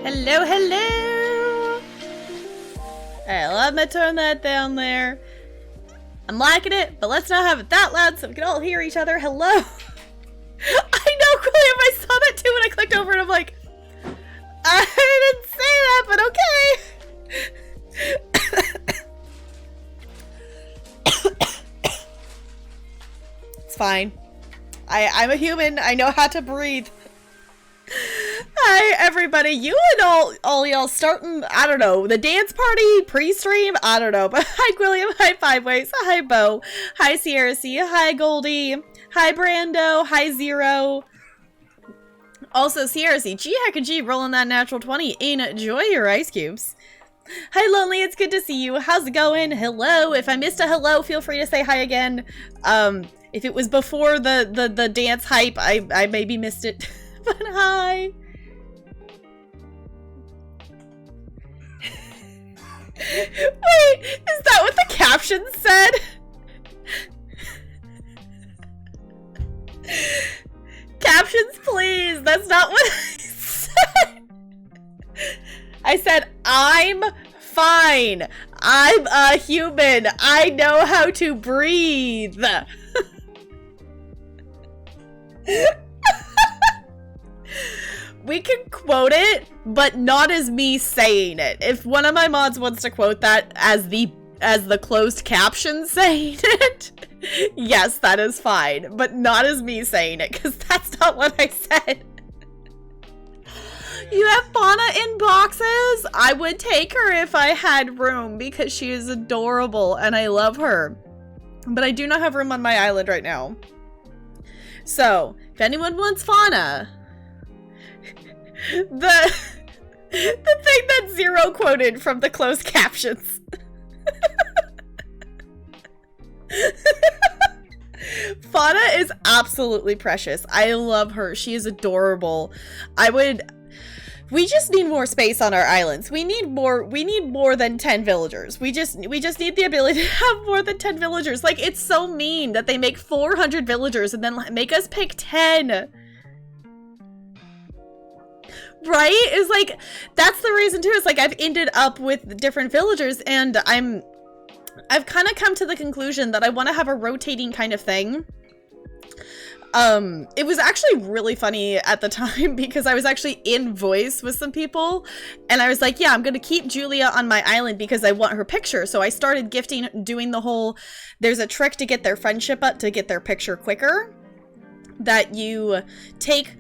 Hello, hello! Alright, let me turn that down there. I'm liking it, but let's not have it that loud so we can all hear each other. Hello! I know, William, I saw that too when I clicked over and I'm like, I didn't say that, but okay. It's fine. I'm a human. I know how to breathe. Hi, everybody. You and all y'all starting, I don't know, the dance party pre-stream? I don't know. But hi, William. Hi, Five Ways. Hi, Bo. Hi, Sierra C. Hi, Goldie. Hi, Brando. Hi, Zero. Also, Sierra C. G, heck and G, rolling that natural 20. Enjoy your ice cubes. Hi, Lonely. It's good to see you. How's it going? Hello. If I missed a hello, feel free to say hi again. If it was before the dance hype, I maybe missed it. But hi. Wait, is that what the caption said? Captions, please. That's not what I said. I said, I'm fine. I'm a human. I know how to breathe. We can quote it, but not as me saying it. If one of my mods wants to quote that as the closed caption saying it, yes, that is fine, but not as me saying it, because that's not what I said. You have Fauna in boxes? I would take her if I had room, because she is adorable, and I love her. But I do not have room on my island right now. So, if anyone wants Fauna... The thing that Zero quoted from the closed captions. Fauna is absolutely precious. I love her. She is adorable. I would... We just need more space on our islands. We need more than 10 villagers. We just need the ability to have more than 10 villagers. Like, it's so mean that they make 400 villagers and then make us pick 10. Right? It's like, that's the reason too. It's like, I've ended up with different villagers, and I've kind of come to the conclusion that I want to have a rotating kind of thing. It was actually really funny at the time because I was actually in voice with some people, and I was like, yeah, I'm gonna keep Julia on my island because I want her picture. So I started doing the whole, there's a trick to get their friendship up to get their picture quicker, that you take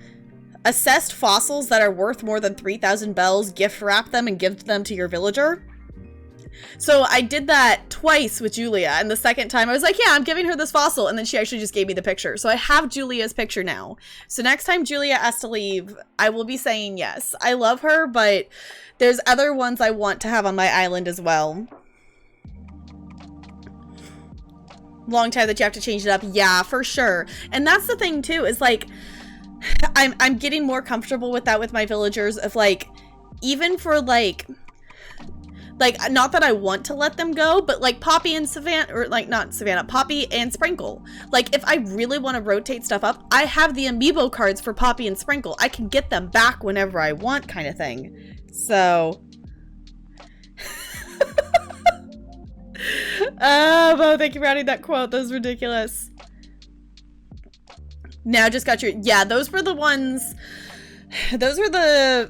assessed fossils that are worth more than 3,000 bells, gift wrap them, and give them to your villager. So I did that twice with Julia, and the second time I was like, yeah, I'm giving her this fossil, and then she actually just gave me the picture. So I have Julia's picture now. So next time Julia has to leave, I will be saying yes. I love her, but there's other ones I want to have on my island as well. Long time that you have to change it up. Yeah, for sure. And that's the thing too, is like, I'm getting more comfortable with that with my villagers, of like, even for like, not that I want to let them go, but like Poppy and Savannah, or like not Savannah, Poppy and Sprinkle. Like, if I really want to rotate stuff up, I have the amiibo cards for Poppy and Sprinkle. I can get them back whenever I want, kind of thing. So. Bo, thank you for adding that quote. That was ridiculous. Now just got your, yeah, those were the ones, those were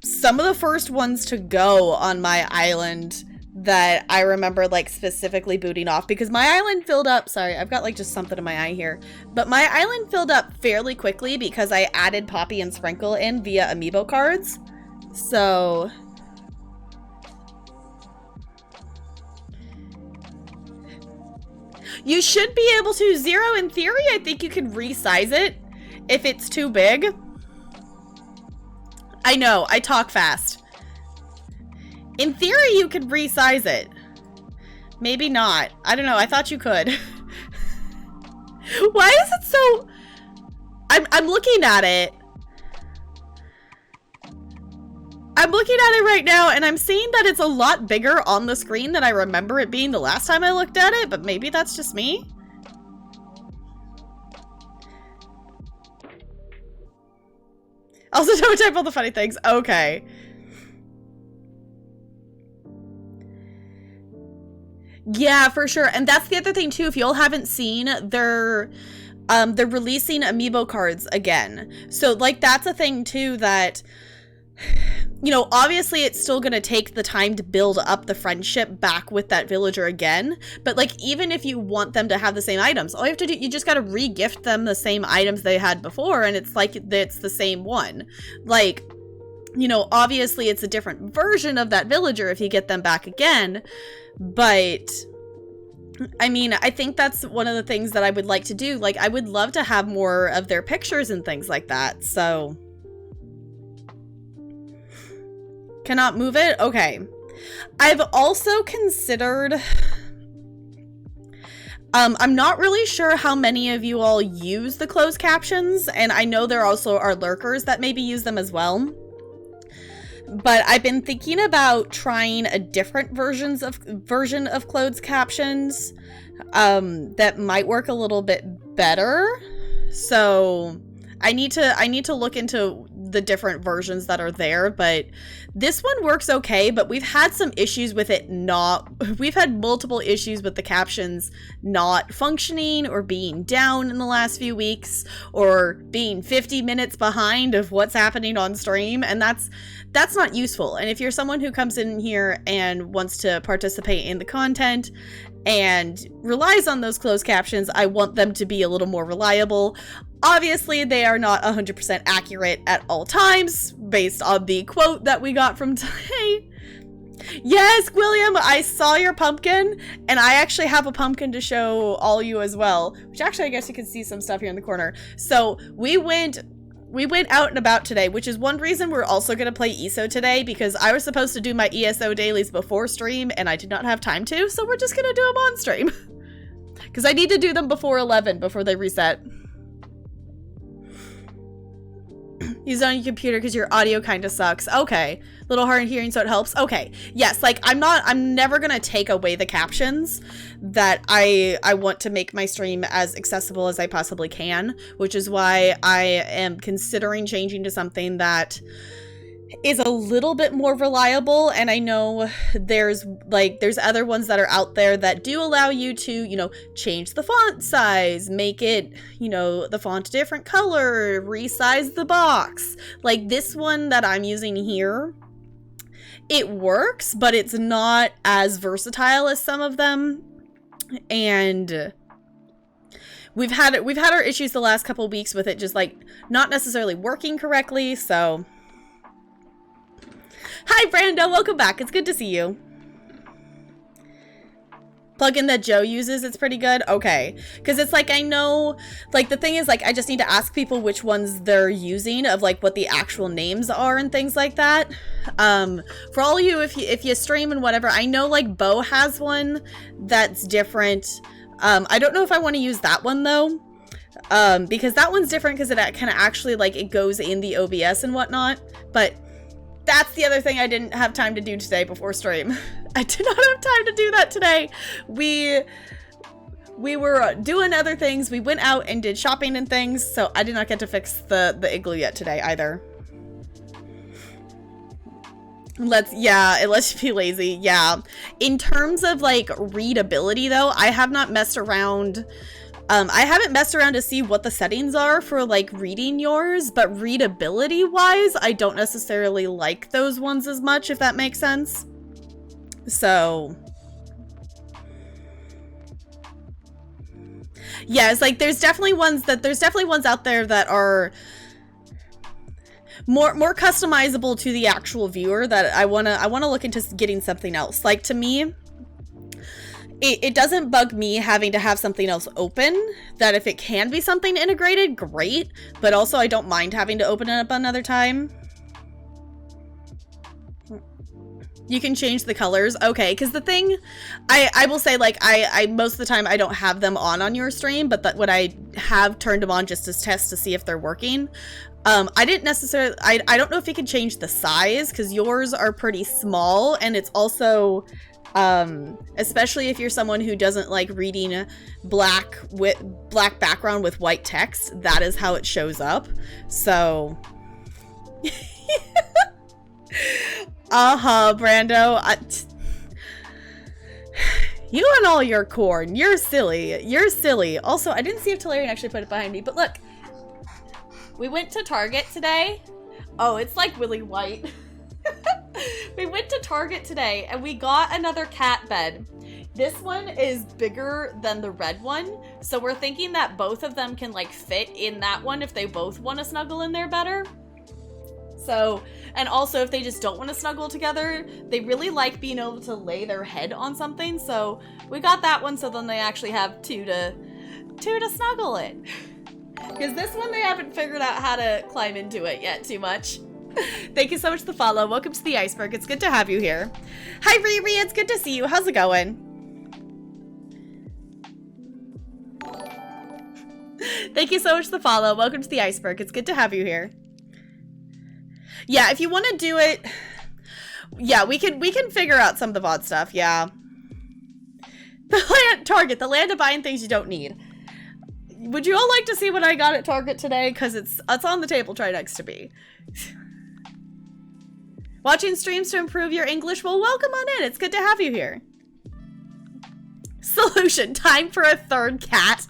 some of the first ones to go on my island that I remember like specifically booting off, because my island filled up, sorry, I've got like just something in my eye here, but my island filled up fairly quickly because I added Poppy and Sprinkle in via amiibo cards. So you should be able to. Zero, in theory, I think you can resize it if it's too big. I know, I talk fast. In theory, you could resize it. Maybe not. I don't know, I thought you could. Why is it so... I'm looking at it. I'm looking at it right now, and I'm seeing that it's a lot bigger on the screen than I remember it being the last time I looked at it, but maybe that's just me. Also, don't type all the funny things. Okay. Yeah, for sure. And that's the other thing, too. If y'all haven't seen, they're releasing amiibo cards again. So, like, that's a thing, too, that... You know, obviously it's still gonna take the time to build up the friendship back with that villager again, but like, even if you want them to have the same items, all you have to do, you just gotta re-gift them the same items they had before, and it's like, it's the same one. Like, you know, obviously it's a different version of that villager if you get them back again, but I mean, I think that's one of the things that I would like to do. Like, I would love to have more of their pictures and things like that, so... Cannot move it? Okay. I've also considered... I'm not really sure how many of you all use the closed captions, and I know there also are lurkers that maybe use them as well. But I've been thinking about trying a different version of closed captions that might work a little bit better. So I need to look into the different versions that are there, but this one works okay, but we've had some issues with it we've had multiple issues with the captions not functioning or being down in the last few weeks, or being 50 minutes behind of what's happening on stream, and that's not useful. And if you're someone who comes in here and wants to participate in the content and relies on those closed captions, I want them to be a little more reliable. Obviously, they are not 100% accurate at all times, based on the quote that we got from today. Yes, William, I saw your pumpkin, and I actually have a pumpkin to show all you as well, which actually I guess you can see some stuff here in the corner. So we went out and about today, which is one reason we're also going to play ESO today, because I was supposed to do my ESO dailies before stream, and I did not have time to, so we're just going to do them on stream. Because I need to do them before 11, before they reset. Use it on your computer because your audio kind of sucks. Okay. Little hard hearing, so it helps. Okay. Yes, like I'm never gonna take away the captions. That I want to make my stream as accessible as I possibly can, which is why I am considering changing to something that is a little bit more reliable. And I know there's other ones that are out there that do allow you to, you know, change the font size, make it, you know, the font a different color, resize the box. Like this one that I'm using here, it works, but it's not as versatile as some of them. And we've had our issues the last couple weeks with it just like not necessarily working correctly. So hi, Brando. Welcome back. It's good to see you. Plugin that Joe uses, it's pretty good. Okay. Because it's like, I know, like, the thing is, like, I just need to ask people which ones they're using of, like, what the actual names are and things like that. For all of you, if you stream and whatever, I know, like, Bo has one that's different. I don't know if I want to use that one, though. Because that one's different because it kind of actually, like, it goes in the OBS and whatnot. But that's the other thing I didn't have time to do today before stream. I did not have time to do that today. We were doing other things. We went out and did shopping and things, so I did not get to fix the igloo yet today either. Yeah, it lets you be lazy. Yeah. In terms of like readability though, I have not messed around. I haven't messed around to see what the settings are for like reading yours, but readability wise, I don't necessarily like those ones as much, if that makes sense. So yeah, it's like there's definitely ones out there that are more customizable to the actual viewer that I wanna look into getting something else. Like to me, it doesn't bug me having to have something else open, that if it can be something integrated, great, but also I don't mind having to open it up another time. You can change the colors. Okay, because the thing, I will say, like, I most of the time I don't have them on your stream, but that when I have turned them on just to test to see if they're working, I didn't necessarily, I don't know if you can change the size, because yours are pretty small, and it's also, especially if you're someone who doesn't like reading black background with white text, that is how it shows up. So Brando, you and all your corn, you're silly. Also, I didn't see if Talarian actually put it behind me, but look, we went to Target today. Oh, it's like really white. We went to Target today and we got another cat bed. This one is bigger than the red one, so we're thinking that both of them can like fit in that one if they both want to snuggle in there better. So, and also if they just don't want to snuggle together, they really like being able to lay their head on something, so we got that one so then they actually have two to snuggle in. Because this one they haven't figured out how to climb into it yet too much. Thank you so much for the follow. Welcome to the iceberg. It's good to have you here. Hi Riri, it's good to see you. How's it going? Thank you so much for the follow. Welcome to the iceberg. It's good to have you here. Yeah, if you want to do it, yeah, we can figure out some of the VOD stuff. Yeah. Target, the land of buying things you don't need. Would you all like to see what I got at Target today? Because it's on the table right next to me. Watching streams to improve your English? Well, welcome on in. It's good to have you here. Solution. Time for a third cat.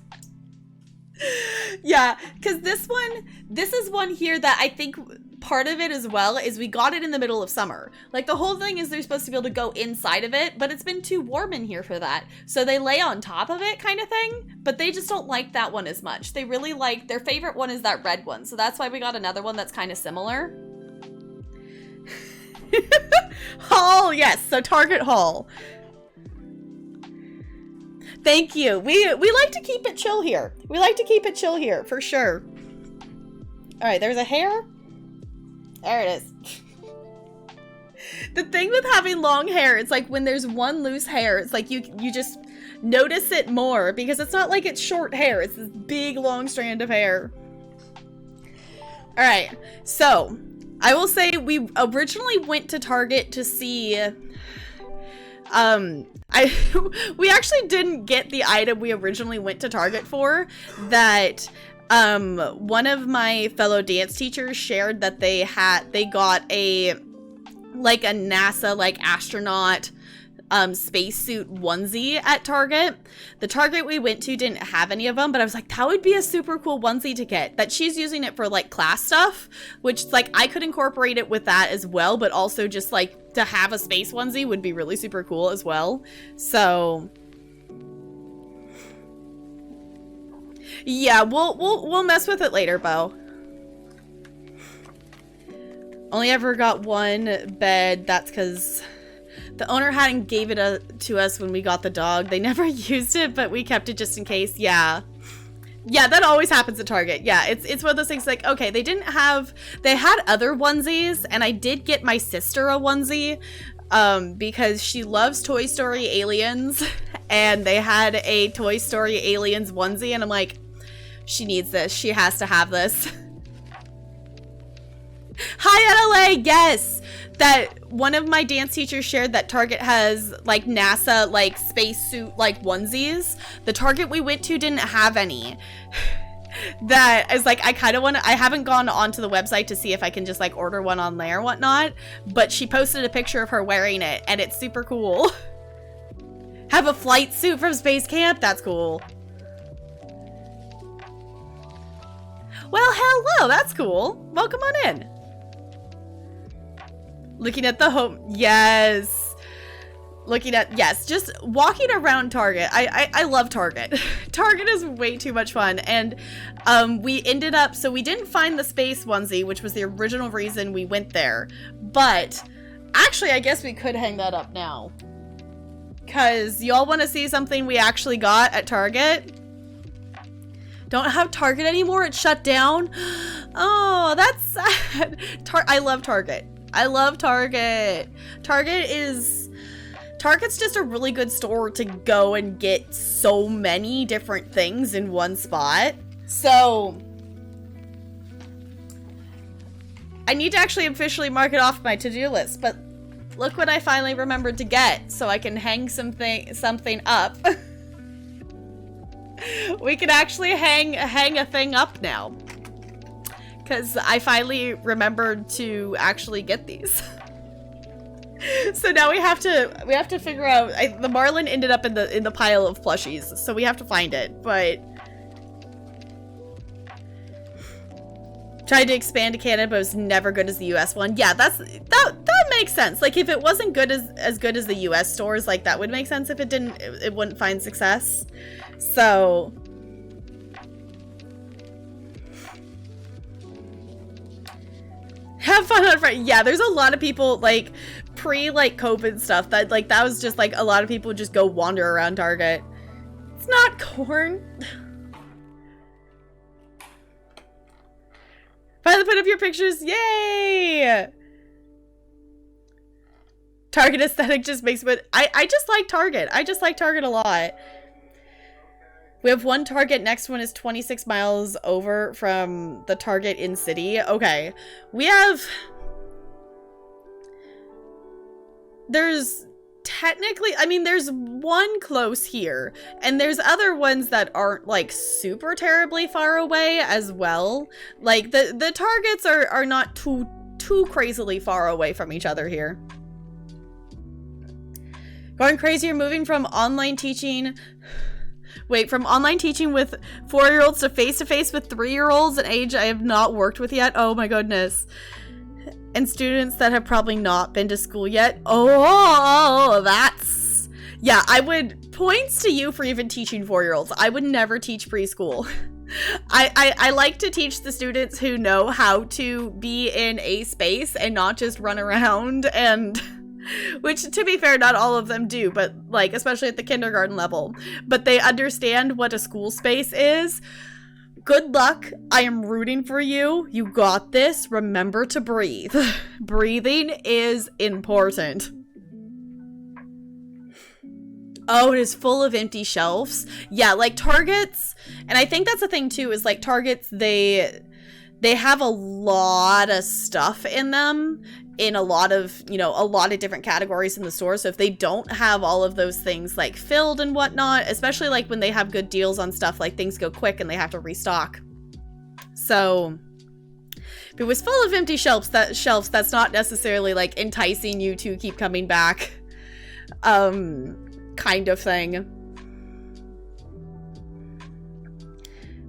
Yeah, because this is one here that I think part of it as well is we got it in the middle of summer. Like the whole thing is they're supposed to be able to go inside of it, but it's been too warm in here for that. So they lay on top of it kind of thing, but they just don't like that one as much. They really like, their favorite one is that red one. So that's why we got another one that's kind of similar. Haul, yes, so Target haul. Thank you. We like to keep it chill here. We like to keep it chill here, for sure. All right, there's a hair. There it is. The thing with having long hair, it's like when there's one loose hair, it's like you just notice it more because it's not like it's short hair. It's this big, long strand of hair. All right. So, I will say we originally went to Target to see we actually didn't get the item we originally went to Target for. That one of my fellow dance teachers shared that they got a NASA astronaut spacesuit onesie at Target. The Target we went to didn't have any of them, but I was like, that would be a super cool onesie to get. That she's using it for like class stuff, which like I could incorporate it with that as well, but also just like to have a space onesie would be really super cool as well. So yeah, we'll mess with it later, Bo. Only ever got one bed. That's because the owner hadn't gave it to us when we got the dog. They never used it, but we kept it just in case. Yeah. Yeah, that always happens at Target. Yeah, it's one of those things like, okay, they had other onesies, and I did get my sister a onesie, because she loves Toy Story Aliens, and they had a Toy Story Aliens onesie, and I'm like, she needs this. She has to have this. Hi, NLA! Yes! That one of my dance teachers shared that Target has like NASA like spacesuit like onesies. The Target we went to didn't have any. That is like, I kind of want to, I haven't gone onto the website to see if I can just like order one on there or whatnot, but she posted a picture of her wearing it and it's super cool. Have a flight suit from Space Camp? That's cool. Well, hello, that's cool. Welcome on in. Looking at the home, yes. Looking at, yes, just walking around Target. I love Target. Target is way too much fun. And we ended up, so we didn't find the space onesie, which was the original reason we went there. But actually, I guess we could hang that up now. Because y'all want to see something we actually got at Target? Don't have Target anymore? It's shut down? Oh, that's sad. I love Target. I love Target. Target's just a really good store to go and get so many different things in one spot. So I need to actually officially mark it off my to-do list, but look what I finally remembered to get so I can hang something up. We can actually hang a thing up now. Because I finally remembered to actually get these. So now we have to figure out. The Marlin ended up in the pile of plushies, so we have to find it. But tried to expand to Canada, but it was never good as the US one. Yeah, that makes sense. Like if it wasn't good as good as the US stores, like that would make sense. If it wouldn't find success. So have fun on Friday. Yeah, there's a lot of people like COVID stuff that was just like a lot of people just go wander around Target. It's not corn. Finally put up your pictures. Yay! Target aesthetic just makes me. I just like Target. I just like Target a lot. We have one Target. Next one is 26 miles over from the Target in city. Okay. We have... There's technically... I mean, there's one close here. And there's other ones that aren't, like, super terribly far away as well. Like, the Targets are not too crazily far away from each other here. Going crazy, you're moving from online teaching... Wait, from online teaching with 4-year-olds to face-to-face with 3-year-olds, an age I have not worked with yet. Oh my goodness. And students that have probably not been to school yet. Oh, that's... Yeah, I would... Points to you for even teaching 4-year-olds. I would never teach preschool. I like to teach the students who know how to be in a space and not just run around and... Which, to be fair, not all of them do, but, like, especially at the kindergarten level. But they understand what a school space is. Good luck. I am rooting for you. You got this. Remember to breathe. Breathing is important. Oh, it is full of empty shelves. Yeah, like, Targets, and I think that's the thing, too, is, like, Targets, they have a lot of stuff in them in a lot of, you know, a lot of different categories in the store. So if they don't have all of those things like filled and whatnot, especially like when they have good deals on stuff, like things go quick and they have to restock. So if it was full of empty shelves, that's not necessarily like enticing you to keep coming back, kind of thing.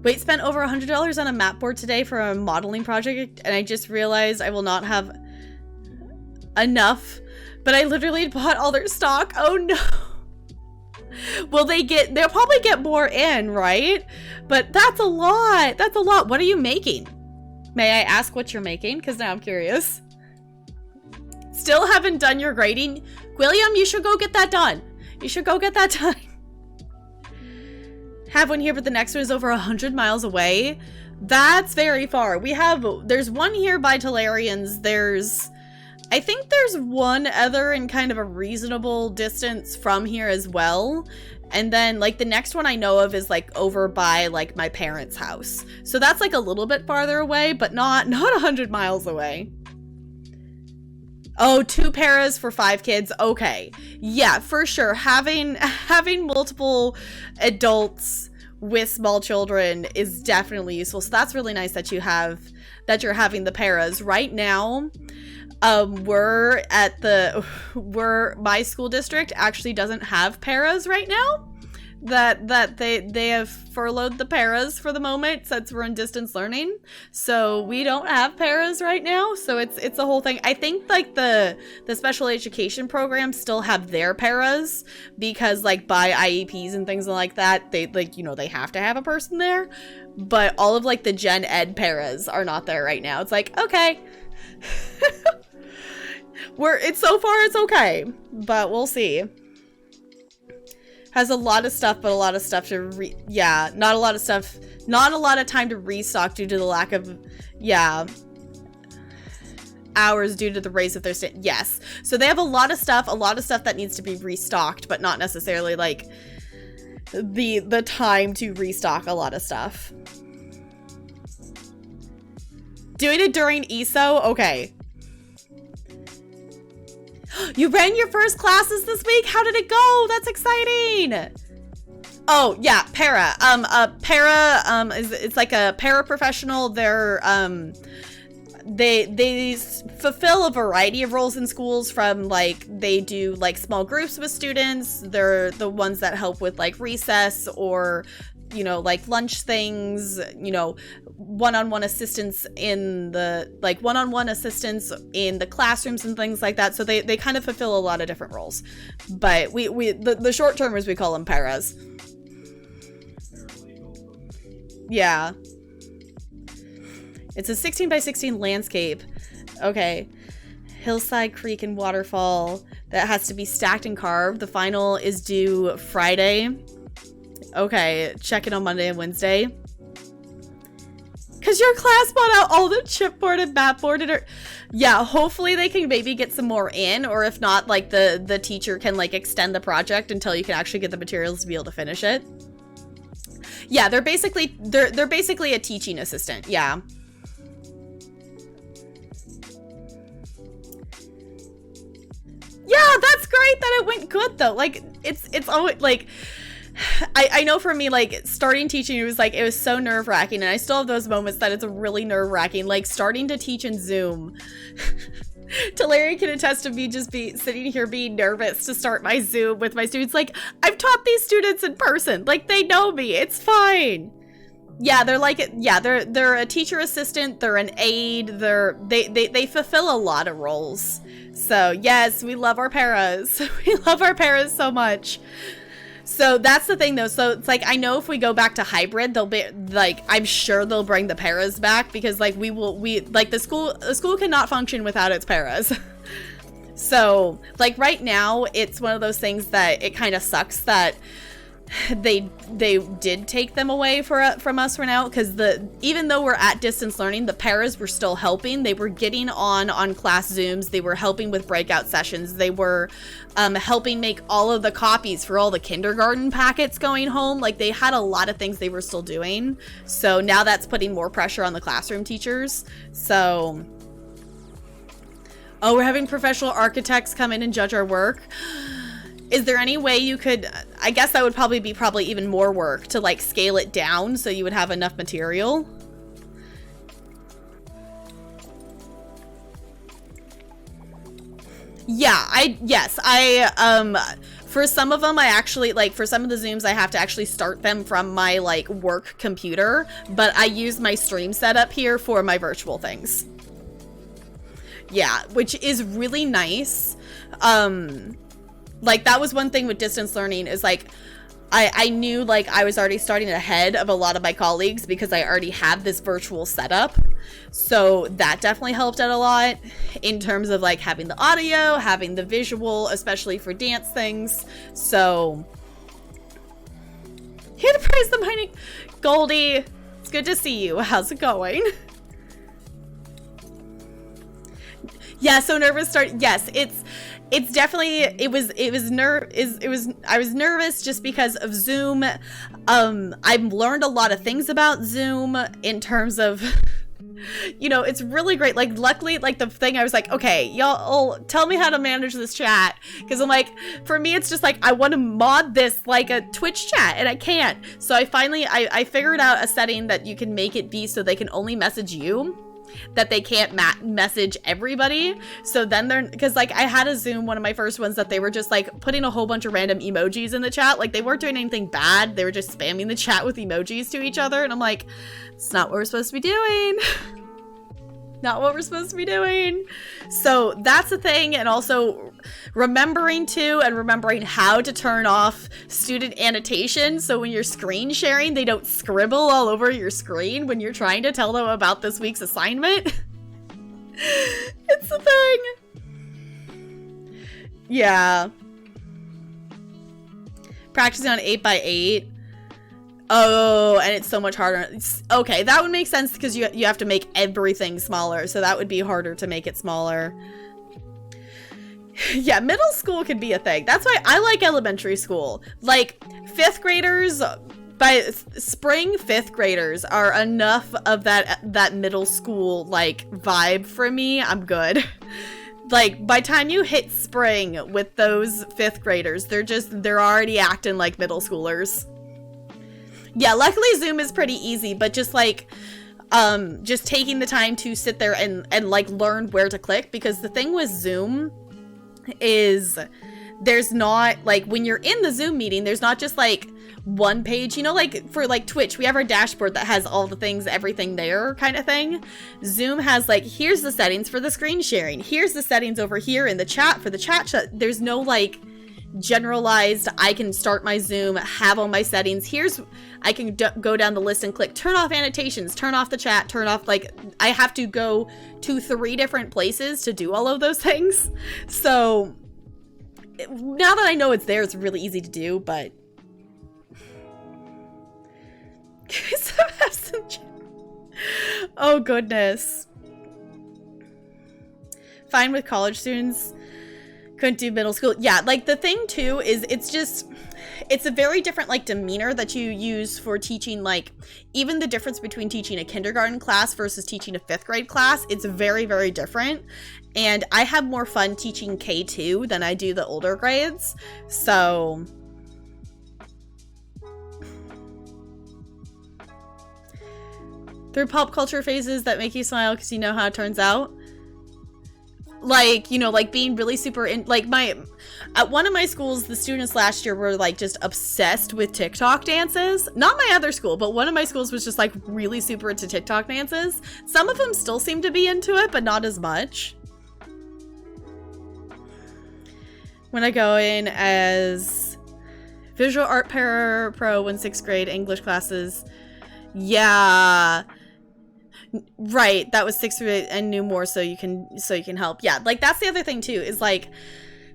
Wait, spent over $100 on a map board today for a modeling project, and I just realized I will not have enough, but I literally bought all their stock. Oh no. They'll probably get more in, right? But that's a lot. That's a lot. What are you making? May I ask what you're making? Because now I'm curious. Still haven't done your grading? William, you should go get that done. You should go get that done. Have one here, but the next one is over 100 miles away. That's very far. There's one here by Talarians. I think there's one other in kind of a reasonable distance from here as well. And then like the next one I know of is like over by like my parents' house. So that's like a little bit farther away, but not 100 miles away. Oh, 2 paras for 5 kids. Okay. Yeah, for sure. Having multiple adults with small children is definitely useful. So that's really nice that you're having the paras. Right now, my school district actually doesn't have paras right now. That they have furloughed the paras for the moment since we're in distance learning. So we don't have paras right now. So it's a whole thing. I think like the special education programs still have their paras because like by IEPs and things like that, they like, you know, they have to have a person there. But all of like the gen ed paras are not there right now. It's like, okay. So far it's okay, but we'll see. Has a lot of stuff, but a lot of stuff to not a lot of stuff, not a lot of time to restock due to the lack of, hours due to the raise of their yes. So they have a lot of stuff that needs to be restocked, but not necessarily like the time to restock a lot of stuff. Doing it during ESO? Okay. You ran your first classes this week? How did it go? That's exciting. Oh, yeah, para. It's like a paraprofessional. They fulfill a variety of roles in schools, from like they do like small groups with students. They're the ones that help with like recess or, you know, like lunch things, you know, one-on-one assistance in the classrooms and things like that. So they kind of fulfill a lot of different roles. But the short termers, we call them paras. Yeah. It's a 16 by 16 landscape. Okay. Hillside, creek, and waterfall that has to be stacked and carved. The final is due Friday. Okay, check it on Monday and Wednesday. Because your class bought out all the chipboard and mapboard. Yeah, hopefully they can maybe get some more in, or if not, like the teacher can like extend the project until you can actually get the materials to be able to finish it. Yeah, they're basically a teaching assistant. Yeah. Yeah, that's great that it went good though. Like it's always like I know for me, like starting teaching, it was so nerve-wracking, and I still have those moments that it's really nerve-wracking, like starting to teach in Zoom. Larry can attest to me just sitting here being nervous to start my Zoom with my students. Like, I've taught these students in person, like they know me, it's fine. Yeah, they're a teacher assistant, they're an aide, they fulfill a lot of roles. So yes, we love our paras. We love our paras so much. So that's the thing though. So it's like, I know if we go back to hybrid, they'll be like, I'm sure they'll bring the paras back, because like the school cannot function without its paras. So like right now it's one of those things that it kind of sucks that they did take them away from us for now, because even though we're at distance learning, the paras were still helping. They were getting on class Zooms. They were helping with breakout sessions. They were helping make all of the copies for all the kindergarten packets going home. Like, they had a lot of things they were still doing. So now that's putting more pressure on the classroom teachers. So, oh, we're having professional architects come in and judge our work. Is there any way you could, I guess that would probably be even more work to like scale it down so you would have enough material. Yeah, for some of them, I actually, like, for some of the Zooms, I have to actually start them from my, like, work computer, but I use my stream setup here for my virtual things. Yeah, which is really nice. Like, that was one thing with distance learning, is, like, I knew, like, I was already starting ahead of a lot of my colleagues because I already had this virtual setup. So that definitely helped out a lot in terms of, like, having the audio, having the visual, especially for dance things. So, here to praise the mining. Goldie, it's good to see you. How's it going? Yeah, so nervous start. Yes, it's definitely, I was nervous just because of Zoom. I've learned a lot of things about Zoom in terms of, you know, it's really great. Like, luckily, like, the thing I was like, okay, y'all tell me how to manage this chat. Because I'm like, for me, it's just like, I want to mod this like a Twitch chat, and I can't. So I finally, I figured out a setting that you can make it be so they can only message you, that they can't message everybody. So then because, like, I had a Zoom, one of my first ones, that they were just like putting a whole bunch of random emojis in the chat. Like, they weren't doing anything bad, they were just spamming the chat with emojis to each other, and I'm like, it's not what we're supposed to be doing. Not what we're supposed to be doing. So that's the thing. And also remembering how to turn off student annotation, so when you're screen sharing, they don't scribble all over your screen when you're trying to tell them about this week's assignment. It's the thing. Yeah. Practicing on 8x8. Oh, and it's so much harder. Okay, that would make sense because you have to make everything smaller, so that would be harder to make it smaller. Yeah, middle school could be a thing. That's why I like elementary school. Like, 5th graders, by spring, 5th graders are enough of that middle school, like, vibe for me. I'm good. Like, by time you hit spring with those 5th graders, they're already acting like middle schoolers. Yeah, luckily Zoom is pretty easy, but just like, just taking the time to sit there and like learn where to click, because the thing with Zoom is there's not, like, when you're in the Zoom meeting, there's not just like one page, you know, like for like Twitch, we have our dashboard that has all the things, everything there kind of thing. Zoom has like, here's the settings for the screen sharing. Here's the settings over here in the chat for the chat. There's no like generalized, I can start my Zoom, have all my settings. I can go down the list and click turn off annotations, turn off the chat, turn off, like, I have to go to 3 different places to do all of those things. So now that I know it's there, it's really easy to do, but oh goodness. Fine with college students, couldn't do middle school. Yeah, like, the thing too is it's a very different, like, demeanor that you use for teaching. Like, even the difference between teaching a kindergarten class versus teaching a 5th grade class, it's very, very different. And I have more fun teaching K2 than I do the older grades. So through pop culture phases that make you smile because you know how it turns out. Like, you know, like being really super like at one of my schools, the students last year were like just obsessed with TikTok dances. Not my other school, but one of my schools was just like really super into TikTok dances. Some of them still seem to be into it, but not as much. When I go in as visual art pro in 6th grade English classes. Yeah. Right, that was 6th grade and knew more, so you can help. Yeah, like, that's the other thing too, is like,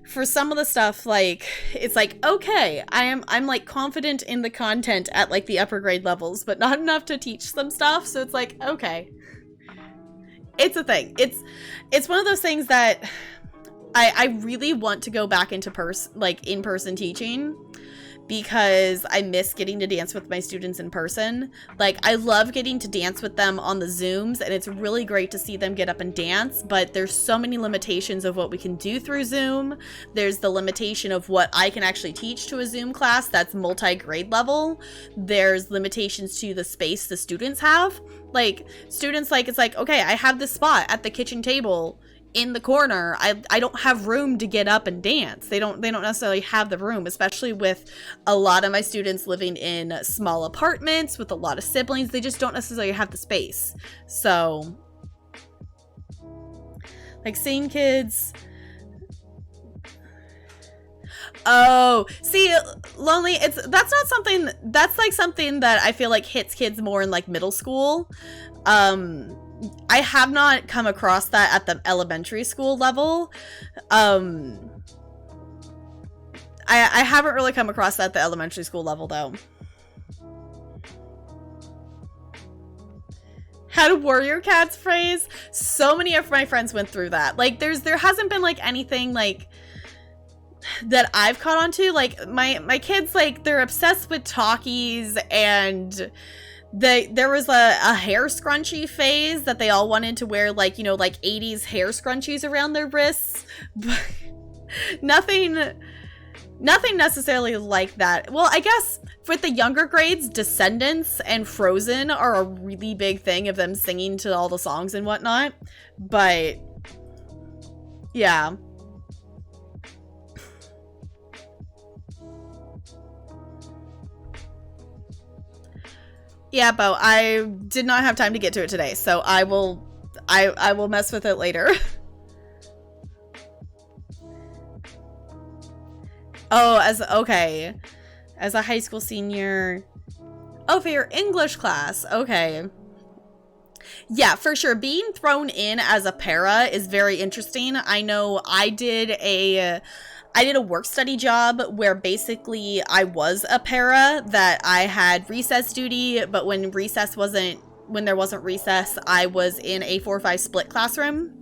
for some of the stuff, like, it's like, okay, I'm like confident in the content at like the upper grade levels, but not enough to teach some stuff. So it's like, okay, it's a thing. It's one of those things that I really want to go back into in-person teaching, because I miss getting to dance with my students in person. Like, I love getting to dance with them on the Zooms, and it's really great to see them get up and dance, but there's so many limitations of what we can do through Zoom. There's the limitation of what I can actually teach to a Zoom class that's multi-grade level. There's limitations to the space the students have. Like, students, like, it's like, okay, I have this spot at the kitchen table in the corner. I don't have room to get up and dance. They don't necessarily have the room, especially with a lot of my students living in small apartments with a lot of siblings. They just don't necessarily have the space. So, like, seeing kids. Oh, see, Lonely, that's not something, that's like something that I feel like hits kids more in like middle school. I have not come across that at the elementary school level. I haven't really come across that at the elementary school level, though. How to Warrior Cats phrase? So many of my friends went through that. Like, there hasn't been, like, anything, like, that I've caught on to. Like, my kids, like, they're obsessed with talkies, and there was a hair scrunchie phase that they all wanted to wear, like, you know, like 80s hair scrunchies around their wrists. But nothing necessarily like that. Well, I guess with the younger grades, Descendants and Frozen are a really big thing of them singing to all the songs and whatnot. But yeah. Yeah, Bo, I did not have time to get to it today, so I will mess with it later. Oh, okay. As a high school senior. Oh, for your English class. Okay. Yeah, for sure. Being thrown in as a para is very interesting. I know I did a work study job where basically I was a para, that I had recess duty, but when there wasn't recess, I was in a 4-5 split classroom.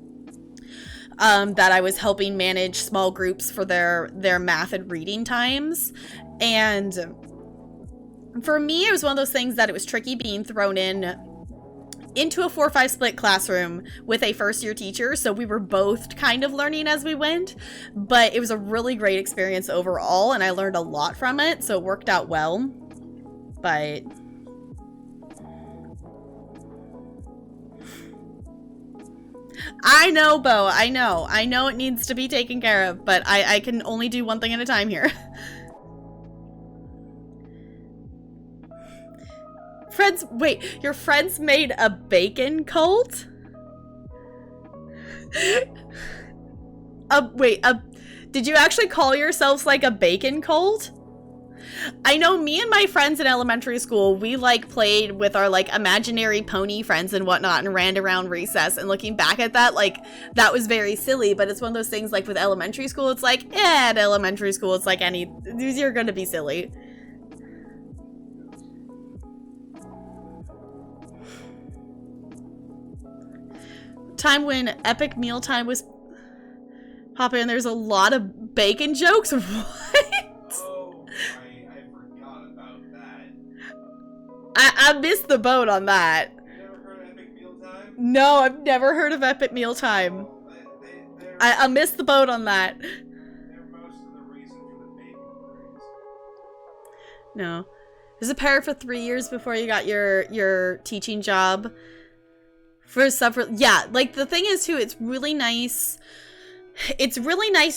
That I was helping manage small groups for their math and reading times. And for me, it was one of those things that it was tricky being thrown into a 4-5 split classroom with a first year teacher, so we were both kind of learning as we went, but it was a really great experience overall, and I learned a lot from it, so it worked out well. But I know, Bo, I know it needs to be taken care of, but I can only do one thing at a time here. Friends, wait, your friends made a bacon cult? Did you actually call yourselves like a bacon cult? I know me and my friends in elementary school, we like played with our like imaginary pony friends and whatnot and ran around recess, and looking back at that, like, that was very silly, but it's one of those things like with elementary school, it's like, at elementary school, it's like you're gonna be silly. Time when Epic Mealtime was popping and there's a lot of bacon jokes. What? Oh, I forgot about that. I missed the boat on that. You never heard of Epic Mealtime? No, I've never heard of Epic Mealtime. I missed the boat on that. They're most of the reason for the bacon craze. No. Was a para for 3 years before you got your teaching job? Yeah, like, the thing is too, it's really nice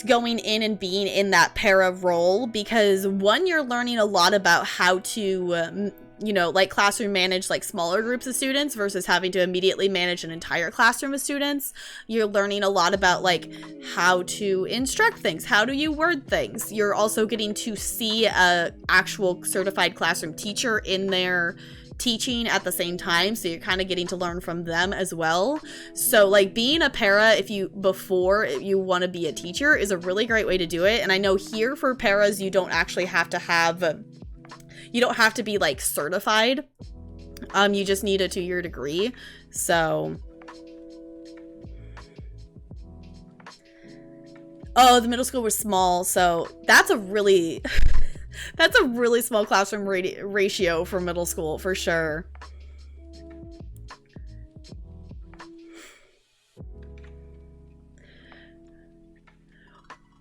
going in and being in that para role, because one, you're learning a lot about how to you know, like, classroom manage like smaller groups of students versus having to immediately manage an entire classroom of students. You're learning a lot about like how to instruct things, how do you word things. You're also getting to see a actual certified classroom teacher in there teaching at the same time, so you're kind of getting to learn from them as well. So like being a para, before you want to be a teacher, is a really great way to do it. And I know here for paras, you don't actually have to be like certified. You just need a 2-year degree. So oh, the middle school was small, so that's a really small classroom ratio for middle school for sure.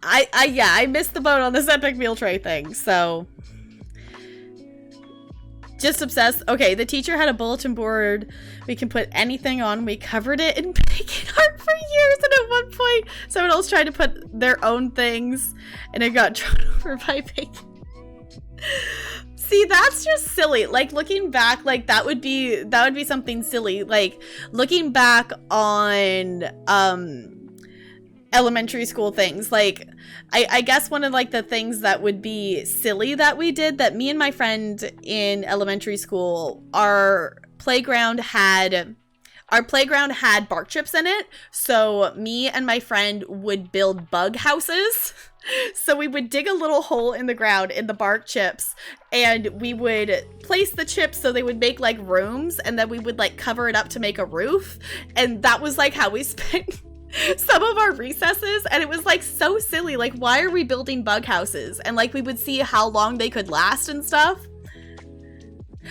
I missed the boat on this epic meal tray thing, so just obsessed. Okay, the teacher had a bulletin board we can put anything on. We covered it in bacon art for years, and at one point someone else tried to put their own things and it got thrown over by bacon. See, that's just silly. Like, looking back, like that would be something silly. Like, looking back on elementary school things, like I guess one of like the things that would be silly that we did, that me and my friend in elementary school, our playground had bark chips in it. So me and my friend would build bug houses. So we would dig a little hole in the ground in the bark chips, and we would place the chips so they would make like rooms, and then we would like cover it up to make a roof. And that was like how we spent some of our recesses, and it was like so silly. Like, why are we building bug houses? And like we would see how long they could last and stuff.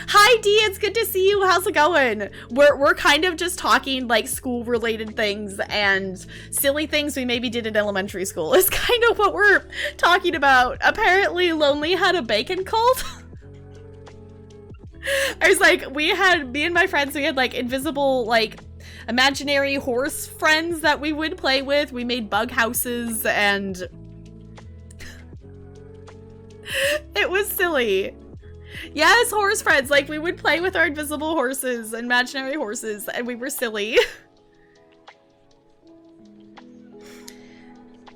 Hi Dee, it's good to see you. How's it going? We're kind of just talking like school related things and silly things we maybe did in elementary school is kind of what we're talking about. Apparently Lonely had a bacon cult. I was like, me and my friends, we had like invisible, like imaginary horse friends that we would play with. We made bug houses and it was silly. Yes, horse friends. Like, we would play with our invisible horses, imaginary horses, and we were silly.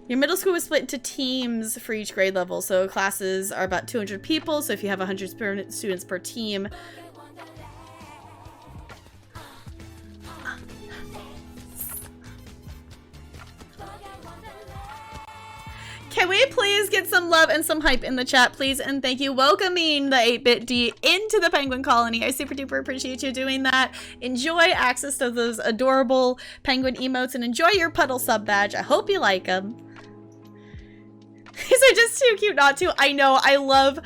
Your middle school was split into teams for each grade level, so classes are about 200 people, so if you have 100 students per team. Can we please get some love and some hype in the chat, please? And thank you, welcoming the 8-Bit D into the penguin colony. I super duper appreciate you doing that. Enjoy access to those adorable penguin emotes and enjoy your puddle sub badge. I hope you like them. These are just too cute not to. I know, I love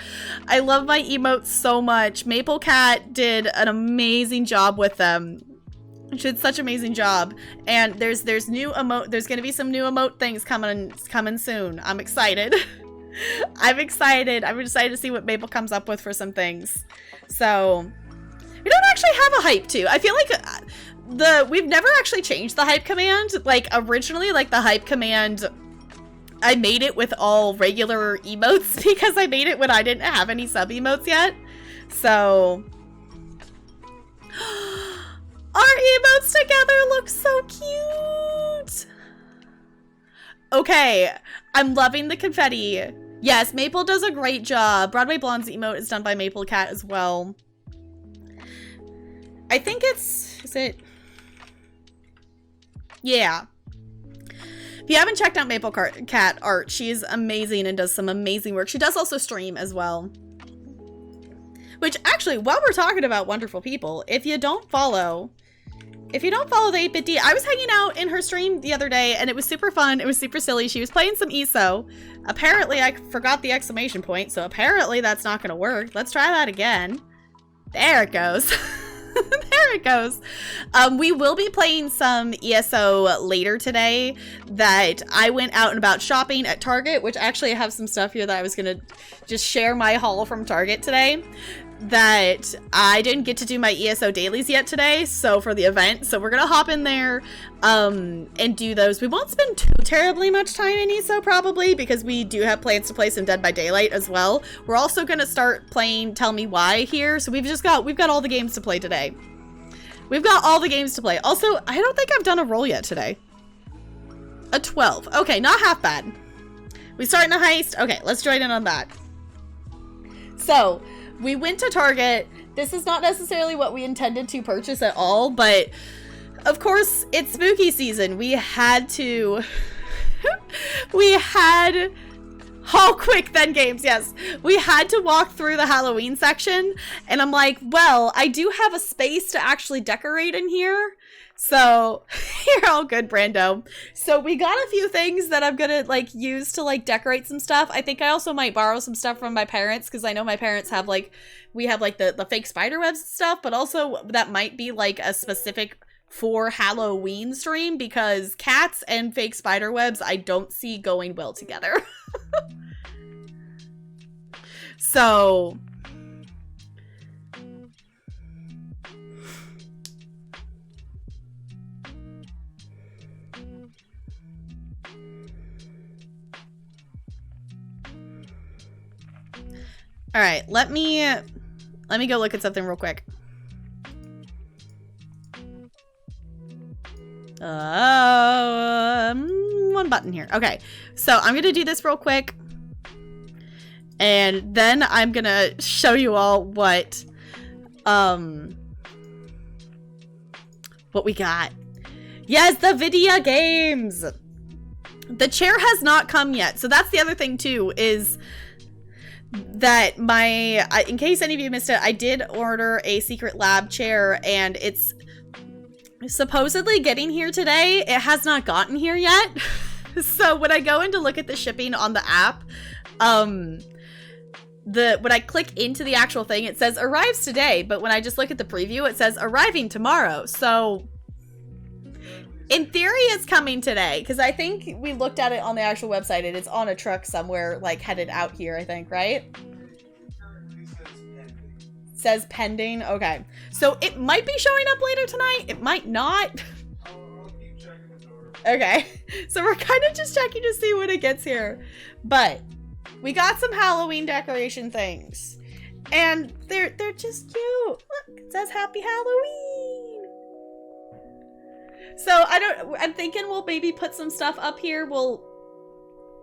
my emotes so much. Maple Cat did an amazing job with them. She did such an amazing job, and there's gonna be some new emote things coming soon. I'm excited. I'm excited to see what Maple comes up with for some things. So we don't actually have a hype too. I feel like we've never actually changed the hype command. Like, originally, like the hype command, I made it with all regular emotes because I made it when I didn't have any sub emotes yet. So our emotes together look so cute. Okay, I'm loving the confetti. Yes, Maple does a great job. Broadway Blonde's emote is done by Maple Cat as well. I think is it? Yeah. If you haven't checked out Maple Cat art, she's amazing and does some amazing work. She does also stream as well. Which, actually, while we're talking about wonderful people, if you don't follow the 8-Bit D, I was hanging out in her stream the other day, and it was super fun. It was super silly. She was playing some ESO. Apparently, I forgot the exclamation point, so apparently that's not going to work. Let's try that again. There it goes. There it goes. We will be playing some ESO later today. That I went out and about shopping at Target, which actually I have some stuff here that I was going to just share my haul from Target today. That I didn't get to do my ESO dailies yet today, so for the event, so we're gonna hop in there and do those. We won't spend too terribly much time in ESO probably, because we do have plans to play some Dead by Daylight as well. We're also gonna start playing Tell Me Why here, so we've got all the games to play today. We've got all the games to play. Also, I don't think I've done a roll yet today. A 12. Okay, not half bad. We starting a heist? Okay, let's join in on that. So we went to Target This is not necessarily what we intended to purchase at all, but of course, it's spooky season. We had to... Oh, quick, then games, yes. We had to walk through the Halloween section, and I'm like, well, I do have a space to actually decorate in here. So, you're all good, Brando. So, we got a few things that I'm gonna, like, use to, like, decorate some stuff. I think I also might borrow some stuff from my parents, because I know my parents have, like, we have, like, the fake spider webs and stuff, but also that might be, like, a specific for Halloween stream, because cats and fake spider webs I don't see going well together. So all right, let me go look at something real quick. One button here. Okay, so I'm gonna do this real quick, and then I'm gonna show you all what we got. Yes, the video games. The chair has not come yet, so that's the other thing too, is that in case any of you missed it, I did order a Secret Lab chair, and it's supposedly getting here today. It has not gotten here yet. So when I go in to look at the shipping on the app, when I click into the actual thing, it says arrives today, but when I just look at the preview, it says arriving tomorrow. So in theory, it's coming today, because I think we looked at it on the actual website, and it's on a truck somewhere, like, headed out here, I think, right? Says pending. Okay, so it might be showing up later tonight. It might not. I'll keep checking the door. Okay, so we're kind of just checking to see when it gets here, but we got some Halloween decoration things, and they're just cute. Look, it says Happy Halloween. So I'm thinking we'll maybe put some stuff up here. We'll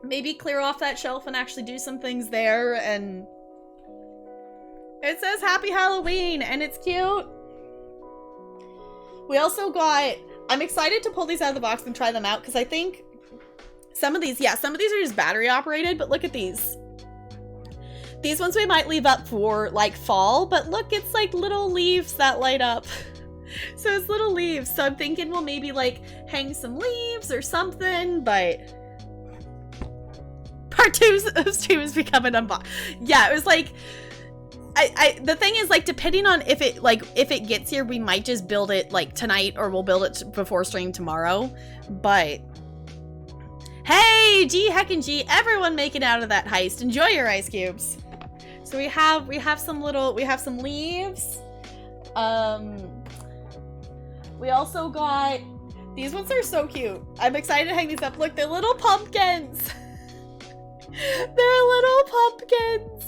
maybe clear off that shelf and actually do some things there, and it says Happy Halloween, and it's cute. We also got... I'm excited to pull these out of the box and try them out, because I think some of these are just battery operated, but look at these. These ones we might leave up for, like, fall, but look, it's like little leaves that light up. So it's little leaves, so I'm thinking we'll maybe, like, hang some leaves or something, but... Part 2 of stream is becoming unboxed. Yeah, it was like... the thing is, like, depending on if it gets here, we might just build it, like, tonight, or we'll build it before stream tomorrow, but... Hey, G, heck and G, everyone making out of that heist. Enjoy your ice cubes. So we have some leaves. We also got, these ones are so cute. I'm excited to hang these up. Look, they're little pumpkins. They're little pumpkins.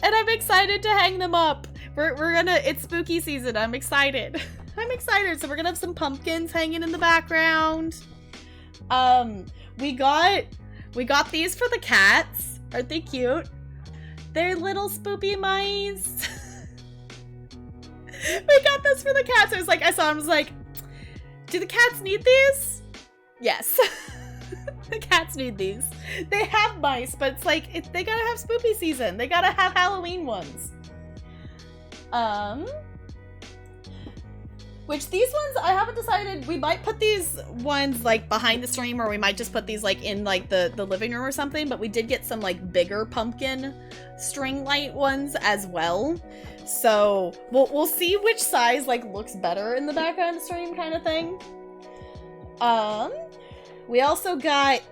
And I'm excited to hang them up. It's spooky season. I'm excited. I'm excited. So we're gonna have some pumpkins hanging in the background. We got these for the cats. Aren't they cute? They're little spoopy mice. We got this for the cats. I saw them, I was like, do the cats need these? Yes. The cats need these. They have mice, but it's like, they gotta have spoopy season. They gotta have Halloween ones. Which these ones, I haven't decided. We might put these ones, like, behind the stream, or we might just put these, like, in, like, the living room or something, but we did get some, like, bigger pumpkin string light ones as well. So, we'll see which size, like, looks better in the background of the stream kind of thing. We also got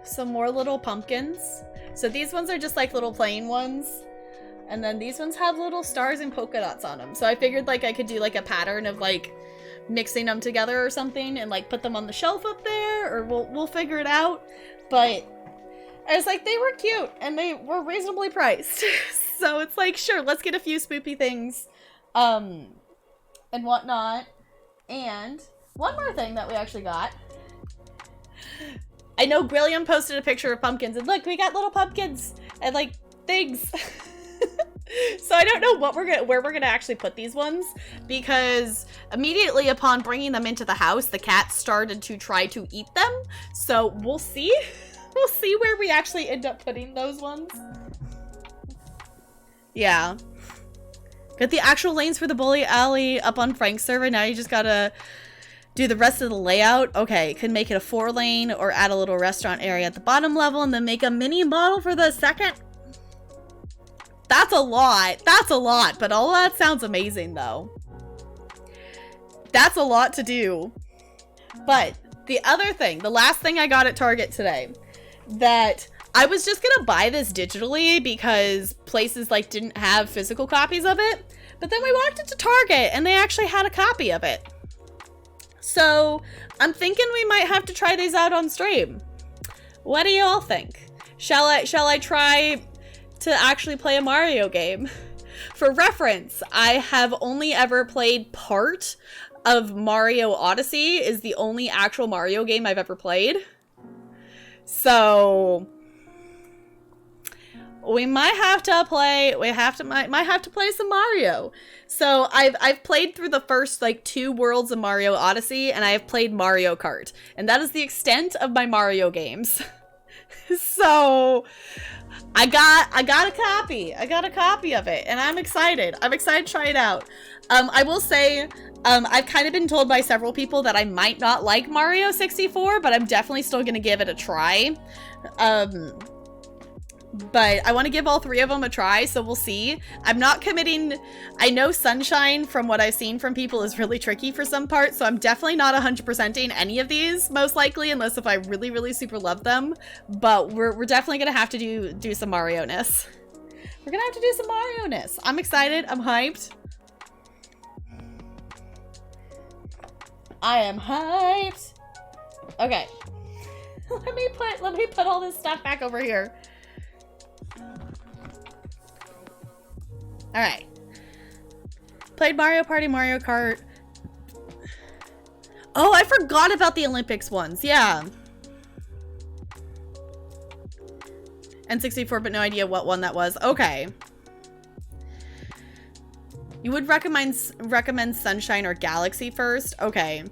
some more little pumpkins. So these ones are just, like, little plain ones. And then these ones have little stars and polka dots on them. So I figured, like, I could do, like, a pattern of, like, mixing them together or something and, like, put them on the shelf up there, or we'll figure it out. But I was like, they were cute and they were reasonably priced. So it's like, sure, let's get a few spoopy things and whatnot. And one more thing that we actually got. I know Grilliam posted a picture of pumpkins, and look, we got little pumpkins and, like, things. So I don't know where we're gonna actually put these ones, because immediately upon bringing them into the house, the cats started to try to eat them. So we'll see. We'll see where we actually end up putting those ones. Yeah. Got the actual lanes for the bowling alley up on Frank's server. Now you just gotta do the rest of the layout. Okay, could make it a 4-lane or add a little restaurant area at the bottom level and then make a mini model for the second. That's a lot. That's a lot, but all that sounds amazing though. That's a lot to do. But the other thing, the last thing I got at Target today, that I was just gonna buy this digitally because places like didn't have physical copies of it, but then we walked into Target and they actually had a copy of it. So I'm thinking we might have to try these out on stream. What do you all think? Shall I try to actually play a Mario game? For reference, I have only ever played part of Mario Odyssey, is the only actual Mario game I've ever played. So we might have to play, might have to play some Mario. So I've played through the first like 2 worlds of Mario Odyssey, and I have played Mario Kart, and that is the extent of my Mario games. So I got a copy. I got a copy of it, and I'm excited. I'm excited to try it out. I will say, I've kind of been told by several people that I might not like Mario 64, but I'm definitely still gonna give it a try. But I want to give all 3 of them a try, so we'll see. I'm not committing. I know Sunshine, from what I've seen from people, is really tricky for some parts, so I'm definitely not 100%ing any of these, most likely, unless if I really, really super love them. But we're definitely gonna have to do some Mario-ness. We're gonna have to do some Mario-ness. I'm excited. I'm hyped. I am hyped. Okay. Let me put all this stuff back over here. Alright. Played Mario Party, Mario Kart. Oh, I forgot about the Olympics ones. Yeah. N64, but no idea what one that was. Okay. You would recommend Sunshine or Galaxy first? Okay.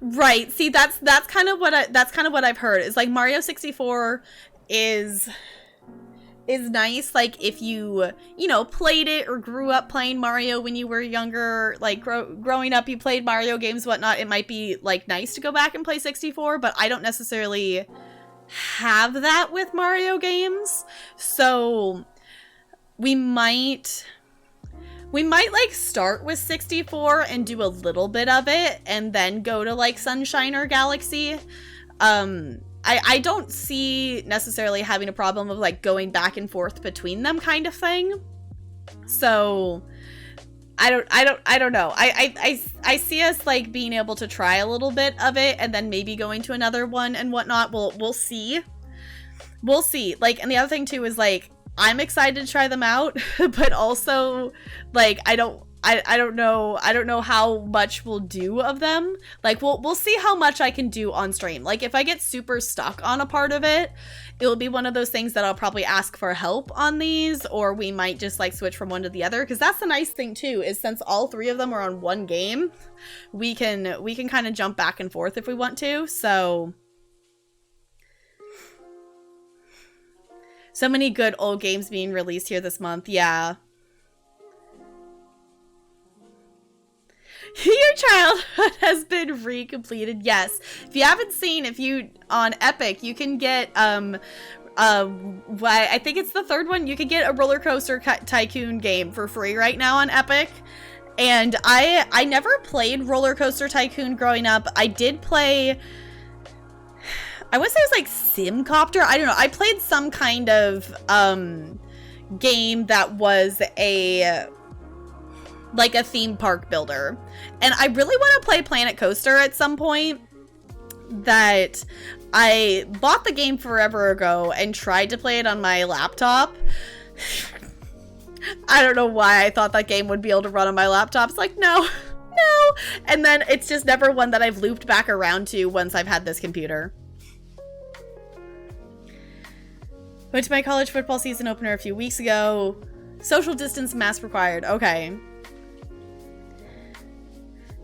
Right. See, that's kind of what I've heard. Is like Mario 64 is nice, like if you know, played it or grew up playing Mario when you were younger, like growing up you played Mario games, whatnot. It might be like nice to go back and play 64, but I don't necessarily have that with Mario games. So we might like start with 64 and do a little bit of it and then go to like Sunshine or Galaxy. I don't see necessarily having a problem of like going back and forth between them kind of thing. So I don't know. I see us like being able to try a little bit of it and then maybe going to another one and whatnot. We'll see. We'll see. Like, and the other thing too is like, I'm excited to try them out, but also like I don't know how much we'll do of them. Like we'll see how much I can do on stream. Like if I get super stuck on a part of it, it'll be one of those things that I'll probably ask for help on these, or we might just like switch from one to the other, because that's the nice thing too, is since all 3 of them are on one game, we can kind of jump back and forth if we want to. So many good old games being released here this month. Yeah. Your childhood has been recompleted. Yes. If you haven't seen, on Epic, you can get I think it's the 3rd one. You can get a Roller Coaster Tycoon game for free right now on Epic. And I never played Roller Coaster Tycoon growing up. I did play, I want to say it was like Simcopter. I don't know. I played some kind of game that was like a theme park builder. And I really want to play Planet Coaster at some point. That I bought the game forever ago and tried to play it on my laptop. I don't know why I thought that game would be able to run on my laptop. It's like, no. And then it's just never one that I've looped back around to once I've had this computer. Went to my college football season opener a few weeks ago. Social distance mask required. Okay.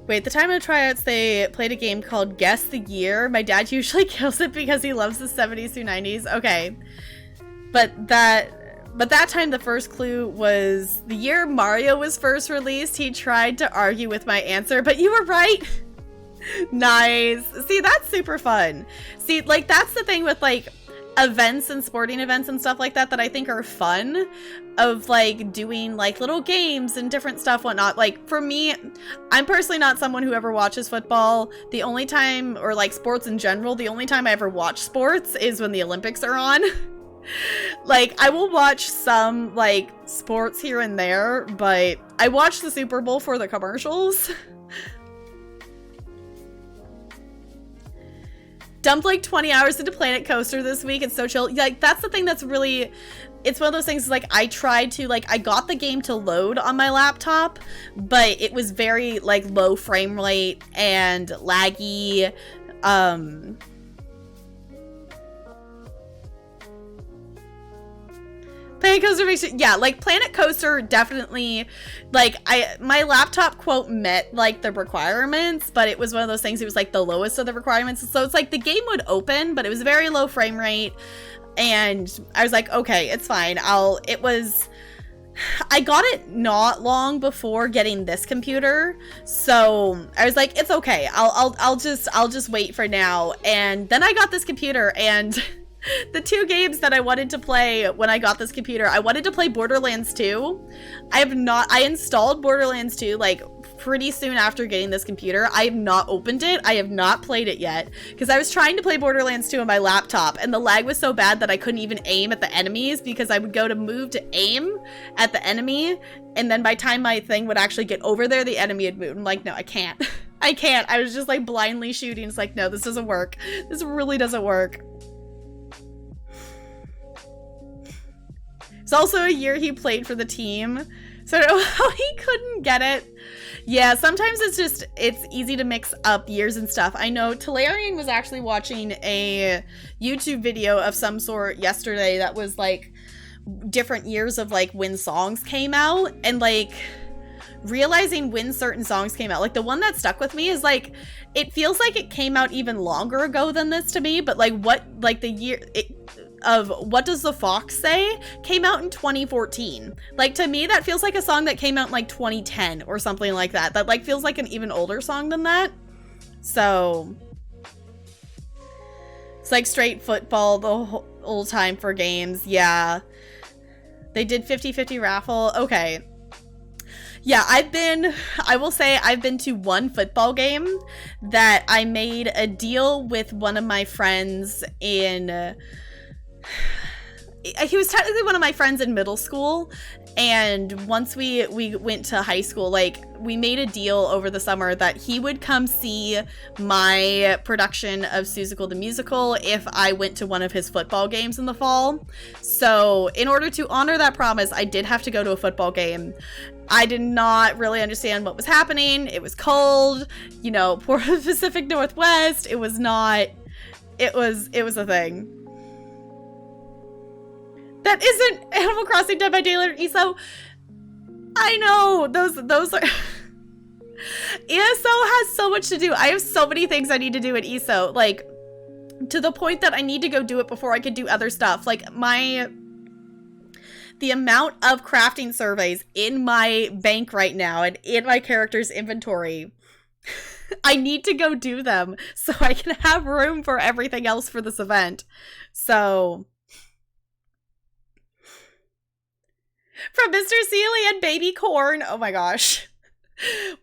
Wait, the time of the tryouts, they played a game called Guess the Year. My dad usually kills it because he loves the 70s through 90s. Okay. But that time the first clue was the year Mario was first released. He tried to argue with my answer, but you were right. Nice. See, that's super fun. See, like, that's the thing with, like, events and sporting events and stuff like that I think are fun, of like doing like little games and different stuff, whatnot. Like for me, I'm personally not someone who ever watches football. The only time, or like sports in general, the only time I ever watch sports is when the Olympics are on. Like I will watch some like sports here and there, but I watch the Super Bowl for the commercials. Dumped like 20 hours into Planet Coaster this week. It's so chill. Like that's the thing that's really, it's one of those things like I tried to like, I got the game to load on my laptop, but it was very like low frame rate and laggy. Planet Coaster makes it, yeah, like Planet Coaster definitely, like my laptop quote met like the requirements, but it was one of those things, it was like the lowest of the requirements. So it's like the game would open, but it was very low frame rate. And I was like, okay, it's fine. I got it not long before getting this computer. So I was like, it's okay. I'll just wait for now. And then I got this computer, and the two games that I wanted to play when I got this computer, I wanted to play Borderlands 2. I installed Borderlands 2 like pretty soon after getting this computer. I have not opened it. I have not played it yet because I was trying to play Borderlands 2 on my laptop and the lag was so bad that I couldn't even aim at the enemies, because I would go to move to aim at the enemy, and then by the time my thing would actually get over there, the enemy had moved. I'm like, no, I can't. I can't. I was just like blindly shooting. It's like, no, this doesn't work. This really doesn't work. It's also a year he played for the team, so I don't know how he couldn't get it. Yeah, sometimes it's easy to mix up years and stuff. I know Talarian was actually watching a YouTube video of some sort yesterday that was like different years of like when songs came out, and like realizing when certain songs came out. Like the one that stuck with me is like, it feels like it came out even longer ago than this to me, but like what, like the year of What Does the Fox Say came out in 2014. Like to me that feels like a song that came out in like 2010 or something like that. That like feels like an even older song than that. So it's like straight football the whole time for games. Yeah, they did 50-50 raffle. Okay. Yeah, I will say I've been to one football game that I made a deal with one of my friends in, he was technically one of my friends in middle school, and once we went to high school, like we made a deal over the summer that he would come see my production of Seussical the Musical if I went to one of his football games in the fall. So in order to honor that promise, I did have to go to a football game. I did not really understand what was happening. It was cold, you know, poor Pacific Northwest. It was not, it was a thing. That isn't Animal Crossing Dead by Daylight or ESO. I know, those are... ESO has so much to do. I have so many things I need to do at ESO, like, to the point that I need to go do it before I could do other stuff. Like, the amount of crafting surveys in my bank right now and in my character's inventory, I need to go do them so I can have room for everything else for this event. So... From Mr. Seeley and Baby Corn. Oh my gosh.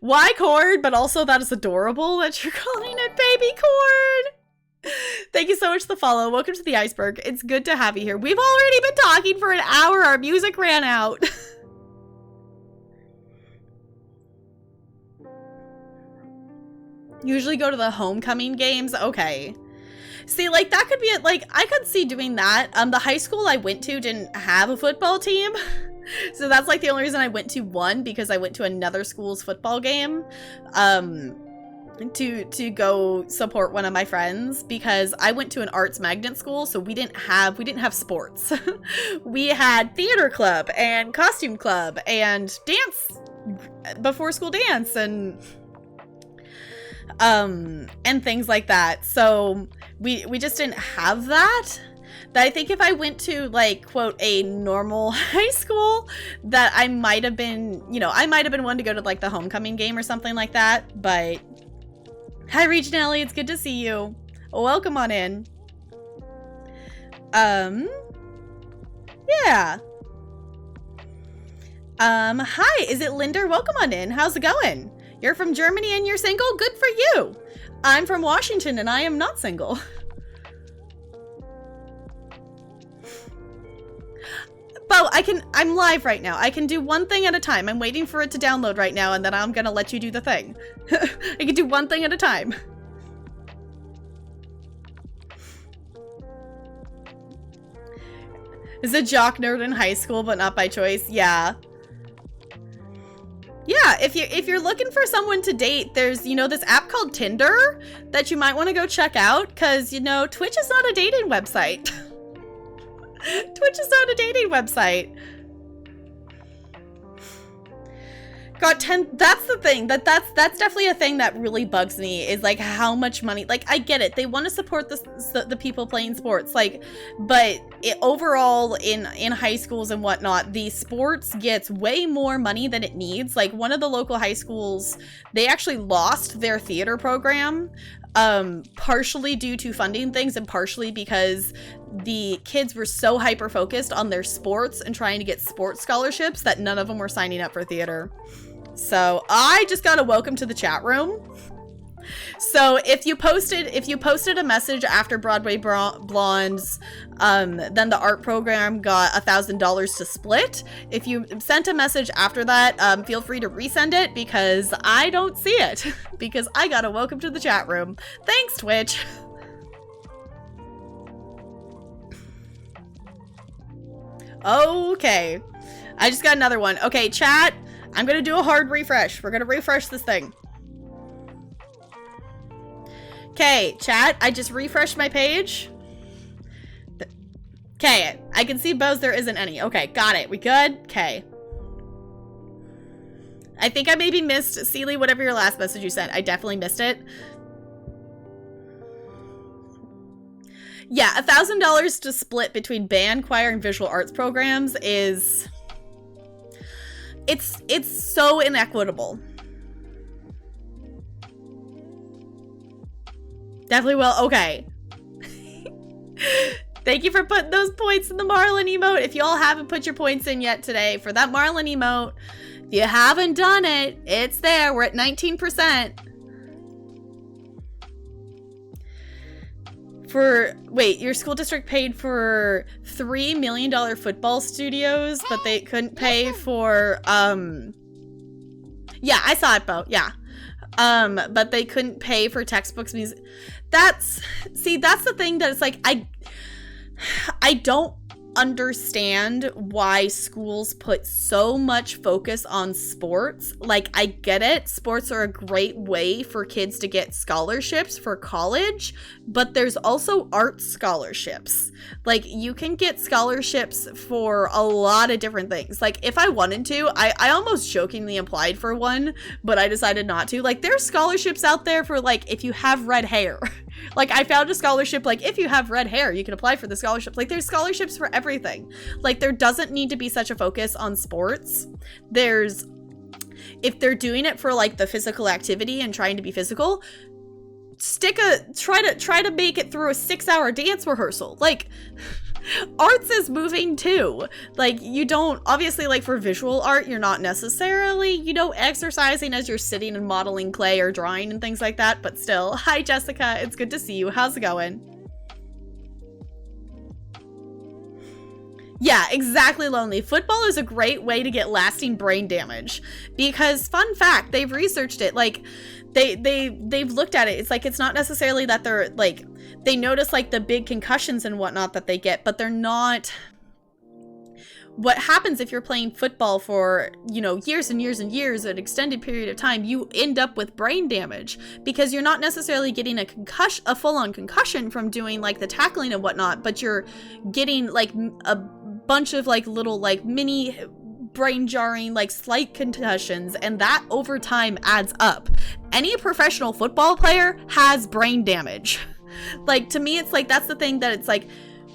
Why corn? But also that is adorable that you're calling it Baby Corn. Thank you so much for the follow. Welcome to the iceberg. It's good to have you here. We've already been talking for an hour. Our music ran out. Usually go to the homecoming games. Okay. See, like that could be it. Like I could see doing that. The high school I went to didn't have a football team. So that's like the only reason I went to one, because I went to another school's football game. to go support one of my friends because I went to an arts magnet school, so we didn't have sports. We had theater club and costume club and dance, before school dance, and things like that. So we just didn't have that. That I think if I went to, like, quote, a normal high school, that I might have been, you know, I might have been one to go to, like, the homecoming game or something like that. But hi, Regionelli, it's good to see you. Welcome on in. Yeah. Hi, is it Linder? Welcome on in. How's it going? You're from Germany and you're single? Good for you. I'm from Washington and I am not single. Bo, I'm live right now. I can do one thing at a time. I'm waiting for it to download right now and then I'm gonna let you do the thing. I can do one thing at a time. Is a jock nerd in high school, but not by choice? Yeah. Yeah, if you're looking for someone to date, there's, you know, this app called Tinder that you might want to go check out, because, you know, Twitch is not a dating website. Twitch is not a dating website. Got 10, that's the thing, that's definitely a thing that really bugs me, is like how much money, like I get it, they want to support the people playing sports, like, but overall in high schools and whatnot, the sports gets way more money than it needs. Like one of the local high schools, they actually lost their theater program, partially due to funding things and partially because the kids were so hyper focused on their sports and trying to get sports scholarships that none of them were signing up for theater. So I just got a welcome to the chat room. So if you posted a message after Broadway Blondes, then the art program got $1,000 to split. If you sent a message after that, feel free to resend it because I don't see it because I got a welcome to the chat room. Thanks, Twitch. Okay, I just got another one. Okay, chat, I'm gonna do a hard refresh. We're gonna refresh this thing. Okay, chat, I just refreshed my page. Okay, I can see Bo's, there isn't any. Okay, got it. We good? Okay. I think I maybe missed, Seely, whatever your last message you sent. I definitely missed it. Yeah, $1,000 to split between band, choir, and visual arts programs is... It's so inequitable. Definitely will. Okay. Thank you for putting those points in the Marlin emote. If y'all haven't put your points in yet today for that Marlin emote, if you haven't done it, it's there. We're at 19%. Wait, your school district paid for $3 million football studios, but they couldn't pay for, yeah, I saw it, Bo. Yeah. But they couldn't pay for textbooks, music. That's the thing that it's like, I don't understand why schools put so much focus on sports. Like, I get it. Sports are a great way for kids to get scholarships for college, but there's also art scholarships. Like, you can get scholarships for a lot of different things. Like, if I wanted to, I almost jokingly applied for one, but I decided not to. Like, there's scholarships out there for, like, if you have red hair. Like, I found a scholarship, like, if you have red hair, you can apply for the scholarship. Like, there's scholarships for everything. Like, there doesn't need to be such a focus on sports. If they're doing it for, like, the physical activity and trying to be physical, try to make it through a 6-hour dance rehearsal. Like, arts is moving too. Like, you don't, obviously, like, for visual art, you're not necessarily, you know, exercising as you're sitting and modeling clay or drawing and things like that, but still. Hi, Jessica. It's good to see you. How's it going? Yeah, exactly, Lonely. Football is a great way to get lasting brain damage because, fun fact, they've researched it. Like, they've looked at it. It's like, it's not necessarily that they're, like, they notice, like, the big concussions and whatnot that they get, but they're not... what happens if you're playing football for, you know, years and years and years, an extended period of time, you end up with brain damage because you're not necessarily getting a full-on concussion from doing like the tackling and whatnot, but you're getting like a bunch of like little like mini brain jarring, like slight concussions, and that over time adds up. Any professional football player has brain damage. Like, to me, it's like, that's the thing that it's like,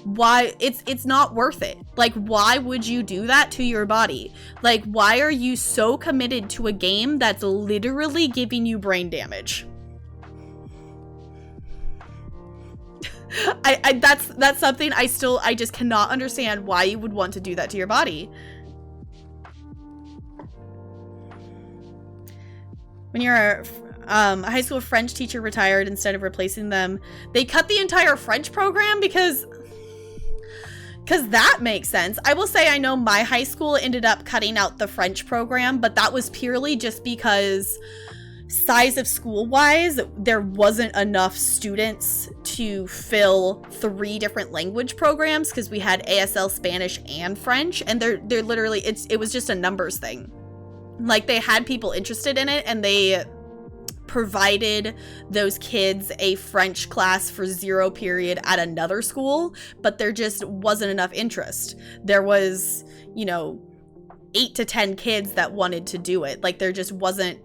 why it's not worth it. Like, why would you do that to your body? Like, why are you so committed to a game that's literally giving you brain damage? That's something I just cannot understand why you would want to do that to your body. When your high school French teacher retired, instead of replacing them, they cut the entire French program because that makes sense. I will say I know my high school ended up cutting out the French program, but that was purely just because size of school wise, there wasn't enough students to fill 3 different language programs because we had ASL, Spanish, and French, and they're literally, it was just a numbers thing. Like, they had people interested in it, and they provided those kids a French class for 0 period at another school, but there just wasn't enough interest. There was, you know, 8 to 10 kids that wanted to do it. Like, there just wasn't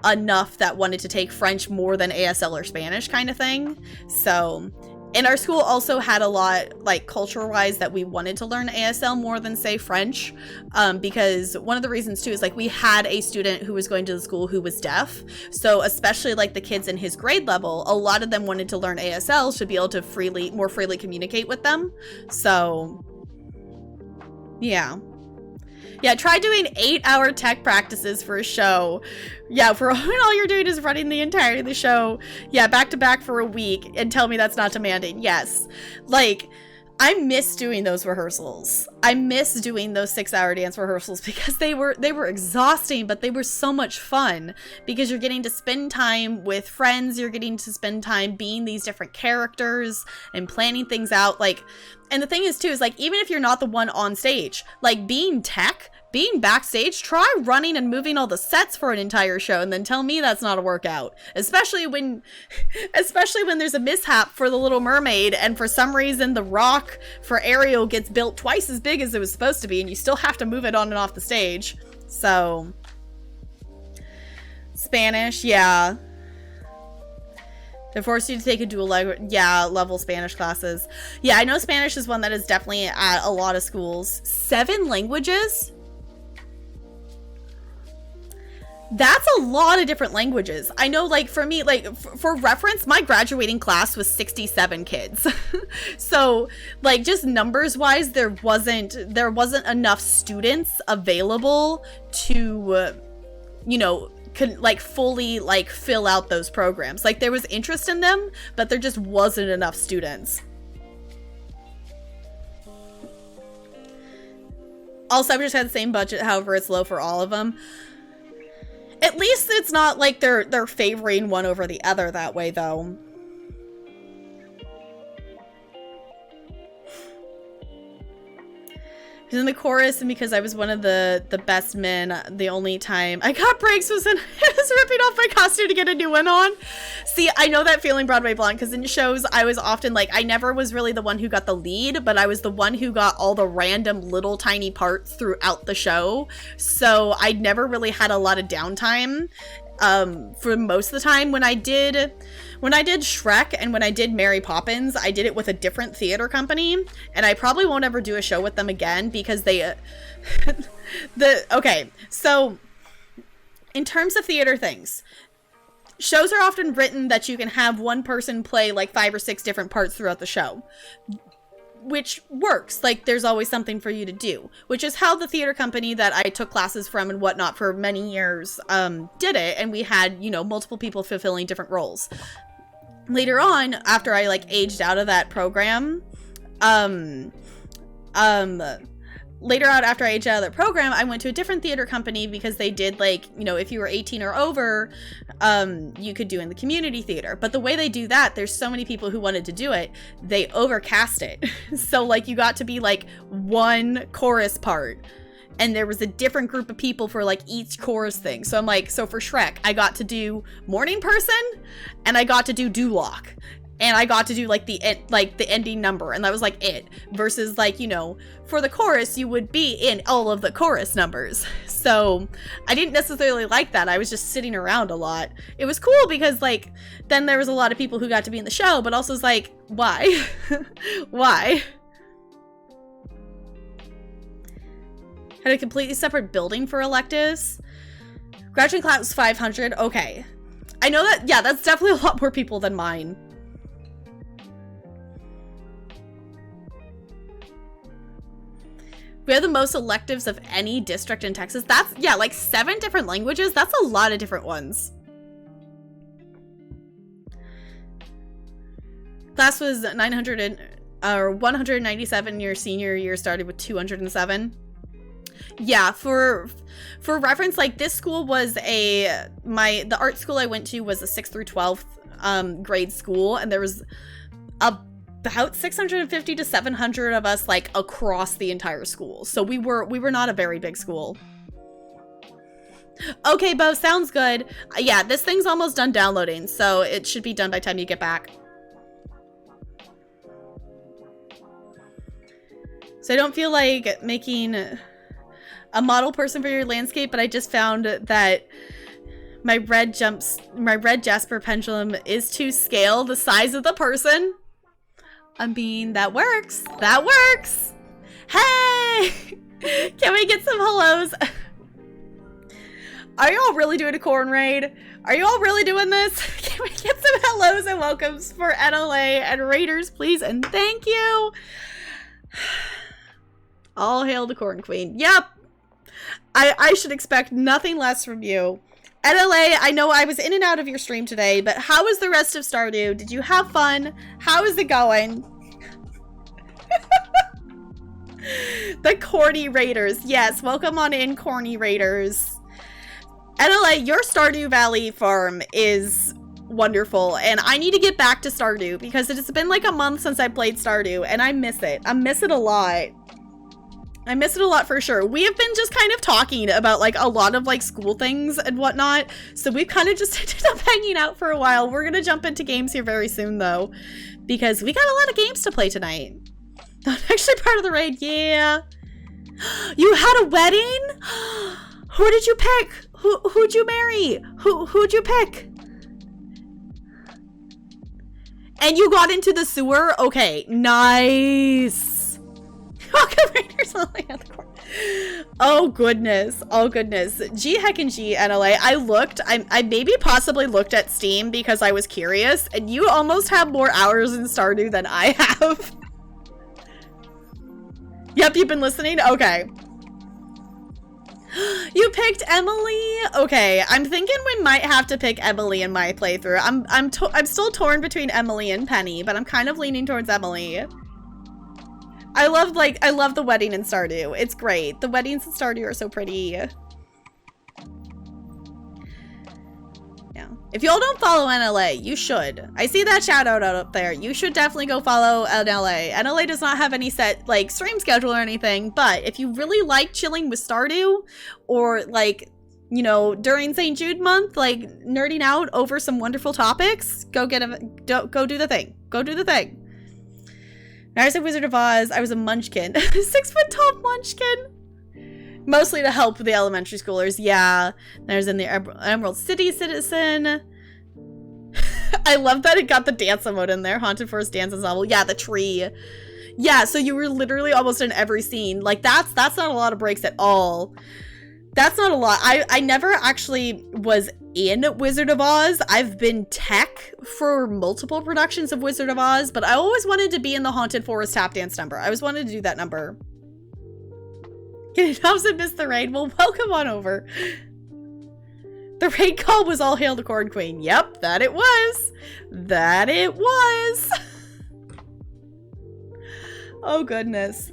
enough that wanted to take French more than ASL or Spanish kind of thing. So, and our school also had a lot, like, culture-wise, that we wanted to learn ASL more than, say, French, because one of the reasons, too, is, like, we had a student who was going to the school who was deaf, so especially, like, the kids in his grade level, a lot of them wanted to learn ASL to be able to more freely communicate with them, so, yeah. Yeah, try doing 8-hour tech practices for a show. Yeah, for when all you're doing is running the entirety of the show, yeah, back to back for a week, and tell me that's not demanding. Yes. Like, I miss doing those rehearsals. I miss doing those 6-hour dance rehearsals because they were exhausting, but they were so much fun because you're getting to spend time with friends, you're getting to spend time being these different characters and planning things out. Like, and the thing is too, is like, even if you're not the one on stage, like being tech, being backstage, try running and moving all the sets for an entire show and then tell me that's not a workout. Especially when there's a mishap for the Little Mermaid and for some reason the rock for Ariel gets built twice as big as it was supposed to be and you still have to move it on and off the stage. So, Spanish, yeah. They force you to take a dual level Spanish classes. Yeah, I know Spanish is one that is definitely at a lot of schools. 7 languages? That's a lot of different languages. I know, like, for me, like, for reference, my graduating class was 67 kids. So, like, just numbers-wise, there wasn't enough students available to, you know, could like fully like fill out those programs. Like, there was interest in them, but there just wasn't enough students. Also, I've just had the same budget, however it's low for all of them. At least it's not like they're favoring one over the other that way, though. In the chorus, and because I was one of the best men, the only time I got breaks was when I was ripping off my costume to get a new one on. See, I know that feeling, Broadway Blonde, because in shows, I was often like, I never was really the one who got the lead, but I was the one who got all the random little tiny parts throughout the show. So I never really had a lot of downtime. For most of the time when I did Shrek and when I did Mary Poppins, I did it with a different theater company, and I probably won't ever do a show with them again because they, okay, so in terms of theater things, shows are often written that you can have one person play like 5 or 6 different parts throughout the show, which works. Like, there's always something for you to do, which is how the theater company that I took classes from and whatnot for many years did it, and we had, you know, multiple people fulfilling different roles. Later on, after I like aged out of that program, later out after I aged out of the program, I went to a different theater company because they did like, you know, if you were 18 or over, you could do in the community theater. But the way they do that, there's so many people who wanted to do it, they overcast it. So like you got to be like one chorus part. And there was a different group of people for like each chorus thing. So I'm like, so for Shrek, I got to do Morning Person and I got to do Duloc. And I got to do like the ending number, and that was like it. Versus like, you know, for the chorus, you would be in all of the chorus numbers. So I didn't necessarily like that. I was just sitting around a lot. It was cool because like then there was a lot of people who got to be in the show, but also it's like, why? Why? Had a completely separate building for electives. Graduating class was 500. Okay. I know that, yeah, that's definitely a lot more people than mine. We have the most electives of any district in Texas. That's, yeah, like 7 different languages. That's a lot of different ones. Class was 197. Your senior year started with 207. Yeah, for reference, like this school was the art school I went to was a 6th through 12th grade school, and there was about 650 to 700 of us like across the entire school. So we were not a very big school. Okay, Bo, sounds good. Yeah, this thing's almost done downloading, so it should be done by the time you get back. So I don't feel like making a model person for your landscape, but I just found that my red Jasper pendulum is to scale the size of the person. I mean, that works. That works. Hey! Can we get some hellos? Are y'all really doing a corn raid? Are you all really doing this? Can we get some hellos and welcomes for NLA and Raiders, please? And thank you. All hail the Corn Queen. Yep. I should expect nothing less from you. NLA, I know I was in and out of your stream today, but how was the rest of Stardew? Did you have fun? How is it going? The corny raiders. Yes, welcome on in, corny raiders. NLA, your Stardew Valley farm is wonderful, and I need to get back to Stardew because it has been like a month since I played Stardew, and I miss it. I miss it a lot. I miss it a lot for sure. We have been just kind of talking about like a lot of like school things and whatnot. So we've kind of just ended up hanging out for a while. We're going to jump into games here very soon though, because we got a lot of games to play tonight. Not actually part of the raid. Yeah. You had a wedding? Who did you pick? Who'd you marry? Who'd you pick? And you got into the sewer? Okay. Nice. Welcome Raiders only at the corner. Oh goodness. Oh goodness. G heckin' G NLA. I looked. I maybe possibly looked at Steam because I was curious, and you almost have more hours in Stardew than I have. Yep, you've been listening? Okay. You picked Emily? Okay, I'm thinking we might have to pick Emily in my playthrough. I'm still torn between Emily and Penny, but I'm kind of leaning towards Emily. I love the wedding in Stardew. It's great. The weddings in Stardew are so pretty. Yeah. If y'all don't follow NLA, you should. I see that shout out up there. You should definitely go follow NLA. NLA does not have any set like stream schedule or anything, but if you really like chilling with Stardew, or like, you know, during St. Jude month, like nerding out over some wonderful topics, go do the thing. Go do the thing. I was a Wizard of Oz. I was a munchkin. 6 foot tall munchkin. Mostly to help the elementary schoolers. Yeah. I was in the Emerald City Citizen. I love that it got the dance mode in there. Haunted Forest Dance Ensemble. Yeah, the tree. Yeah, so you were literally almost in every scene. Like, that's not a lot of breaks at all. That's not a lot. I never actually was in Wizard of Oz. I've been tech for multiple productions of Wizard of Oz, but I always wanted to be in the Haunted Forest tap dance number. I always wanted to do that number. Getting helps and miss the raid. Well, welcome on over. The raid call was all hail the Corn Queen. Yep, that it was. That it was. Oh, goodness.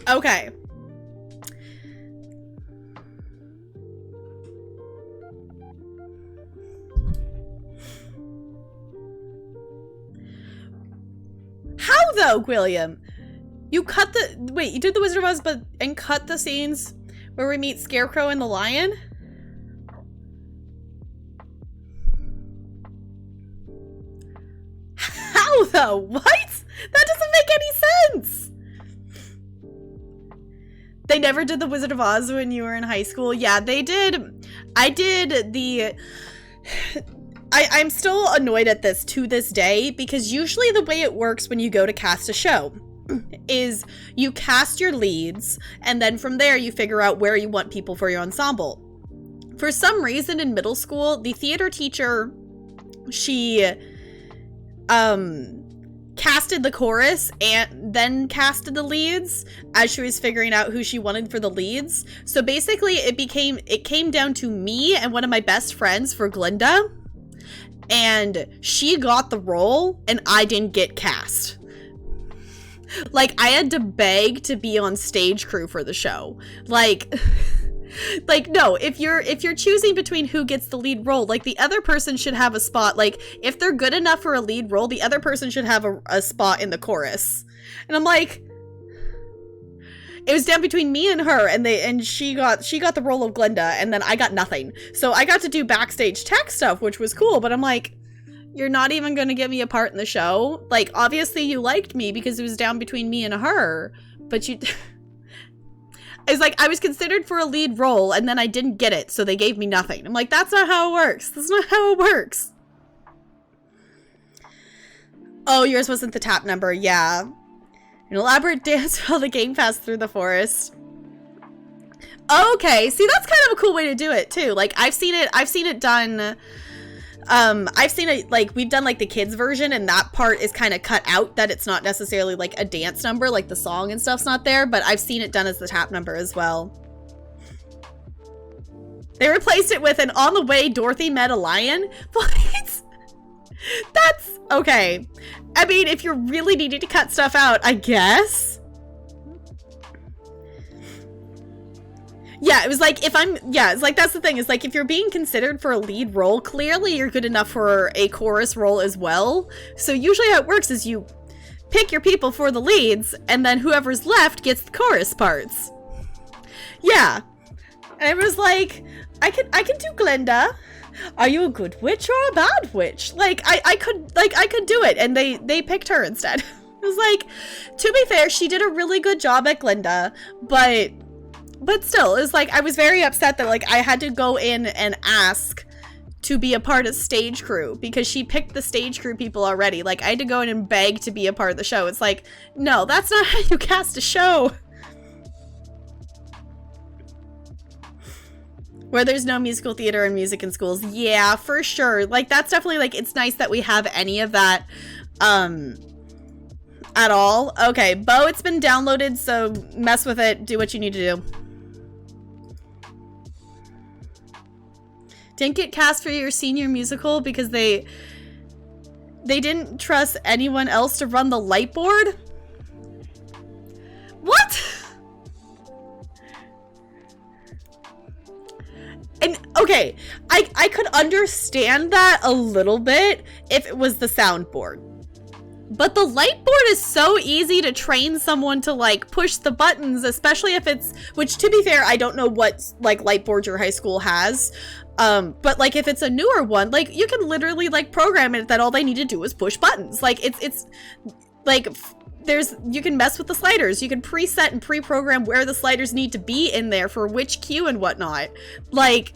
Okay. How though, William? You cut the wait, you did the Wizard of Oz but and cut the scenes where we meet Scarecrow and the Lion? How though? What? That doesn't make any sense. They never did the Wizard of Oz when you were in high school. Yeah, they did. I did the I'm still annoyed at this to this day because usually the way it works when you go to cast a show is you cast your leads and then from there you figure out where you want people for your ensemble. For some reason in middle school, the theater teacher, she casted the chorus and then casted the leads as she was figuring out who she wanted for the leads. So basically it came down to me and one of my best friends for Glinda, and she got the role and I didn't get cast. Like, I had to beg to be on stage crew for the show. Like no, if you're choosing between who gets the lead role, like, the other person should have a spot. Like, if they're good enough for a lead role, the other person should have a spot in the chorus. And I'm like, it was down between me and her, and she got the role of Glinda, and then I got nothing. So I got to do backstage tech stuff, which was cool, but I'm like, you're not even going to give me a part in the show? Like, obviously you liked me because it was down between me and her, but you... It's like, I was considered for a lead role, and then I didn't get it, so they gave me nothing. I'm like, that's not how it works. That's not how it works. Oh, yours wasn't the tap number. Yeah. An elaborate dance while the gang passed through the forest. Okay, see, that's kind of a cool way to do it, too. Like, I've seen it done... I've seen it, like, we've done, like, the kids version, and that part is kind of cut out, that it's not necessarily, like, a dance number, like, the song and stuff's not there, but I've seen it done as the tap number as well. They replaced it with an on the way Dorothy met a lion? What? That's, okay. I mean, if you're really needing to cut stuff out, I guess. Yeah, it was like, it's like, that's the thing, is like, if you're being considered for a lead role, clearly you're good enough for a chorus role as well. So usually how it works is you pick your people for the leads, and then whoever's left gets the chorus parts. Yeah. And it was like, I can do Glinda. Are you a good witch or a bad witch? Like, I could do it, and they picked her instead. It was like, to be fair, she did a really good job at Glinda, but still, it's like, I was very upset that, like, I had to go in and ask to be a part of stage crew because she picked the stage crew people already. Like, I had to go in and beg to be a part of the show. It's like, no, that's not how you cast a show. Where there's no musical theater and music in schools. Yeah, for sure. Like, that's definitely, like, it's nice that we have any of that, at all. Okay, Bo, it's been downloaded, so mess with it. Do what you need to do. Didn't get cast for your senior musical because they didn't trust anyone else to run the light board? What? And, okay, I could understand that a little bit if it was the soundboard. But the light board is so easy to train someone to, like, push the buttons, especially if it's, which, to be fair, I don't know what, like, light board your high school has, but, like, if it's a newer one, like, you can literally, like, program it that all they need to do is push buttons. Like, it's, like, you can mess with the sliders, you can preset and pre-program where the sliders need to be in there for which cue and whatnot. Like,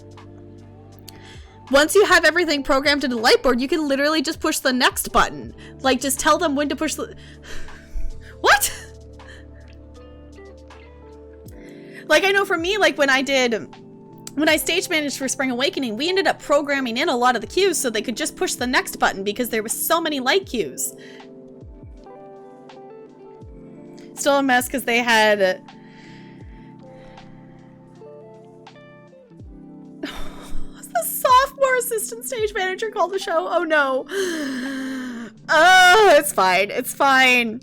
once you have everything programmed into the light board, you can literally just push the next button. Like, just tell them when to push the... What? Like, I know for me, like, when I stage managed for Spring Awakening, we ended up programming in a lot of the cues so they could just push the next button because there was so many light cues. Still a mess because they had... The sophomore assistant stage manager called the show. Oh no. Oh, it's fine. It's fine.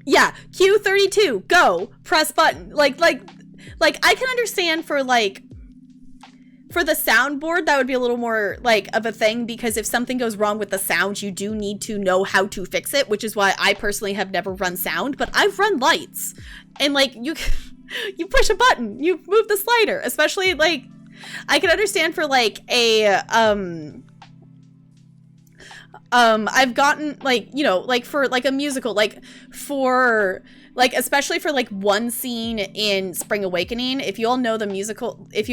Yeah, Q32, go, press button. Like I can understand for like, for the soundboard, that would be a little more like of a thing, because if something goes wrong with the sound, you do need to know how to fix it, which is why I personally have never run sound, but I've run lights. And like, you push a button, you move the slider, especially like, I can understand for like a, I've gotten like, you know, like for like a musical, like for like, especially for like one scene in Spring Awakening, if you all know the musical, it's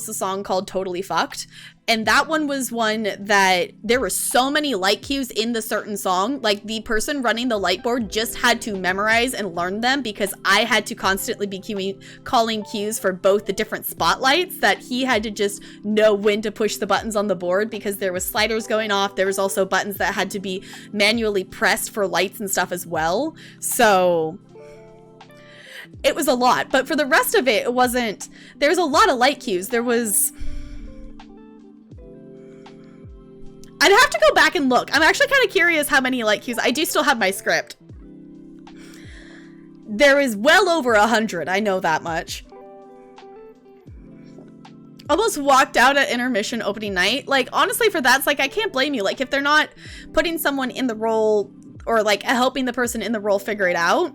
the song called Totally Fucked. And that one was one that there were so many light cues in the certain song. Like the person running the light board just had to memorize and learn them, because I had to constantly be calling cues for both the different spotlights, that he had to just know when to push the buttons on the board, because there was sliders going off. There was also buttons that had to be manually pressed for lights and stuff as well. So it was a lot, but for the rest of it, it wasn't, there was a lot of light cues. There was, I'd have to go back and look. I'm actually kind of curious how many light cues. I do still have my script. There is well over 100. I know that much. Almost walked out at intermission opening night. Like, honestly, for that, it's like, I can't blame you. Like, if they're not putting someone in the role, or like helping the person in the role figure it out.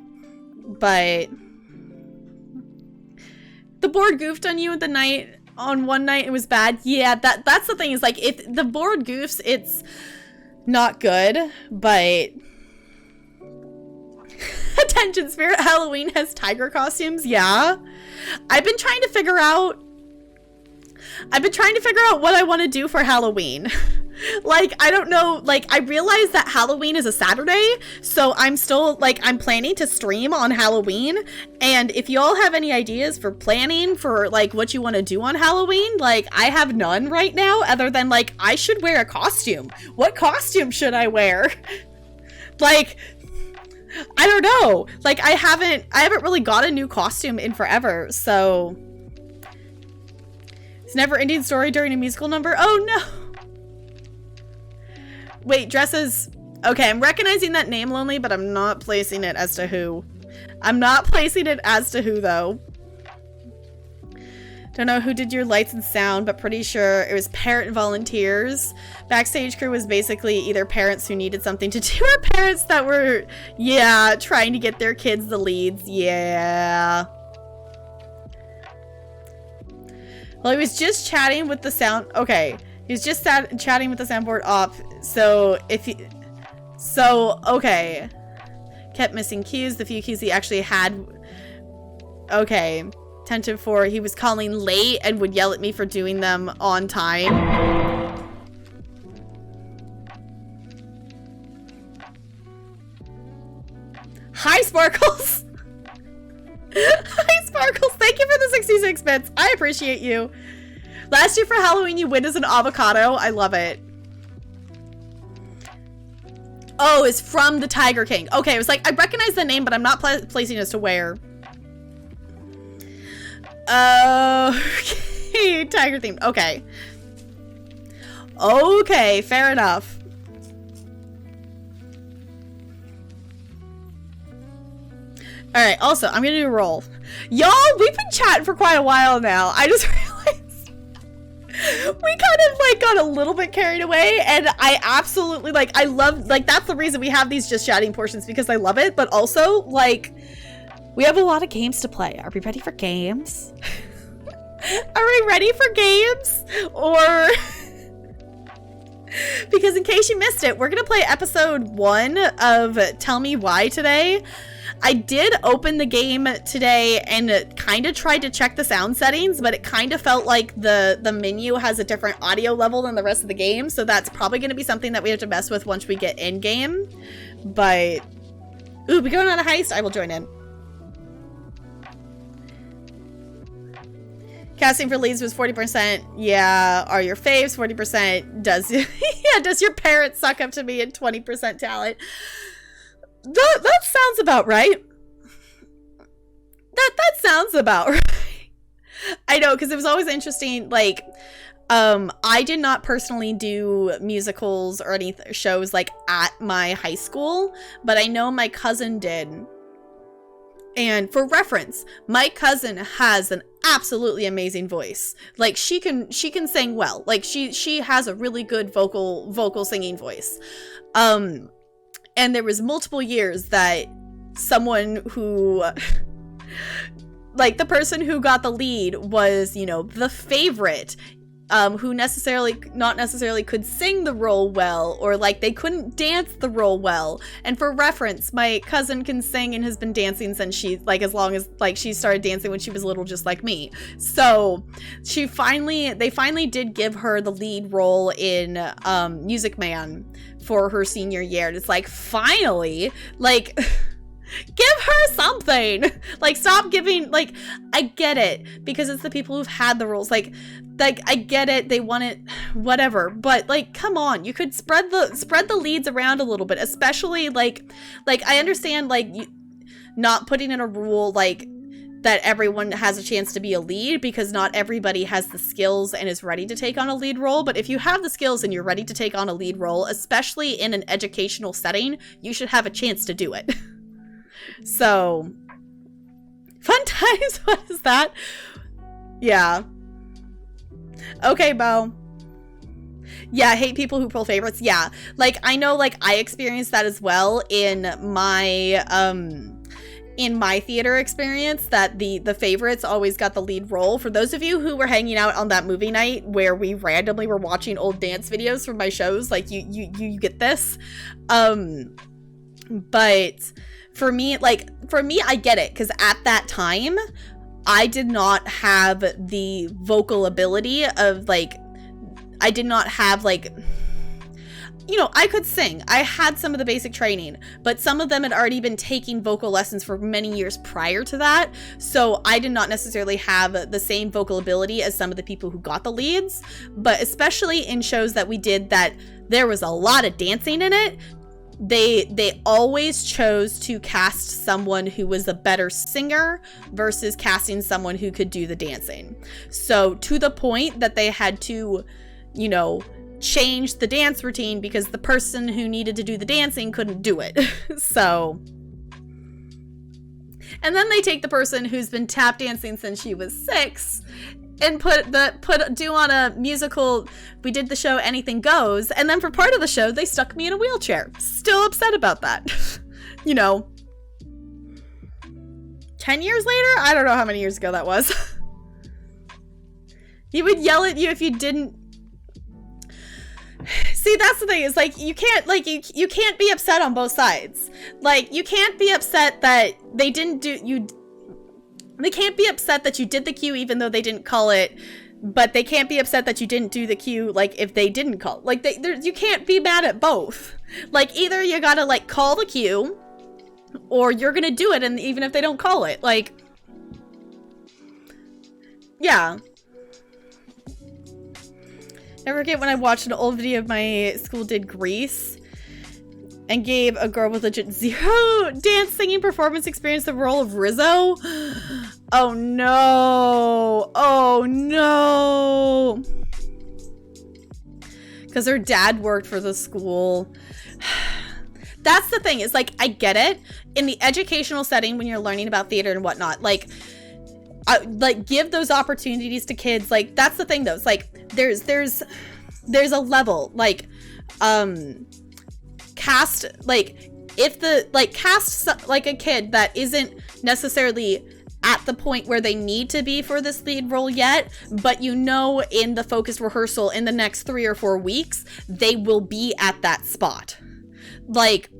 But the board goofed on you on one night, it was bad. Yeah, that's the thing, is like, if the board goofs, it's not good. But attention, Spirit Halloween has tiger costumes. Yeah, I've been trying to figure out what I want to do for Halloween. Like, I don't know, like, I realized that Halloween is a Saturday, so I'm still, like, I'm planning to stream on Halloween, and if you all have any ideas for planning for, like, what you want to do on Halloween, like, I have none right now, other than, like, I should wear a costume. What costume should I wear? Like, I don't know. Like, I haven't really got a new costume in forever, so. It's never ending story during a musical number? Oh, no. Wait, dresses. Okay, I'm recognizing that name, Lonely, but I'm not placing it as to who. I'm not placing it as to who, though. Don't know who did your lights and sound, but pretty sure it was parent volunteers. Backstage crew was basically either parents who needed something to do, or parents that were, yeah, trying to get their kids the leads. Yeah. Well, he was just chatting with the sound. Okay. He was just chatting with the soundboard off. So okay. Kept missing cues. The few cues he actually had. Okay. Attention for, he was calling late and would yell at me for doing them on time. Hi, Sparkles. Hi, Sparkles. Thank you for the 66 bits. I appreciate you. Last year for Halloween, you win as an avocado. I love it. Oh, it's from the Tiger King. Okay, it was like, I recognize the name, but I'm not placing as to where. Okay, tiger theme. Okay. Okay, fair enough. Alright, also, I'm gonna do a roll. Y'all, we've been chatting for quite a while now. I just realized we kind of, like, got a little bit carried away, and I absolutely, like, I love, like, that's the reason we have these just chatting portions, because I love it, but also, like, we have a lot of games to play. Are we ready for games? Are we ready for games? Or... because in case you missed it, we're gonna play episode 1 of Tell Me Why today. I did open the game today and kind of tried to check the sound settings, but it kind of felt like the menu has a different audio level than the rest of the game, so that's probably going to be something that we have to mess with once we get in game. But ooh, we going on a heist? I will join in. Casting for leads was 40%. Yeah, are your faves 40%? Does yeah, does your parent suck up to me and 20% talent? That sounds about right. That sounds about right. I know, because it was always interesting, like, I did not personally do musicals or any shows like at my high school, but I know my cousin did. And for reference, my cousin has an absolutely amazing voice. Like she can sing well. Like she has a really good vocal singing voice. And there was multiple years that someone who like the person who got the lead was, you know, the favorite, who not necessarily could sing the role well, or like they couldn't dance the role well. And for reference, my cousin can sing and has been dancing since she, like, as long as, like, she started dancing when she was little, just like me. So they finally did give her the lead role in Music Man for her senior year. And it's like, finally, like give her something. Like, stop giving, like, I get it, because it's the people who've had the roles. Like I get it, they want it, whatever, but like, come on, you could spread the leads around a little bit, especially like I understand, like, not putting in a rule like that everyone has a chance to be a lead, because not everybody has the skills and is ready to take on a lead role. But if you have the skills and you're ready to take on a lead role, especially in an educational setting, you should have a chance to do it. So, fun times. What is that? Yeah. Okay, Bo. Yeah, I hate people who pull favorites. Yeah, like, I know, like, I experienced that as well in my theater experience, that the favorites always got the lead role. For those of you who were hanging out on that movie night where we randomly were watching old dance videos from my shows, like, you get this. But for me, I get it, because at that time, I did not have the vocal ability of, like, I did not have, like, you know, I could sing. I had some of the basic training, but some of them had already been taking vocal lessons for many years prior to that. So I did not necessarily have the same vocal ability as some of the people who got the leads. But especially in shows that we did that there was a lot of dancing in it, they always chose to cast someone who was a better singer versus casting someone who could do the dancing. So to the point that they had to, you know, change the dance routine because the person who needed to do the dancing couldn't do it. So, and then they take the person who's been tap dancing since she was 6 and do on a musical. We did the show Anything Goes, and then for part of the show they stuck me in a wheelchair. Still upset about that. You know, 10 years later? I don't know how many years ago that was. He would yell at you if you didn't. See, that's the thing, is like, you can't, like, you can't be upset on both sides. Like, you can't be upset that they didn't do you. They can't be upset that you did the cue even though they didn't call it, but they can't be upset that you didn't do the cue, like, if they didn't call it. Like, you can't be mad at both. Like, either you gotta, like, call the cue, or you're gonna do it, and even if they don't call it, like, yeah. Never forget when I watched an old video of my school did Grease and gave a girl with legit 0 dance singing performance experience the role of Rizzo. Oh no. Oh no. Because her dad worked for the school. That's the thing, is like, I get it. In the educational setting, when you're learning about theater and whatnot, like give those opportunities to kids. Like, that's the thing though. It's like, there's a level, like, cast, like, if the, like, cast, like, a kid that isn't necessarily at the point where they need to be for this lead role yet, but you know, in the focused rehearsal in the next 3 or 4 weeks, they will be at that spot. Like,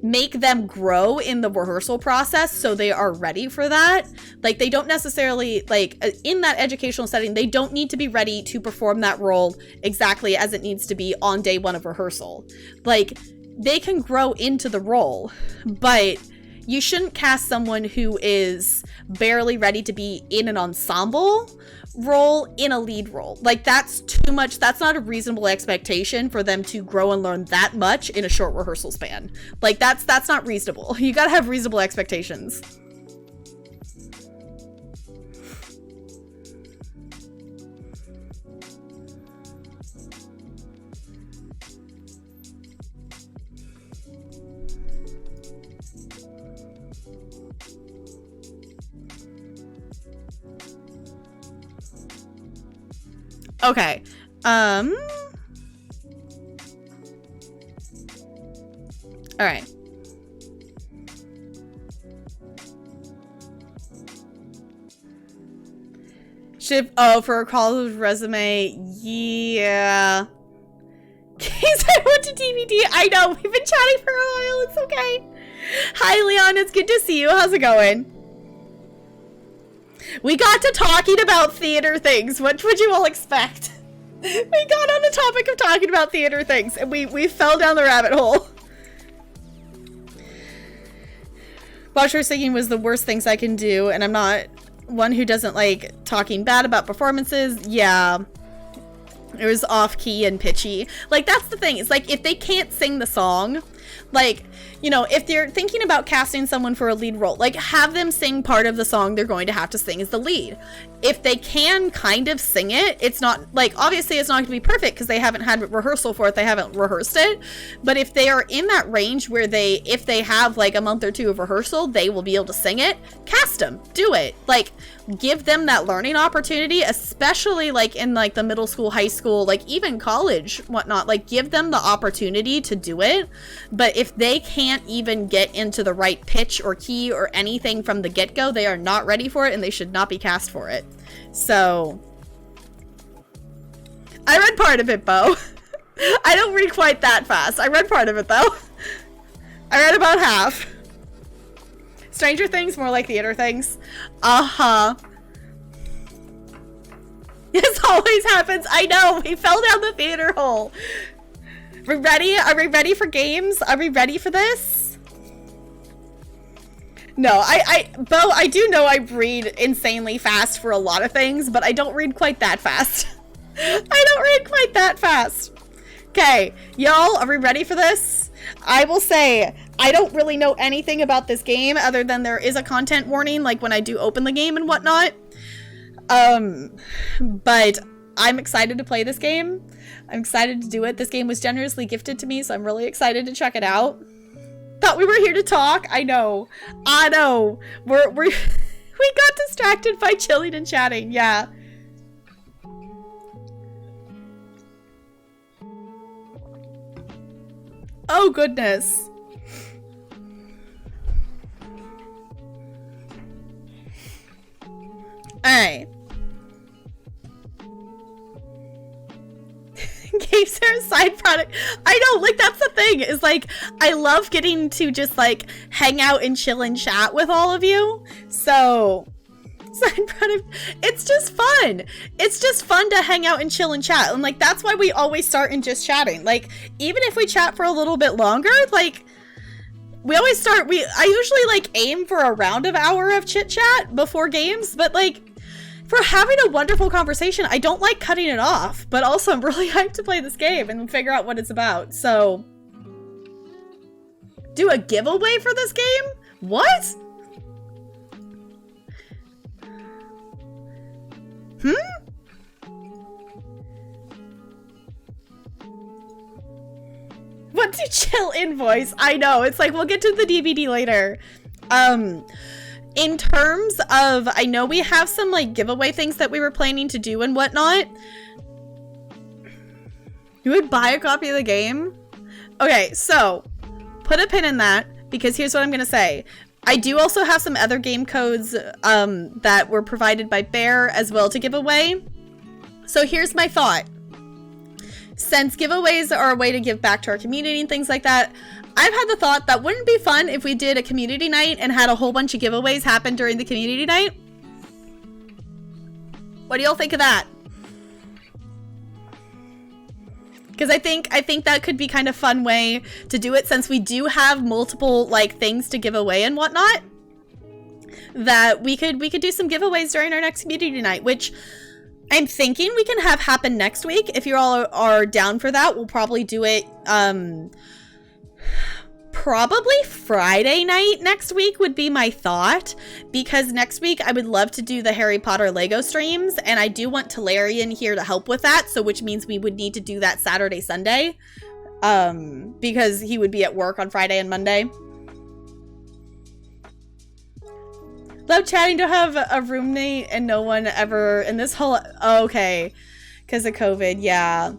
make them grow in the rehearsal process so they are ready for that. Like, they don't necessarily, like, in that educational setting, they don't need to be ready to perform that role exactly as it needs to be on day 1 of rehearsal. Like, they can grow into the role, but you shouldn't cast someone who is barely ready to be in an ensemble role in a lead role. Like, that's too much. That's not a reasonable expectation for them to grow and learn that much in a short rehearsal span. Like, that's not reasonable. You gotta have reasonable expectations. Okay. All right. For a college resume, yeah. Case I went to DVD. I know, we've been chatting for a while, it's okay. Hi Leon, it's good to see you. How's it going? We got to talking about theater things. What would you all expect? We got on the topic of talking about theater things, and we fell down the rabbit hole. Watcher singing was the worst things I can do, and I'm not one who doesn't like talking bad about performances. Yeah. It was off-key and pitchy. Like, that's the thing. It's like, if they can't sing the song, like, you know, if they're thinking about casting someone for a lead role, like, have them sing part of the song they're going to have to sing as the lead. If they can kind of sing it, it's not, like, obviously it's not going to be perfect because they haven't had rehearsal for it, they haven't rehearsed it, but if they are in that range where if they have, like, a month or two of rehearsal, they will be able to sing it, cast them, do it. Like, give them that learning opportunity, especially, like, in, like, the middle school, high school, like, even college, whatnot. Like, give them the opportunity to do it. But if they can't even get into the right pitch or key or anything from the get-go, they are not ready for it, and they should not be cast for it. So, I read part of it, Bo. I don't read quite that fast. I read part of it, though. I read about half. Stranger Things, more like theater things. Uh-huh. This always happens. I know. We fell down the theater hole. We ready? Are we ready for games? Are we ready for this? No, Bo, I do know I read insanely fast for a lot of things, but I don't read quite that fast. I don't read quite that fast. Okay, y'all, are we ready for this? I will say, I don't really know anything about this game other than there is a content warning, like when I do open the game and whatnot. But I'm excited to play this game. I'm excited to do it. This game was generously gifted to me, so I'm really excited to check it out. Thought we were here to talk. I know. I know. We got distracted by chilling and chatting. Yeah. Oh, goodness. Alright. Games are a side product. I know, like, that's the thing, is, like, I love getting to just, like, hang out and chill and chat with all of you. So, side product, it's just fun. It's just fun to hang out and chill and chat. And, like, that's why we always start in just chatting. Like, even if we chat for a little bit longer, like, we always start, I usually, like, aim for a round of hour of chit chat before games, but, like, for having a wonderful conversation, I don't like cutting it off, but also I'm really hyped to play this game and figure out what it's about. So, do a giveaway for this game? What? What to chill invoice? I know, it's like, we'll get to the DVD later. In terms of, I know we have some, like, giveaway things that we were planning to do and whatnot. You would buy a copy of the game? Okay, so, put a pin in that, because here's what I'm gonna say. I do also have some other game codes, that were provided by Bear as well to give away. So here's my thought. Since giveaways are a way to give back to our community and things like that, I've had the thought that wouldn't it be fun if we did a community night and had a whole bunch of giveaways happen during the community night? What do y'all think of that? Because I think that could be kind of fun way to do it, since we do have multiple, like, things to give away and whatnot. That we could do some giveaways during our next community night, which I'm thinking we can have happen next week. If you all are down for that, we'll probably do it, probably Friday night next week would be my thought, because next week I would love to do the Harry Potter Lego streams, and I do want Talarian here to help with that, so which means we would need to do that Saturday, Sunday, because he would be at work on Friday and Monday. Love chatting to have a roommate and no one ever in this whole... Okay. because of COVID. Yeah.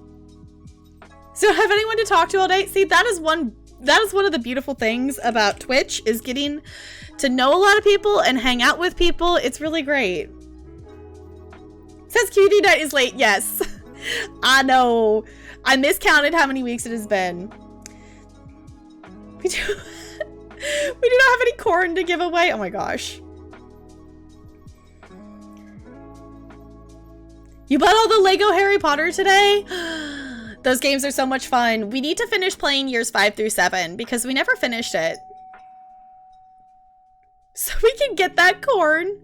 So have anyone to talk to all day? See, that is one of the beautiful things about Twitch, is getting to know a lot of people and hang out with people. It's really great. Says QD night is late. Yes. I know. I miscounted how many weeks it has been. We do not have any corn to give away. Oh my gosh. You bought all the Lego Harry Potter today? Those games are so much fun. We need to finish playing years 5 through 7 because we never finished it. So we can get that corn.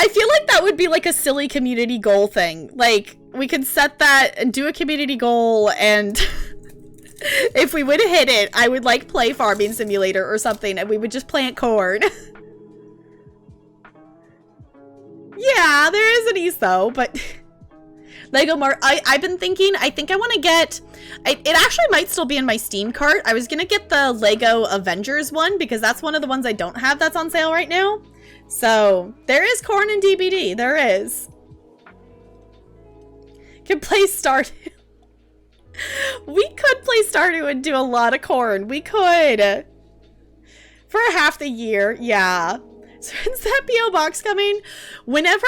I feel like that would be like a silly community goal thing. Like, we could set that and do a community goal, and if we would hit it, I would like play Farming Simulator or something, and we would just plant corn. Yeah, there is an ESO, but Lego Mart, I've been thinking, I think I want to get, it actually might still be in my Steam cart. I was going to get the Lego Avengers one because that's one of the ones I don't have that's on sale right now. So there is corn in DBD. There is. Can play Stardew. We could play Stardew and do a lot of corn. We could. For half the year, yeah. So is that P.O. box coming? Whenever,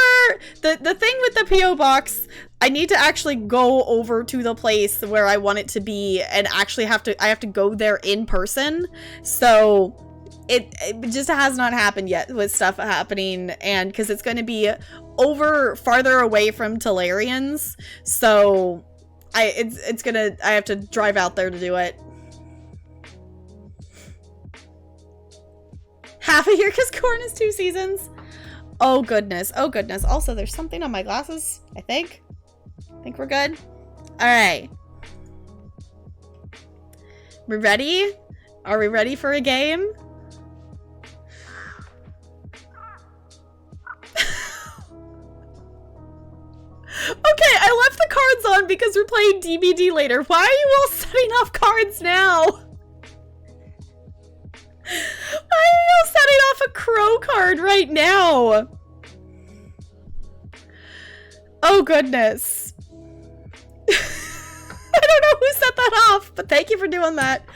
the thing with the P.O. box, I need to actually go over to the place where I want it to be and actually I have to go there in person. So it just has not happened yet with stuff happening, and because it's going to be farther away from Tolarians. So I have to drive out there to do it. Half a year because corn is 2 seasons. Oh goodness. Oh goodness. Also, there's something on my glasses, I think. I think we're good. All right. We ready? Are we ready for a game? Okay, I left the cards on because we're playing DBD later. Why are you all setting off cards now? Why are you all setting off a crow card right now? Oh goodness. I don't know who set that off, but thank you for doing that.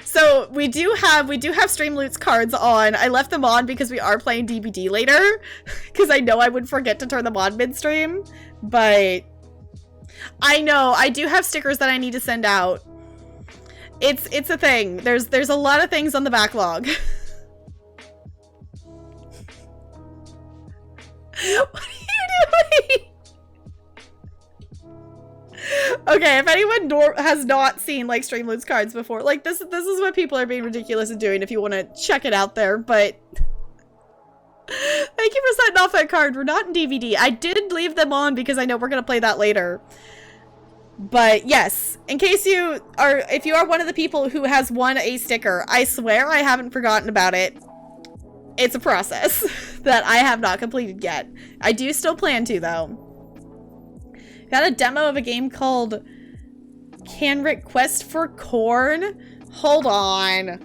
So we do have Streamloot's cards on. I left them on because we are playing DBD later, because I know I would forget to turn them on midstream. But I know I do have stickers that I need to send out. It's a thing. There's a lot of things on the backlog. What are you doing? Okay, if anyone has not seen like Streamloot's cards before, like this is what people are being ridiculous and doing if you want to check it out there, but thank you for setting off that card. We're not in DVD. I did leave them on because I know we're going to play that later. But yes, in case if you are one of the people who has won a sticker, I swear I haven't forgotten about it. It's a process that I have not completed yet. I do still plan to, though. Got a demo of a game called Canric Quest for Corn. Hold on,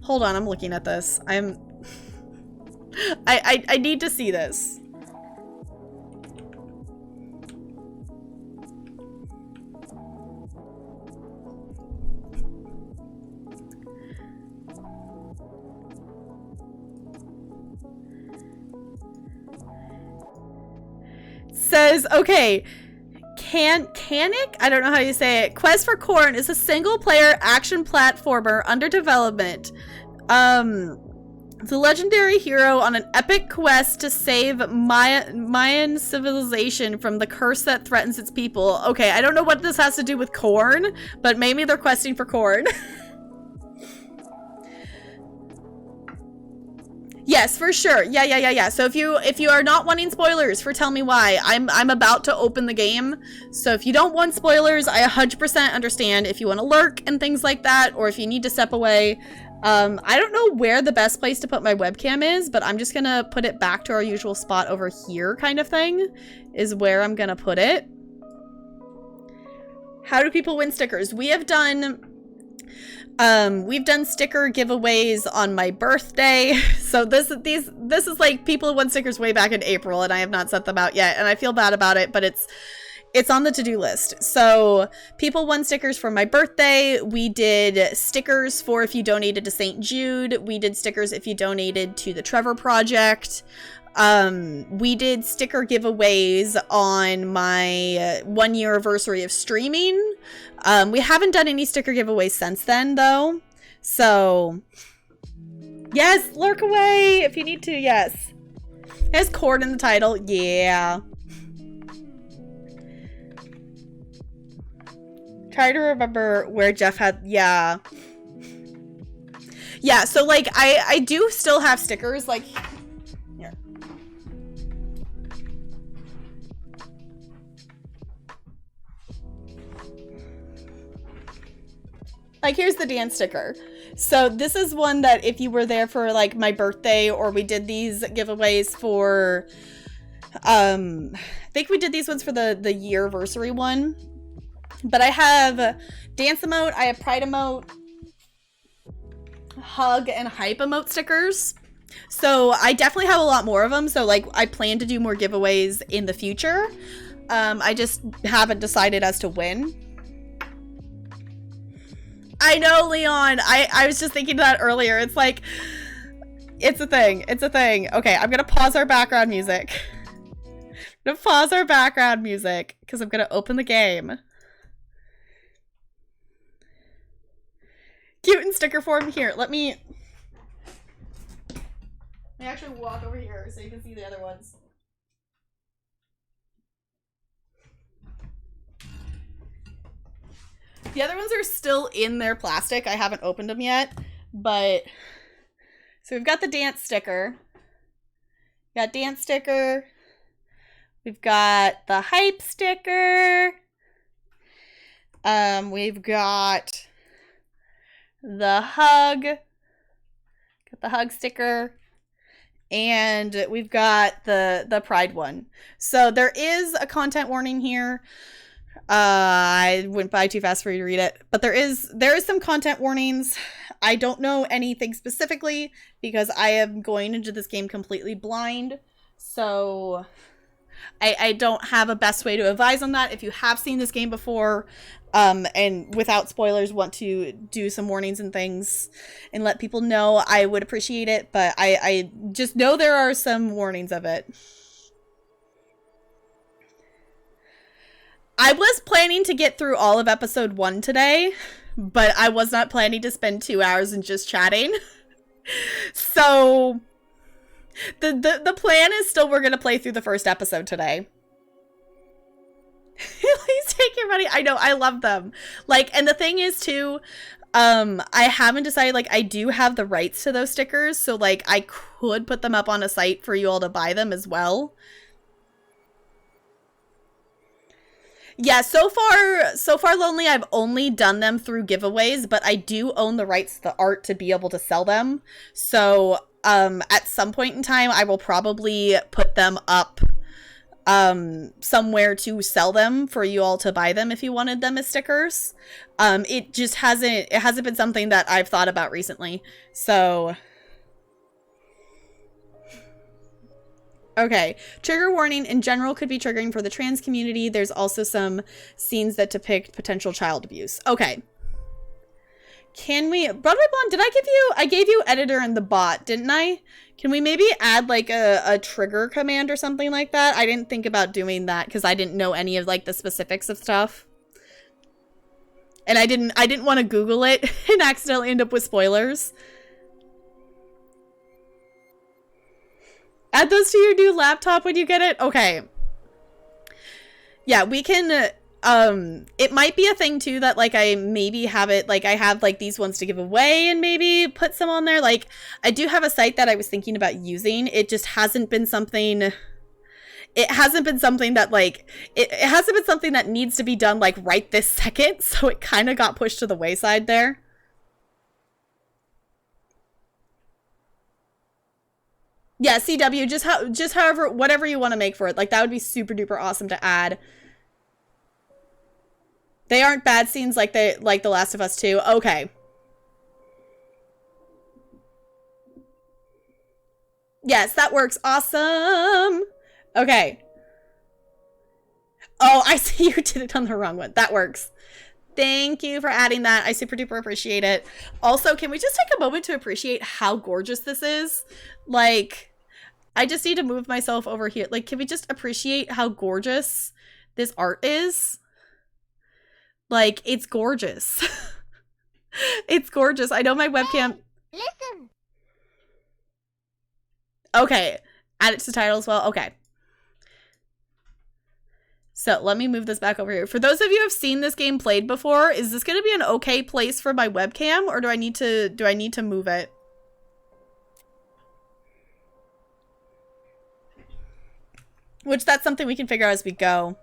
I'm looking at this. I need to see this. Says, okay, Canic? I don't know how you say it. Quest for Corn is a single-player action platformer under development. It's a legendary hero on an epic quest to save Mayan civilization from the curse that threatens its people. Okay, I don't know what this has to do with corn, but maybe they're questing for corn. Yes, for sure. Yeah. So if you are not wanting spoilers for Tell Me Why, I'm about to open the game. So if you don't want spoilers, I 100% understand if you want to lurk and things like that, or if you need to step away. I don't know where the best place to put my webcam is, but I'm just gonna put it back to our usual spot over here, kind of thing, is where I'm gonna put it. How do people win stickers? We have done We've done sticker giveaways on my birthday. So this is like people who won stickers way back in April, and I have not sent them out yet, and I feel bad about it, but it's on the to-do list. So people won stickers for my birthday. We did stickers for if you donated to St. Jude. We did stickers if you donated to the Trevor Project. We did sticker giveaways on my 1 year anniversary of streaming. We haven't done any sticker giveaways since then, though. So, yes, lurk away if you need to, yes. Has Cord in the title? Yeah. Try to remember where Jeff had, yeah. Yeah, so, like, I do still have stickers, like, here. Like, here's the dance sticker. So this is one that if you were there for, like, my birthday, or we did these giveaways for, I think we did these ones for the year-versary one. But I have dance emote, I have pride emote, hug, and hype emote stickers. So I definitely have a lot more of them. So, like, I plan to do more giveaways in the future. I just haven't decided as to when. I know, Leon. I was just thinking that earlier. It's like, it's a thing. It's a thing. Okay, I'm gonna pause our background music. I'm gonna pause our background music because I'm gonna open the game. Cute in sticker form. Here, let me actually walk over here so you can see the other ones. The other ones are still in their plastic. I haven't opened them yet, but so we've got the dance sticker. We got dance sticker. We've got the hype sticker. We've got the hug. Got the hug sticker. And we've got the pride one. So there is a content warning here. I went by too fast for you to read it, but there is some content warnings. I don't know anything specifically because I am going into this game completely blind. So I don't have a best way to advise on that. If you have seen this game before, and without spoilers want to do some warnings and things and let people know, I would appreciate it. But I just know there are some warnings of it. I was planning to get through all of episode 1 today, but I was not planning to spend 2 hours and just chatting. So the plan is still we're going to play through the first episode today. Please take your money. I know, I love them. Like, and the thing is too, I haven't decided, like, I do have the rights to those stickers, so like I could put them up on a site for you all to buy them as well. Yeah, so far, Lonely, I've only done them through giveaways, but I do own the rights to the art to be able to sell them. So, at some point in time, I will probably put them up, somewhere to sell them for you all to buy them if you wanted them as stickers. It just hasn't been something that I've thought about recently. So, okay, trigger warning in general could be triggering for the trans community. There's also some scenes that depict potential child abuse. Okay. Can we, Broadway Blonde, I gave you editor and the bot, didn't I? Can we maybe add like a trigger command or something like that? I didn't think about doing that because I didn't know any of like the specifics of stuff. And I didn't want to Google it and accidentally end up with spoilers. Add those to your new laptop when you get it? Okay. Yeah, we can, it might be a thing too that like I maybe have it, like I have like these ones to give away and maybe put some on there. Like I do have a site that I was thinking about using. It just hasn't been something, that like, it hasn't been something that needs to be done like right this second. So it kind of got pushed to the wayside there. Yeah, CW, just however, whatever you want to make for it. Like, that would be super duper awesome to add. They aren't bad scenes like The Last of Us 2. Okay. Yes, that works. Awesome. Okay. Oh, I see you did it on the wrong one. That works. Thank you for adding that. I super duper appreciate it. Also, can we just take a moment to appreciate how gorgeous this is? Like, I just need to move myself over here. Like, can we just appreciate how gorgeous this art is? Like, it's gorgeous. It's gorgeous. I know my webcam... Hey, listen. Okay. Add it to the title as well. Okay. So let me move this back over here. For those of you who have seen this game played before, is this going to be an okay place for my webcam, or do I need to move it? Which that's something we can figure out as we go.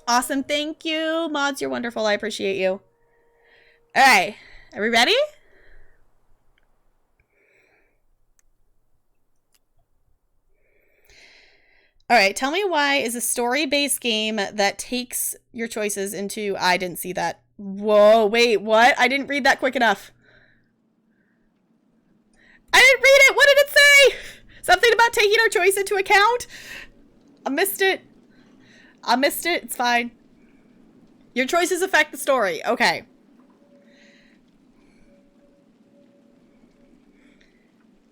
Awesome. Thank you. Mods, you're wonderful. I appreciate you. All right. Are we ready? All right. Tell me why is a story-based game that takes your choices into... I didn't see that. Whoa, wait, what? I didn't read that quick enough. I didn't read it. What did it say? Something about taking our choice into account? I missed it. I missed it. It's fine. Your choices affect the story. Okay.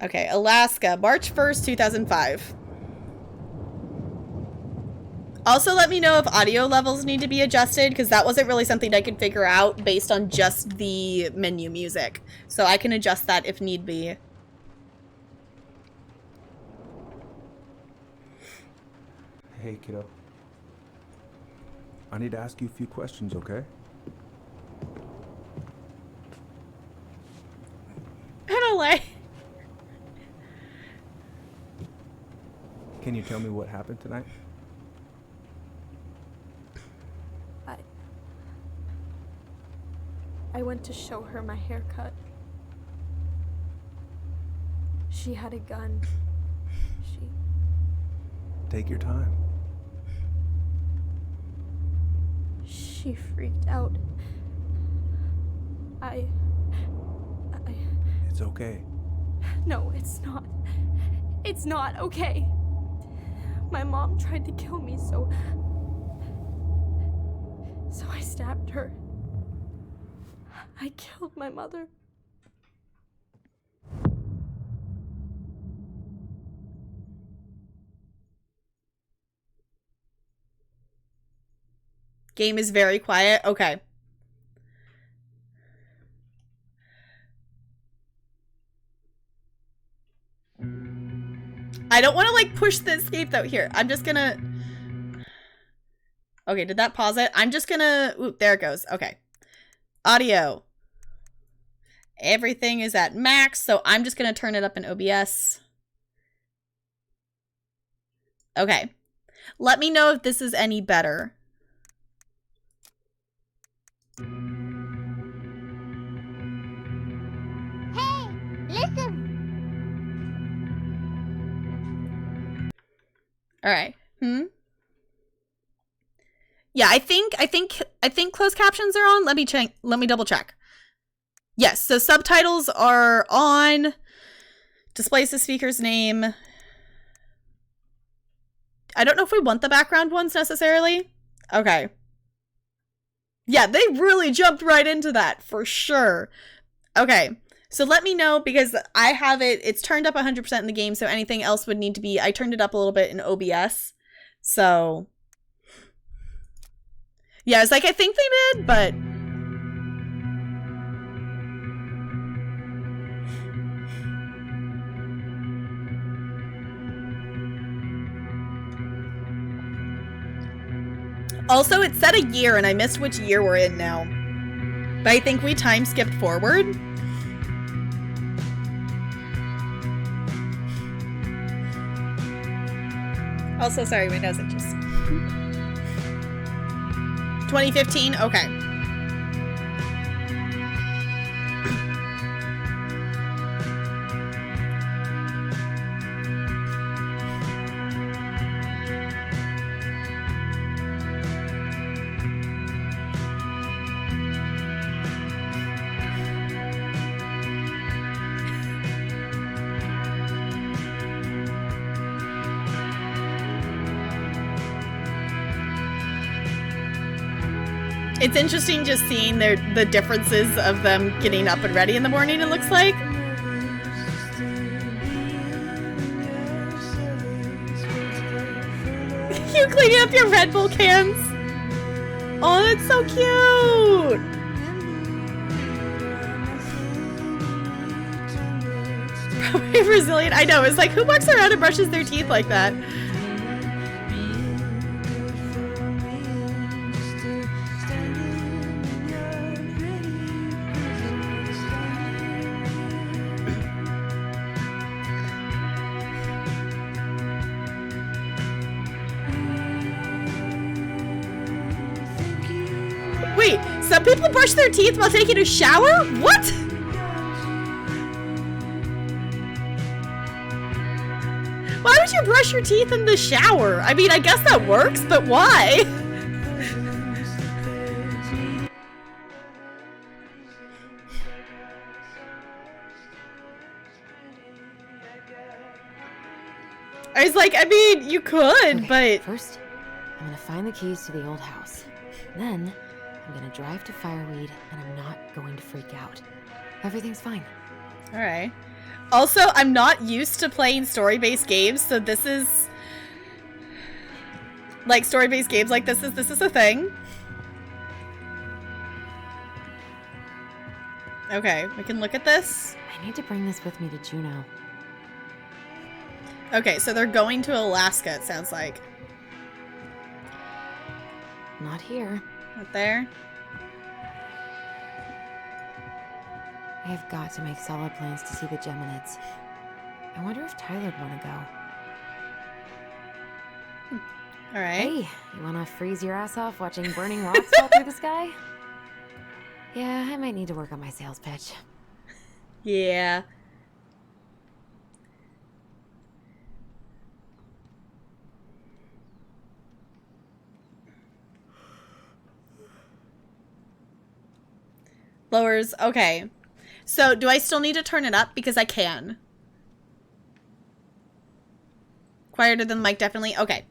Okay, Alaska, March 1st, 2005. Also, let me know if audio levels need to be adjusted, because that wasn't really something I could figure out based on just the menu music. So I can adjust that if need be. Hey, kiddo. I need to ask you a few questions, okay? I don't like. Can you tell me what happened tonight? I went to show her my haircut. She had a gun. Take your time. She freaked out. It's okay. No, it's not. It's not okay. My mom tried to kill me, so I stabbed her. I killed my mother. Game is very quiet. Okay. I don't want to like push the escape out here. I'm just gonna... Okay, did that pause it? I'm just gonna... Ooh, there it goes. Okay. Audio. Everything is at max, so I'm just gonna turn it up in OBS. Okay. Let me know if this is any better. Hey, listen. All right. Yeah, I think closed captions are on. Let me check. Let me double check. Yes, so subtitles are on. Displays the speaker's name. I don't know if we want the background ones necessarily. Okay. Yeah, they really jumped right into that for sure. Okay. So let me know, because I have it, it's turned up 100% in the game, so anything else would need to be, I turned it up a little bit in OBS. So, yeah, it's like, I think they did, but... Also, it said a year, and I missed which year we're in now. But I think we time skipped forward. Also, sorry, Windows itches. 2015? Okay. It's interesting just seeing the differences of them getting up and ready in the morning, it looks like. You cleaning up your Red Bull cans? Oh, that's so cute! Probably Brazilian. I know, it's like, who walks around and brushes their teeth like that? Wait, some people brush their teeth while taking a shower? What? Why would you brush your teeth in the shower? I mean, I guess that works, but why? I was like, I mean, you could, but... First, I'm gonna find the keys to the old house. Then, I'm gonna drive to Fireweed, and I'm not going to freak out. Everything's fine. Alright. Also, I'm not used to playing story-based games, so this is... Like, story-based games like this is a thing. Okay, we can look at this. I need to bring this with me to Juneau. Okay, so they're going to Alaska, it sounds like. Not here. Right there. I have got to make solid plans to see the Geminids. I wonder if Tyler'd want to go. Alright. Hey, you wanna freeze your ass off watching burning rocks fall through the sky? Yeah, I might need to work on my sales pitch. Yeah. Lowers, okay. So, do I still need to turn it up? Because I can. Quieter than the mic, definitely. Okay.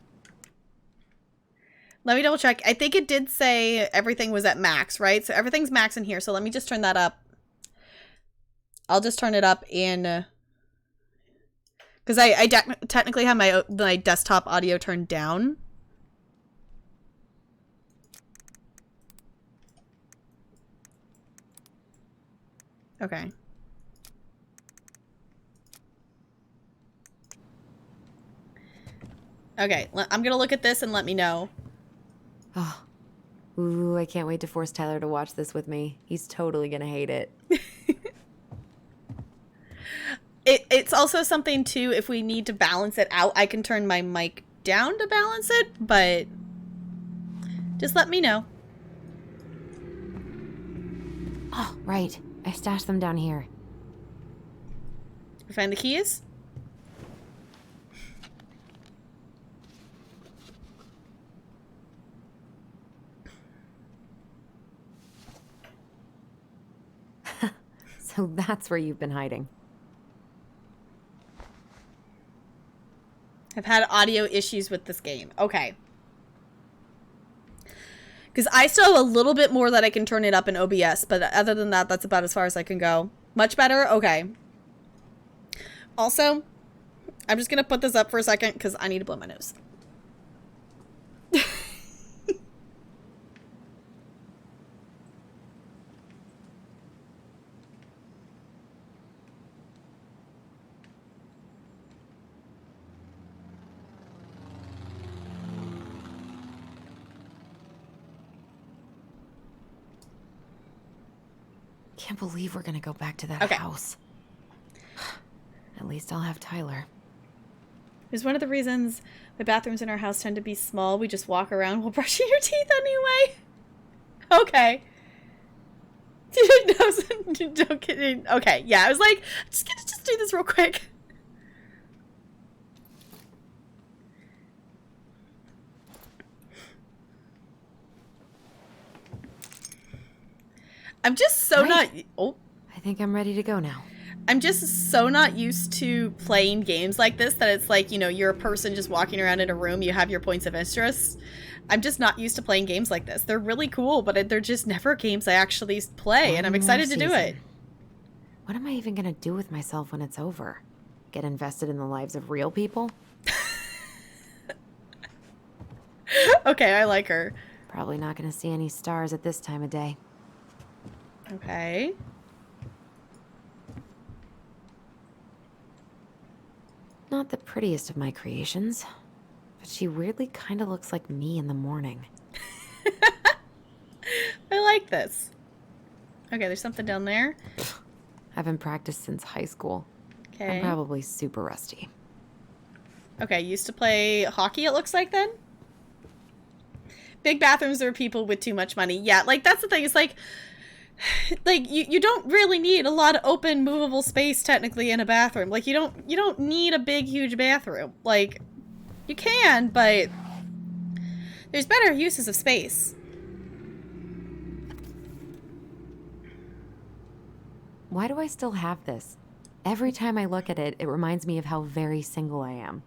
Let me double check. I think it did say everything was at max, right? So everything's max in here. So let me just turn that up. I'll just turn it up in... Because I technically have my desktop audio turned down. Okay. Okay, I'm gonna look at this and let me know. Oh. Ooh, I can't wait to force Tyler to watch this with me. He's totally gonna hate it. It's also something too, if we need to balance it out, I can turn my mic down to balance it, but just let me know. Oh, right. I stashed them down here. You find the keys? So that's where you've been hiding. I've had audio issues with this game. Okay. Because I still have a little bit more that I can turn it up in OBS, but other than that, that's about as far as I can go. Much better? Okay. Also, I'm just going to put this up for a second because I need to blow my nose. Can't believe we're gonna go back to that Okay. house. At least I'll have Tyler. It's one of the reasons the bathrooms in our house tend to be small. We just walk around while brushing your teeth anyway. Okay. Don't get in. Okay, yeah, I was like, I'm just gonna do this real quick. I'm just so Right. not... Oh. I think I'm ready to go now. I'm just so not used to playing games like this that it's like, you know, you're a person just walking around in a room, you have your points of interest. I'm just not used to playing games like this. They're really cool, but they're just never games I actually play, and I'm excited to do it. What am I even gonna do with myself when it's over? Get invested in the lives of real people? Okay, I like her. Probably not gonna see any stars at this time of day. Okay. Not the prettiest of my creations, but she weirdly kind of looks like me in the morning. I like this. Okay, there's something down there. Haven't practiced since high school. Okay. I'm probably super rusty. Okay, used to play hockey, it looks like then? Big bathrooms are people with too much money. Yeah, like that's the thing. It's like you don't really need a lot of open movable space technically in a bathroom. Like you don't need a big huge bathroom. Like you can, but there's better uses of space. Why do I still have this? Every time I look at it, it reminds me of how very single I am.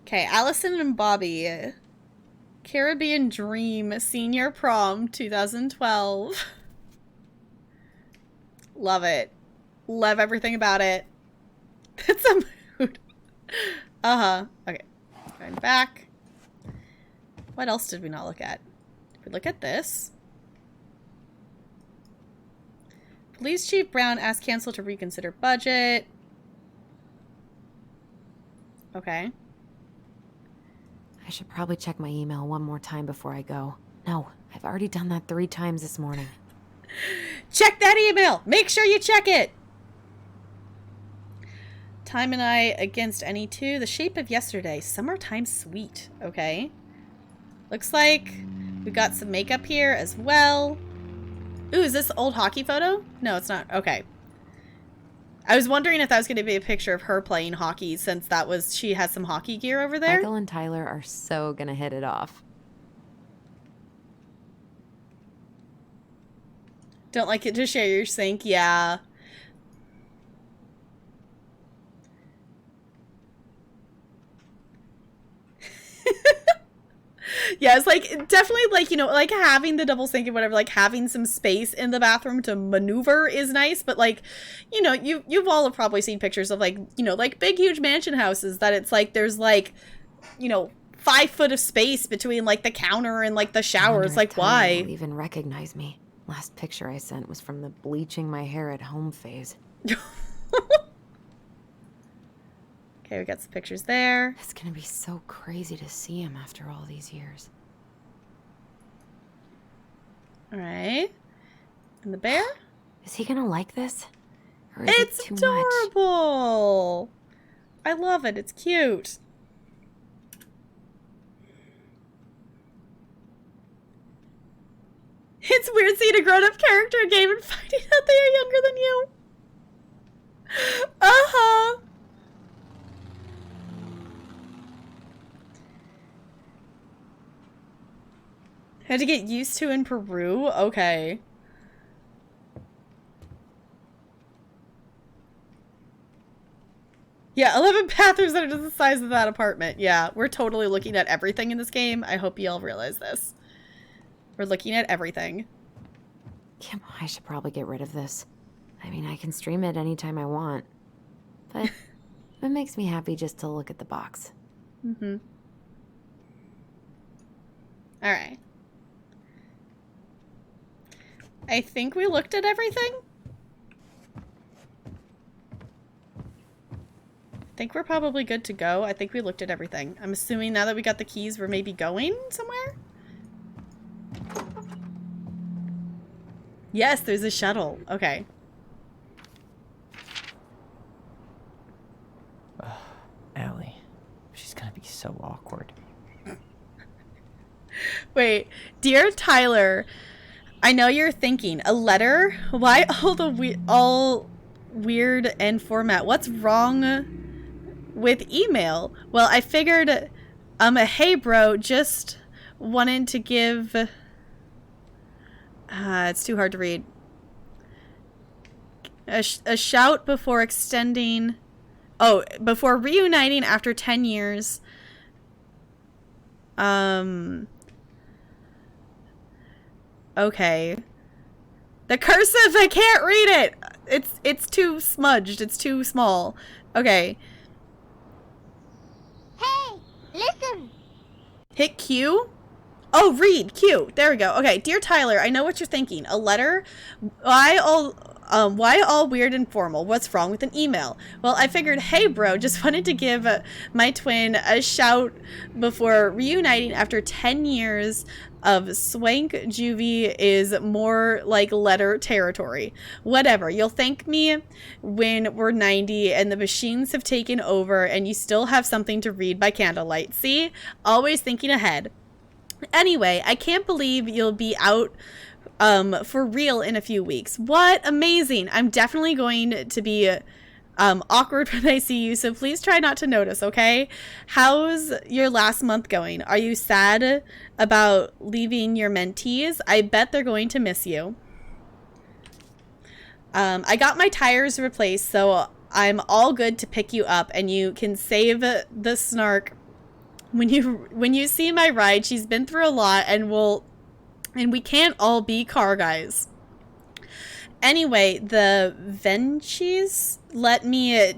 Okay, Allison and Bobby. Caribbean Dream Senior Prom 2012. Love it. Love everything about it. That's a mood. Uh-huh. Okay. Going back. What else did we not look at? Did we look at this? Police Chief Brown asked Council to reconsider budget. Okay. I should probably check my email one more time before I go. No, I've already done that 3 times this morning. Check that email! Make sure you check it! Time and I against any two. The Shape of Yesterday. Summertime Sweet. Okay. Looks like we got some makeup here as well. Ooh, is this old hockey photo? No, it's not. Okay. I was wondering if that was going to be a picture of her playing hockey since she has some hockey gear over there. Michael and Tyler are so gonna hit it off. Don't like it to share your sink? Yeah. Yeah, it's like definitely like, you know, like having the double sink and whatever, like having some space in the bathroom to maneuver is nice, but like, you know, you've all have probably seen pictures of like, you know, like big huge mansion houses that it's like there's like, you know, 5 foot of space between like the counter and like the shower. It's like, why? Tyler will even recognize me. Last picture I sent was from the bleaching my hair at home phase. Okay, we got some pictures there. It's gonna be so crazy to see him after all these years. All right. And the bear? Is he gonna like this? Or is It's it too adorable. I love it. It's cute. It's weird seeing a grown-up character in a game and finding out they are younger than you. Uh-huh. Had to get used to in Peru? Okay. Yeah, 11 bathrooms that are the size of that apartment. Yeah, we're totally looking at everything in this game. I hope you all realize this. We're looking at everything. Kim, I should probably get rid of this. I mean, I can stream it anytime I want. But it makes me happy just to look at the box. Mm-hmm. All right. I think we looked at everything. I think we're probably good to go. I think we looked at everything. I'm assuming now that we got the keys, we're maybe going somewhere? Yes, there's a shuttle. Okay. Allie. She's gonna be so awkward. Wait. Dear Tyler, I know you're thinking, a letter? Why all weird and format? What's wrong with email? Well, I figured, hey bro, just wanted to give It's too hard to read. A shout before extending... Oh, before reuniting after 10 years. Okay. The cursive, I can't read it! It's too smudged. It's too small. Okay. Hey, listen. Hit Q? Oh, read. Q. There we go. Okay, dear Tyler, I know what you're thinking. A letter? Why all weird and formal? What's wrong with an email? Well, I figured, hey bro, just wanted to give my twin a shout before reuniting after 10 years of swank juvie is more like letter territory. Whatever, you'll thank me when we're 90 and the machines have taken over and you still have something to read by candlelight. See? Always thinking ahead. Anyway, I can't believe you'll be out for real in a few weeks. What? Amazing. I'm definitely going to be awkward when I see you, so please try not to notice, okay? How's your last month going? Are you sad about leaving your mentees? I bet they're going to miss you. I got my tires replaced, so I'm all good to pick you up, and you can save the snark when you see my ride. She's been through a lot, and we can't all be car guys. Anyway, the Venchies let me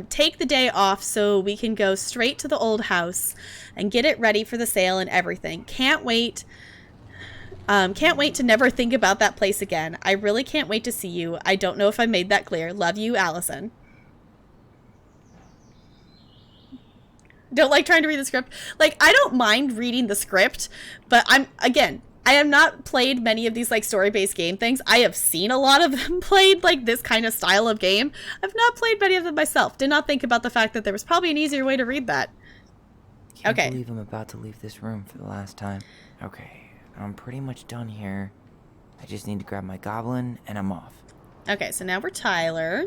take the day off so we can go straight to the old house and get it ready for the sale and everything. Can't wait to never think about that place again. I really can't wait to see you. I don't know if I made that clear. Love you, Allison. Don't like trying to read the script. Like, I don't mind reading the script, but I have not played many of these like story-based game things. I have seen a lot of them played like this kind of style of game. I've not played many of them myself. Did not think about the fact that there was probably an easier way to read that. Can't Okay. believe I'm about to leave this room for the last time. Okay, I'm pretty much done here. I just need to grab my goblin and I'm off. Okay, so now we're Tyler.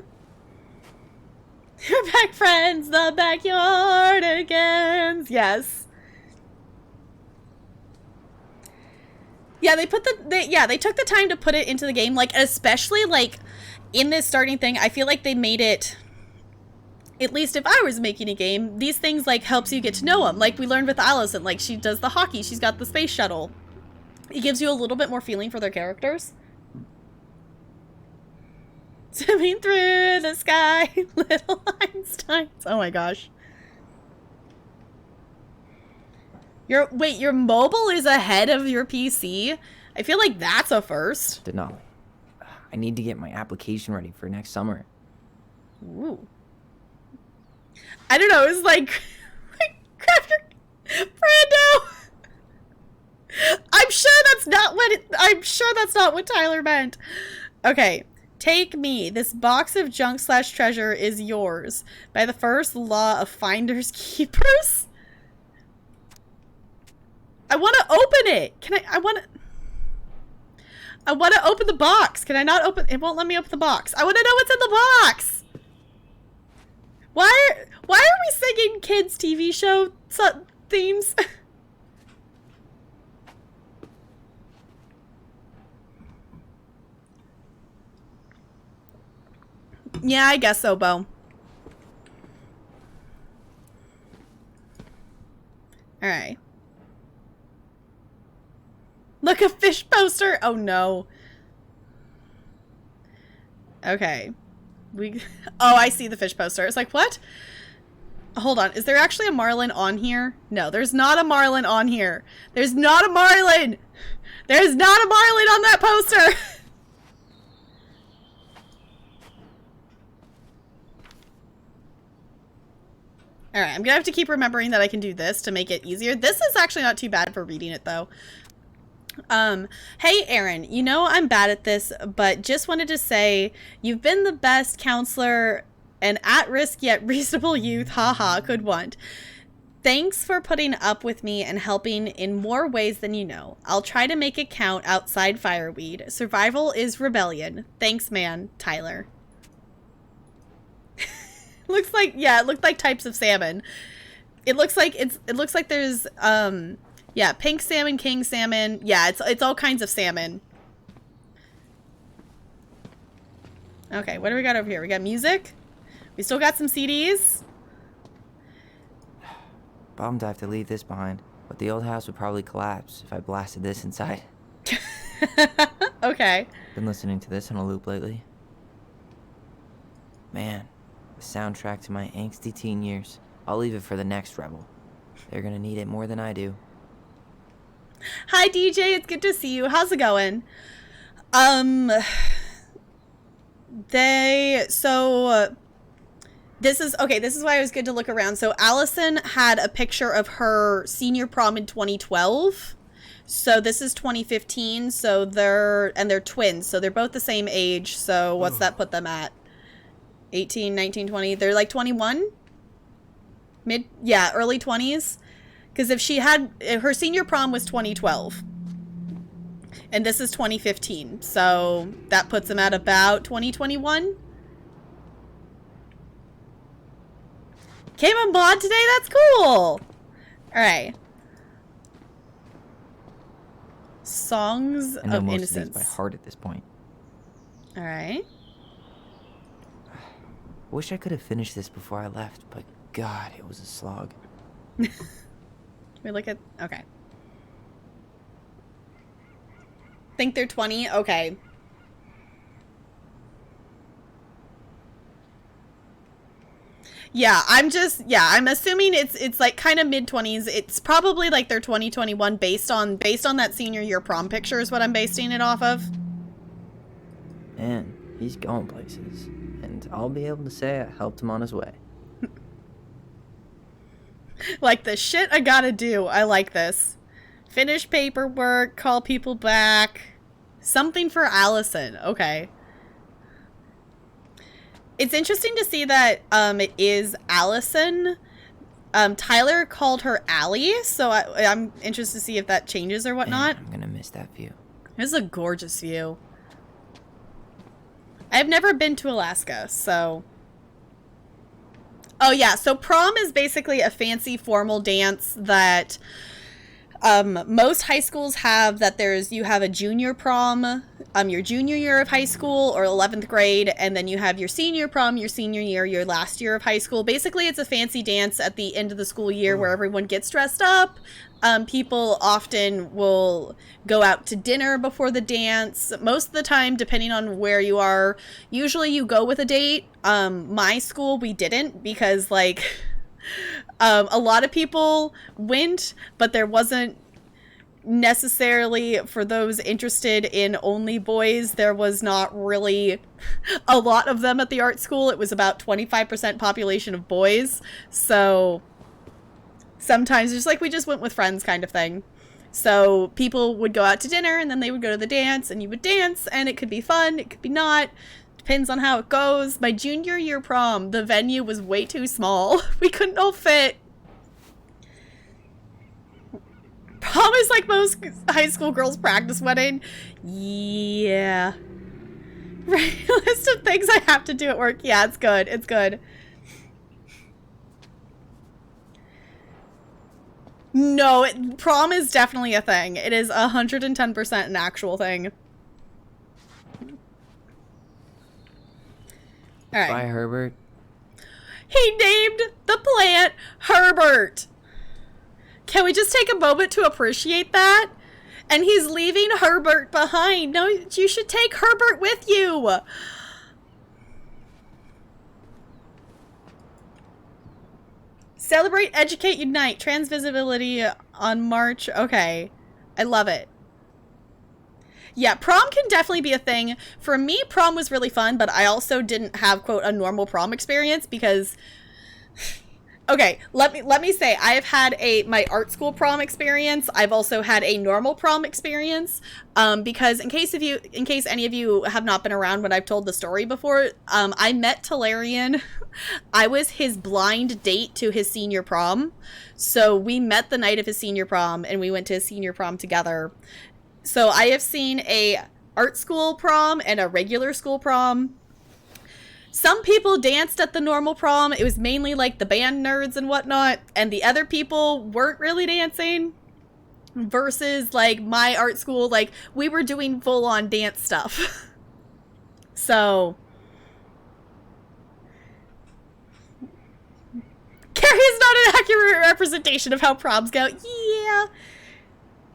We're back, friends. The backyardigans. Yes. Yeah, they took the time to put it into the game, like, especially, like, in this starting thing, I feel like they made it, at least if I was making a game, these things, like, helps you get to know them. Like, we learned with Allison, like, she does the hockey, she's got the space shuttle. It gives you a little bit more feeling for their characters. Swimming through the sky, little Einsteins. Oh my gosh. Wait, your mobile is ahead of your PC? I feel like that's a first. Denali, I need to get my application ready for next summer. Ooh. I don't know, it's like... Grab your... Brando! I'm sure that's not what Tyler meant. Okay. Take me. This box of junk/treasure is yours. By the first law of finders keepers? I want to open it. I want to open the box. Can I not open? It won't let me open the box. I want to know what's in the box. Why are we singing kids TV show themes? Yeah, I guess so, Bo. Alright. Look, a fish poster! Oh no. Okay. Oh, I see the fish poster. It's like, what? Hold on. Is there actually a marlin on here? No, there's not a marlin on here. There's not a marlin! There's not a marlin on that poster! Alright, I'm gonna have to keep remembering that I can do this to make it easier. This is actually not too bad for reading it, though. Hey, Aaron, you know I'm bad at this, but just wanted to say you've been the best counselor and at-risk yet reasonable youth, haha, could want. Thanks for putting up with me and helping in more ways than you know. I'll try to make it count outside Fireweed. Survival is rebellion. Thanks, man. Tyler. Looks like, yeah, it looked like types of salmon. It looks like there's, yeah, pink salmon, king salmon. Yeah, it's all kinds of salmon. Okay, what do we got over here? We got music. We still got some CDs. Bummed I have to leave this behind, but the old house would probably collapse if I blasted this inside. Okay. Been listening to this on a loop lately. Man, the soundtrack to my angsty teen years. I'll leave it for the next rebel. They're gonna need it more than I do. Hi DJ, it's good to see you. How's it going? This is why it was good to look around. So Allison had a picture of her senior prom in 2012. So this is 2015. So they're twins. So they're both the same age. So what's that put them at? 18, 19, 20. They're like 21? Early 20s. Because if her senior prom was 2012. And this is 2015. So that puts them at about 2021. Came a mod today? That's cool. Alright. Songs I know of most Innocence. of these by heart at this point. Alright. Wish I could have finished this before I left, but God, it was a slog. We look at... Okay. Think they're 20? Okay. Yeah, I'm assuming it's like kind of mid-20s. It's probably like they're 2021 based on that senior year prom picture is what I'm basing it off of. Man, he's going places. And I'll be able to say I helped him on his way. Like the shit I gotta do. I like this. Finish paperwork, call people back. Something for Allison. Okay. It's interesting to see that it is Allison. Tyler called her Allie, so I'm interested to see if that changes or whatnot. Man, I'm gonna miss that view. This is a gorgeous view. I've never been to Alaska, so... Oh yeah, so prom is basically a fancy formal dance that most high schools have. That you have a junior prom, your junior year of high school or 11th grade, and then you have your senior prom, your senior year, your last year of high school. Basically, it's a fancy dance at the end of the school year where everyone gets dressed up. People often will go out to dinner before the dance. Most of the time, depending on where you are, usually you go with a date. My school, we didn't because, like, a lot of people went, but there wasn't necessarily, for those interested in only boys, there was not really a lot of them at the art school. It was about 25% population of boys. So... sometimes just like we just went with friends kind of thing. So people would go out to dinner and then they would go to the dance and you would dance and it could be fun, it could be not. Depends on how it goes. My junior year prom, the venue was way too small. We couldn't all fit. Prom is like most high school girls' practice wedding. Yeah. Right, list of things I have to do at work. Yeah, it's good. It's good. No, prom is definitely a thing. It is 110% an actual thing. Alright. Bye, Herbert. He named the plant Herbert. Can we just take a moment to appreciate that? And he's leaving Herbert behind. No, you should take Herbert with you. Celebrate, educate, unite. Trans visibility on March. Okay. I love it. Yeah, prom can definitely be a thing. For me, prom was really fun, but I also didn't have, quote, a normal prom experience because... Okay, let me say, I have had my art school prom experience. I've also had a normal prom experience. Because in case any of you have not been around when I've told the story before, I met Talarian. I was his blind date to his senior prom. So we met the night of his senior prom and we went to his senior prom together. So I have seen a art school prom and a regular school prom. Some people danced at the normal prom. It was mainly like the band nerds and whatnot. And the other people weren't really dancing. Versus like my art school, like we were doing full on dance stuff. So accurate representation of how proms go. Yeah.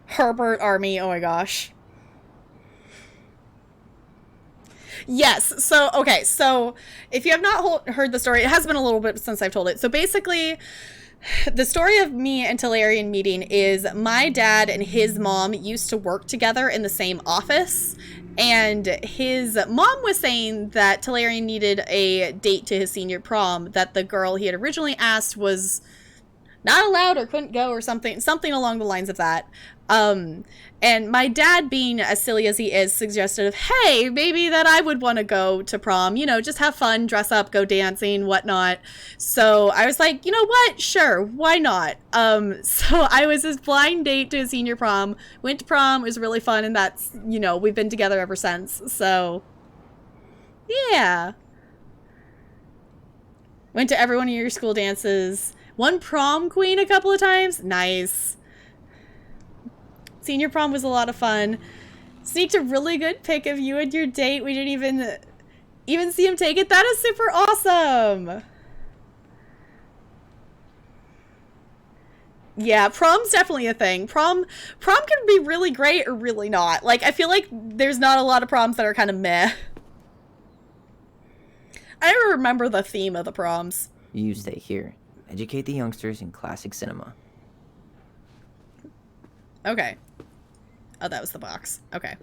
Herbert Army. Oh my gosh. Yes. So, okay. So, if you have not heard the story, it has been a little bit since I've told it. So, basically, the story of me and Talarian meeting is my dad and his mom used to work together in the same office. And his mom was saying that Talarian needed a date to his senior prom, that the girl he had originally asked was not allowed or couldn't go or something along the lines of that. And my dad, being as silly as he is, suggested, hey, maybe that I would want to go to prom, you know, just have fun, dress up, go dancing, whatnot. So I was like, you know what? Sure, why not? So I was his blind date to his senior prom, went to prom, it was really fun, and that's, you know, we've been together ever since. So, yeah. Went to every one of your school dances. Won prom queen a couple of times. Nice. Senior prom was a lot of fun. Sneaked a really good pic of you and your date. We didn't even see him take it. That is super awesome. Yeah, prom's definitely a thing. Prom can be really great or really not. Like, I feel like there's not a lot of proms that are kind of meh. I don't remember the theme of the proms. You stay here. Educate the youngsters in classic cinema. Okay. Oh, that was the box. Okay.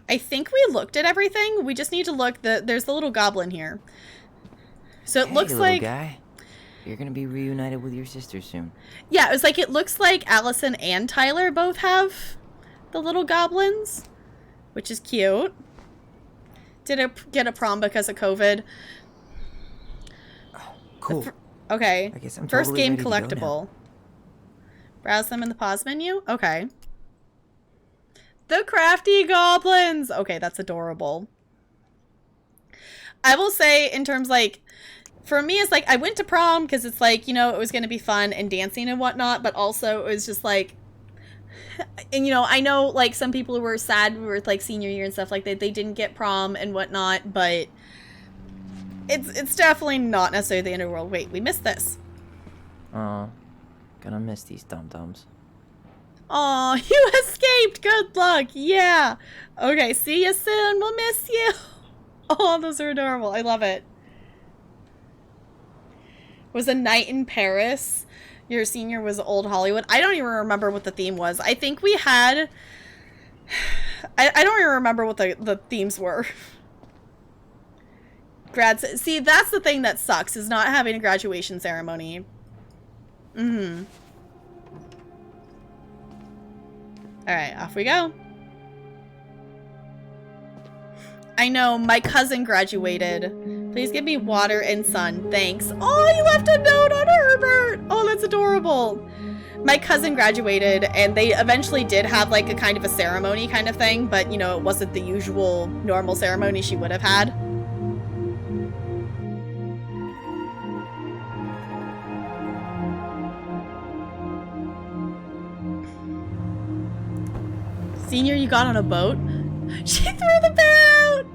I think we looked at everything. We just need to look. There's the little goblin here. So it looks little like... guy. You're gonna be reunited with your sister soon. Yeah, it looks like Allison and Tyler both have the little goblins, which is cute. Did get a prom because of COVID. Oh, cool. Okay. I guess I'm First totally game ready to go now. collectible. Browse them in the pause menu? Okay. The crafty goblins! Okay, that's adorable. I will say, in terms, like, for me, it's like, I went to prom because it's like, you know, it was going to be fun and dancing and whatnot, but also it was just like, and, you know, I know, like, some people who were sad with, like, senior year and stuff like that, they didn't get prom and whatnot, but it's definitely not necessarily the end of the world. Wait, we missed this. Aw, gonna miss these dum-dums. Aw, you escaped! Good luck! Yeah! Okay, see you soon! We'll miss you! Oh, those are adorable. I love it. Was a night in Paris. Your senior was Old Hollywood. I don't even remember what the theme was. I think we had... I don't even remember what the themes were. See, that's the thing that sucks, is not having a graduation ceremony. Mm-hmm. Alright, off we go. I know, my cousin graduated. Please give me water and sun, thanks. Oh, he left a note on Herbert! Oh, that's adorable. My cousin graduated, and they eventually did have, like, a kind of a ceremony kind of thing, but, you know, it wasn't the usual normal ceremony she would have had. Senior, you got on a boat? She threw the bear out!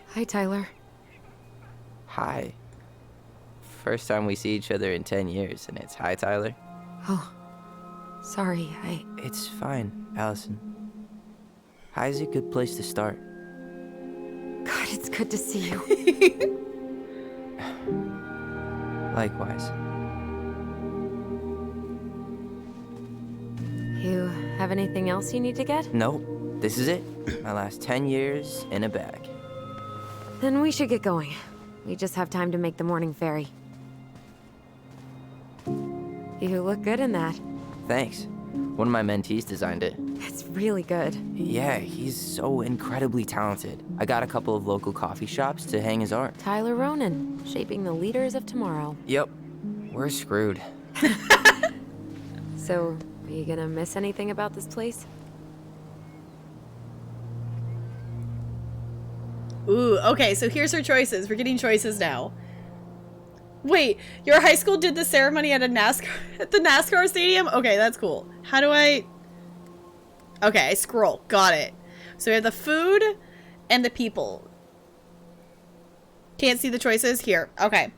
Hi, Tyler. Hi. First time we see each other in 10 years, and it's hi, Tyler. Oh, sorry, It's fine, Allison. Hi's a good place to start. God, it's good to see you. Likewise. You have anything else you need to get? Nope, this is it. My last 10 years in a bag. Then we should get going. We just have time to make the morning ferry. You look good in that. Thanks. One of my mentees designed it. It's really good. Yeah, he's so incredibly talented. I got a couple of local coffee shops to hang his art. Tyler Ronan, shaping the leaders of tomorrow. Yep, we're screwed. So, are you gonna miss anything about this place? Ooh, okay, so here's her choices. We're getting choices now. Wait, your high school did the ceremony at the NASCAR stadium? Okay, that's cool. How do I... Okay, I scroll. Got it. So we have the food and the people. Can't see the choices? Here. Okay.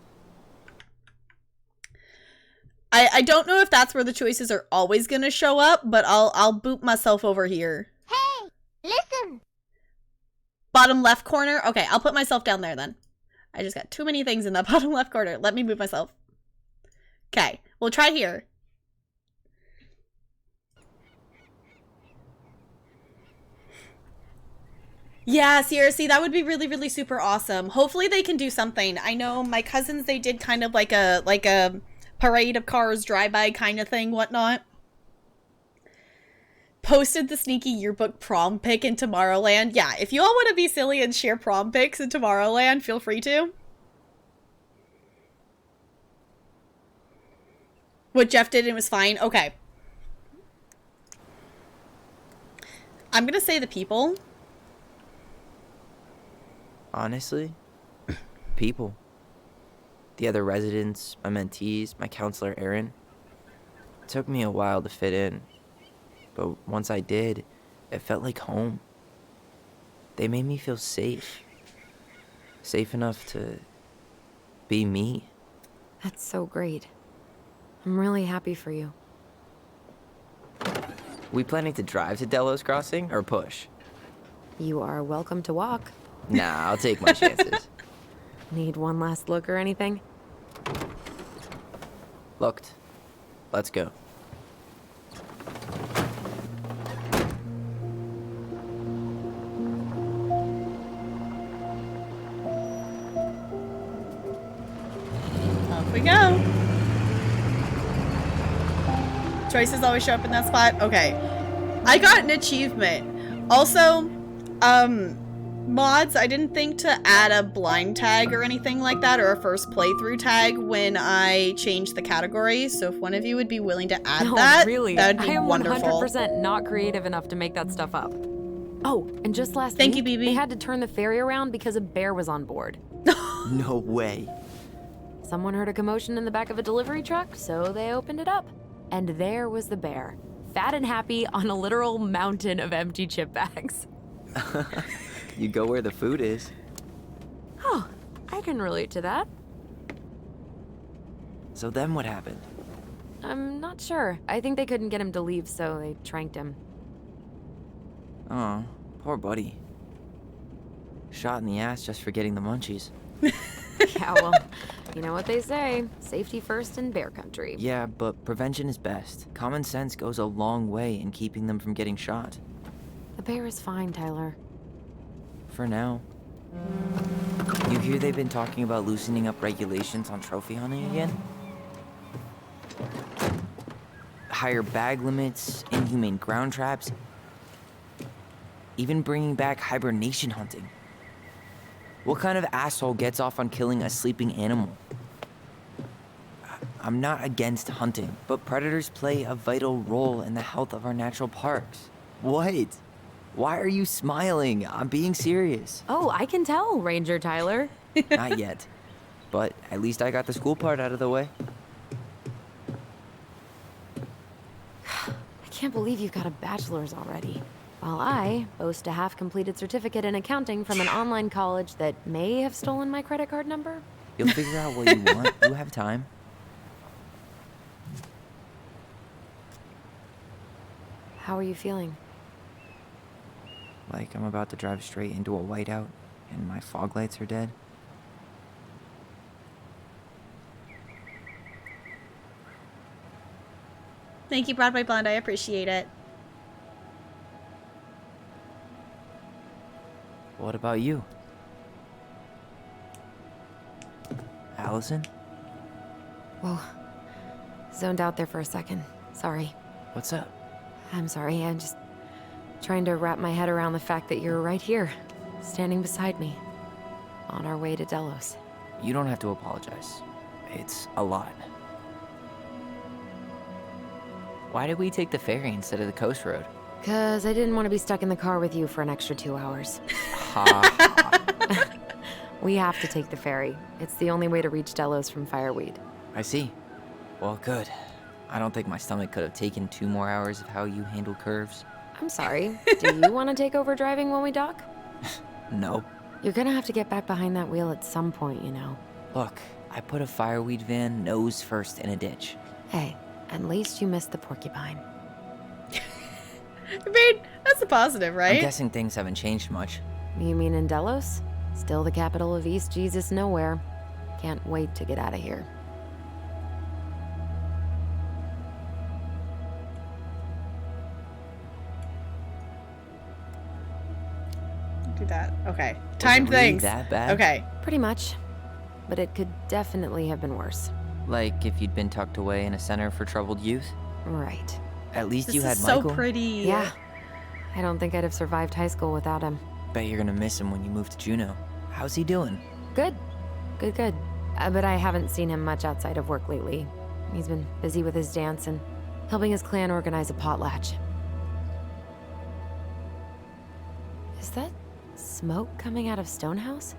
I don't know if that's where the choices are always gonna show up, but I'll boop myself over here. Hey, listen. Bottom left corner? Okay, I'll put myself down there then. I just got too many things in that bottom left corner. Let me move myself. Okay, we'll try here. Yeah, Sierra, that would be really, really super awesome. Hopefully they can do something. I know my cousins, they did kind of like a parade of cars, drive-by kind of thing, whatnot. Posted the sneaky yearbook prom pic in Tomorrowland. Yeah, if you all want to be silly and share prom pics in Tomorrowland, feel free to. What Jeff did, it was fine. Okay. I'm gonna say the people. Honestly, people. The other residents, my mentees, my counselor Aaron. It took me a while to fit in, but once I did, it felt like home. They made me feel safe. Safe enough to be me. That's so great. I'm really happy for you. We planning to drive to Delos Crossing or push? You are welcome to walk. Nah, I'll take my chances. Need one last look or anything? Looked. Let's go. Off we go. Choices always show up in that spot. Okay. I got an achievement. Also, mods, I didn't think to add a blind tag or anything like that, or a first playthrough tag when I changed the category. So if one of you would be willing to add that, really? that would be I am wonderful. 100% not creative enough to make that stuff up. Oh, and just last Thank week, you, BB. they had to turn the ferry around because a bear was on board. No way. Someone heard a commotion in the back of a delivery truck, so they opened it up. And there was the bear, fat and happy on a literal mountain of empty chip bags. You go where the food is. Oh, I can relate to that. So then what happened? I'm not sure. I think they couldn't get him to leave, so they tranked him. Oh, poor buddy. Shot in the ass just for getting the munchies. Yeah, well, you know what they say. Safety first in bear country. Yeah, but prevention is best. Common sense goes a long way in keeping them from getting shot. The bear is fine, Tyler. For now. You hear they've been talking about loosening up regulations on trophy hunting again? Higher bag limits, inhumane ground traps, even bringing back hibernation hunting. What kind of asshole gets off on killing a sleeping animal? I'm not against hunting, but predators play a vital role in the health of our natural parks. What? Why are you smiling? I'm being serious. Oh, I can tell, Ranger Tyler. Not yet. But at least I got the school part out of the way. I can't believe you've got a bachelor's already. While I boast a half-completed certificate in accounting from an online college that may have stolen my credit card number. You'll figure out what you want. You have time. How are you feeling? Like I'm about to drive straight into a whiteout and my fog lights are dead. Thank you, Broadway Blonde. I appreciate it. What about you? Allison? Whoa. Zoned out there for a second. Sorry. What's up? I'm sorry. I'm just trying to wrap my head around the fact that you're right here, standing beside me, on our way to Delos. You don't have to apologize. It's a lot. Why did we take the ferry instead of the coast road? 'Cause I didn't want to be stuck in the car with you for an extra 2 hours. Ha ha. We have to take the ferry. It's the only way to reach Delos from Fireweed. I see. Well, good. I don't think my stomach could have taken 2 more hours of how you handle curves. I'm sorry. Do you want to take over driving when we dock? No. You're gonna have to get back behind that wheel at some point, you know. Look, I put a fireweed van nose first in a ditch. Hey, at least you missed the porcupine. I mean, that's a positive, right? I'm guessing things haven't changed much. You mean in Delos? Still the capital of East Jesus Nowhere. Can't wait to get out of here. Do that. Okay. Was Timed it really things. that bad? Okay. Pretty much. But it could definitely have been worse. Like if you'd been tucked away in a center for troubled youth? Right. At least This you had is so Michael. pretty. Yeah. I don't think I'd have survived high school without him. Bet you're gonna miss him when you move to Juneau. How's he doing? Good. Good. But I haven't seen him much outside of work lately. He's been busy with his dance and helping his clan organize a potlatch. Is that smoke coming out of Stonehouse?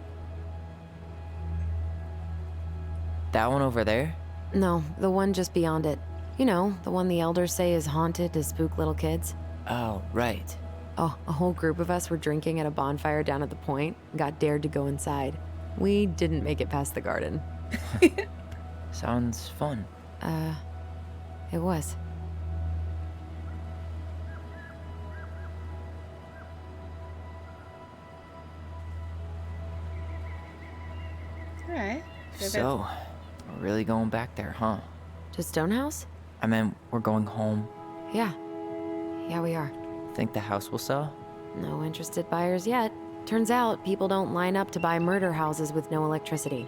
That one over there? No, the one just beyond it. You know, the one the elders say is haunted to spook little kids. Oh, right. Oh, a whole group of us were drinking at a bonfire down at the point and got dared to go inside. We didn't make it past the garden. Sounds fun. It was. Alright. So, we're really going back there, huh? To Stonehouse? I mean, we're going home. Yeah. Yeah, we are. Think the house will sell? No interested buyers yet. Turns out people don't line up to buy murder houses with no electricity.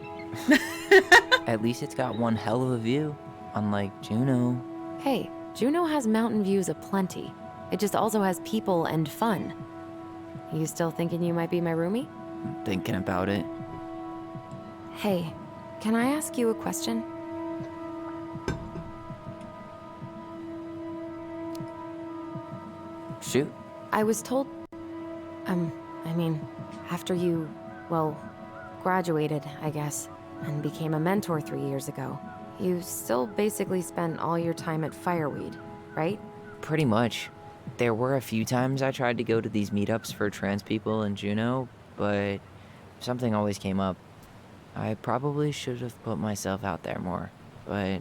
At least it's got one hell of a view, unlike Juneau. Hey, Juneau has mountain views aplenty. It just also has people and fun. You still thinking you might be my roomie? I'm thinking about it. Hey, can I ask you a question? Shoot. I was told... after you, well, graduated, I guess, and became a mentor 3 years ago, you still basically spent all your time at Fireweed, right? Pretty much. There were a few times I tried to go to these meetups for trans people in Juneau, but something always came up. I probably should have put myself out there more, but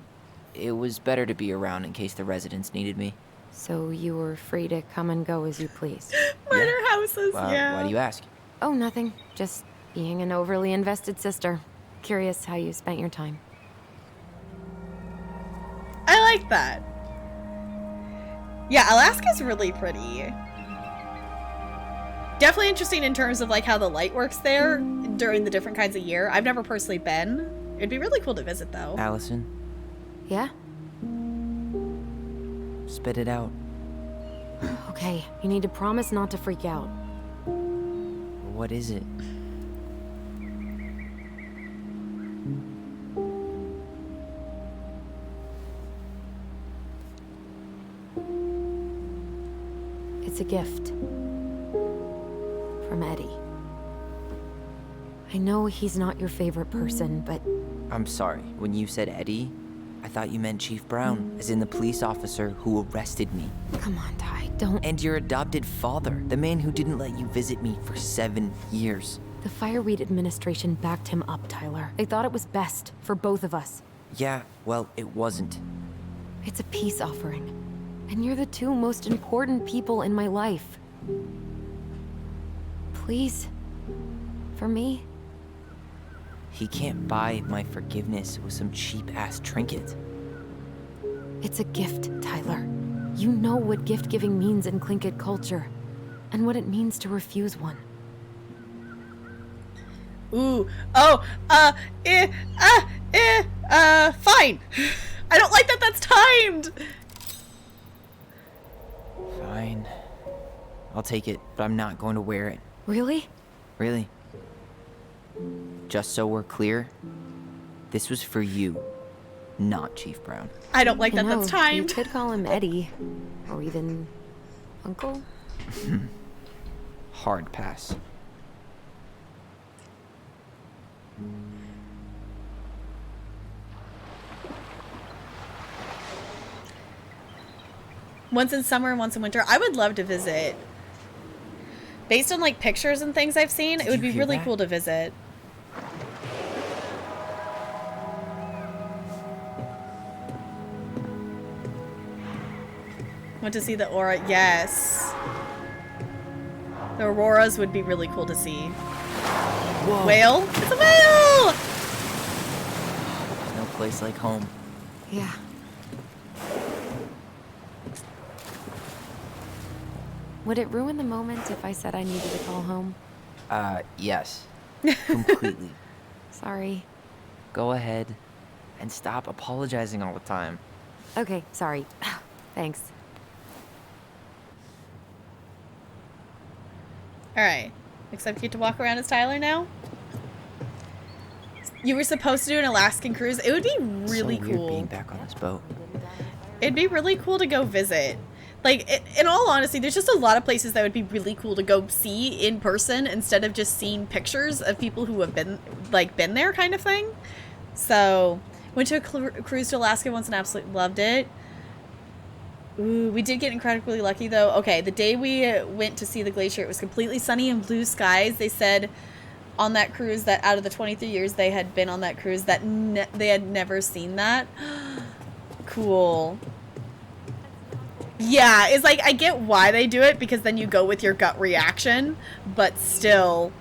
it was better to be around in case the residents needed me. So you were free to come and go as you pleased. Murder houses, yeah. Why do you ask? Oh, nothing. Just being an overly invested sister. Curious how you spent your time. I like that. Yeah, Alaska's really pretty. Definitely interesting in terms of like how the light works there during the different kinds of year. I've never personally been. It'd be really cool to visit though. Allison, Yeah? spit it out. Okay, you need to promise not to freak out. What is it? It's a gift. From Eddie. I know he's not your favorite person, but I'm sorry. When you said Eddie, I thought you meant Chief Brown, as in the police officer who arrested me. come on, Ty, don't. And your adopted father, the man who didn't let you visit me for 7 years. The Fireweed administration backed him up, Tyler. They thought it was best for both of us. Yeah, well, it wasn't. It's a peace offering. And you're the two most important people in my life. Please. For me. He can't buy my forgiveness with some cheap-ass trinket. It's a gift, Tyler. You know what gift-giving means in Tlingit culture. And what it means to refuse one. Ooh. Oh. Fine. I don't like that that's timed. Fine. I'll take it, but I'm not going to wear it. Really? Really. Just so we're clear, this was for you, not Chief Brown. I don't like I that know, that's you timed. could call him Eddie. Or even... Uncle? Hard pass. Once in summer and once in winter. I would love to visit. Based on like pictures and things I've seen, it would be really cool to visit. Want to see the aura? Yes. The auroras would be really cool to see. Whoa. Whale? It's a whale! There's no place like home. Yeah. Would it ruin the moment if I said I needed to call home? Yes. Completely. Sorry. Go ahead and stop apologizing all the time. Okay, sorry. Thanks. Alright. Except you get to walk around as Tyler now? You were supposed to do an Alaskan cruise. It would be really so weird cool. being back on this boat. It'd be really cool to go visit. Like, in all honesty, there's just a lot of places that would be really cool to go see in person instead of just seeing pictures of people who have been there kind of thing. So, went to a cruise to Alaska once and absolutely loved it. Ooh, we did get incredibly lucky though. Okay, the day we went to see the glacier, it was completely sunny and blue skies. They said on that cruise that out of the 23 years they had been on that cruise that they had never seen that. Cool. Yeah, it's like, I get why they do it because then you go with your gut reaction, but still.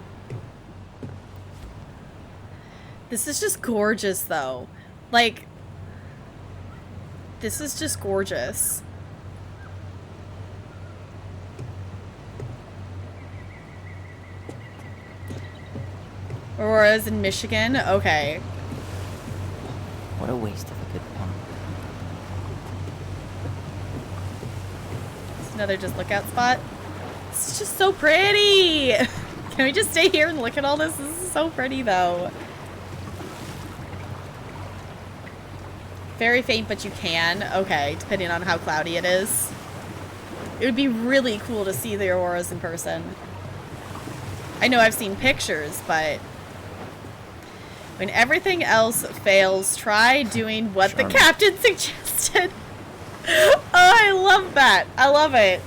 This is just gorgeous though. Like, this is just gorgeous. Aurora's in Michigan? Okay. What a waste of a good pun. It's another just lookout spot. This is just so pretty! Can we just stay here and look at all this? This is so pretty though. Very faint, but you can. Okay, depending on how cloudy it is. It would be really cool to see the auroras in person. I know I've seen pictures, but when everything else fails, try doing what the captain suggested. Oh, I love that. I love it.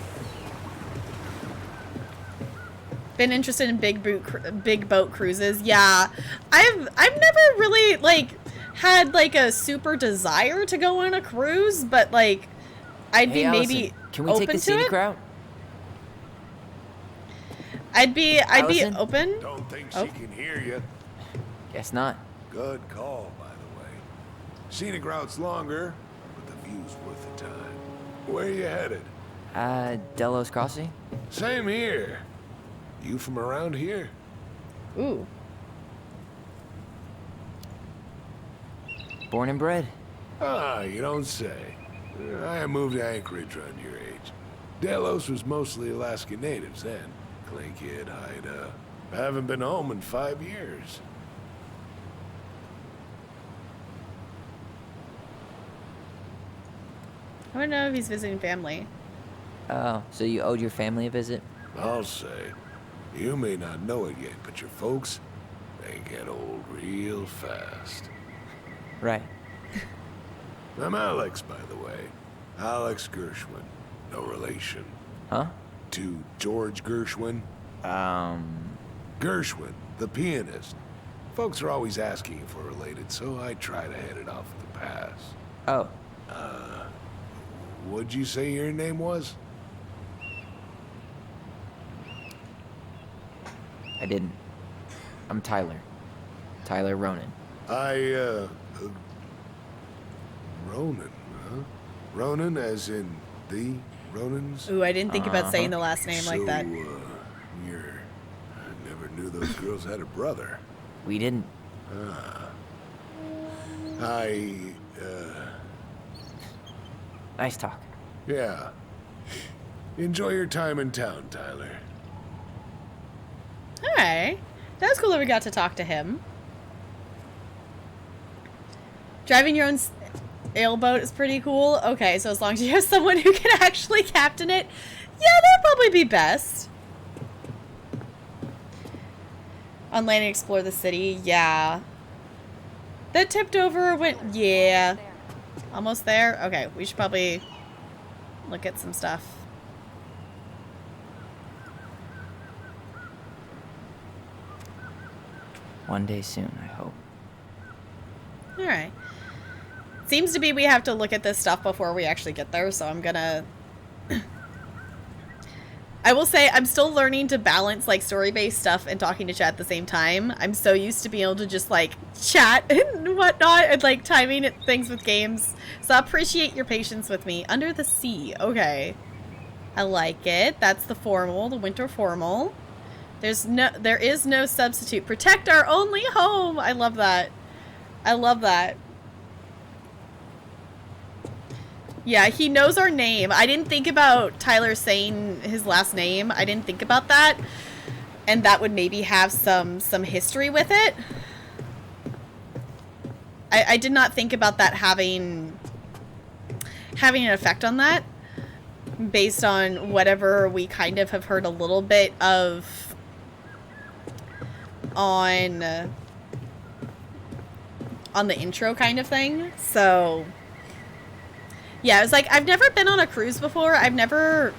Been interested in big boat cruises. Yeah. I've never really like had like a super desire to go on a cruise, but like I'd be Allison, maybe can we open take the to scenic it. route? I'd be Allison? open. Don't think Oh. she can hear you. Guess not. Good call, by the way. Scenic route's longer, but the view's worth the time. Where you headed? Delos Crossing? Same here. You from around here? Ooh. Born and bred. Ah, you don't say. I moved to Anchorage around your age. Delos was mostly Alaska natives then. Clay Kid, Haida. Haven't been home in 5 years. I want to know if he's visiting family. Oh, so you owed your family a visit? I'll say. You may not know it yet, but your folks, they get old real fast. Right. I'm Alex, by the way. Alex Gershwin. No relation. Huh? To George Gershwin. Gershwin, the pianist. Folks are always asking if we're related, so I try to head it off with the pass. Oh, What'd you say your name was? I didn't. I'm Tyler. Tyler Ronan. Ronan, huh? Ronan as in the Ronans? Ooh, I didn't think about saying the last name like that. I never knew those girls had a brother. We didn't. Nice talk. Yeah. Enjoy your time in town, Tyler. Alright. That was cool that we got to talk to him. Driving your own sailboat is pretty cool. Okay, so as long as you have someone who can actually captain it, yeah, that'd probably be best. On land and explore the city. Yeah. That tipped over went... Yeah. Almost there? Okay, we should probably look at some stuff. One day soon, I hope. Alright. Seems to be we have to look at this stuff before we actually get there, so I'm gonna... I will say I'm still learning to balance like story-based stuff and talking to chat at the same time. I'm so used to being able to just like chat and whatnot and like timing things with games. So I appreciate your patience with me. Under the sea. Okay. I like it. That's the formal, the winter formal. There is no substitute. Protect our only home. I love that. I love that. Yeah, he knows our name. I didn't think about Tyler saying his last name. I didn't think about that. And that would maybe have some history with it. I did not think about that having an effect on that. Based on whatever we kind of have heard a little bit of on the intro kind of thing. So... yeah, it was like, I've never been on a cruise before. I've never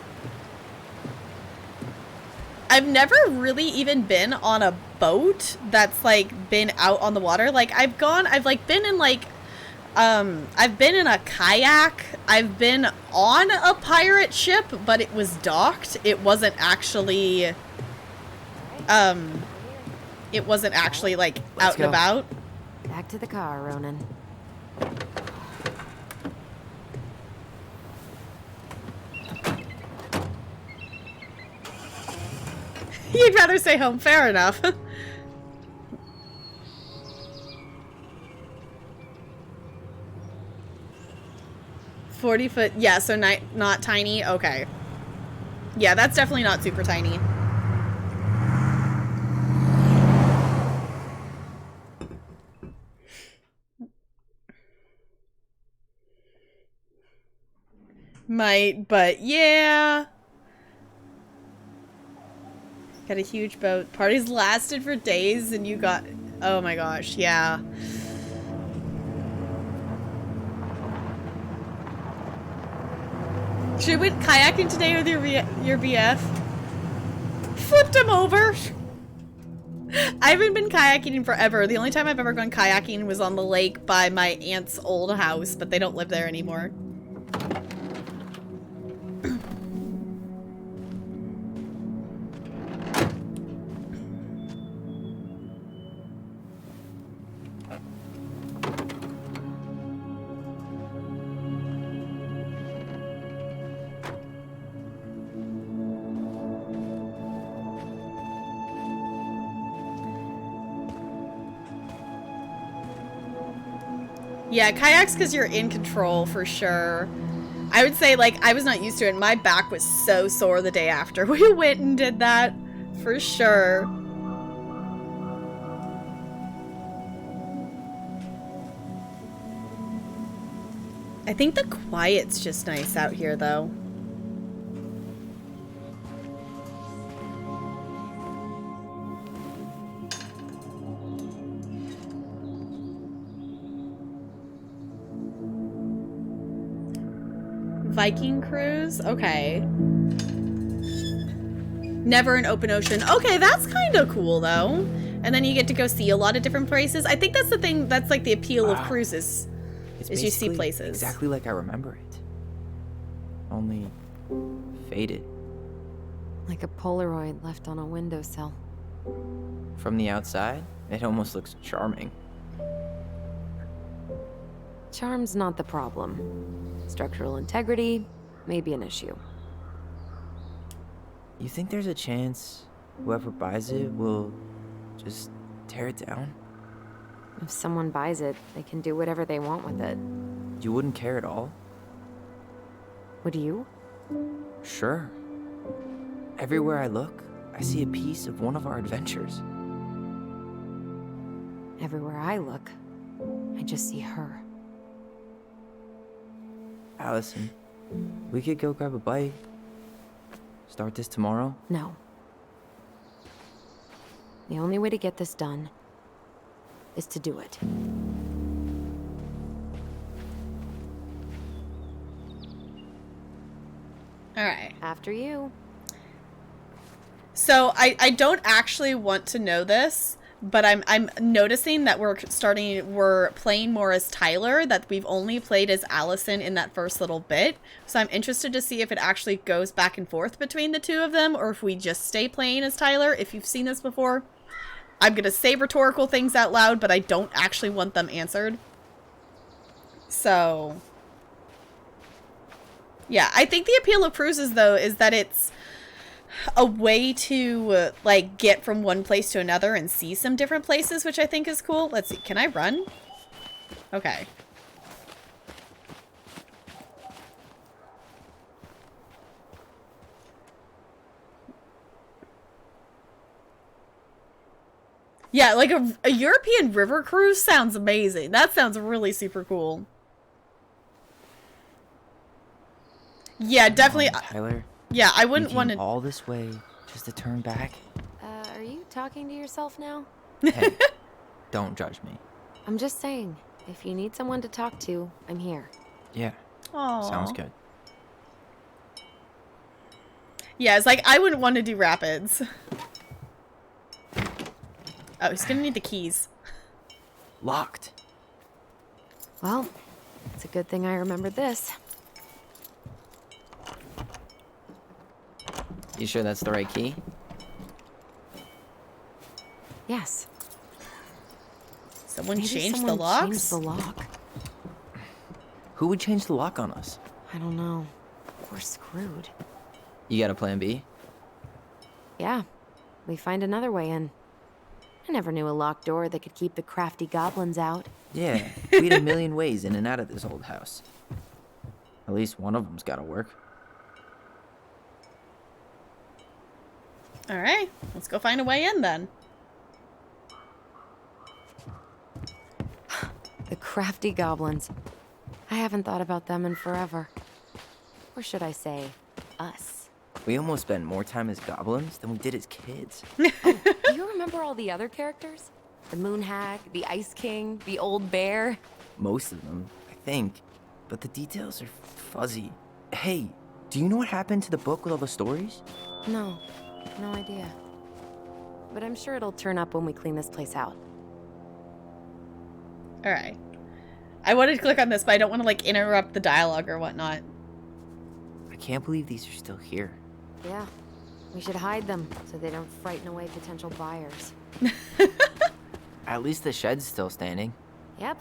really even been on a boat that's, like, been out on the water. Like, I've been in, like, I've been in a kayak. I've been on a pirate ship, but it was docked. It wasn't actually, like, out and about. Back to the car, Ronan. You'd rather stay home. Fair enough. 40 foot. Yeah, so not tiny. Okay. Yeah, that's definitely not super tiny. Might, but yeah. Got a huge boat. Parties lasted for days and you got... oh my gosh, yeah. Should we went kayaking today with your BF? Flipped him over. I haven't been kayaking in forever. The only time I've ever gone kayaking was on the lake by my aunt's old house, but they don't live there anymore. Yeah, kayaks because you're in control for sure. I would say, like, I was not used to it. My back was so sore the day after we went and did that. For sure. I think the quiet's just nice out here, though. Viking cruise? Okay. Never an open ocean. Okay, that's kind of cool, though. And then you get to go see a lot of different places. I think that's the thing, that's like the appeal of cruises. Is you see places. Exactly like I remember it. Only faded. Like a Polaroid left on a windowsill. From the outside, it almost looks charming. Charm's not the problem. Structural integrity may be an issue. You think there's a chance whoever buys it will just tear it down? If someone buys it, they can do whatever they want with it. You wouldn't care at all? Would you? Sure. Everywhere I look, I see a piece of one of our adventures. Everywhere I look, I just see her. Allison, we could go grab a bite. Start this tomorrow? No. The only way to get this done is to do it. All right. After you. So I don't actually want to know this, but I'm noticing that we're playing more as Tyler, that we've only played as Allison in that first little bit. So I'm interested to see if it actually goes back and forth between the two of them, or if we just stay playing as Tyler. If you've seen this before, I'm gonna say rhetorical things out loud, but I don't actually want them answered. So yeah, I think the appeal of cruises, though, is that it's a way to, like, get from one place to another and see some different places, which I think is cool. Let's see. Can I run? Okay. Yeah, like a European river cruise sounds amazing. That sounds really super cool. Yeah, definitely. Tyler. Yeah, I You wouldn't came want to. all this way just to turn back? Are you talking to yourself now? Hey, don't judge me. I'm just saying, if you need someone to talk to, I'm here. Yeah, Aw. sounds good. Yeah, it's like I wouldn't want to do rapids. Oh, he's gonna need the keys. Locked. Well, it's a good thing I remembered this. You sure that's the right key? Yes. Someone Maybe changed someone the locks? changed the lock. Who would change the lock on us? I don't know. We're screwed. You got a plan B? Yeah, we find another way in. I never knew a locked door that could keep the crafty goblins out. Yeah, we had a million ways in and out of this old house. At least one of them's gotta work. Alright, let's go find a way in then. The crafty goblins. I haven't thought about them in forever. Or should I say, us. We almost spent more time as goblins than we did as kids. Do you remember all the other characters? The Moon Hag, the Ice King, the Old Bear? Most of them, I think. But the details are fuzzy. Hey, do you know what happened to the book with all the stories? No, no idea. But I'm sure it'll turn up when we clean this place out. Alright. I wanted to click on this, but I don't want to, like, interrupt the dialogue or whatnot. I can't believe these are still here. Yeah, we should hide them so they don't frighten away potential buyers. At least the shed's still standing. Yep.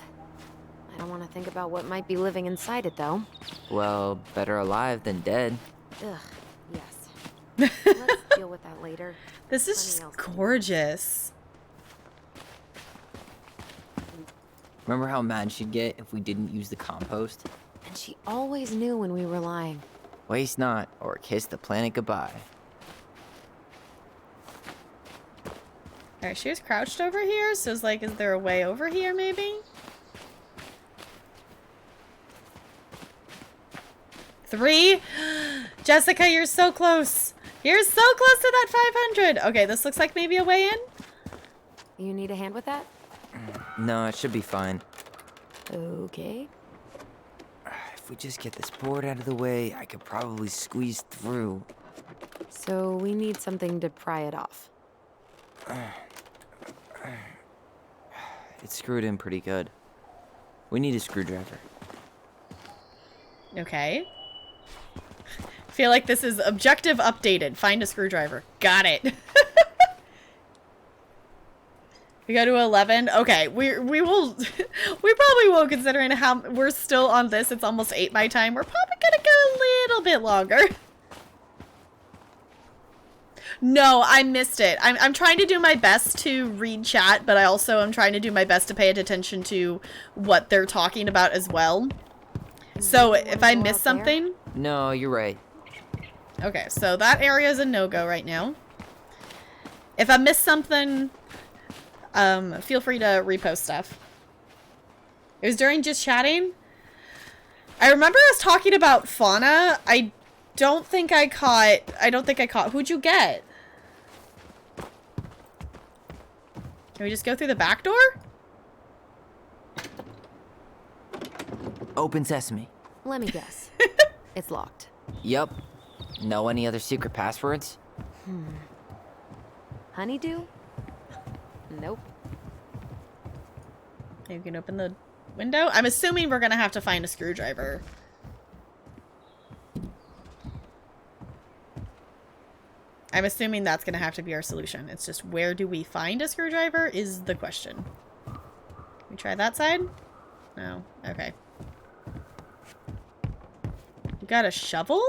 I don't want to think about what might be living inside it, though. Well, better alive than dead. Ugh, yes. Let's deal with that later. This is Plenty just else to do. gorgeous. Remember how mad she'd get if we didn't use the compost? And she always knew when we were lying. Waste not, or kiss the planet goodbye. Alright, she was crouched over here, so it's like, is there a way over here, maybe? 3? Jessica, you're so close. You're so close to that 500. Okay, this looks like maybe a way in. You need a hand with that? No, it should be fine. Okay. If we just get this board out of the way, I could probably squeeze through. So we need something to pry it off. It's screwed in pretty good. We need a screwdriver. Okay. Feel like this is objective updated. Find a screwdriver. Got it. We go to 11. Okay, we will. We probably will, considering how we're still on this. It's almost 8 my time. We're probably gonna go a little bit longer. No, I missed it. I'm trying to do my best to read chat, but I also am trying to do my best to pay attention to what they're talking about as well. So if I miss something, No, you're right. okay. So that area is a no-go right now. If I miss something, feel free to repost stuff. It was during just chatting. I remember us talking about fauna. I don't think I caught. Who'd you get? Can we just go through the back door? Open sesame. Let me guess. It's locked. Yup. Know any other secret passwords? Honeydew? Nope. You can open the window. I'm assuming we're gonna have to find a screwdriver. I'm assuming that's gonna have to be our solution. It's just where do we find a screwdriver is the question. We try that side? No. Okay. You got a shovel?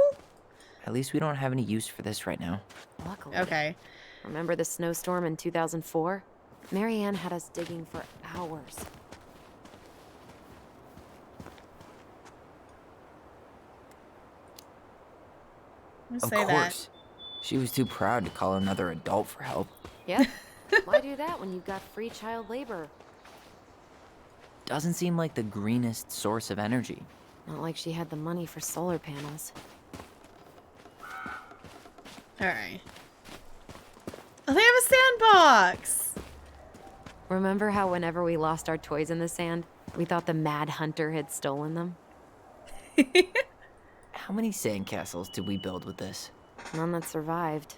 At least we don't have any use for this right now. Luckily. Okay. Remember the snowstorm in 2004? Marianne had us digging for hours. Let's Of say course. She was too proud to call another adult for help. Yep. Why do that when you've got free child labor? Doesn't seem like the greenest source of energy. Not like she had the money for solar panels. that. Alright. Oh, they have a sandbox! Remember how whenever we lost our toys in the sand, we thought the Mad Hunter had stolen them? How many sandcastles did we build with this? None that survived.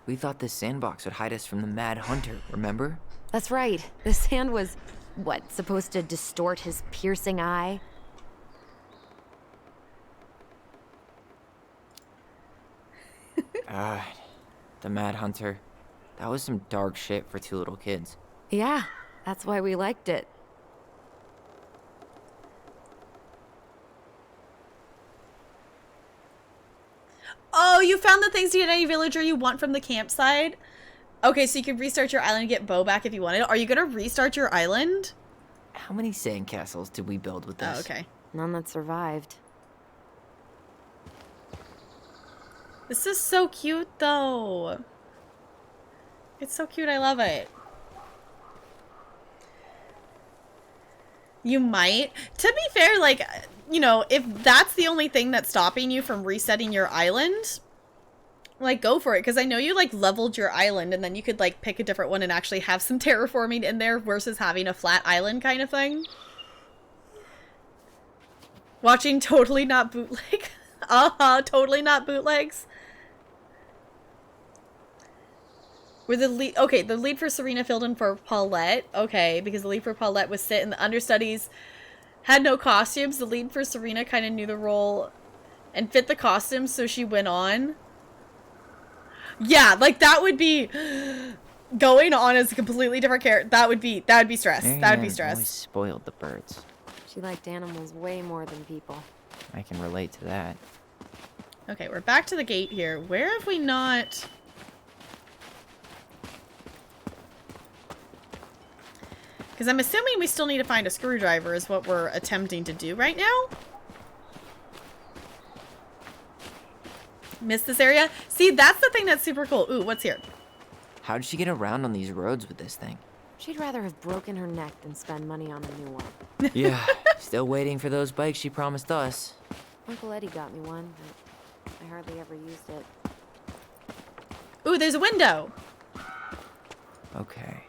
We thought this sandbox would hide us from the Mad Hunter, remember? That's right. The sand was, what, supposed to distort his piercing eye? The Mad Hunter. That was some dark shit for two little kids. Yeah, that's why we liked it. Oh, you found the things to get any villager you want from the campsite? Okay, so you can restart your island and get Bo back if you wanted. Are you gonna restart your island? How many sandcastles did we build with this? Oh, okay. None that survived. This is so cute, though. It's so cute. I love it. You might. To be fair, like, you know, if that's the only thing that's stopping you from resetting your island, like, go for it. Because I know you, like, leveled your island, and then you could, like, pick a different one and actually have some terraforming in there versus having a flat island kind of thing. Watching Totally Not Bootleg. Totally Not Bootlegs. Were the lead, okay, the lead for Serena filled in for Paulette. Okay, because the lead for Paulette was sit and the understudies had no costumes. The lead for Serena kind of knew the role and fit the costumes, so she went on. Yeah, like that would be going on as a completely different character. That would be stress. That would be stress. Always spoiled the birds. She liked animals way more than people. I can relate to that. Okay, we're back to the gate here. Where have we not... Because I'm assuming we still need to find a screwdriver is what we're attempting to do right now. Miss this area? See, that's the thing that's super cool. Ooh, what's here? How did she get around on these roads with this thing? She'd rather have broken her neck than spend money on a new one. Yeah, still waiting for those bikes she promised us. Uncle Eddie got me one, but I hardly ever used it. Ooh, there's a window. Okay.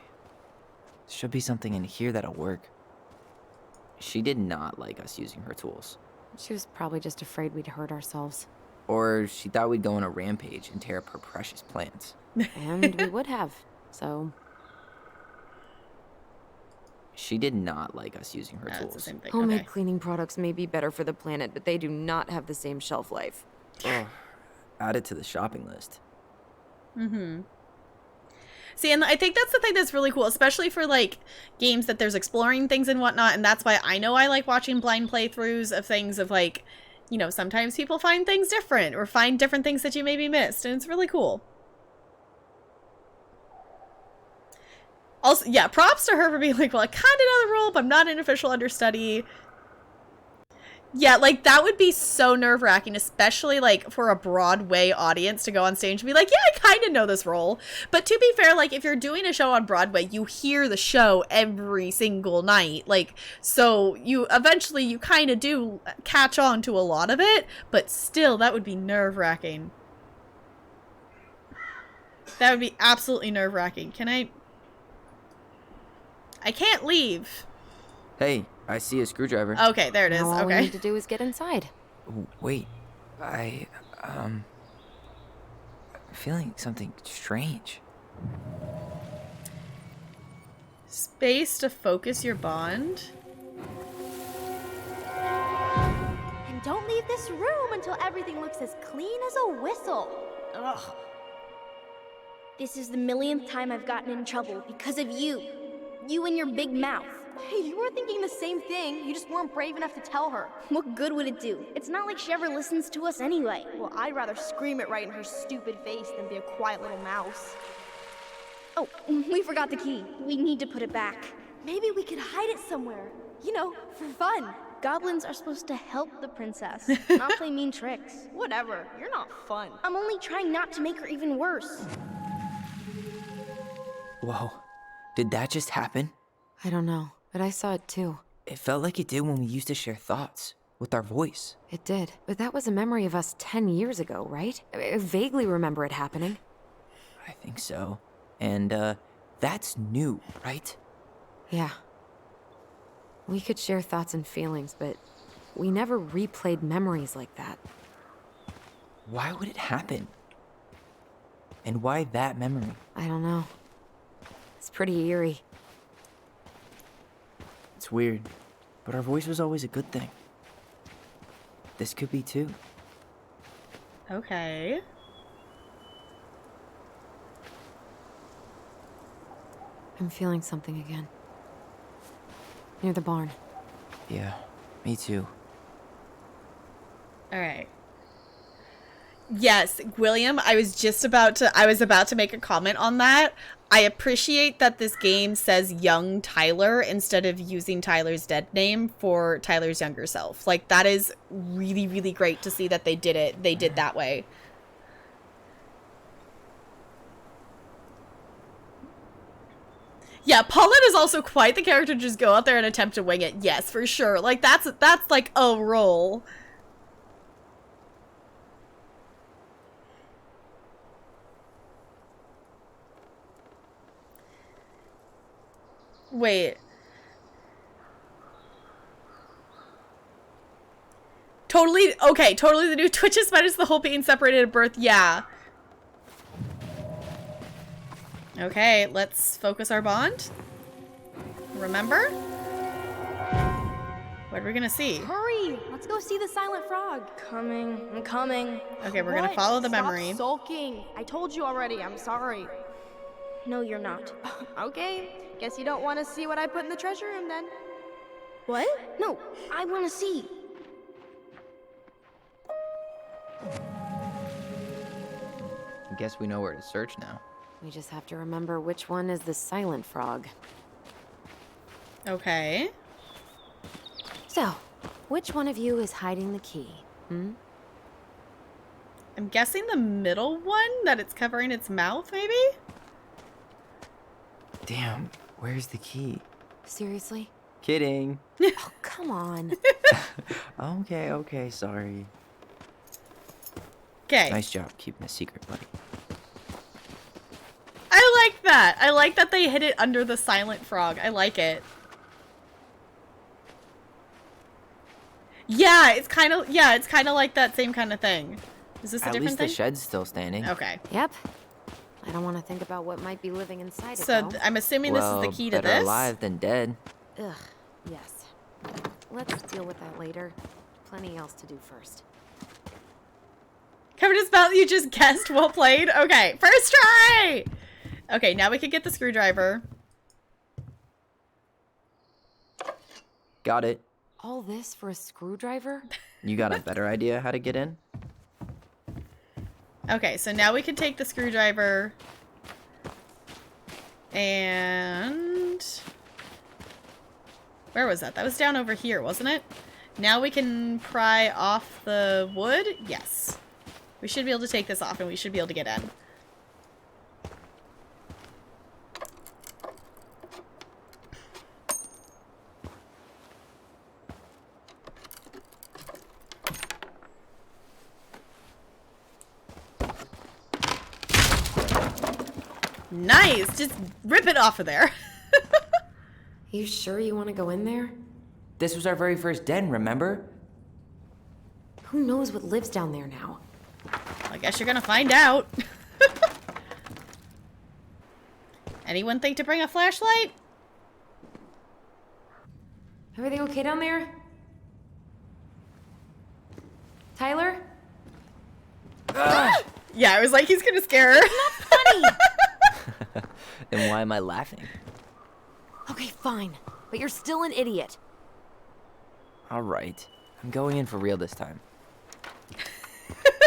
Should be something in here that'll work. She did not like us using her tools. She was probably just afraid we'd hurt ourselves. Or she thought we'd go on a rampage and tear up her precious plants. And we would have, so... She did not like us using her That's the tools. same thing. Homemade Okay. cleaning products may be better for the planet, but they do not have the same shelf life. Ugh. Add it to the shopping list. Mm-hmm. See, and I think that's the thing that's really cool, especially for, like, games that there's exploring things and whatnot, and that's why I know I like watching blind playthroughs of things of, like, you know, sometimes people find things different, or find different things that you maybe missed, and it's really cool. Also, yeah, props to her for being like, well, I kind of know the role, but I'm not an official understudy. Yeah, like, that would be so nerve-wracking, especially, like, for a Broadway audience to go on stage and be like, yeah, I kind of know this role. But to be fair, like, if you're doing a show on Broadway, you hear the show every single night. Like, so you eventually, you kind of do catch on to a lot of it, but still, that would be nerve-wracking. That would be absolutely nerve-wracking. Can I can't leave. Hey, I see a screwdriver. Okay, there it is. Now all we Okay. need to do is get inside. Wait, I'm feeling something strange. Space to focus your bond. And don't leave this room until everything looks as clean as a whistle. Ugh. This is the millionth time I've gotten in trouble because of you. You and your big mouth. Hey, you were thinking the same thing. You just weren't brave enough to tell her. What good would it do? It's not like she ever listens to us anyway. Well, I'd rather scream it right in her stupid face than be a quiet little mouse. Oh, we forgot the key. We need to put it back. Maybe we could hide it somewhere. You know, for fun. Goblins are supposed to help the princess, not play mean tricks. Whatever, you're not fun. I'm only trying not to make her even worse. Whoa, did that just happen? I don't know, but I saw it too. It felt like it did when we used to share thoughts with our voice. It did. But that was a memory of us 10 years ago, right? I vaguely remember it happening. I think so. And, that's new, right? Yeah. We could share thoughts and feelings, but we never replayed memories like that. Why would it happen? And why that memory? I don't know. It's pretty eerie. It's weird, but our voice was always a good thing. This could be too. Okay. I'm feeling something again. Near the barn. Yeah, me too. All right. Yes, William, I was about to make a comment on that. I appreciate that this game says young Tyler instead of using Tyler's dead name for Tyler's younger self. Like, that is really, really great to see that they did that way. Yeah, Paulette is also quite the character to just go out there and attempt to wing it. Yes, for sure. Like, that's like a role. Wait. Totally, okay, totally the new Twitches minus the whole being separated at birth, yeah. Okay, let's focus our bond. Remember? What are we gonna see? Hurry! Let's go see the silent frog. I'm coming. Okay, we're gonna What? follow the Stop memory. sulking. I told you already. I'm sorry. No, you're not. Okay. Guess you don't want to see what I put in the treasure room then. What? No, I want to see. I guess we know where to search now. We just have to remember which one is the silent frog. Okay. So, which one of you is hiding the key? Hmm? I'm guessing the middle one, that it's covering its mouth, maybe? Damn, where's the key? Seriously? Kidding. Oh, come on. Okay, sorry. Okay. Nice job keeping a secret, buddy. I like that. I like that they hid it under the silent frog. I like it. Yeah, it's kind of like that same kind of thing. Is this a At different least thing? the shed's still standing. Okay. Yep. I don't want to think about what might be living inside it, So though. I'm assuming this is the key to better this. alive than dead. Ugh, yes. Let's deal with that later. Plenty else to do first. Covered his mouth, you just guessed. Well played. Okay, first try! Okay, now we can get the screwdriver. Got it. All this for a screwdriver? You got a better idea how to get in? Okay, so now we can take the screwdriver and... Where was that? That was down over here, wasn't it? Now we can pry off the wood? Yes. We should be able to take this off and we should be able to get in. Nice. Just rip it off of there. You sure you want to go in there? This was our very first den, remember? Who knows what lives down there now? I guess you're gonna find out. Anyone think to bring a flashlight? Everything okay down there? Tyler? Yeah, I was like, he's gonna scare her. Funny! And why am I laughing? Okay, fine. But you're still an idiot. All right. I'm going in for real this time.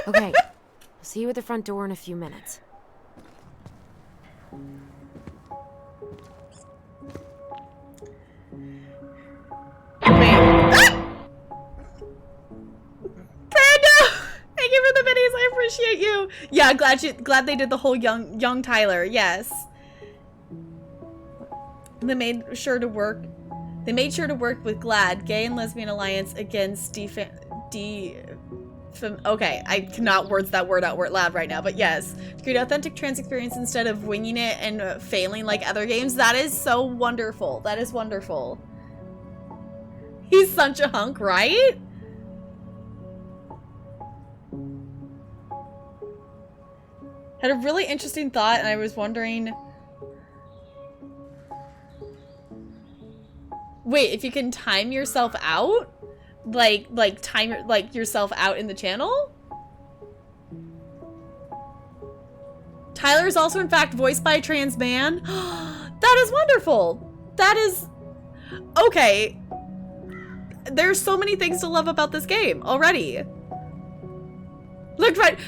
Okay. I'll see you at the front door in a few minutes. Wait. Ah! Brando! Thank you for the minis. I appreciate you. Yeah, glad they did the whole young Tyler. Yes. They made sure to work with GLAAD, Gay and Lesbian Alliance, against okay, I cannot words that word out loud right now, but yes. To create authentic trans experience instead of winging it and failing like other games. That is so wonderful. That is wonderful. He's such a hunk, right? Had a really interesting thought, and I was wondering... Wait, if you can time yourself out? Like time yourself out in the channel? Tyler is also in fact voiced by a trans man. That is wonderful. That is... Okay. There's so many things to love about this game already. Look, right.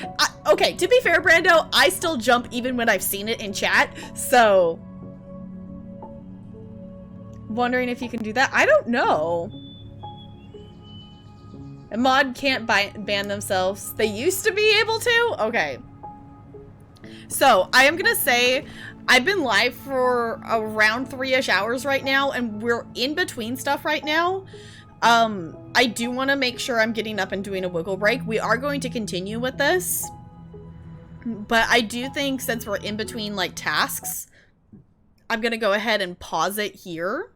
Okay, to be fair, Brando, I still jump even when I've seen it in chat, so... Wondering if you can do that? I don't know. A mod can't ban themselves. They used to be able to? Okay. So, I am gonna say, I've been live for around 3-ish hours right now, and we're in between stuff right now. I do want to make sure I'm getting up and doing a wiggle break. We are going to continue with this. But I do think since we're in between, like, tasks, I'm gonna go ahead and pause it here.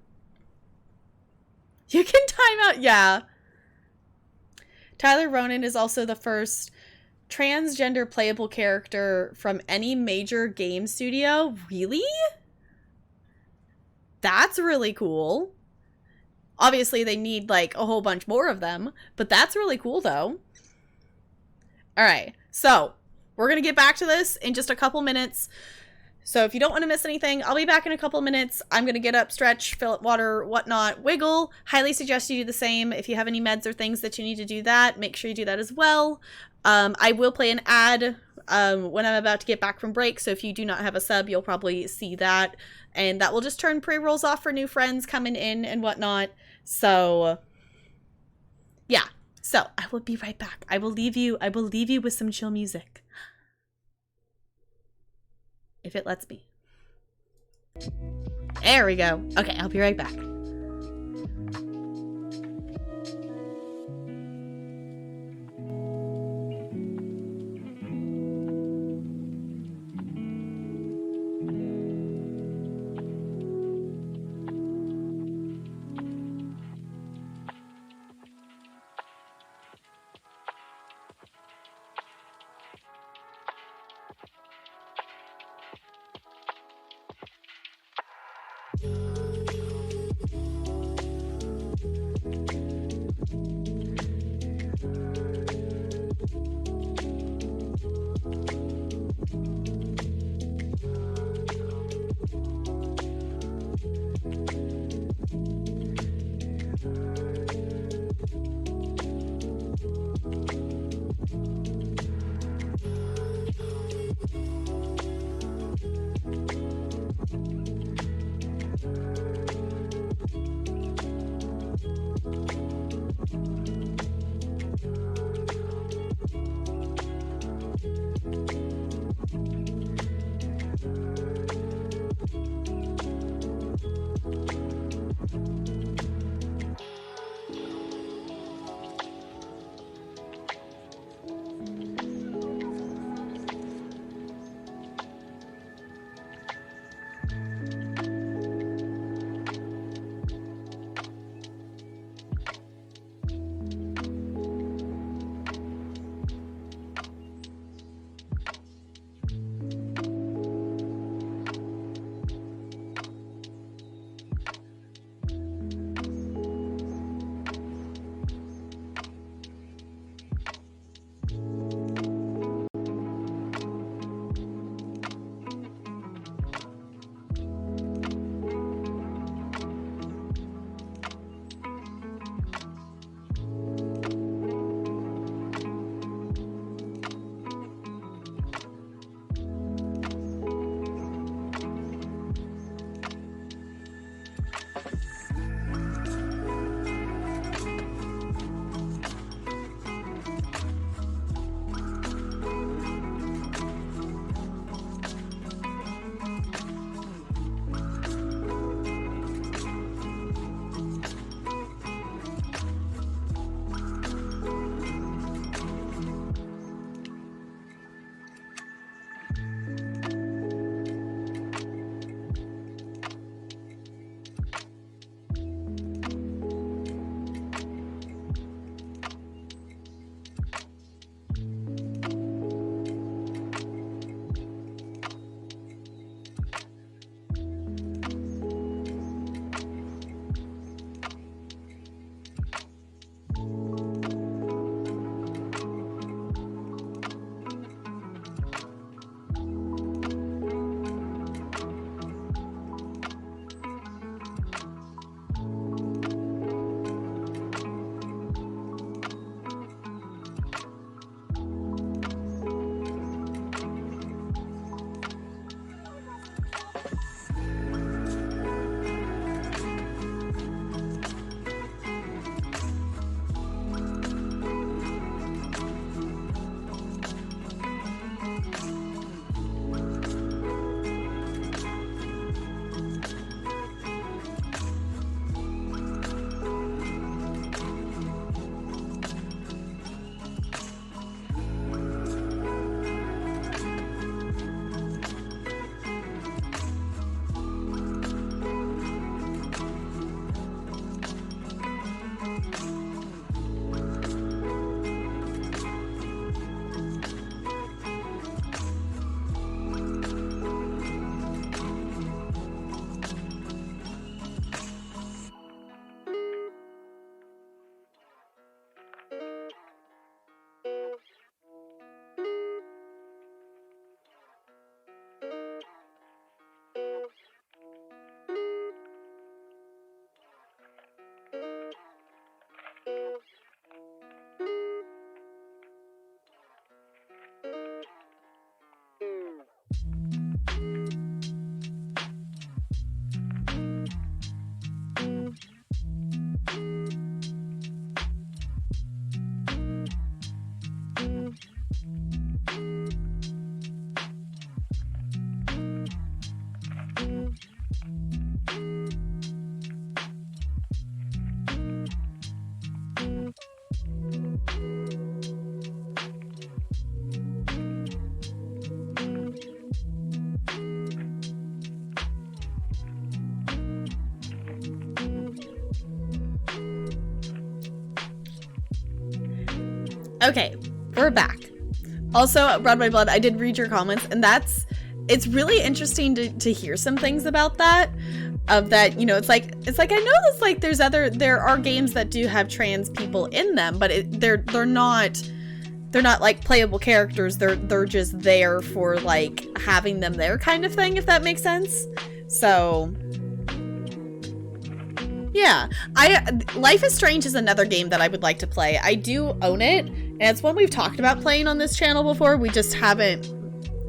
You can time out, yeah. Tyler Ronan is also the first transgender playable character from any major game studio. Really? That's really cool. Obviously, they need, like, a whole bunch more of them, but that's really cool, though. All right, so we're going to get back to this in just a couple minutes. So if you don't want to miss anything, I'll be back in a couple minutes. I'm going to get up, stretch, fill up water, whatnot, wiggle. Highly suggest you do the same. If you have any meds or things that you need to do that, make sure you do that as well. I will play an ad when I'm about to get back from break. So if you do not have a sub, you'll probably see that. And that will just turn pre-rolls off for new friends coming in and whatnot. So, yeah. So I will be right back. I will leave you with some chill music. If it lets me. There we go. Okay, I'll be right back. Okay, we're back. Also, Broad by Blood, I did read your comments, and it's really interesting to hear some things about that. Of that, you know, it's like I know there's like there are games that do have trans people in them, but they're not like playable characters. They're just there for like having them there kind of thing, if that makes sense. So yeah, Life is Strange is another game that I would like to play. I do own it, and it's one we've talked about playing on this channel before. We just haven't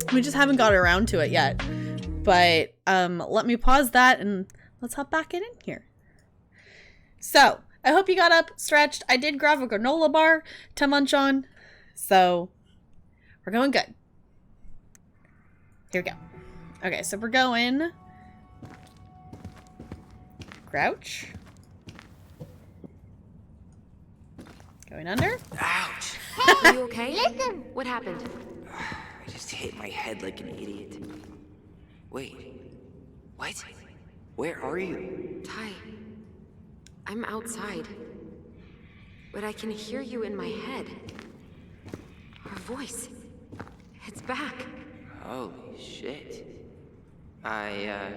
got around to it yet. But let me pause that and let's hop back in here. So I hope you got up, stretched. I did grab a granola bar to munch on, so we're going good. Here we go. Okay, so we're going crouch. Going under. Ouch! Are you okay? Listen. What happened? I just hit my head like an idiot. Wait. What? Where are you? Ty, I'm outside. But I can hear you in my head. Our voice. It's back. Holy shit. I,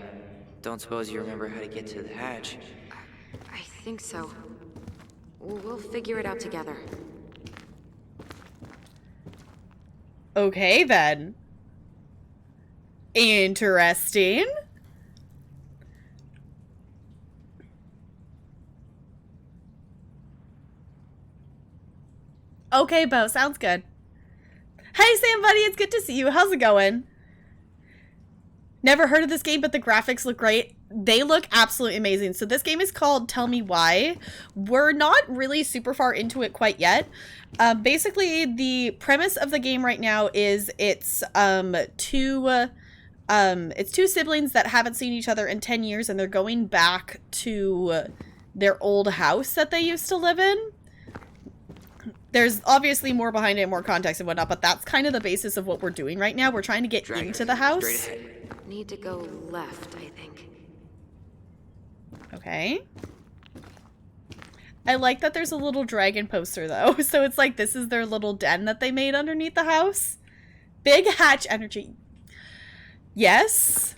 don't suppose you remember how to get to the hatch. I think so. We'll figure it out together. Okay, then. Interesting. Okay, Bo, sounds good. Hey, Sam, buddy, it's good to see you. How's it going? Never heard of this game, but the graphics look great. They look absolutely amazing. So this game is called Tell Me Why. We're not really super far into it quite yet. Basically, the premise of the game right now is it's two siblings that haven't seen each other in 10 years, and they're going back to their old house that they used to live in. There's obviously more behind it, more context and whatnot, but that's kind of the basis of what we're doing right now. We're trying to get into the house. Straight ahead. Need to go left, I think. Okay. I like that there's a little dragon poster, though. So it's like this is their little den that they made underneath the house. Big hatch energy. Yes.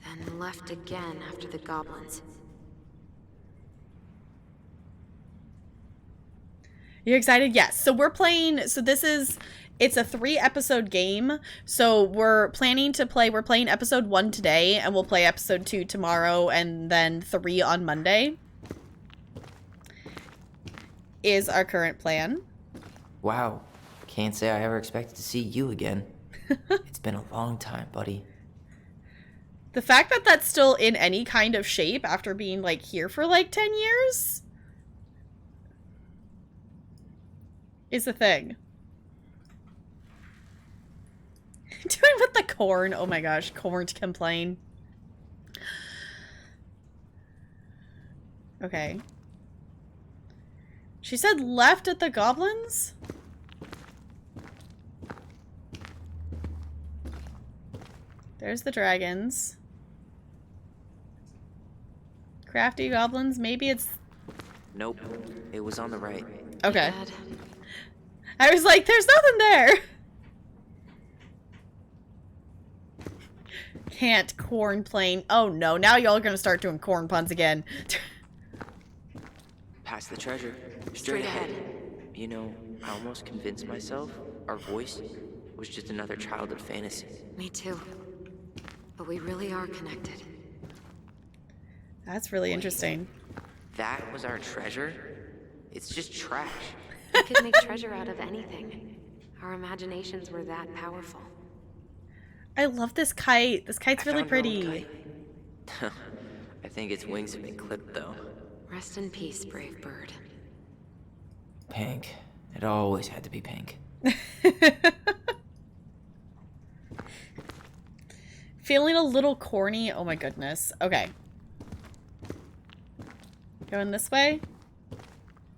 Then left again after the goblins. You excited? Yes. So we're playing, it's a 3-episode game. So we're playing episode 1 today, and we'll play episode 2 tomorrow, and then 3 on Monday. Is our current plan. Wow. Can't say I ever expected to see you again. It's been a long time, buddy. The fact that that's still in any kind of shape after being, like, here for, like, 10 years is a thing. Doing with the corn. Oh my gosh, corn to complain. Okay. She said left at the goblins? There's the dragons. Crafty goblins? Maybe it's... Nope. It was on the right. Okay. Dad. I was like, there's nothing there! Can't corn plane. Oh no, now y'all are gonna start doing corn puns again. Past the treasure. Straight ahead. You know, I almost convinced myself our voice was just another childhood fantasy. Me too. But we really are connected. That's really interesting. That was our treasure? It's just trash. We could make treasure out of anything. Our imaginations were that powerful. I love this kite. This kite's really found our own pretty. kite. I think its wings have been clipped, though. Rest in peace, brave bird. Pink. It always had to be pink. Feeling a little corny. Oh my goodness. Okay. Going this way?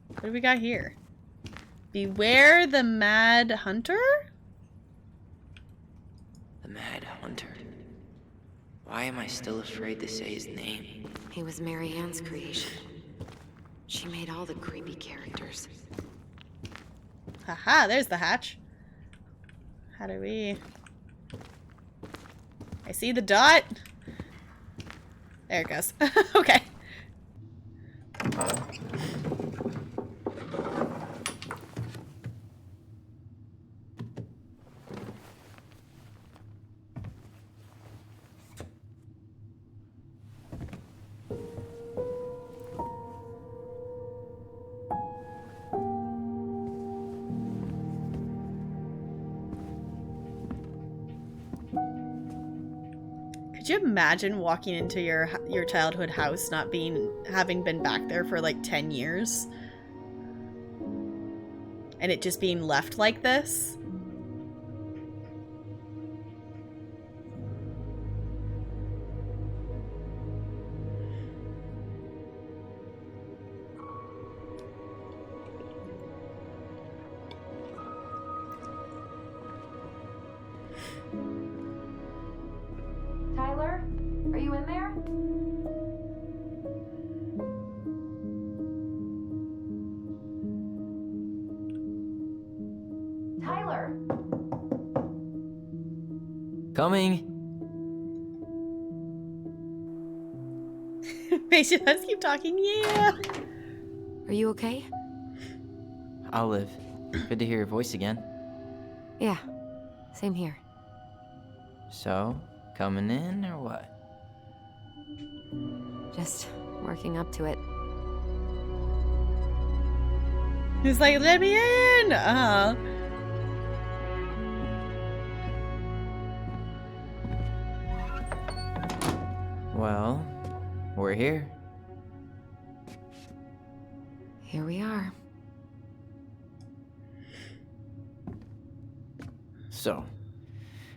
What do we got here? Beware the Mad Hunter? The Mad Hunter. Why am I still afraid to say his name? He was Mary Ann's creation. She made all the creepy characters. Haha, there's the hatch. How do we... I see the dot. There it goes. Okay. Could you imagine walking into your childhood house having been back there for like 10 years? And it just being left like this? Tyler, are you in there? Tyler! Coming! Wait, should I just keep talking? Yeah! Are you okay? I'll live. Good to hear your voice again. Yeah. Same here. So, coming in or what? Just working up to it. He's like, let me in! Uh-huh. Well, we're here. Here we are. So,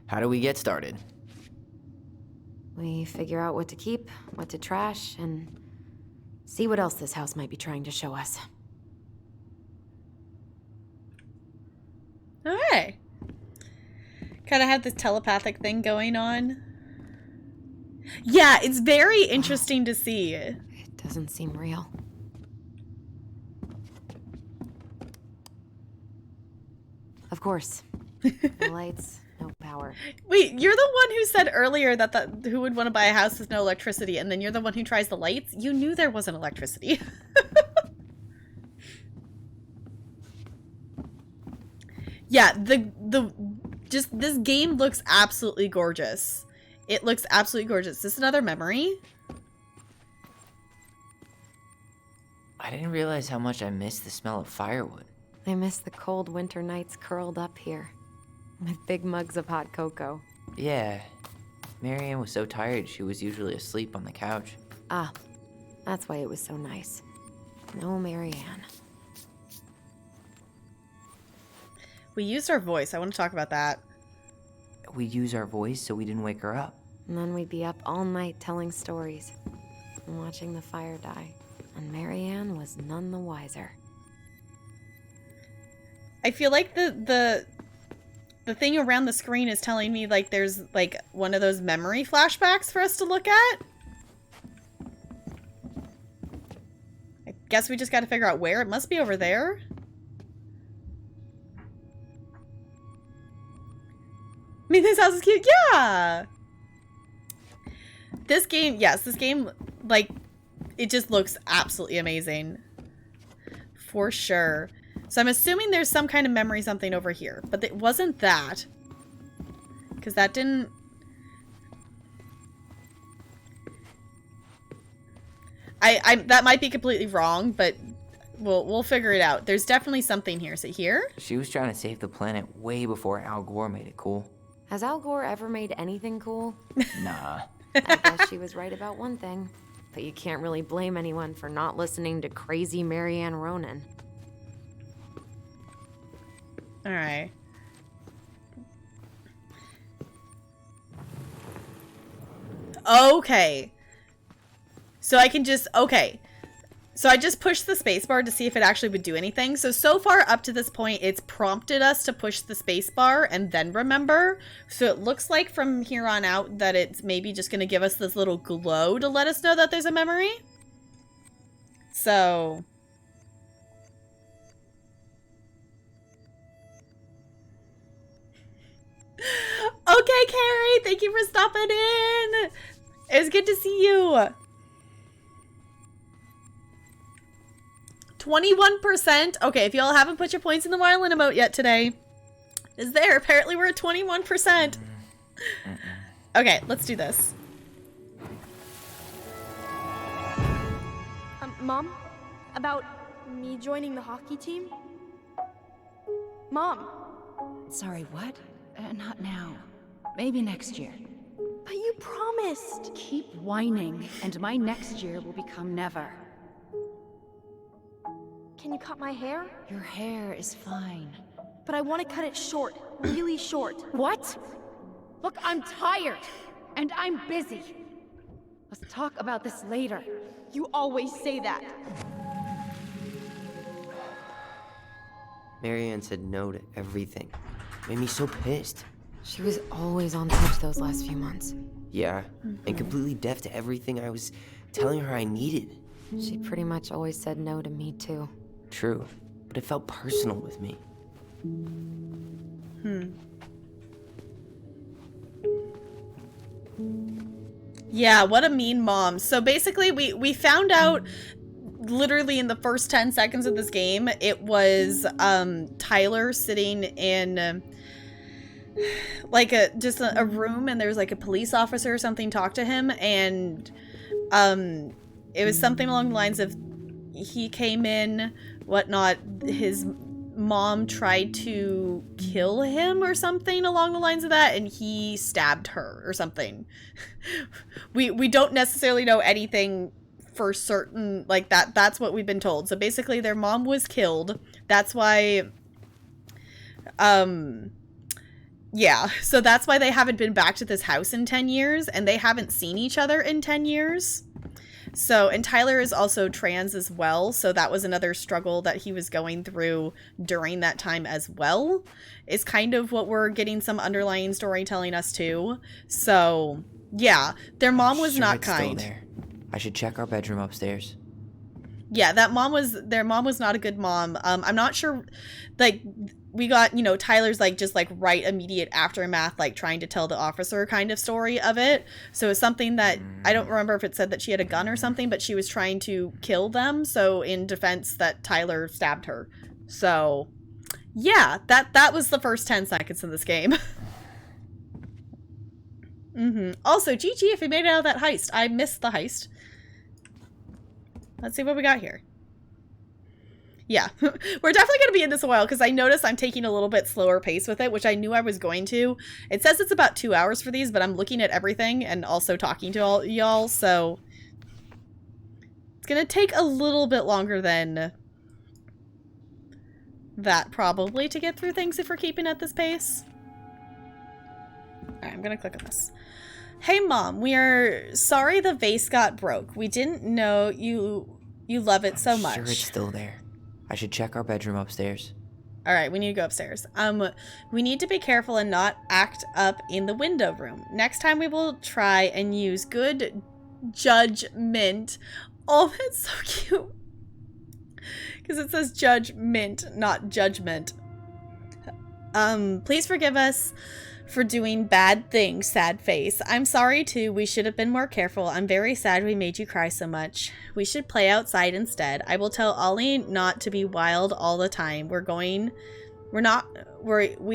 how do we get started? We figure out what to keep, what to trash, and see what else this house might be trying to show us. Alright. Kind of have this telepathic thing going on. Yeah, it's very interesting to see. It doesn't seem real. Of course. No lights, no power. Wait, you're the one who said earlier that who would want to buy a house with no electricity, and then you're the one who tries the lights? You knew there wasn't electricity. Yeah, just this game looks absolutely gorgeous. It looks absolutely gorgeous. Is this another memory? I didn't realize how much I missed the smell of firewood. I miss the cold winter nights curled up here with big mugs of hot cocoa. Yeah. Marianne was so tired she was usually asleep on the couch. Ah, that's why it was so nice. No Marianne. We used our voice. I want to talk about that. We'd use our voice so we didn't wake her up. And then we'd be up all night telling stories and watching the fire die. And Marianne was none the wiser. I feel like the thing around the screen is telling me like there's like one of those memory flashbacks for us to look at. I guess we just got to figure out where. It must be over there. I mean, this house is cute. Yeah. This game, yes, this game, like, it just looks absolutely amazing. For sure. So I'm assuming there's some kind of memory something over here. But it wasn't that. Because that didn't... that might be completely wrong, but we'll figure it out. There's definitely something here. Is it here? She was trying to save the planet way before Al Gore made it cool. Has Al Gore ever made anything cool? Nah. I guess she was right about one thing. But you can't really blame anyone for not listening to crazy Marianne Ronan. Alright. Okay. So I can just... Okay. So I just pushed the spacebar to see if it actually would do anything. So far up to this point, it's prompted us to push the spacebar and then remember. So it looks like from here on out that it's maybe just going to give us this little glow to let us know that there's a memory. So... Okay, Carrie, thank you for stopping in. It was good to see you. 21%. Okay, if y'all haven't put your points in the violin emote yet today, is there. Apparently we're at 21%. Okay, let's do this. Mom? About me joining the hockey team? Mom! Sorry, what? Not now. Maybe next year. But you promised! Keep whining, and my next year will become never. Can you cut my hair? Your hair is fine. But I want to cut it short. Really short. What? Look, I'm tired, and I'm busy. Let's talk about this later. You always say that. Marianne said no to everything. Made me so pissed. She was always on edge those last few months. Yeah, and completely deaf to everything I was telling her I needed. She pretty much always said no to me, too. True, but it felt personal with me. Yeah, what a mean mom. So basically, we found out literally in the first 10 seconds of this game, it was Tyler sitting in like a room, and there's like a police officer or something talk to him, and it was something along the lines of he came in, whatnot, his mom tried to kill him or something along the lines of that, and he stabbed her or something. We don't necessarily know anything for certain, like that's what we've been told. So basically their mom was killed. That's why yeah, so that's why they haven't been back to this house in 10 years, and they haven't seen each other in 10 years. So, and Tyler is also trans as well, so that was another struggle that he was going through during that time as well, is kind of what we're getting some underlying story telling us too. So, yeah, their mom was not kind. Still there. I should check our bedroom upstairs. Yeah, their mom was not a good mom. I'm not sure, like, we got, you know, Tyler's like just like right immediate aftermath, like trying to tell the officer kind of story of it. So it's something that I don't remember if it said that she had a gun or something, but she was trying to kill them. So in defense that Tyler stabbed her. So Yeah, that was the first 10 seconds of this game. Also, GG if we made it out of that heist. I missed the heist. Let's see what we got here. Yeah, we're definitely going to be in this a while because I noticed I'm taking a little bit slower pace with it, which I knew I was going to. It says it's about 2 hours for these, but I'm looking at everything and also talking to all y'all, so it's going to take a little bit longer than that probably to get through things if we're keeping at this pace. Alright, I'm going to click on this. Hey Mom, we are sorry the vase got broke. We didn't know you love it so much. Sure it's still there. I should check our bedroom upstairs. All right, we need to go upstairs. We need to be careful and not act up in the window room. Next time we will try and use good judgment. Oh, that's so cute. Because it says judgment, not judgment. Please forgive us for doing bad things, sad face. I'm sorry too. We should have been more careful. I'm very sad we made you cry so much. We should play outside instead. I will tell Ollie not to be wild all the time. We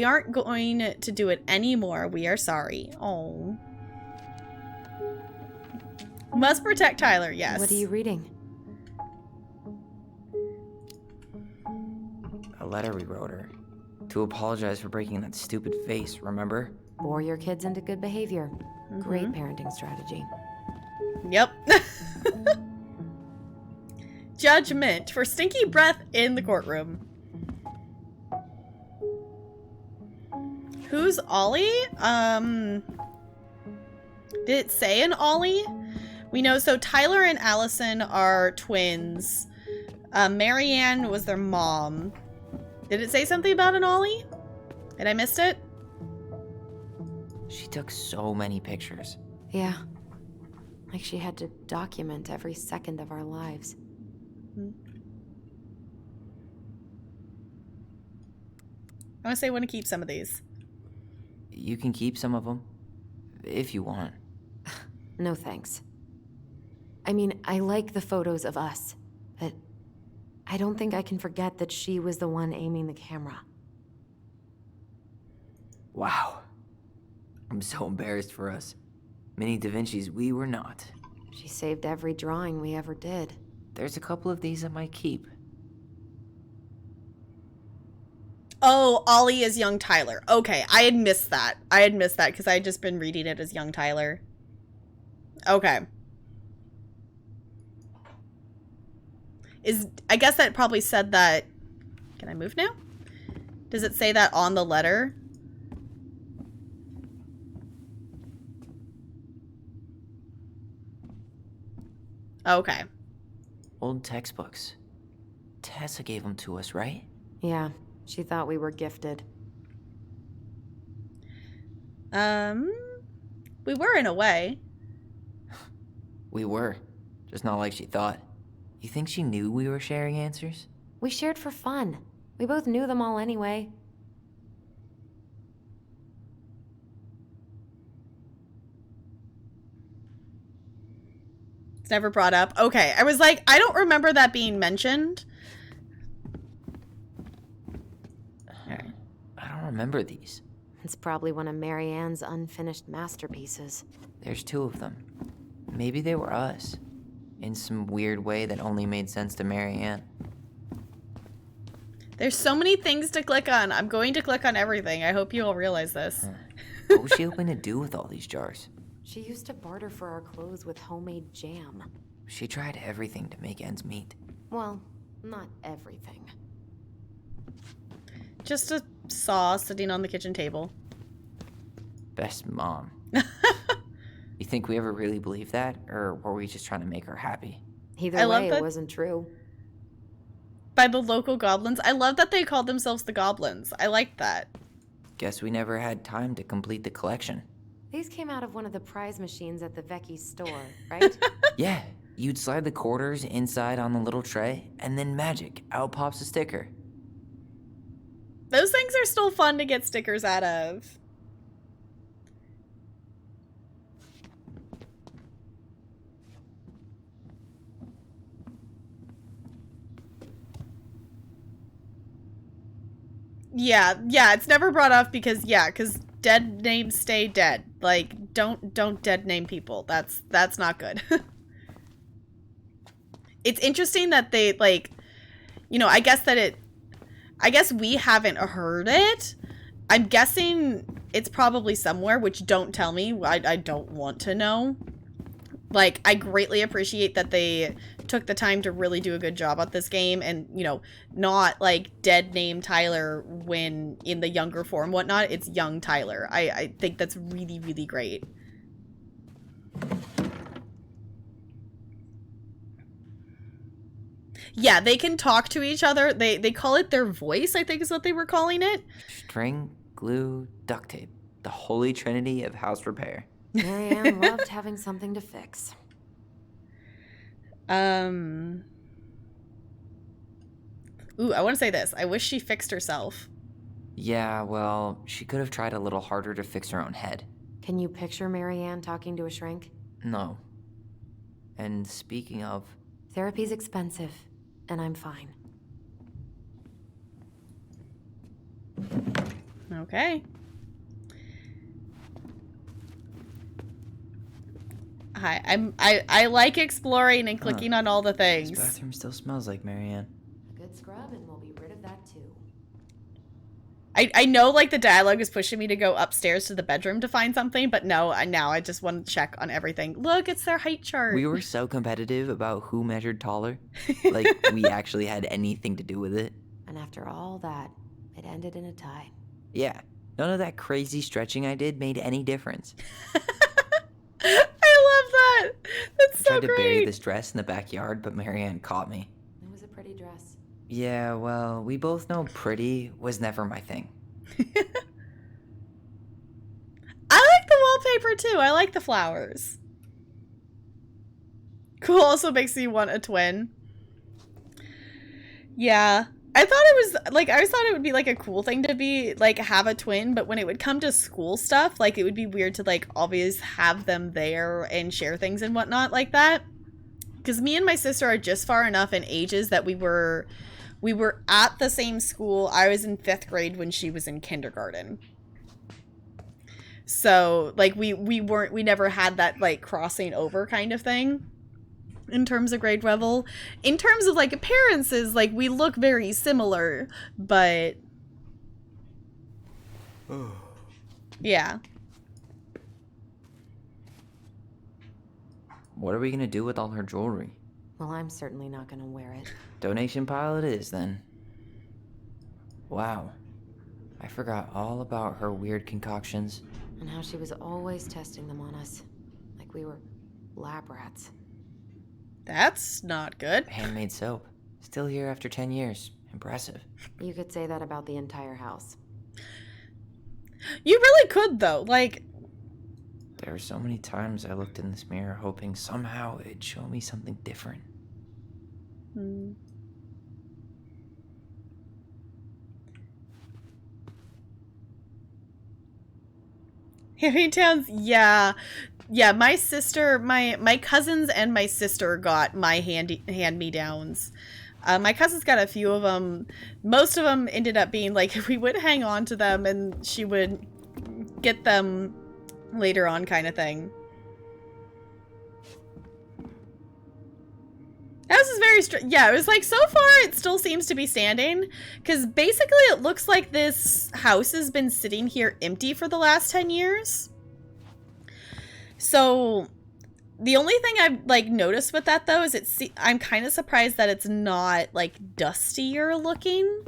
aren't going to do it anymore. We are sorry. Oh. Must protect Tyler, yes. What are you reading? A letter we wrote her. To apologize for breaking that stupid vase, remember? Bore your kids into good behavior. Great parenting strategy. Yep. Judgment for stinky breath in the courtroom. Who's Ollie? Did it say an Ollie? We know, so Tyler and Allison are twins. Marianne was their mom. Did it say something about an Ollie? Did I miss it? She took so many pictures. Yeah. Like she had to document every second of our lives. I want to say I want to keep some of these. You can keep some of them, if you want. No thanks. I mean, I like the photos of us, but I don't think I can forget that she was the one aiming the camera. Wow. I'm so embarrassed for us. Mini Da Vinci's we were not. She saved every drawing we ever did. There's a couple of these I might keep. Oh, Ollie is young Tyler. Okay, I had missed that. Because I had just been reading it as young Tyler. Okay. I guess that probably said that... Can I move now? Does it say that on the letter? Okay. Old textbooks. Tessa gave them to us, right? Yeah, she thought we were gifted. We were in a way. We were. Just not like she thought. You think she knew we were sharing answers? We shared for fun. We both knew them all anyway. It's never brought up. Okay, I was like, I don't remember that being mentioned. I don't remember these. It's probably one of Marianne's unfinished masterpieces. There's 2 of them. Maybe they were us. In some weird way that only made sense to Marianne. There's so many things to click on. I'm going to click on everything. I hope you all realize this. What was she hoping to do with all these jars? She used to barter for our clothes with homemade jam. She tried everything to make ends meet. Well, not everything. Just a saw sitting on the kitchen table. Best mom. You think we ever really believed that? Or were we just trying to make her happy? Either I love way, that- it wasn't true. By the local goblins. I love that they called themselves the goblins. I like that. Guess we never had time to complete the collection. These came out of one of the prize machines at the Vecchi store, right? Yeah, you'd slide the quarters inside on the little tray, and then magic, out pops a sticker. Those things are still fun to get stickers out of. Yeah, it's never brought up because dead names stay dead. Like, don't dead name people. That's not good. It's interesting that they, like, you know, I guess we haven't heard it. I'm guessing it's probably somewhere, which don't tell me. I don't want to know. Like, I greatly appreciate that they took the time to really do a good job at this game and, you know, not, like, dead name Tyler when in the younger form, whatnot. It's young Tyler. I think that's really, really great. Yeah, they can talk to each other. They call it their voice, I think is what they were calling it. String, glue, duct tape. The holy trinity of house repair. Marianne loved having something to fix. Ooh, I want to say this. I wish she fixed herself. Yeah, well, she could have tried a little harder to fix her own head. Can you picture Marianne talking to a shrink? No. And speaking of... Therapy's expensive, and I'm fine. Okay. Hi, I like exploring and clicking on all the This things. bathroom still smells like Marianne. A good scrub, and we'll be rid of that too. I know, like, the dialogue is pushing me to go upstairs to the bedroom to find something, but no, now I just want to check on everything. Look, it's their height chart. We were so competitive about who measured taller. Like, we actually had anything to do with it. And after all that, it ended in a tie. Yeah, none of that crazy stretching I did made any difference. I love that. That's I so tried to bury great. this dress in the backyard, but Marianne caught me. It was a pretty dress. Yeah, well, we both know pretty was never my thing. I like the wallpaper too. I like the flowers. Cool also makes me want a twin. Yeah. I thought it was, like, I always thought it would be, like, a cool thing to be, like, have a twin, but when it would come to school stuff, like, it would be weird to, like, always have them there and share things and whatnot like that. Because me and my sister are just far enough in ages that we were at the same school. I was in 5th grade when she was in kindergarten. So, like, we never had that, like, crossing over kind of thing. In terms of grade level. In terms of, like, appearances, like, we look very similar, but... yeah. What are we gonna do with all her jewelry? Well, I'm certainly not gonna wear it. Donation pile it is, then. Wow. I forgot all about her weird concoctions. And how she was always testing them on us. Like we were lab rats. That's not good. Handmade soap. Still here after 10 years. Impressive. You could say that about the entire house. You really could, though. Like... There were so many times I looked in this mirror hoping somehow it'd show me something different. Towns, yeah. Yeah, my sister, my cousins and my sister got my hand-me-downs. My cousin's got a few of them. Most of them ended up being, like, we would hang on to them and she would get them later on kind of thing. That was very yeah, it was like, so far it still seems to be standing, because basically it looks like this house has been sitting here empty for the last 10 years. So the only thing I've, like, noticed with that, though, is I'm kind of surprised that it's not, like, dustier looking.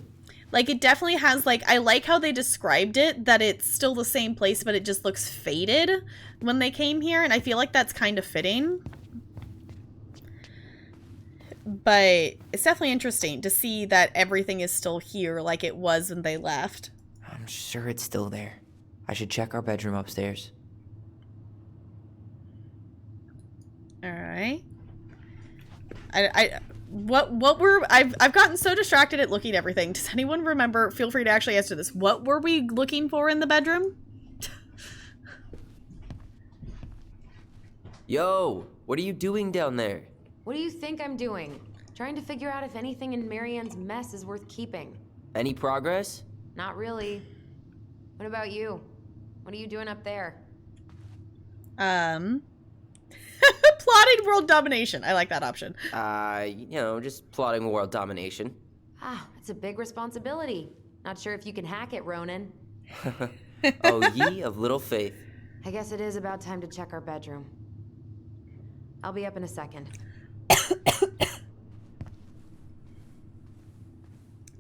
Like, it definitely has, like, I like how they described it, that it's still the same place, but it just looks faded when they came here, and I feel like that's kind of fitting. But it's definitely interesting to see that everything is still here like it was when they left. I'm sure it's still there. I should check our bedroom upstairs. Alright. I've gotten so distracted at looking at everything. Does anyone remember? Feel free to actually answer this. What were we looking for in the bedroom? Yo, what are you doing down there? What do you think I'm doing? Trying to figure out if anything in Marianne's mess is worth keeping. Any progress? Not really. What about you? What are you doing up there? Plotting world domination. I like that option. Just plotting world domination. Ah, it's a big responsibility. Not sure if you can hack it, Ronan. Oh, ye of little faith. I guess it is about time to check our bedroom. I'll be up in a second. If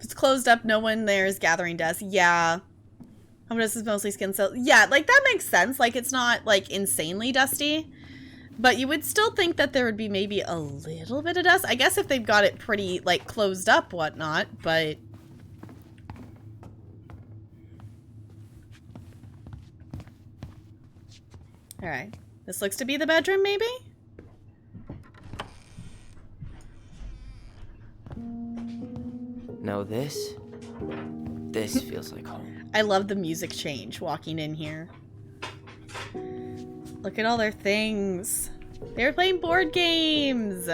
it's closed up, no one there is gathering dust. Yeah. Home dust is mostly skin cells. Yeah, like that makes sense. Like it's not like insanely dusty. But you would still think that there would be maybe a little bit of dust. I guess if they've got it pretty like closed up, whatnot, but alright. This looks to be the bedroom, maybe? No, this feels like home. I love the music change walking in here. Look at all their things. They were playing board games.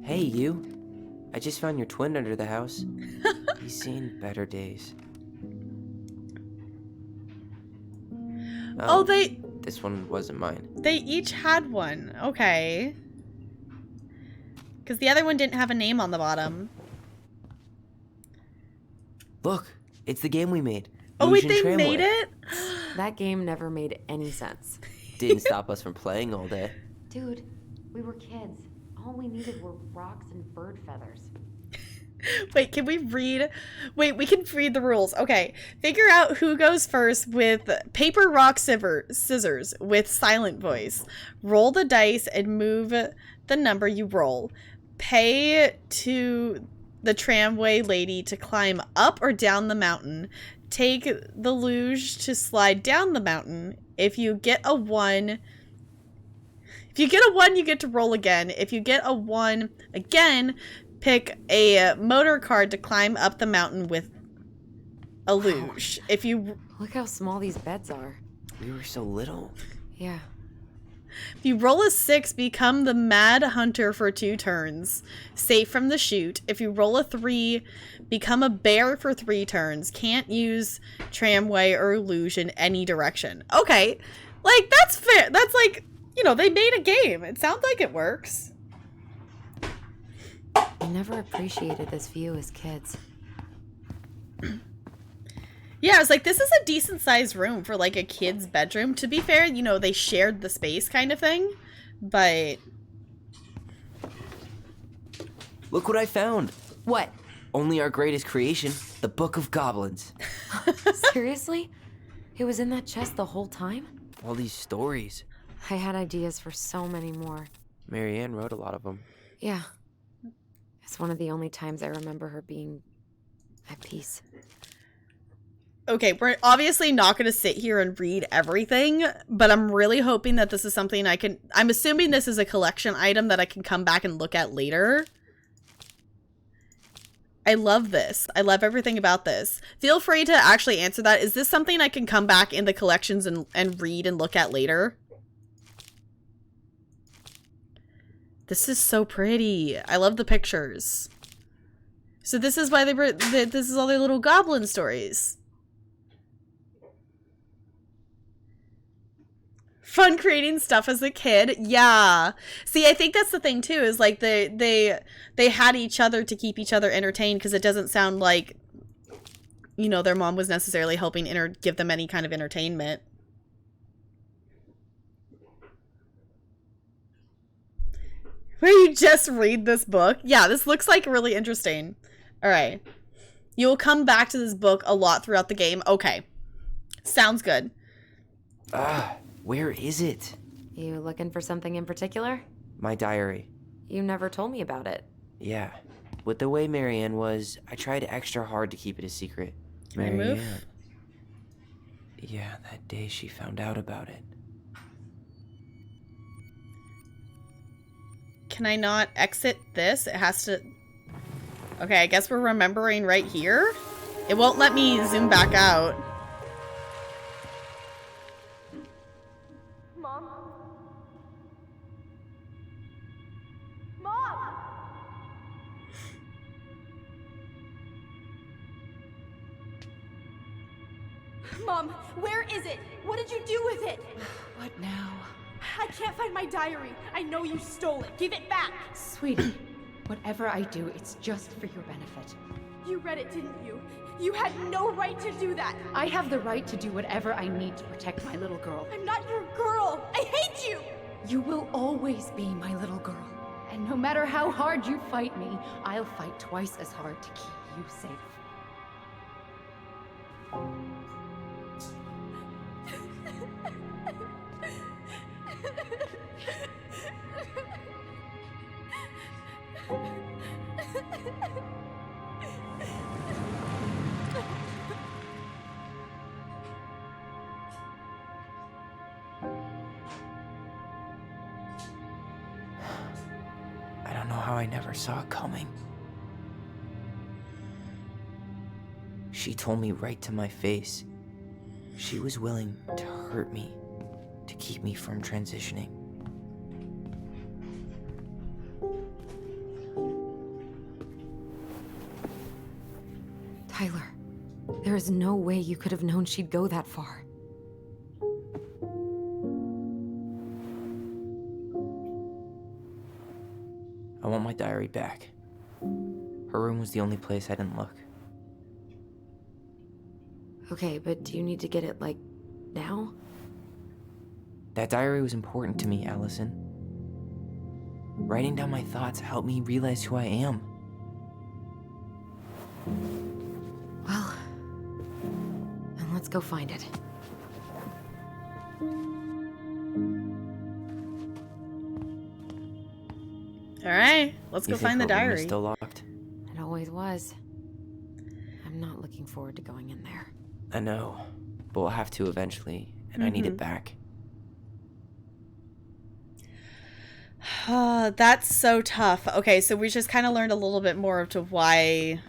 Hey, you. I just found your twin under the house. He's seen better days. Oh, This one wasn't mine. they each had one. Okay. Because the other one didn't have a name on the bottom. Look, it's the game we made. Oh wait, Lucian they Tramway. made it? That game never made any sense. Didn't stop us from playing all day. Dude, we were kids. All we needed were rocks and bird feathers. Wait, can we read? Wait, we can read the rules. Okay. Figure out who goes first with paper, rock, scissors with silent voice. Roll the dice and move the number you roll. Pay to the tramway lady to climb up or down the mountain. Take the luge to slide down the mountain. If you get a 1, you get to roll again. If you get a 1 again, pick a motor car to climb up the mountain with a luge. If you Look how small these beds are. We were so little. Yeah. If you roll a 6, become the Mad Hunter for 2 turns. Safe from the chute. If you roll a 3, become a bear for 3 turns. Can't use tramway or luge in any direction. Okay. Like, that's fair. That's like, they made a game. It sounds like it works. We never appreciated this view as kids. Yeah, I was like, this is a decent sized room for like a kid's bedroom. To be fair, they shared the space kind of thing, but... Look what I found. What? Only our greatest creation, the Book of Goblins. Seriously? It was in that chest the whole time? All these stories. I had ideas for so many more. Marianne wrote a lot of them. Yeah. It's one of the only times I remember her being at peace. Okay, we're obviously not going to sit here and read everything, but I'm really hoping that this is something I'm assuming this is a collection item that I can come back and look at later. I love this. I love everything about this. Feel free to actually answer that. Is this something I can come back in the collections and read and look at later? This is so pretty. I love the pictures. So this is why this is all their little goblin stories. Fun creating stuff as a kid. Yeah. See, I think that's the thing too, is like they had each other to keep each other entertained, because it doesn't sound like, their mom was necessarily helping give them any kind of entertainment. Where you just read this book? Yeah, this looks like really interesting. All right. You'll come back to this book a lot throughout the game. Okay. Sounds good. Where is it? You looking for something in particular? My diary. You never told me about it. Yeah. With the way Marianne was, I tried extra hard to keep it a secret. Can I move? Yeah, that day she found out about it. Can I not exit this? It has to... Okay, I guess we're remembering right here. It won't let me zoom back out. Mom? Mom! Mom, where is it? What did you do with it? What now? I can't find my diary. I know you stole it. Give it back. Sweetie, whatever I do, it's just for your benefit. You read it, didn't you? You had no right to do that. I have the right to do whatever I need to protect my little girl. I'm not your girl. I hate you. You will always be my little girl. And no matter how hard you fight me, I'll fight twice as hard to keep you safe. I don't know how I never saw it coming. She told me right to my face. She was willing to hurt me to keep me from transitioning. Tyler, there is no way you could have known she'd go that far. I want my diary back. Her room was the only place I didn't look. Okay, but do you need to get it, like, now? That diary was important to me, Allison. Writing down my thoughts helped me realize who I am. Well, then let's go find it. All right, let's You go think find the her room is diary. still locked? It always was. I'm not looking forward to going in there. I know, but we'll have to eventually, and I need it back. That's so tough. Okay, so we just kind of learned a little bit more of to why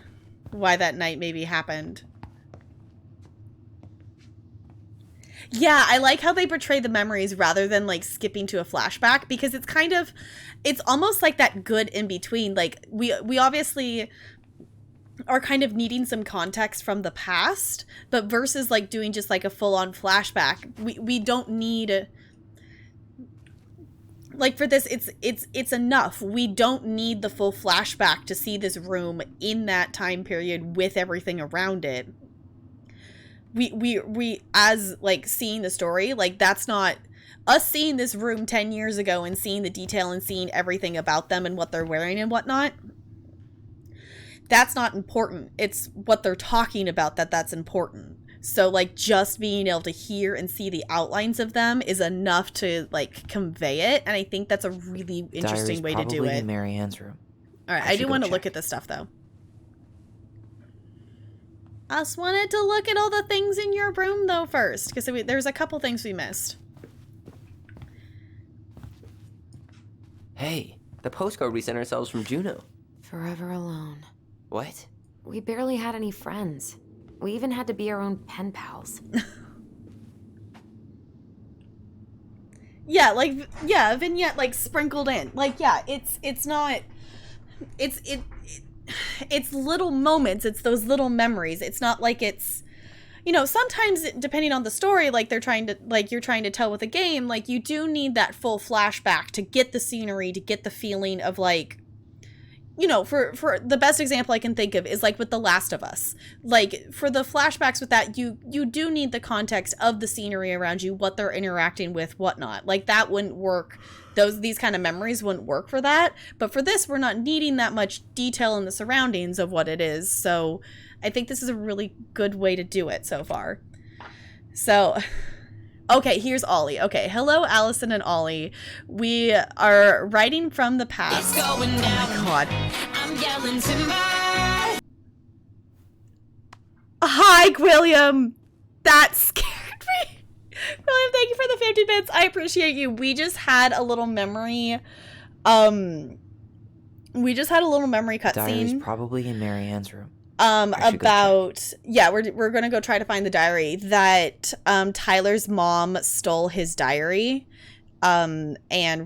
that night maybe happened. Yeah, I like how they portray the memories rather than like skipping to a flashback, because it's almost like that good in between. Like we obviously are kind of needing some context from the past, but versus like doing just like a full-on flashback, we don't need, like, for this it's enough. We don't need the full flashback to see this room in that time period with everything around it. We as like seeing the story, like, that's not us seeing this room 10 years ago and seeing the detail and seeing everything about them and what they're wearing and whatnot. That's not important. It's what they're talking about that's important. So, like, just being able to hear and see the outlines of them is enough to, like, convey it. And I think that's a really interesting way to do Probably it. in Mary Ann's room. All right, I I should do go want to look check. at this stuff, though. I just wanted to look at all the things in your room, though, first. Because there's a couple things we missed. Hey, the postcard we sent ourselves from Juno. Forever alone. What? We barely had any friends. We even had to be our own pen pals. Yeah, like, yeah, a vignette, like, sprinkled in. Like, yeah, it's not... It's little moments. It's those little memories. It's not like it's... You know, sometimes, depending on the story, like, you're trying to tell with a game, like, you do need that full flashback to get the scenery, to get the feeling of, like... You know, for the best example I can think of is like with The Last of Us. Like, for the flashbacks with that, you do need the context of the scenery around you, what they're interacting with, whatnot. Like, that wouldn't work. These kind of memories wouldn't work for that. But for this, we're not needing that much detail in the surroundings of what it is. So I think this is a really good way to do it so far. So... Okay, here's Ollie. Okay, hello, Allison and Ollie. We are writing from the past. It's going down. Oh my god. I'm yelling timber. Hi, William. That scared me. William, thank you for the 50 bits. I appreciate you. We just had a little memory. Cutscene. Diary's probably in Mary Ann's room. About, yeah, we're gonna go try to find the diary that Tyler's mom stole his diary and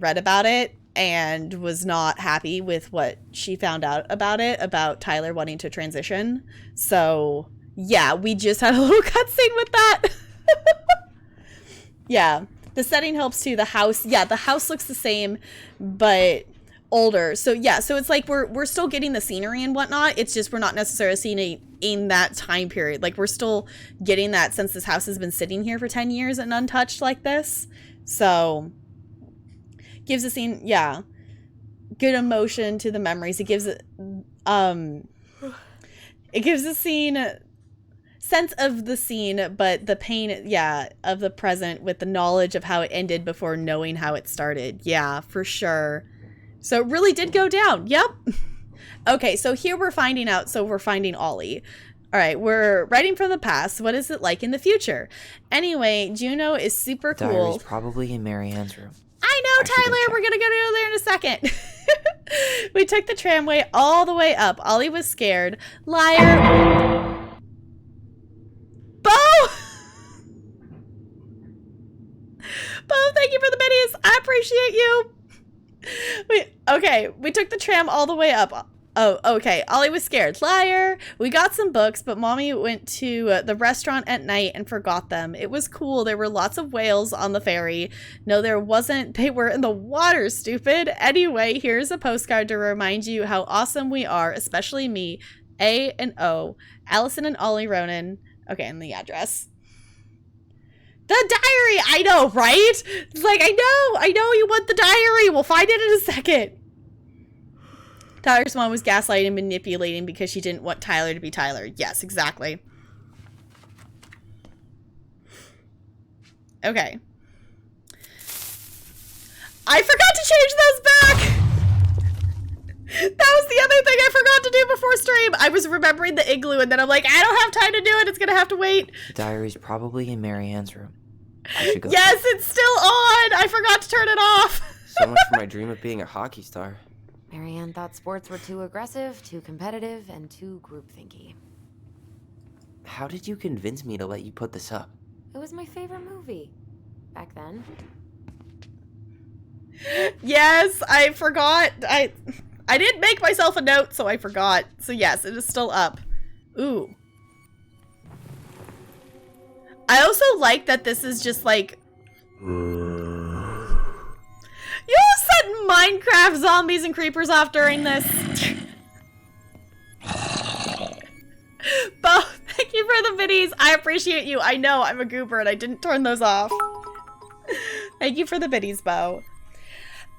read about it and was not happy with what she found out about it, about Tyler wanting to transition. So yeah, we just had a little cutscene with that. Yeah, the setting helps too. The house, yeah, the house looks the same, but older. So yeah, so it's like we're still getting the scenery and whatnot. It's just we're not necessarily seeing it in that time period. Like we're still getting that since this house has been sitting here for 10 years and untouched like this. So gives the scene, yeah, good emotion to the memories. It gives it gives the scene sense of the scene, but the pain, yeah, of the present with the knowledge of how it ended before knowing how it started. Yeah, for sure. So it really did go down. Yep. Okay, so here we're finding out. So we're finding Ollie. All right, we're writing from the past. What is it like in the future? Anyway, Juno is super cool. Diary's probably in Marianne's room. I know, Tyler. We're going to go there in a second. We took the tramway all the way up. Ollie was scared. Liar. Bo! Bo, thank you for the minis. I appreciate you. Okay, we took the tram all the way up. Oh, okay. Ollie was scared. Liar. We got some books, but Mommy went to the restaurant at night and forgot them. It was cool. There were lots of whales on the ferry. No, there wasn't. They were in the water, stupid. Anyway, here's a postcard to remind you how awesome we are, especially me, A and O, Allison and Ollie Ronan. Okay, and the address. The diary! I know, right? It's like, I know you want the diary. We'll find it in a second. Tyler's mom was gaslighting and manipulating because she didn't want Tyler to be Tyler. Yes, exactly. Okay. I forgot to change those back! That was the other thing I forgot to do before stream. I was remembering the igloo and then I'm like, I don't have time to do it. It's gonna have to wait. The diary's probably in Marianne's room. I should go. Yes, it's still on! I forgot to turn it off. So much for my dream of being a hockey star. Marianne thought sports were too aggressive, too competitive, and too groupthinky. How did you convince me to let you put this up? It was my favorite movie. Back then. Yes, I forgot. I didn't make myself a note, so I forgot. So yes, it is still up. Ooh. I also like that this is just like... You set Minecraft zombies and creepers off during this. Bo, thank you for the biddies. I appreciate you. I know I'm a goober and I didn't turn those off. Thank you for the biddies, Bo.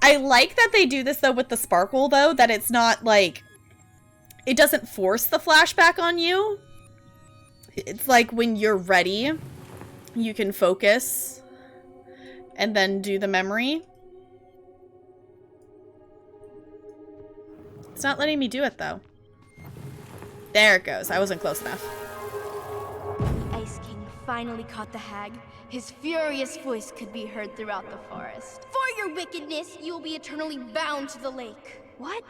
I like that they do this though with the sparkle though, that it's not like, it doesn't force the flashback on you. It's like when you're ready, you can focus and then do the memory. It's not letting me do it though. There it goes. I wasn't close enough. The Ice King finally caught the hag. His furious voice could be heard throughout the forest. For your wickedness, you will be eternally bound to the lake. What?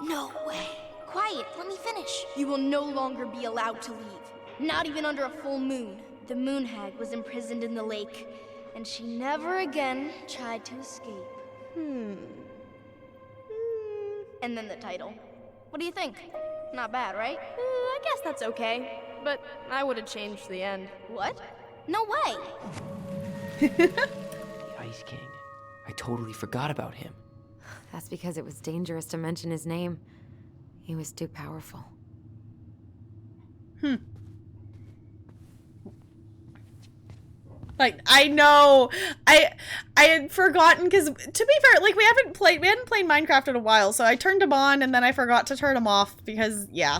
No way. Quiet, let me finish. You will no longer be allowed to leave. Not even under a full moon. The moon hag was imprisoned in the lake, and she never again tried to escape. And then the title. What do you think? Not bad, right? I guess that's okay. But I would have changed the end. What? No way! The Ice King. I totally forgot about him. That's because it was dangerous to mention his name. He was too powerful. Like, I know, I had forgotten, because to be fair, like, we hadn't played Minecraft in a while, so I turned him on, and then I forgot to turn him off, because, yeah.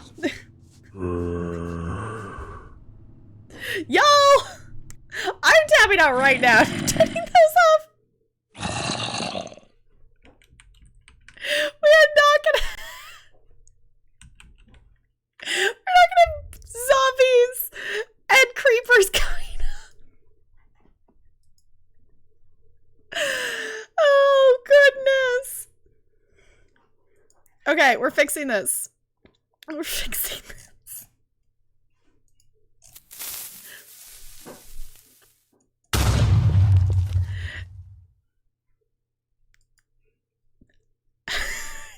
Yo! I'm tapping out right now, turning those off. We are not gonna... We're not gonna have zombies and creepers coming. Oh, goodness. Okay, we're fixing this. We're fixing this.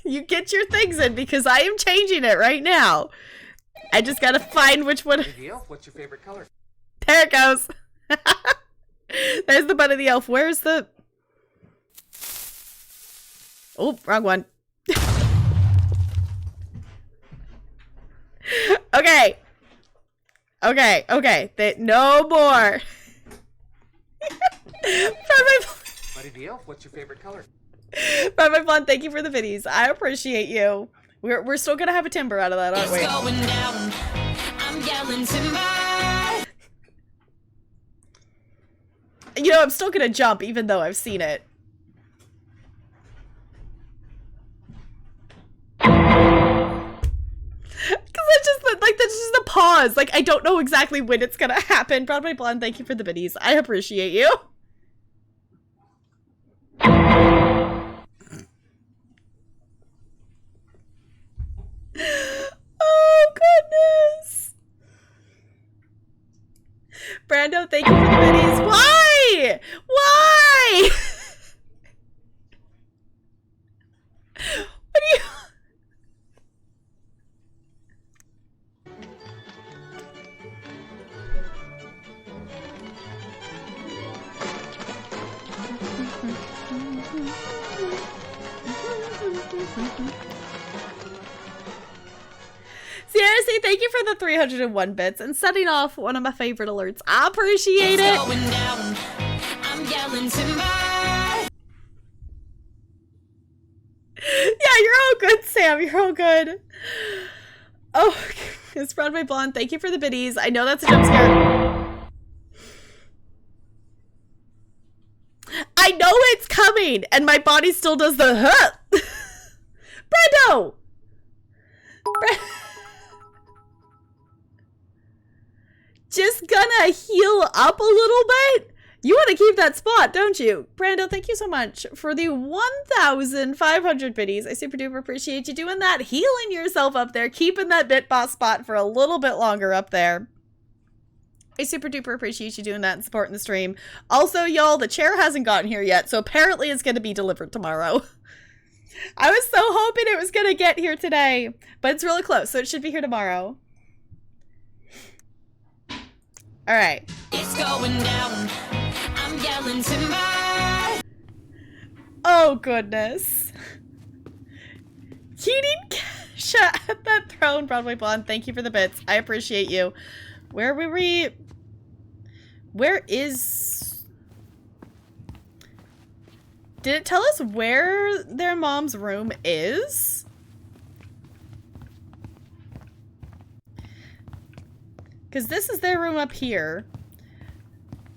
You get your things in because I am changing it right now. I just gotta find which one. Hey, the elf, what's your favorite color? There it goes. There's the butt of the elf. Where's the... Oh, wrong one. Okay. Okay. No more. Buddy the elf, what's your favorite color? Bye, Blonde, thank you for the biddies. I appreciate you. We're still gonna have a timber out of that, aren't we? It's going down. I'm yelling timber. You know, I'm still gonna jump even though I've seen it. That's just a pause. Like, I don't know exactly when it's gonna happen. Broadway Blonde, thank you for the biddies. I appreciate you. Oh, goodness. Brando, thank you for the biddies. Why? Why? What do you... Seriously, thank you for the 301 bits and setting off one of my favorite alerts. I appreciate it. Going down. I'm yelling timber. Yeah, you're all good, Sam. You're all good. Oh, it's Broadway Blonde. Thank you for the biddies. I know that's a jump scare. I know it's coming, and my body still does the huh. Brando! Just gonna heal up a little bit? You want to keep that spot, don't you? Brando, thank you so much for the 1,500 biddies. I super duper appreciate you doing that. Healing yourself up there. Keeping that bit boss spot for a little bit longer up there. I super duper appreciate you doing that and supporting the stream. Also, y'all, the chair hasn't gotten here yet, so apparently it's going to be delivered tomorrow. I was so hoping it was going to get here today, but it's really close, so it should be here tomorrow. All right. It's going down. I'm yelling timber. Oh, goodness. Cheating Kesha at that throne, Broadway Blonde. Thank you for the bits. I appreciate you. Where were we? Where is... Did it tell us where their mom's room is? Because this is their room up here.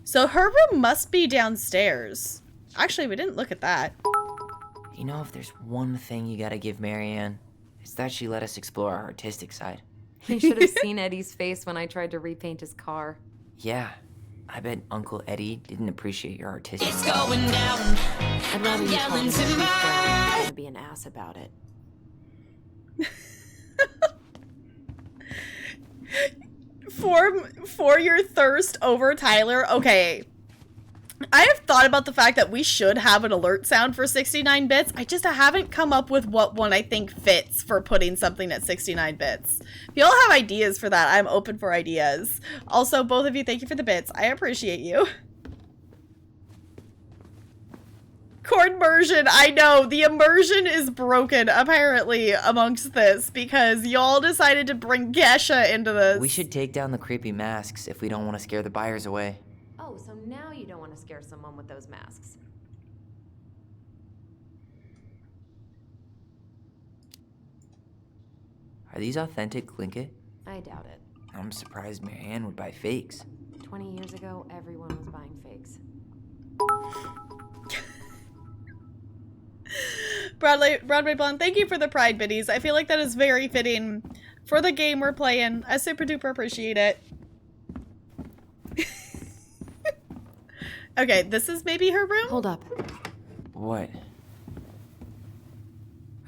So her room must be downstairs. Actually, we didn't look at that. You know, if there's one thing you gotta give Marianne, it's that she let us explore our artistic side. You should have seen Eddie's face when I tried to repaint his car. Yeah, I bet Uncle Eddie didn't appreciate your artistic It's side. going down. I'd rather you call me Chief Brown than be an ass about it. For your thirst over Tyler, okay. I have thought about the fact that we should have an alert sound for 69 bits. I just haven't come up with what one I think fits for putting something at 69 bits. If y'all have ideas for that, I'm open for ideas. Also, both of you, thank you for the bits. I appreciate you. Cord immersion, I know. The immersion is broken, apparently, amongst this, because y'all decided to bring Gesha into this. We should take down the creepy masks if we don't want to scare the buyers away. Oh, so now you don't want to scare someone with those masks. Are these authentic Tlingit? I doubt it. I'm surprised Marianne would buy fakes. 20 years ago, everyone was buying fakes. Broadway Blonde, thank you for the pride biddies. I feel like that is very fitting for the game we're playing. I super duper appreciate it. Okay, this is maybe her room? Hold up. What?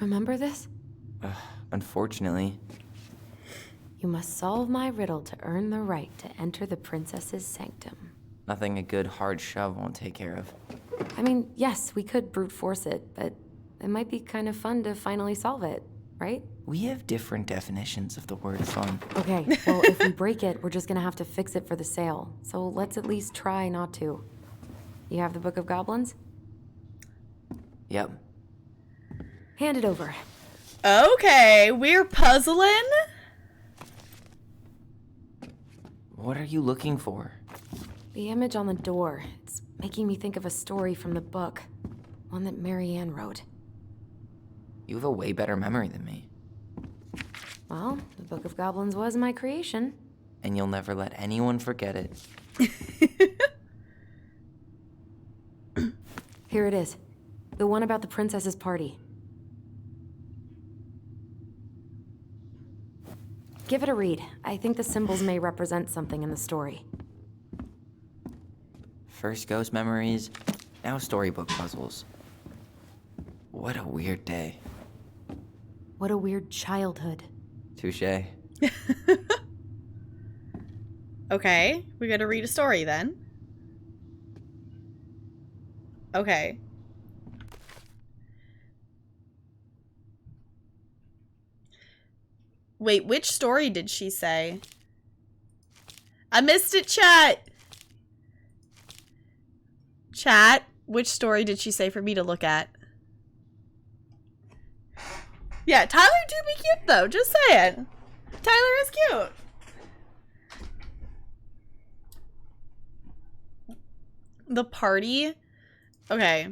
Remember this? Unfortunately. You must solve my riddle to earn the right to enter the princess's sanctum. Nothing a good hard shove won't take care of. I mean, yes, we could brute force it, but it might be kind of fun to finally solve it. right? We have different definitions of the word fun. Okay, well, if we break it, we're just gonna have to fix it for the sale. So let's at least try not to. You have the Book of Goblins? Yep. Hand it over. Okay, we're puzzling. What are you looking for? The image on the door. It's making me think of a story from the book. One that Marianne wrote. You have a way better memory than me. Well, the Book of Goblins was my creation. And you'll never let anyone forget it. Here it is. The one about the princess's party. Give it a read. I think the symbols may represent something in the story. First ghost memories, now storybook puzzles. What a weird day. What a weird childhood. Touché. Okay, we gotta read a story then. Okay. Wait, which story did she say? I missed it, chat! Chat, which story did she say for me to look at? Yeah, Tyler do be cute though, just saying. Tyler is cute. The party? Okay.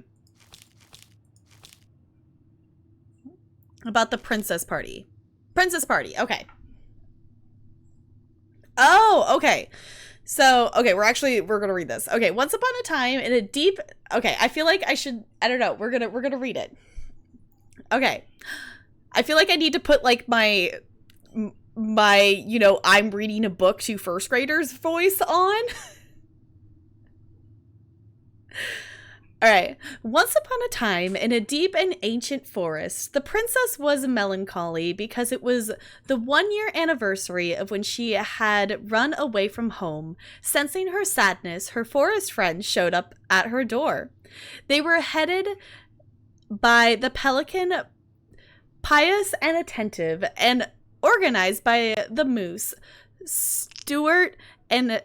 About the princess party. Princess party, okay. Oh, okay. So, okay, we're gonna read this. Okay, once upon a time in a deep, okay, I feel like I should, I don't know, we're gonna read it. Okay. I feel like I need to put like my, you know, I'm reading a book to first graders voice on. All right. Once upon a time, in a deep and ancient forest, the princess was melancholy because it was the 1-year anniversary of when she had run away from home. Sensing her sadness, her forest friends showed up at her door. They were headed by the pelican, pious and attentive, and organized by the moose, Stuart, and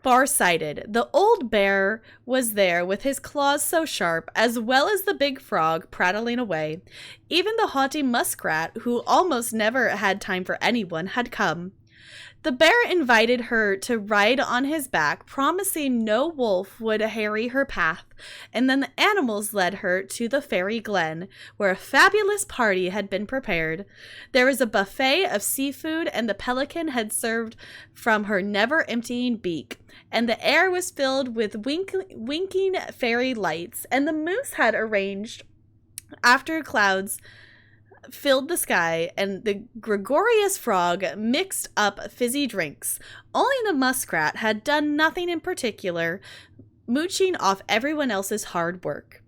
farsighted. The old bear was there with his claws so sharp, as well as the big frog prattling away. Even the haughty muskrat, who almost never had time for anyone, had come. The bear invited her to ride on his back, promising no wolf would harry her path, and then the animals led her to the fairy glen, where a fabulous party had been prepared. There was a buffet of seafood, and the pelican had served from her never-emptying beak, and the air was filled with winking fairy lights, and the moose had arranged after clouds filled the sky, and the gregarious frog mixed up fizzy drinks. Only the muskrat had done nothing in particular, mooching off everyone else's hard work.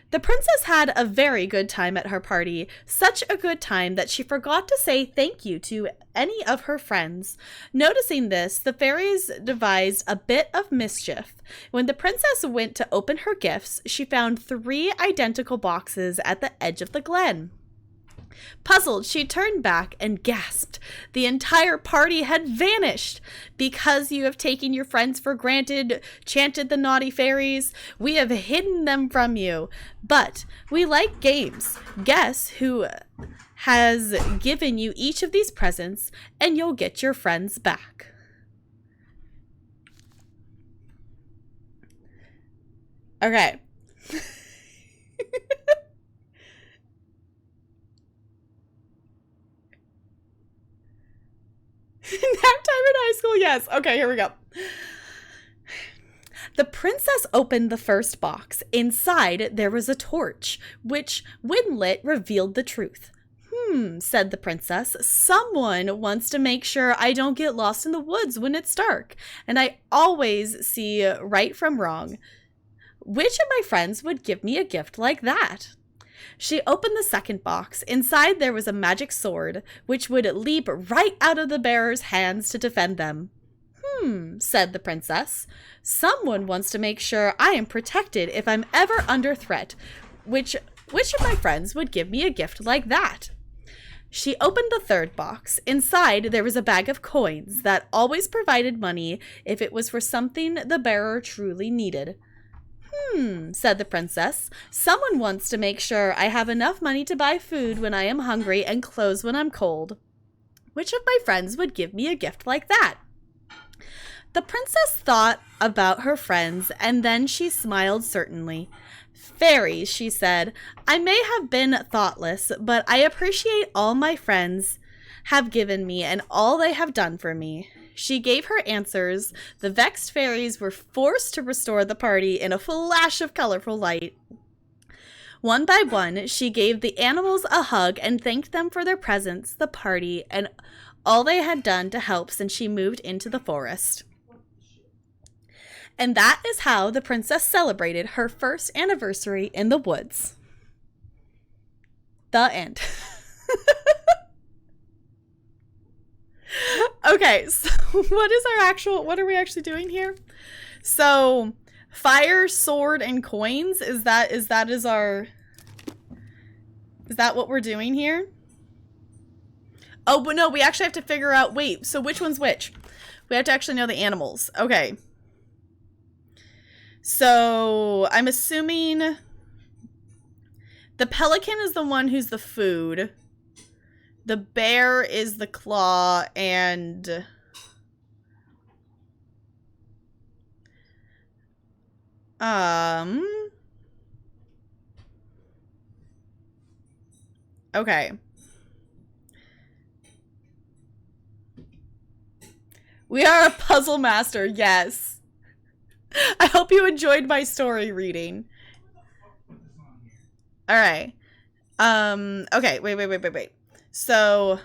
The princess had a very good time at her party, such a good time that she forgot to say thank you to any of her friends. Noticing this, the fairies devised a bit of mischief. When the princess went to open her gifts, she found 3 identical boxes at the edge of the glen. Puzzled, she turned back and gasped. The entire party had vanished. Because you have taken your friends for granted, chanted the naughty fairies, we have hidden them from you. But we like games. Guess who has given you each of these presents, and you'll get your friends back. Okay. Nap time in high school, yes. Okay, here we go. The princess opened the first box. Inside, there was a torch, which, when lit, revealed the truth. Said the princess. Someone wants to make sure I don't get lost in the woods when it's dark, and I always see right from wrong. Which of my friends would give me a gift like that? She opened the second box. Inside there was a magic sword, which would leap right out of the bearer's hands to defend them. Said the princess. Someone wants to make sure I am protected if I'm ever under threat. Which of my friends would give me a gift like that? She opened the third box. Inside, there was a bag of coins that always provided money if it was for something the bearer truly needed. Said the princess. Someone wants to make sure I have enough money to buy food when I am hungry and clothes when I'm cold. Which of my friends would give me a gift like that? The princess thought about her friends, and then she smiled certainly. Fairies, she said, I may have been thoughtless, but I appreciate all my friends have given me and all they have done for me. She gave her answers. The vexed fairies were forced to restore the party in a flash of colorful light. One by one, she gave the animals a hug and thanked them for their presence, the party, and all they had done to help since she moved into the forest. And that is how the princess celebrated her first anniversary in the woods. The end. Okay, so what are we actually doing here? So, fire, sword, and coins, is that what we're doing here? Oh, but no, we actually have to figure out, wait, so which one's which? We have to actually know the animals. Okay. So, I'm assuming the pelican is the one who's the food. The bear is the claw, and okay. We are a puzzle master, yes. I hope you enjoyed my story reading. All right. Okay, wait. So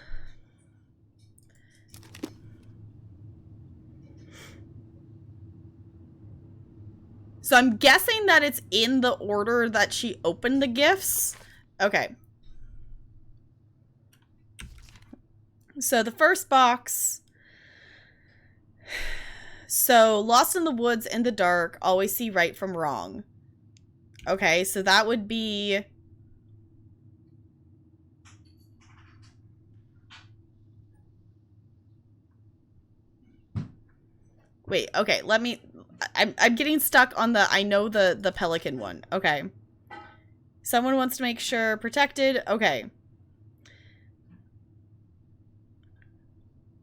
I'm guessing that it's in the order that she opened the gifts. Okay. So the first box. So, lost in the woods in the dark, always see right from wrong. Okay, so that would be... Wait, okay, let me... I'm getting stuck on the... I know the pelican one. Okay. Someone wants to make sure protected. Okay.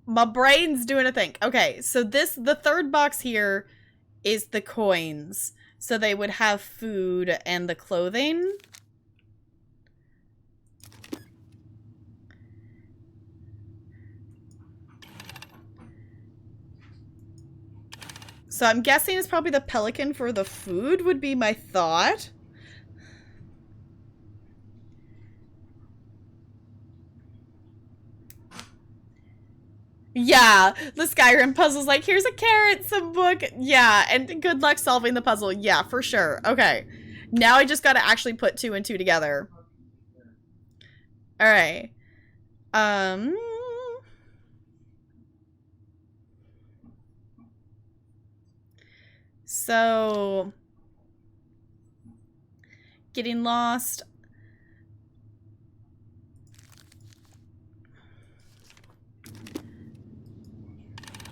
My brain's doing a thing. Okay, so the third box here is the coins. So they would have food and the clothing. So I'm guessing it's probably the pelican for the food would be my thought. Yeah, the Skyrim puzzle's like, here's a carrot, some book. Yeah, and good luck solving the puzzle. Yeah, for sure. Okay. Now I just gotta actually put 2 and 2 together. Alright. So... Getting lost...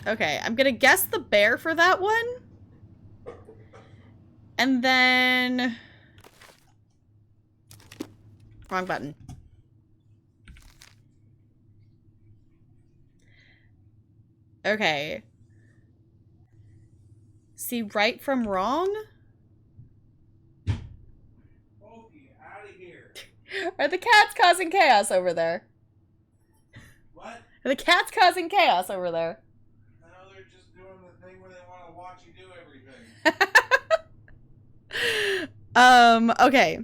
Okay, I'm gonna guess the bear for that one. And then... Wrong button. Okay. See right from wrong? Out of here. Are the cats causing chaos over there? What? Are the cats causing chaos over there? Okay.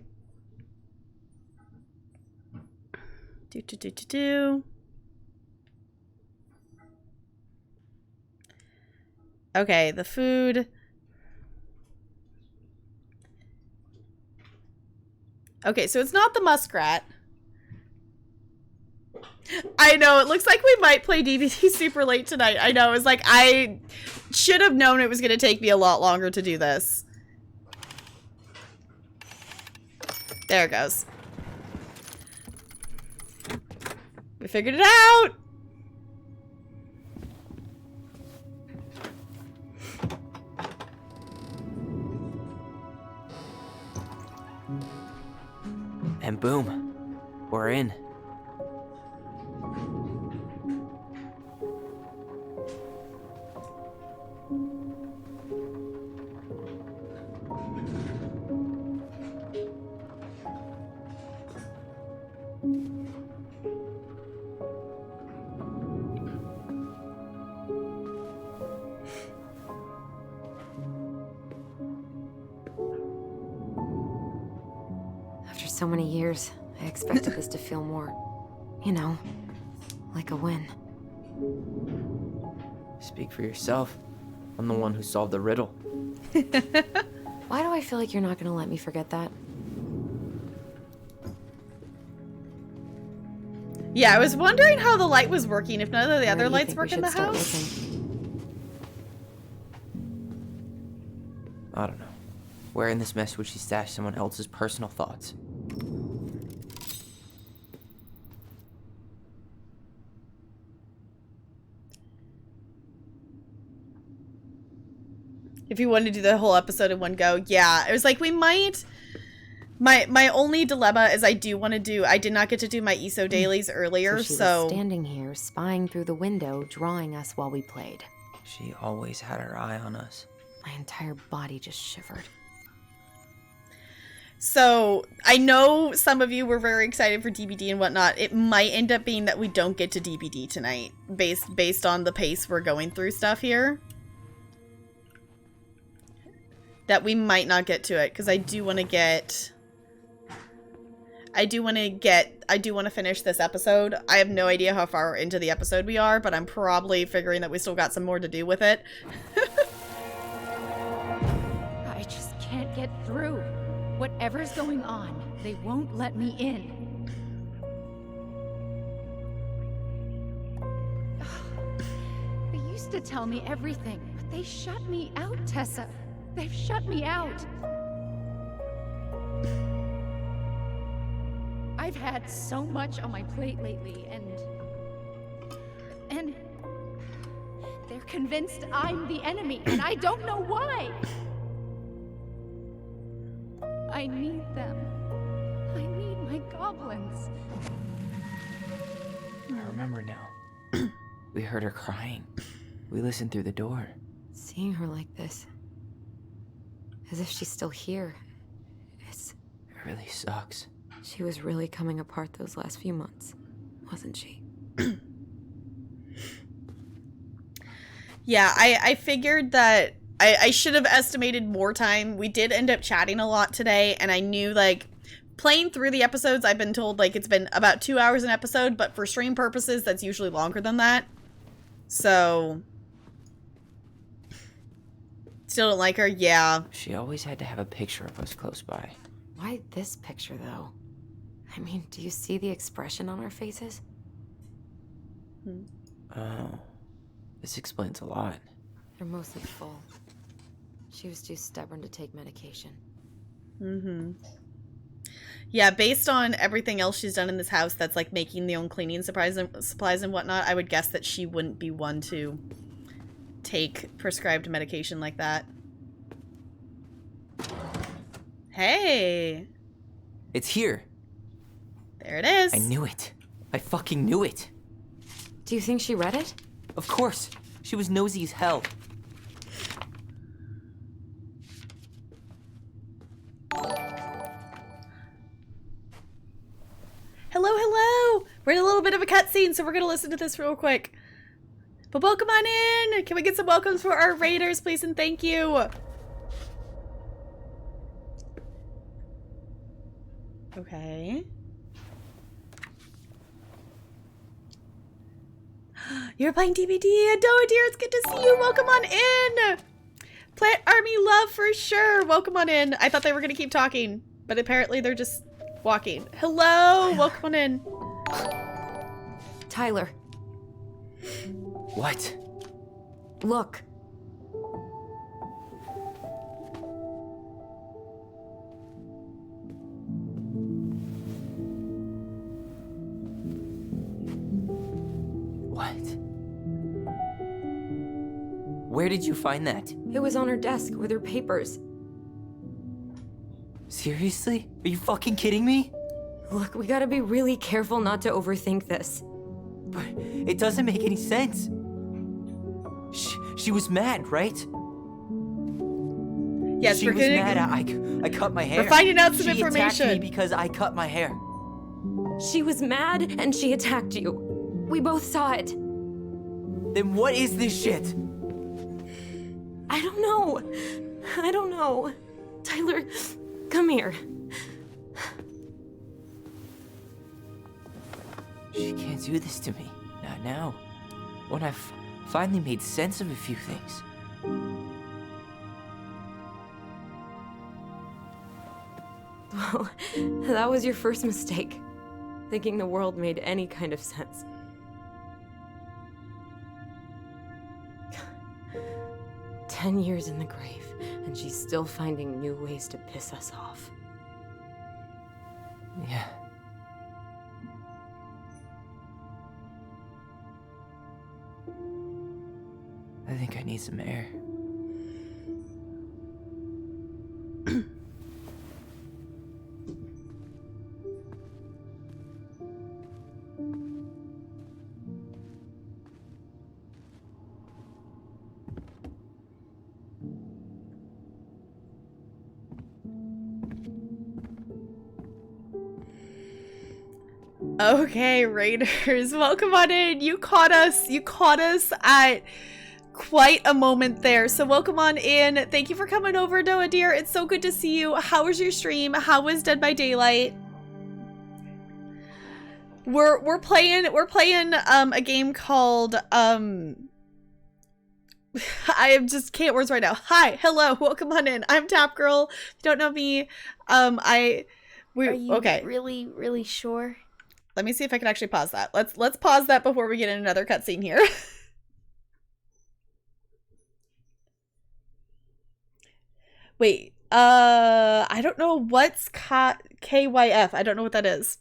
Okay, the food. Okay, so it's not the muskrat. I know, it looks like we might play DBD super late tonight. I know, it's like, I should have known it was going to take me a lot longer to do this. There it goes. We figured it out! And boom, we're in. After so many years, I expected this to feel more, you know, like a win. Speak for yourself. I'm the one who solved the riddle. Why do I feel like you're not gonna let me forget that? Yeah, I was wondering how the light was working if none of the Where other do you lights think work we in the should start house. looking? I don't know. Where in this mess would she stash someone else's personal thoughts? If you wanted to do the whole episode in one go, yeah. It was like, we might... My only dilemma is I did not get to do my ESO dailies earlier, she so... was standing here, spying through the window, drawing us while we played. She always had her eye on us. My entire body just shivered. So, I know some of you were very excited for DBD and whatnot. It might end up being that we don't get to DBD tonight, based on the pace we're going through stuff here. That we might not get to it, because I do want to get... I do want to finish this episode. I have no idea how far into the episode we are, but I'm probably figuring that we still got some more to do with it. I just can't get through. Whatever's going on, they won't let me in. They used to tell me everything, but they shut me out, Tessa. They've shut me out. I've had so much on my plate lately, and they're convinced I'm the enemy, and I don't know why. I need them. I need my goblins. I remember now. We heard her crying. We listened through the door. Seeing her like this, as if she's still here, It really sucks. she was really coming apart those last few months, wasn't she? Yeah, I figured that I should have estimated more time. We did end up chatting a lot today, and I knew, like, playing through the episodes, I've been told, like, it's been about 2 hours an episode, but for stream purposes, that's usually longer than that. So... Still don't like her? Yeah. She always had to have a picture of us close by. Why this picture, though? I mean, do you see the expression on our faces? Oh. This explains a lot. They're mostly full. She was too stubborn to take medication. Mm-hmm. Yeah, based on everything else she's done in this house that's, like, making the own cleaning supplies and whatnot, I would guess that she wouldn't be one to take prescribed medication like that. Hey! It's here! There it is! I knew it. I fucking knew it! Do you think she read it? Of course! She was nosy as hell. Hello, hello! We're in a little bit of a cutscene, so we're gonna listen to this real quick. But welcome on in! Can we get some welcomes for our raiders, please, and thank you? Okay. You're playing DBD, Adoa dear, it's good to see you. Welcome on in! Plant Army love for sure. Welcome on in. I thought they were gonna keep talking, but apparently they're just walking. Hello, welcome on in. Tyler. What? Look. Where did you find that? It was on her desk with her papers. Seriously? Are you fucking kidding me? Look, we gotta be really careful not to overthink this. But it doesn't make any sense. She was mad, right? Yes, she we're was getting. mad. I cut my hair. We're finding out some she attacked information. me because I cut my hair. She was mad and she attacked you. We both saw it. Then what is this shit? I don't know. I don't know. Tyler, come here. She can't do this to me. Not now. When I've finally made sense of a few things. Well, that was your first mistake. Thinking the world made any kind of sense. "10 years in the grave, and she's still finding new ways to piss us off." Yeah. I think I need some air. Okay, Raiders, welcome on in. You caught us at quite a moment there. So welcome on in. Thank you for coming over, Noah dear. It's so good to see you. How was your stream? How was Dead by Daylight? We're playing a game called I just can't words right now. Hi, hello, welcome on in. I'm Tap Girl. If you don't know me, Are you okay. really sure? Let me see if I can actually pause that. Let's pause that before we get in another cutscene here. Wait, I don't know what's KYF. I don't know what that is.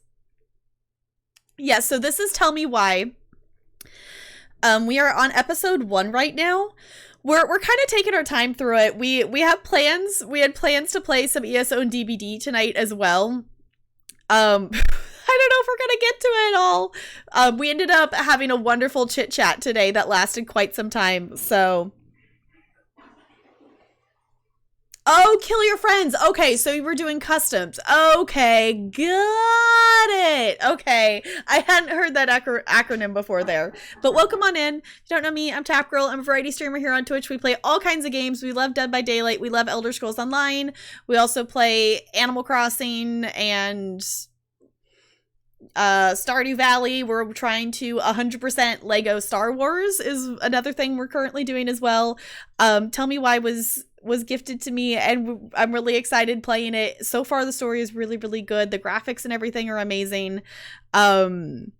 Yeah, so this is Tell Me Why. We are on episode 1 right now. We're kind of taking our time through it. We have plans. We had plans to play some ESO and DBD tonight as well. I don't know if we're gonna get to it all. We ended up having a wonderful chit chat today that lasted quite some time. So, oh, kill your friends. Okay, so you were doing customs. Okay, got it. Okay, I hadn't heard that acronym before there. But welcome on in. If you don't know me, I'm Tap Girl. I'm a variety streamer here on Twitch. We play all kinds of games. We love Dead by Daylight. We love Elder Scrolls Online. We also play Animal Crossing and Stardew Valley. We're trying to 100% Lego Star Wars is another thing we're currently doing as well. Tell Me Why was gifted to me, and I'm really excited playing it. So far the story is really, really good. The graphics and everything are amazing. I'm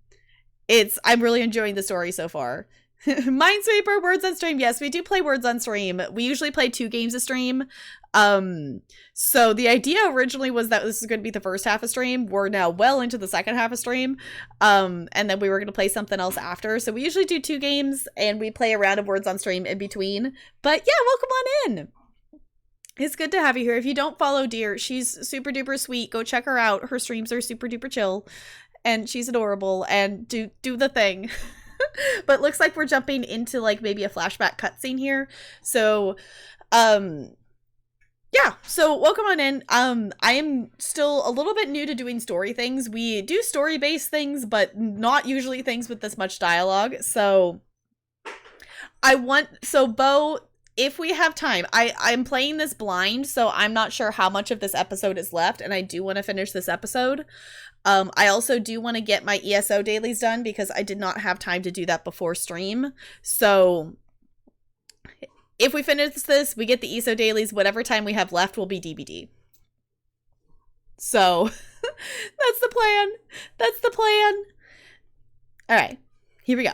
really enjoying the story so far. Minesweeper, Words on Stream. Yes, we do play Words on Stream. We usually play 2 games a stream. So the idea originally was that this is going to be the first half of stream. We're now well into the second half of stream. And then we were going to play something else after. So we usually do 2 games and we play a round of Words on Stream in between. But yeah, welcome on in. It's good to have you here. If you don't follow Deer, she's super duper sweet. Go check her out. Her streams are super duper chill and she's adorable, and do the thing. But looks like we're jumping into like maybe a flashback cutscene here. So, yeah, so welcome on in. I am still a little bit new to doing story things. We do story-based things, but not usually things with this much dialogue. So Bo, if we have time, I'm playing this blind, so I'm not sure how much of this episode is left, and I do want to finish this episode. I also do want to get my ESO dailies done because I did not have time to do that before stream. So if we finish this, we get the ESO dailies. Whatever time we have left will be DBD. So that's the plan. That's the plan. All right, here we go.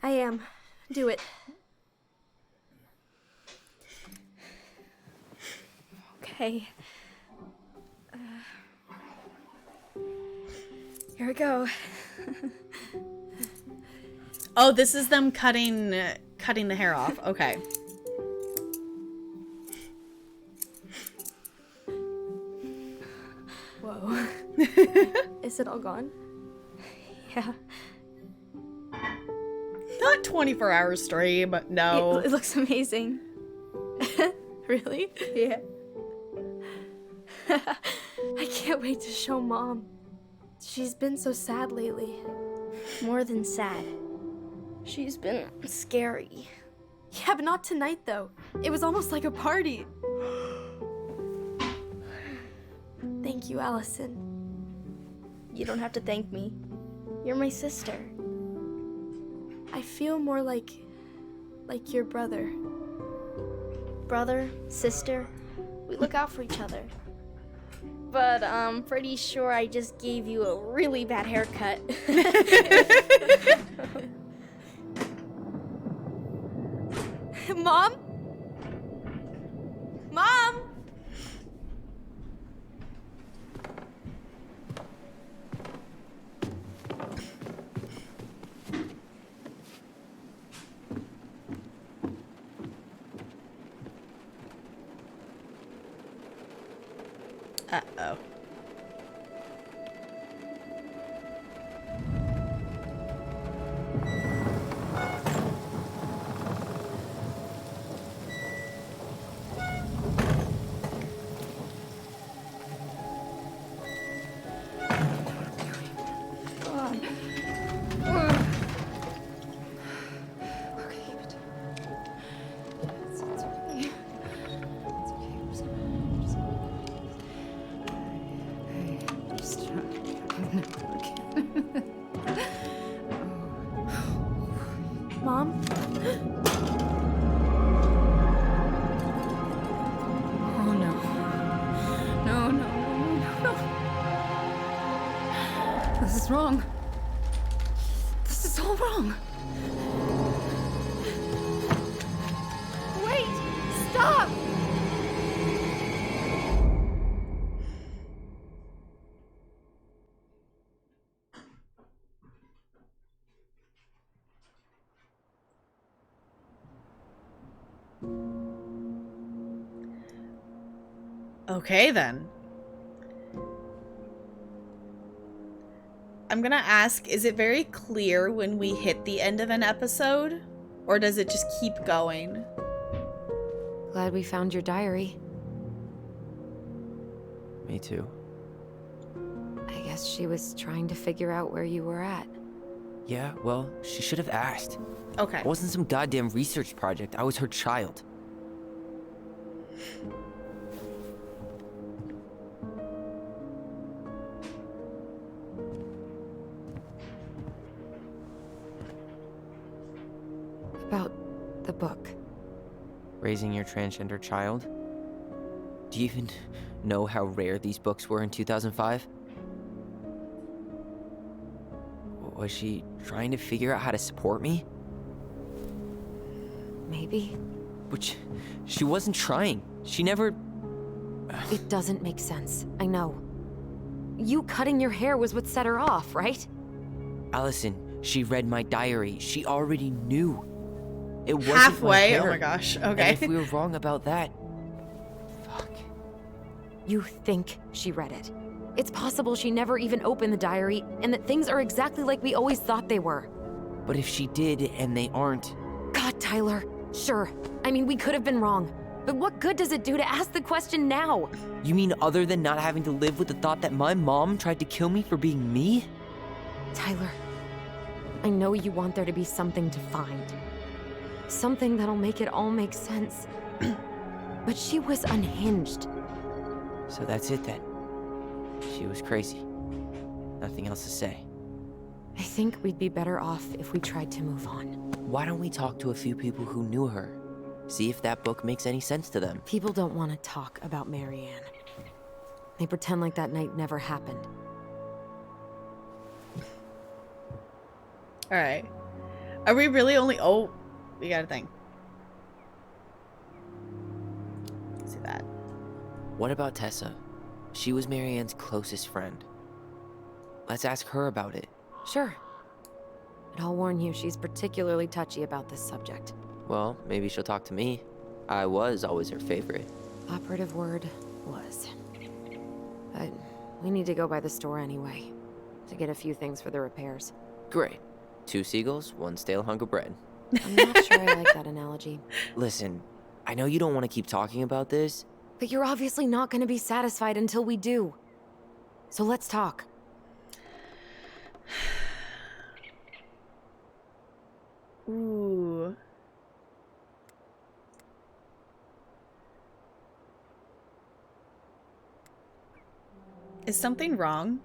I am. Do it. Okay. Here we go. Oh, this is them cutting cutting the hair off. Okay. Whoa. Is it all gone? Yeah. Not 24-hour stream, no. It looks amazing. Really? Yeah. I can't wait to show Mom. She's been so sad lately. More than sad. She's been scary. Yeah, but not tonight, though. It was almost like a party. Thank you, Allison. You don't have to thank me. You're my sister. I feel more like your brother. Brother, sister, we look out for each other. But I'm pretty sure I just gave you a really bad haircut. Mom? Mom? Uh-oh. Mom? Oh no. No, no, no, no, no. This is wrong. This is all wrong. Wait! Stop! Okay, then. I'm gonna ask, is it very clear when we hit the end of an episode? Or does it just keep going? Glad we found your diary. Me too. I guess she was trying to figure out where you were at. Yeah, well, she should have asked. Okay. It wasn't some goddamn research project. I was her child. About the book. Raising your transgender child? Do you even know how rare these books were in 2005? Was she trying to figure out how to support me? Maybe. But she wasn't trying. She never... It doesn't make sense. I know. You cutting your hair was what set her off, right? Allison, she read my diary. She already knew. It wasn't Halfway? my hair. Oh my gosh. And Okay. if we were wrong about that... Fuck. You think she read it. It's possible she never even opened the diary, and that things are exactly like we always thought they were. But if she did, and they aren't... God, Tyler. Sure. I mean, we could have been wrong. But what good does it do to ask the question now? You mean other than not having to live with the thought that my mom tried to kill me for being me? Tyler, I know you want there to be something to find. Something that'll make it all make sense. But she was unhinged. So that's it then. She was crazy. Nothing else to say. I think we'd be better off if we tried to move on. Why don't we talk to a few people who knew her? See if that book makes any sense to them. People don't want to talk about Marianne. They pretend like that night never happened. Alright. Are we really only... Oh, we got a thing. Let's see that. What about Tessa? She was Marianne's closest friend. Let's ask her about it. Sure. But I'll warn you, she's particularly touchy about this subject. Well, maybe she'll talk to me. I was always her favorite. Operative word was. But we need to go by the store anyway, to get a few things for the repairs. Great. 2 seagulls, 1 stale hunk of bread. I'm not sure I like that analogy. Listen, I know you don't want to keep talking about this. But you're obviously not going to be satisfied until we do. So let's talk. Ooh. Is something wrong?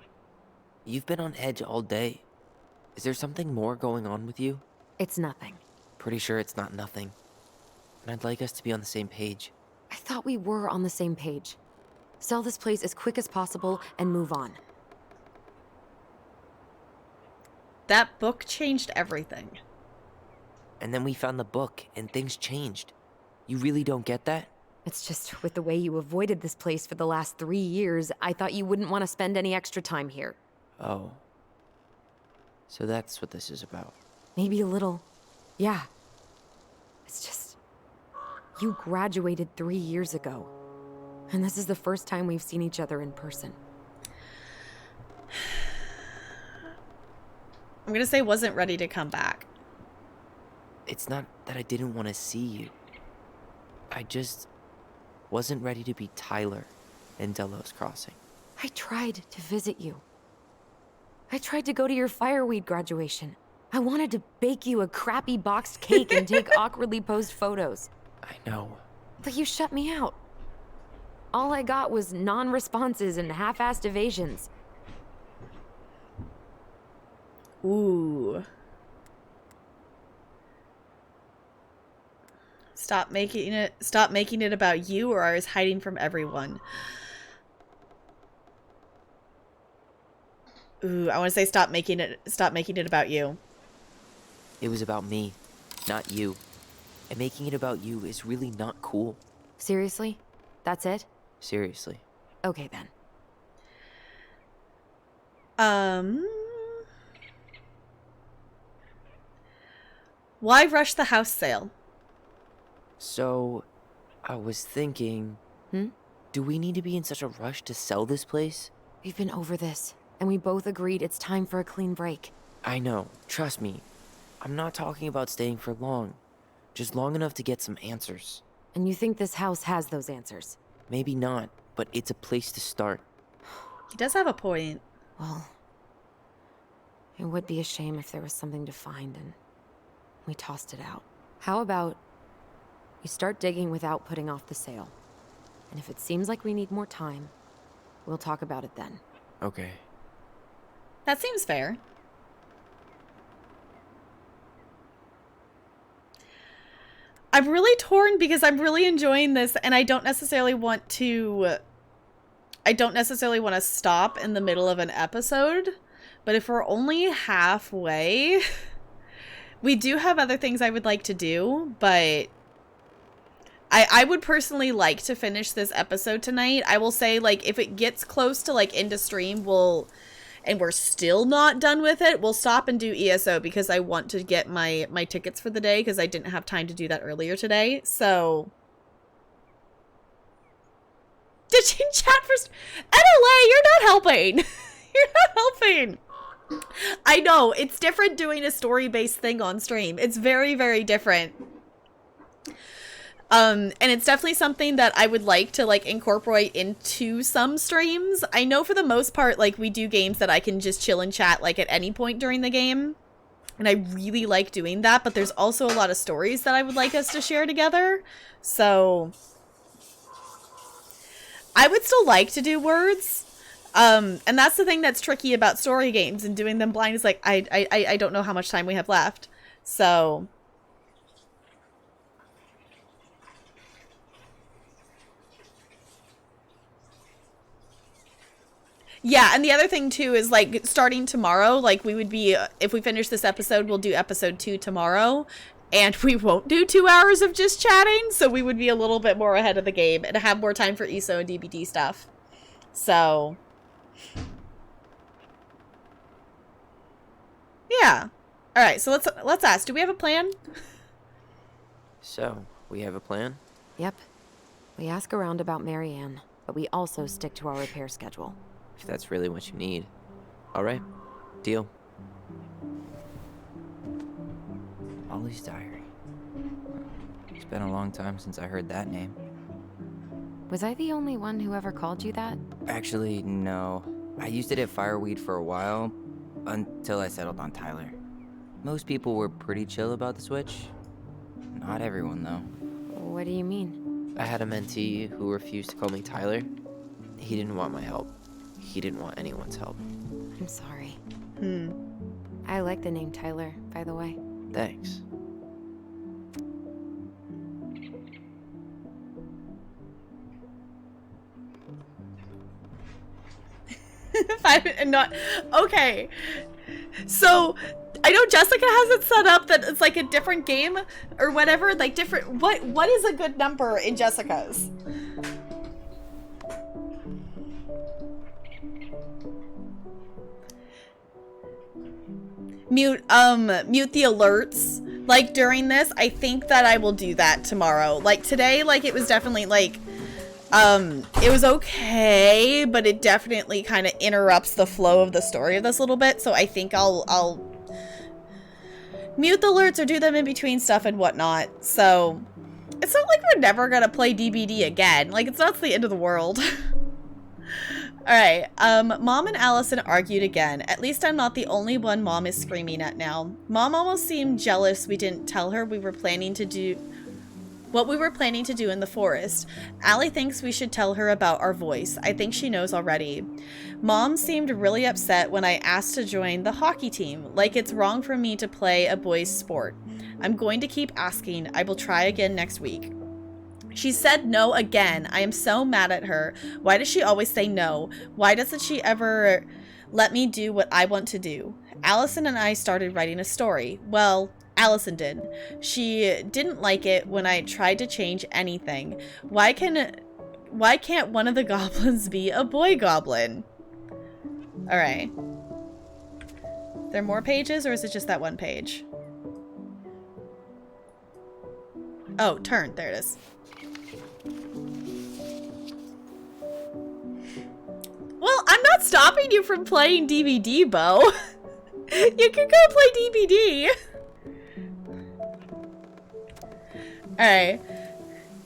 You've been on edge all day. Is there something more going on with you? It's nothing. Pretty sure it's not nothing. And I'd like us to be on the same page. I thought we were on the same page. Sell this place as quick as possible and move on. That book changed everything. And then we found the book, and things changed. You really don't get that? It's just with the way you avoided this place for the last 3 years, I thought you wouldn't want to spend any extra time here. Oh. So that's what this is about. Maybe a little. Yeah. It's just... You graduated 3 years ago. And this is the first time we've seen each other in person. I'm gonna say wasn't ready to come back. It's not that I didn't want to see you. I just wasn't ready to be Tyler in Delos Crossing. I tried to visit you. I tried to go to your fireweed graduation. I wanted to bake you a crappy boxed cake and take awkwardly posed photos. I know. But you shut me out. All I got was non-responses and half-assed evasions. Ooh. Stop making it about you, or I was hiding from everyone. Ooh, I want to say stop making it about you. It was about me, not you. And making it about you is really not cool. Seriously? That's it? Seriously. Okay then. Why rush the house sale? So, I was thinking... Do we need to be in such a rush to sell this place? We've been over this, and we both agreed it's time for a clean break. I know. Trust me. I'm not talking about staying for long. Just long enough to get some answers. And you think this house has those answers? Maybe not, but it's a place to start. He does have a point. Well, it would be a shame if there was something to find and we tossed it out. How about we start digging without putting off the sale? And if it seems like we need more time, we'll talk about it then. Okay. That seems fair. I'm really torn because I'm really enjoying this and I don't necessarily want to stop in the middle of an episode, but if we're only halfway, we do have other things I would like to do, but I would personally like to finish this episode tonight. I will say, like, if it gets close to, like, end of stream, and we're still not done with it, we'll stop and do ESO because I want to get my tickets for the day because I didn't have time to do that earlier today. So, did you chat first? NLA, you're not helping. You're not helping. I know, it's different doing a story-based thing on stream. It's very, very different. And it's definitely something that I would like to, like, incorporate into some streams. I know for the most part, like, we do games that I can just chill and chat, like, at any point during the game. And I really like doing that, but there's also a lot of stories that I would like us to share together. So, I would still like to do words. And that's the thing that's tricky about story games and doing them blind is, like, I don't know how much time we have left. So... yeah, and the other thing, too, is, like, starting tomorrow, like, we would be, if we finish this episode, we'll do episode 2 tomorrow, and we won't do 2 hours of just chatting, so we would be a little bit more ahead of the game and have more time for ESO and DBD stuff. So, yeah. Alright, so let's ask, do we have a plan? So, we have a plan? Yep. We ask around about Marianne, but we also stick to our repair schedule. If that's really what you need. Alright. Deal. Ollie's diary. It's been a long time since I heard that name. Was I the only one who ever called you that? Actually, no. I used it at Fireweed for a while, until I settled on Tyler. Most people were pretty chill about the switch. Not everyone, though. What do you mean? I had a mentee who refused to call me Tyler. He didn't want my help. He didn't want anyone's help. I'm sorry. I like the name Tyler, by the way. Thanks. Okay. So I know Jessica has it set up that it's like a different game or whatever, like different. What is a good number in Jessica's? Mute the alerts like during this. I think that I will do that tomorrow. Like today, like it was definitely like it was okay, but it definitely kind of interrupts the flow of the story of this a little bit. So I think I'll mute the alerts or do them in between stuff and whatnot. So it's not like we're never gonna play DBD again. Like it's not the end of the world. Alright, Mom and Allison argued again. At least I'm not the only one Mom is screaming at now. Mom almost seemed jealous we didn't tell her what we were planning to do in the forest. Allie thinks we should tell her about our voice. I think she knows already. Mom seemed really upset when I asked to join the hockey team, like it's wrong for me to play a boys' sport. I'm going to keep asking. I will try again next week. She said no again. I am so mad at her. Why does she always say no? Why doesn't she ever let me do what I want to do? Allison and I started writing a story. Well, Allison did. She didn't like it when I tried to change anything. Why can't one of the goblins be a boy goblin? All right. There more pages, or is it just that one page? Oh, turn. There it is. Well, I'm not stopping you from playing DVD, Bo. You can go play DVD. Alright.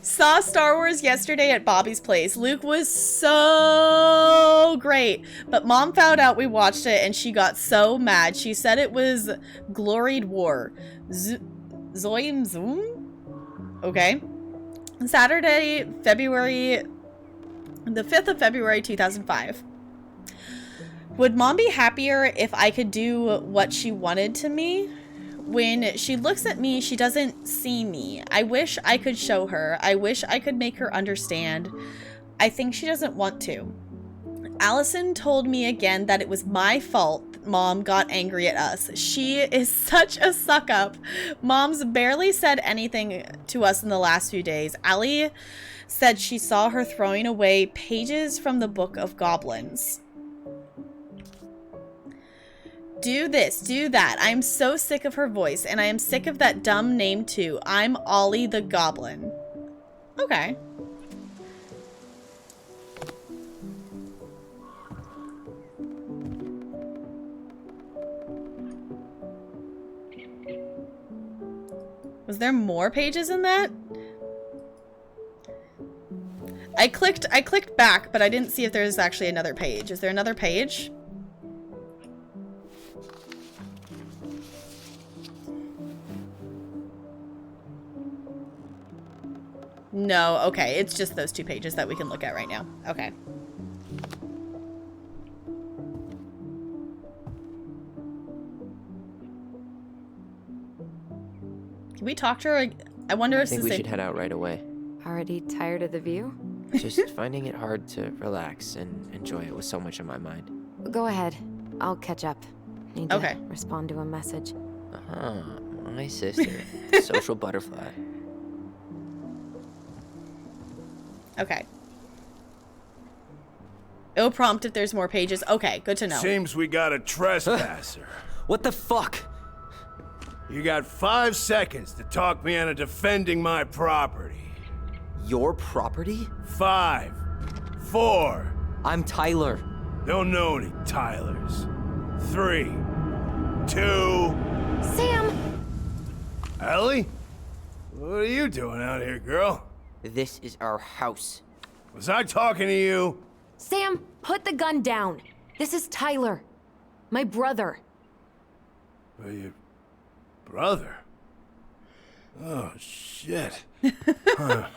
Saw Star Wars yesterday at Bobby's place. Luke was so great. But Mom found out we watched it and she got so mad. She said it was Gloried War. Zoim Zoom? Okay. Saturday, the 5th of February 2005. Would Mom be happier if I could do what she wanted to me? When she looks at me, she doesn't see me. I wish I could show her. I wish I could make her understand. I think she doesn't want to. Allison told me again that it was my fault Mom got angry at us. She is such a suck-up. Mom's barely said anything to us in the last few days. Allie said she saw her throwing away pages from the Book of Goblins. Do this, do that. I'm so sick of her voice, and I am sick of that dumb name too. I'm Ollie the Goblin. Okay. Was there more pages in that? I clicked back, but I didn't see if there's actually another page. Is there another page? No, okay. It's just those two pages that we can look at right now. Okay. Can we talk to her? I wonder if I think we should head out right away. Already tired of the view? Just finding it hard to relax and enjoy it with so much on my mind. Go ahead. I'll catch up. Need to respond to a message. My sister. Social butterfly. Okay. It'll prompt if there's more pages. Okay, good to know. Seems we got a trespasser. What the fuck? You got 5 seconds to talk me into defending my property. Your property? 5, 4. I'm Tyler. Don't know any Tylers. 3, 2. Sam! Ellie? What are you doing out here, girl? This is our house. Was I talking to you? Sam, put the gun down. This is Tyler. My brother. Well, your brother? Oh, shit. Huh.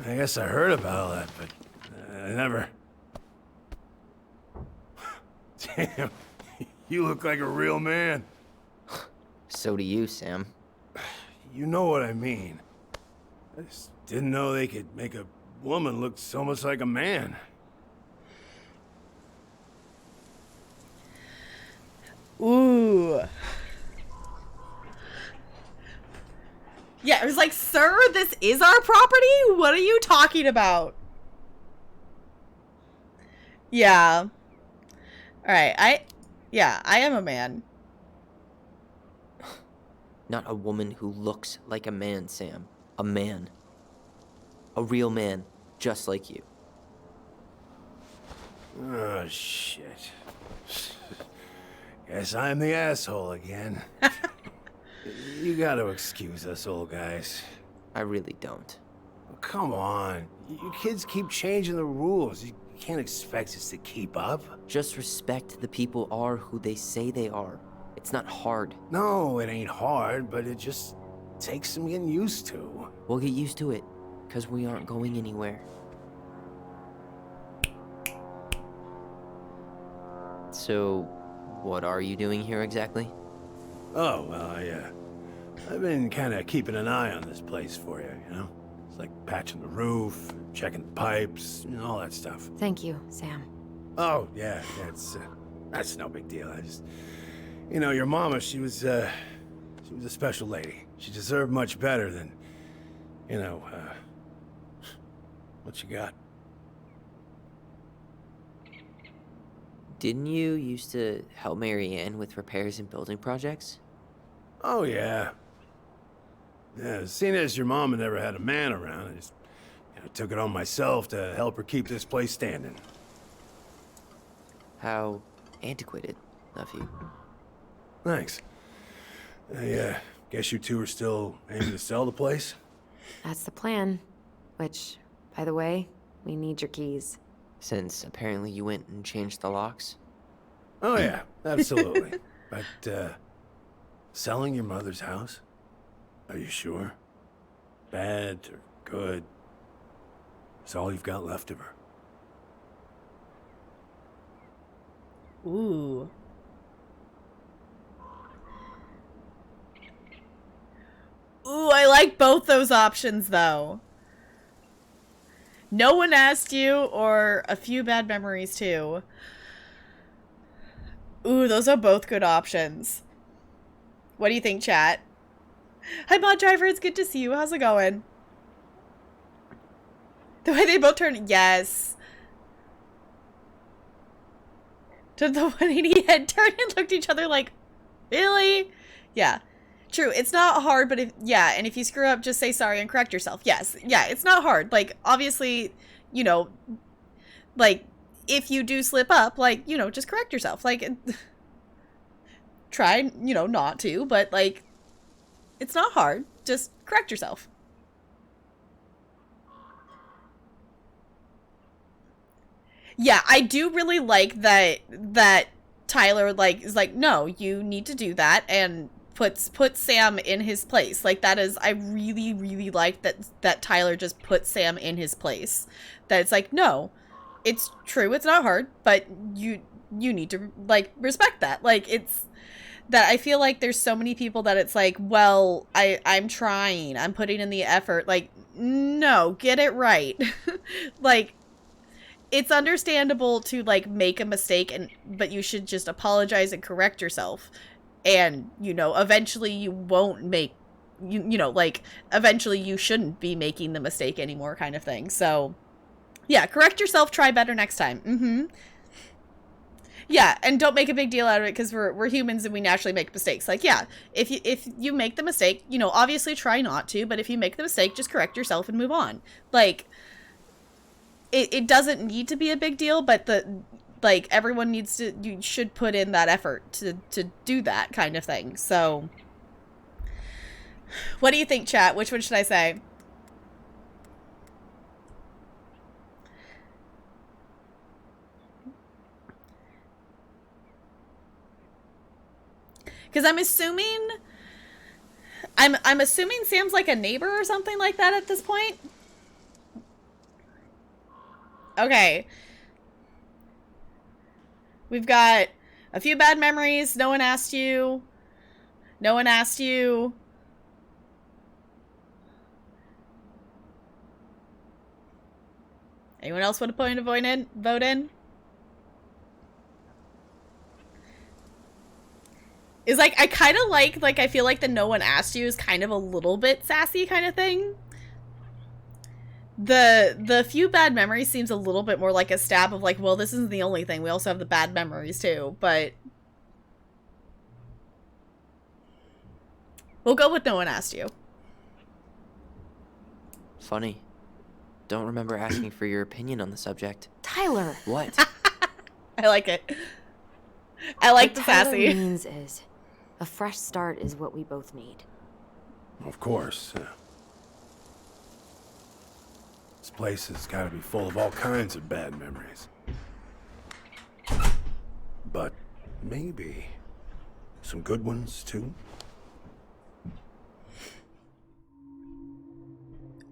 I guess I heard about all that, but I never... Damn, you look like a real man. So do you, Sam. You know what I mean. I just didn't know they could make a woman look so much like a man. Ooh. Yeah, it was like, sir, this is our property? What are you talking about? Yeah. Alright, I am a man. Not a woman who looks like a man, Sam. A man. A real man, just like you. Oh, shit. Guess I'm the asshole again. You gotta excuse us old guys. I really don't. Oh, come on. You kids keep changing the rules. You can't expect us to keep up. Just respect the people are who they say they are. It's not hard. No, it ain't hard, but it just takes some getting used to. We'll get used to it, because we aren't going anywhere. So, what are you doing here exactly? Oh, well, I've been kind of keeping an eye on this place for you, you know? It's like patching the roof, checking the pipes, you know, all that stuff. Thank you, Sam. Oh, yeah, that's no big deal. I just, you know, your mama, she was a special lady. She deserved much better than, you know, what you got. Didn't you used to help Mary Ann with repairs and building projects? Oh, yeah. Yeah, seeing as your mama never had a man around, I just took it on myself to help her keep this place standing. How antiquated of you. Thanks. I guess you two are still aiming to sell the place? That's the plan. Which, by the way, we need your keys. Since apparently you went and changed the locks? Oh, yeah, absolutely. But, selling your mother's house? Are you sure? Bad or good? It's all you've got left of her. Ooh. Ooh, I like both those options, though. No one asked you, or a few bad memories, too. Ooh, those are both good options. What do you think, chat? Hi, Mod Driver, it's good to see you. How's it going? The way they both turned, yes. Did the 180 head turn and looked at each other like, really? Yeah. True, it's not hard, but and if you screw up, just say sorry and correct yourself. Yes, yeah, it's not hard. Like, obviously, you know, like, if you do slip up, like, you know, just correct yourself. Like, try, you know, not to, but, like, it's not hard. Just correct yourself. Yeah, I do really like that Tyler, like, is like, no, you need to do that, and puts Sam in his place. Like, that is, I really, really like that Tyler just put Sam in his place. That it's like, no, it's true, it's not hard, but you need to, like, respect that. Like, it's that I feel like there's so many people that it's like, well, I'm trying, I'm putting in the effort. Like, no, get it right. Like, it's understandable to, like, make a mistake, but you should just apologize and correct yourself. And, you know, eventually you won't make, you know, like, eventually you shouldn't be making the mistake anymore, kind of thing. So, yeah, correct yourself, try better next time. Yeah, and don't make a big deal out of it because we're humans and we naturally make mistakes. Like, yeah, if you make the mistake, you know, obviously try not to, but if you make the mistake, just correct yourself and move on. Like, it doesn't need to be a big deal, but like everyone needs to, you should put in that effort to do that kind of thing. So, what do you think, chat? Which one should I say? Because I'm assuming Sam's like a neighbor or something like that at this point. Okay. We've got a few bad memories. No one asked you. No one asked you. Anyone else want to point a vote in? Is like, I kind of like I feel like the no one asked you is kind of a little bit sassy kind of thing. The few bad memories seems a little bit more like a stab of like, well, this isn't the only thing. We also have the bad memories too, but we'll go with no one asked you. Funny. Don't remember asking for your opinion on the subject. Tyler! What? I like it. I like the Tyler sassy. means is, a fresh start is what we both need. Of course. This place has got to be full of all kinds of bad memories. But maybe some good ones, too.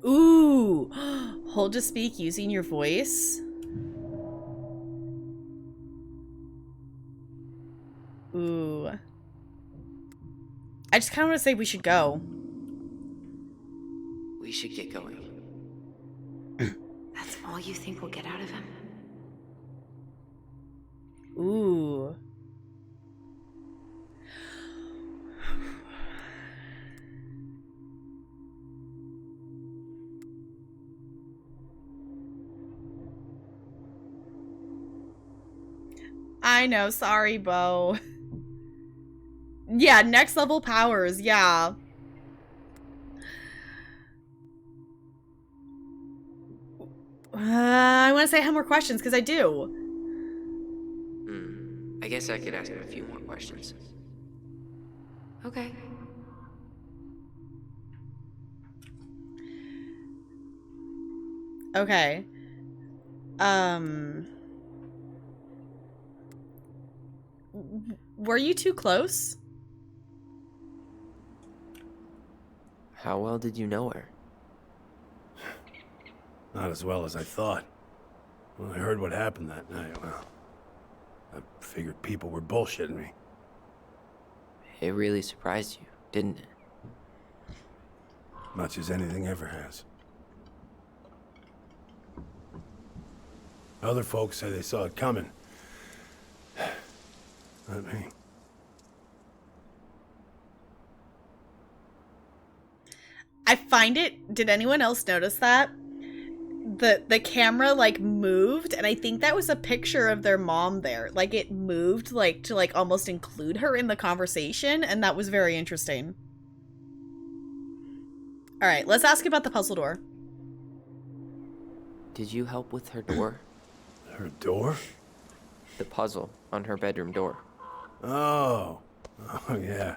Ooh. Hold to speak using your voice. Ooh. I just kind of want to say we should go. We should get going. That's all you think we'll get out of him? Ooh. I know, sorry, Bo. Yeah, next level powers, yeah. I want to say I have more questions, because I do. I guess I could ask him a few more questions. Okay. Okay. Were you too close? How well did you know her? Not as well as I thought. When I heard what happened that night, well, I figured people were bullshitting me. It really surprised you, didn't it? Much as anything ever has. Other folks say they saw it coming. Not me. I find it, did anyone else notice that? The camera like moved, and I think that was a picture of their mom there. Like it moved like to like almost include her in the conversation, and that was very interesting. All right, let's ask about the puzzle door. Did you help with her door? Her door? The puzzle on her bedroom door. Oh, yeah.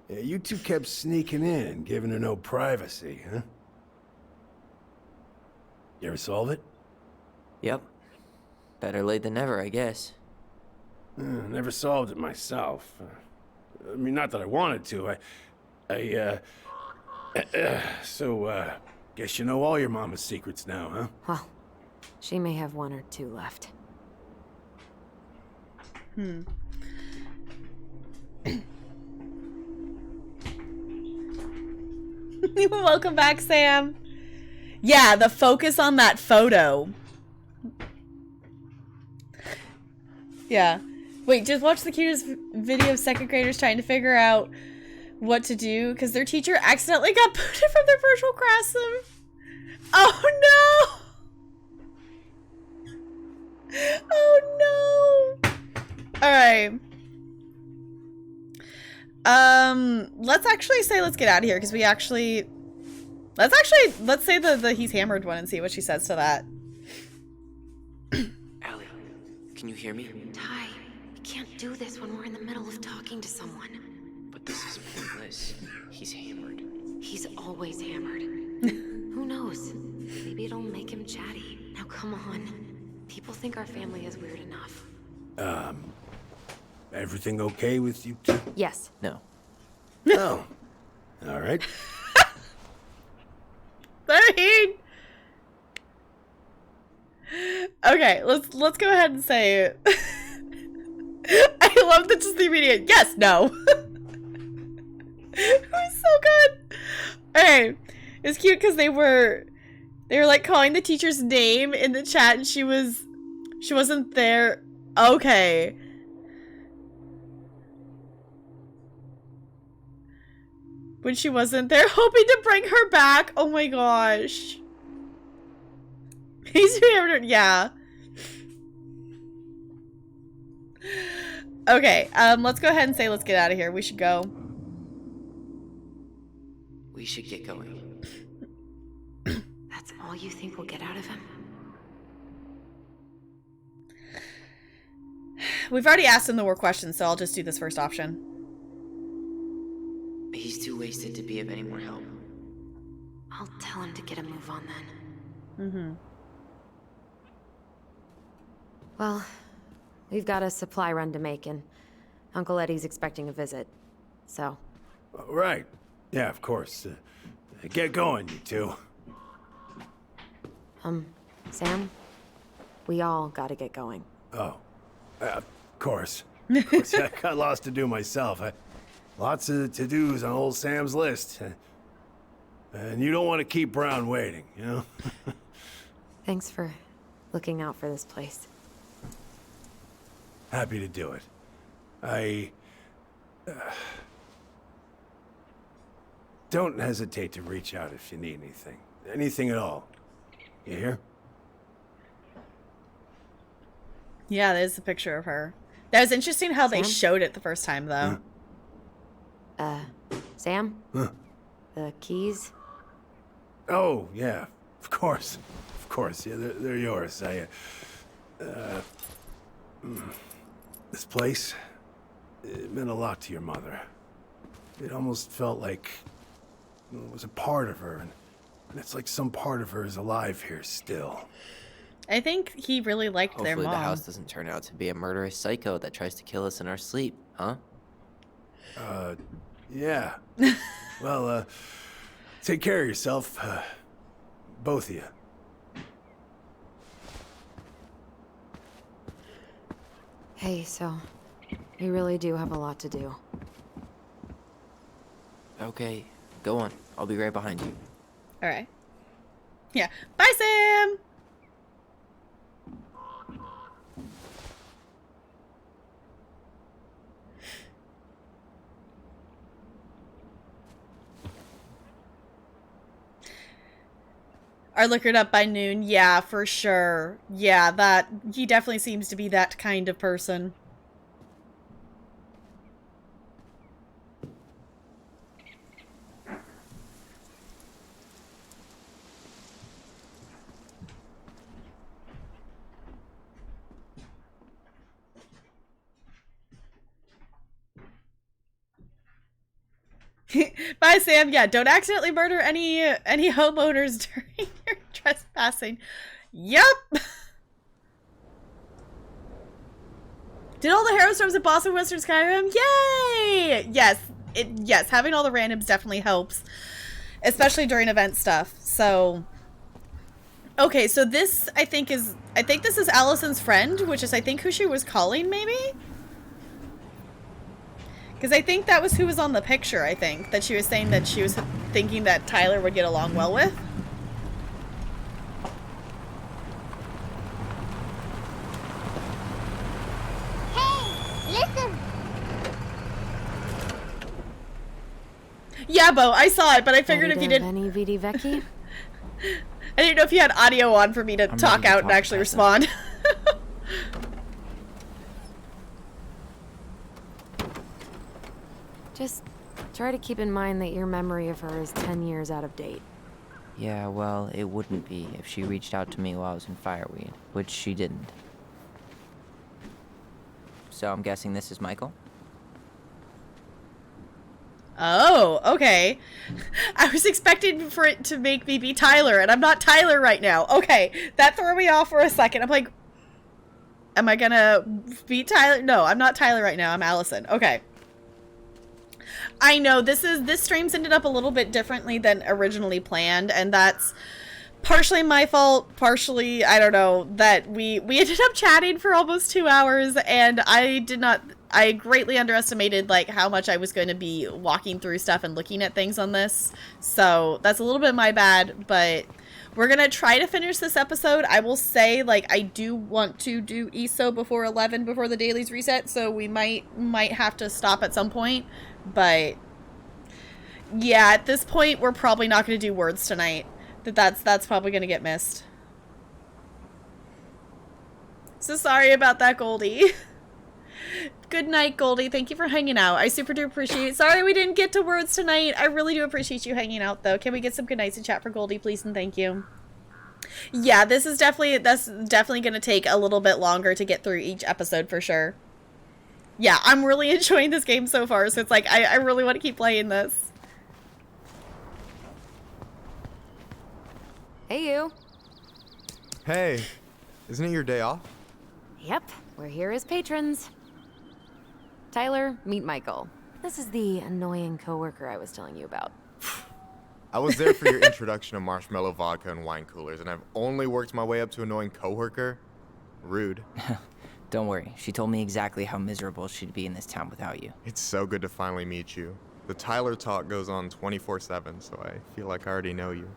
Yeah, you two kept sneaking in, giving her no privacy, huh? You ever solve it? Yep. Better late than never, I guess. Never solved it myself. I mean, not that I wanted to. So, guess you know all your mama's secrets now, huh? Well, she may have one or two left. Welcome back, Sam. Yeah, the focus on that photo. Yeah. Wait, just watch the cutest video of second graders trying to figure out what to do because their teacher accidentally got booted from their virtual classroom. Oh no! Oh no! Alright. Let's actually say let's get out of here, because we actually... Let's say the he's hammered one and see what she says to that. Allie, can you hear me? Ty, we can't do this when we're in the middle of talking to someone. But this is pointless. He's hammered. He's always hammered. Who knows? Maybe it'll make him chatty. Now come on. People think our family is weird enough. Everything okay with you two? Yes. No. No. All right. Okay, let's go ahead and say it. I love that just the immediate yes, no. It was so good. Okay, it's cute because they were like calling the teacher's name in the chat, and she wasn't there. Okay. When she wasn't there, hoping to bring her back. Oh my gosh. He's yeah. Okay, let's go ahead and say let's get out of here. We should go. We should get going. That's all you think we'll get out of him? We've already asked him the more questions, so I'll just do this first option. He's too wasted to be of any more help. I'll tell him to get a move on then. Well, we've got a supply run to make, and Uncle Eddie's expecting a visit. So. Right. Yeah, of course. Get going, you two. Sam? We all gotta get going. Oh. Of course. Of course, I got lots to do myself. Lots of to-dos on old Sam's list. And you don't want to keep Brown waiting, you know? Thanks for looking out for this place. Happy to do it. Don't hesitate to reach out if you need anything. Anything at all. You hear? Yeah, there's a picture of her. That was interesting how they showed it the first time, though. Sam? Huh? The keys? Oh, yeah. Of course. Of course. Yeah, they're yours. This place, it meant a lot to your mother. It almost felt like it was a part of her, and it's like some part of her is alive here still. I think he really liked their mom. Hopefully the house doesn't turn out to be a murderous psycho that tries to kill us in our sleep, huh? Yeah. Well, take care of yourself, both of you. Hey, so we really do have a lot to do. Okay, go on. I'll be right behind you. All right. Yeah. Bye, Sam! Are liquored up by noon. Yeah, for sure. Yeah, that he definitely seems to be that kind of person. Bye, Sam. Yeah, don't accidentally murder any homeowners during your trespassing. Yep. Did all the hero storms at Boston, Western Skyrim? Yay! Yes, yes. Having all the randoms definitely helps, especially during event stuff. So, okay, so this I think this is Allison's friend, which is I think who she was calling, maybe. Because I think that was who was on the picture, I think. That she was saying that she was thinking that Tyler would get along well with. Hey, listen! Yeah, Bo, I saw it, but I figured if you didn't... Veni Vidi Vici? I didn't know if you had audio on for me to talk out and actually respond. Just try to keep in mind that your memory of her is 10 years out of date. Yeah, well, it wouldn't be if she reached out to me while I was in Fireweed, which she didn't. So I'm guessing this is Michael? Oh, okay. I was expecting for it to make me be Tyler, and I'm not Tyler right now. Okay, that threw me off for a second. I'm like, am I gonna be Tyler? No, I'm not Tyler right now. I'm Allison. Okay. I know this stream's ended up a little bit differently than originally planned, and that's partially my fault, partially, I don't know, that we ended up chatting for almost 2 hours, and I greatly underestimated, like, how much I was going to be walking through stuff and looking at things on this, so that's a little bit my bad, but we're going to try to finish this episode. I will say, like, I do want to do ESO before 11, before the dailies reset, so we might have to stop at some point, but yeah, at this point, we're probably not going to do words tonight. That's probably going to get missed. So sorry about that, Goldie. Good night, Goldie. Thank you for hanging out. I super do appreciate it. Sorry we didn't get to words tonight. I really do appreciate you hanging out, though. Can we get some good nights in chat for Goldie, please, and thank you. Yeah, that's definitely going to take a little bit longer to get through each episode for sure. Yeah, I'm really enjoying this game so far, so it's like, I really want to keep playing this. Hey, you. Hey, isn't it your day off? Yep, we're here as patrons. Tyler, meet Michael. This is the annoying coworker I was telling you about. I was there for your introduction to marshmallow vodka and wine coolers, and I've only worked my way up to annoying coworker. Rude. Don't worry, she told me exactly how miserable she'd be in this town without you. It's so good to finally meet you. The Tyler talk goes on 24/7, so I feel like I already know you.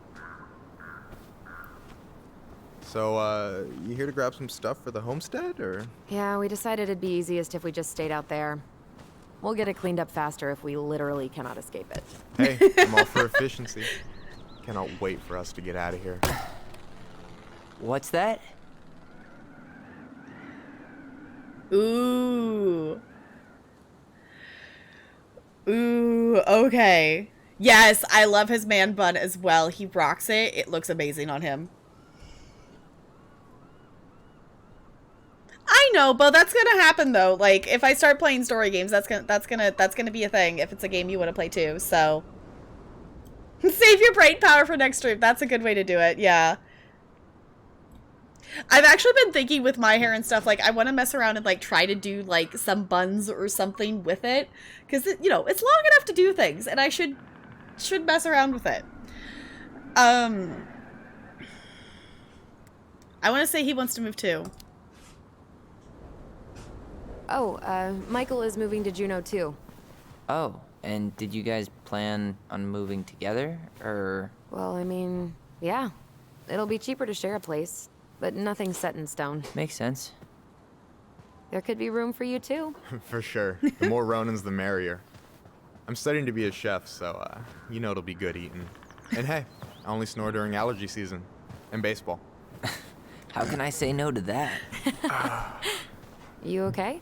So, you here to grab some stuff for the homestead, or? Yeah, we decided it'd be easiest if we just stayed out there. We'll get it cleaned up faster if we literally cannot escape it. Hey, I'm all for efficiency. Cannot wait for us to get out of here. What's that? Ooh. Ooh, okay. Yes, I love his man bun as well. He rocks it. It looks amazing on him. I know, but that's gonna happen though. Like, if I start playing story games, that's gonna be a thing if it's a game you want to play too. So, save your brain power for next stream. That's a good way to do it. Yeah. I've actually been thinking with my hair and stuff, like, I want to mess around and, like, try to do, like, some buns or something with it. Because, you know, it's long enough to do things, and I should mess around with it. I want to say he wants to move too. Oh, Michael is moving to Juneau too. Oh, and did you guys plan on moving together, or? Well, I mean, yeah. It'll be cheaper to share a place, but nothing's set in stone. Makes sense. There could be room for you too. For sure. The more Ronins, the merrier. I'm studying to be a chef, so, you know it'll be good eating. And hey, I only snore during allergy season. And baseball. How can I say no to that? You okay?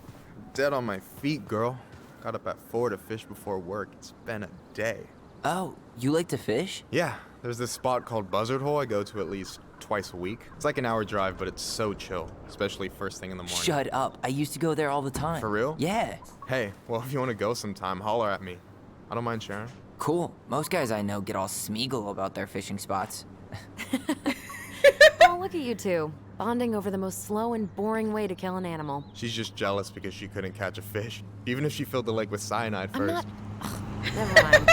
Dead on my feet, girl. Got up at 4 to fish before work. It's been a day. Oh, you like to fish? Yeah, there's this spot called Buzzard Hole I go to at least twice a week. It's like an hour drive, but it's so chill, especially first thing in the morning. Shut up. I used to go there all the time. For real? Yeah. Hey, well, if you want to go sometime, holler at me. I don't mind sharing. Cool. Most guys I know get all Smeagol about their fishing spots. Oh, look at you two. Bonding over the most slow and boring way to kill an animal. She's just jealous because she couldn't catch a fish, even if she filled the lake with cyanide first. Never mind.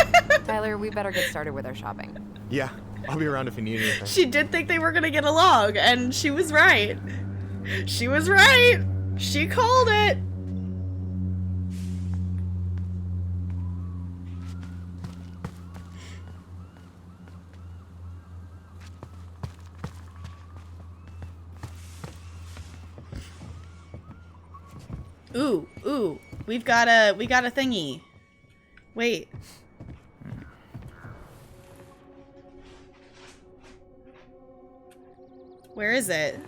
Tyler, we better get started with our shopping. Yeah, I'll be around if you need anything. She did think they were gonna get along, and she was right. She was right. She called it. Ooh, we got a thingy. Wait. Where is it?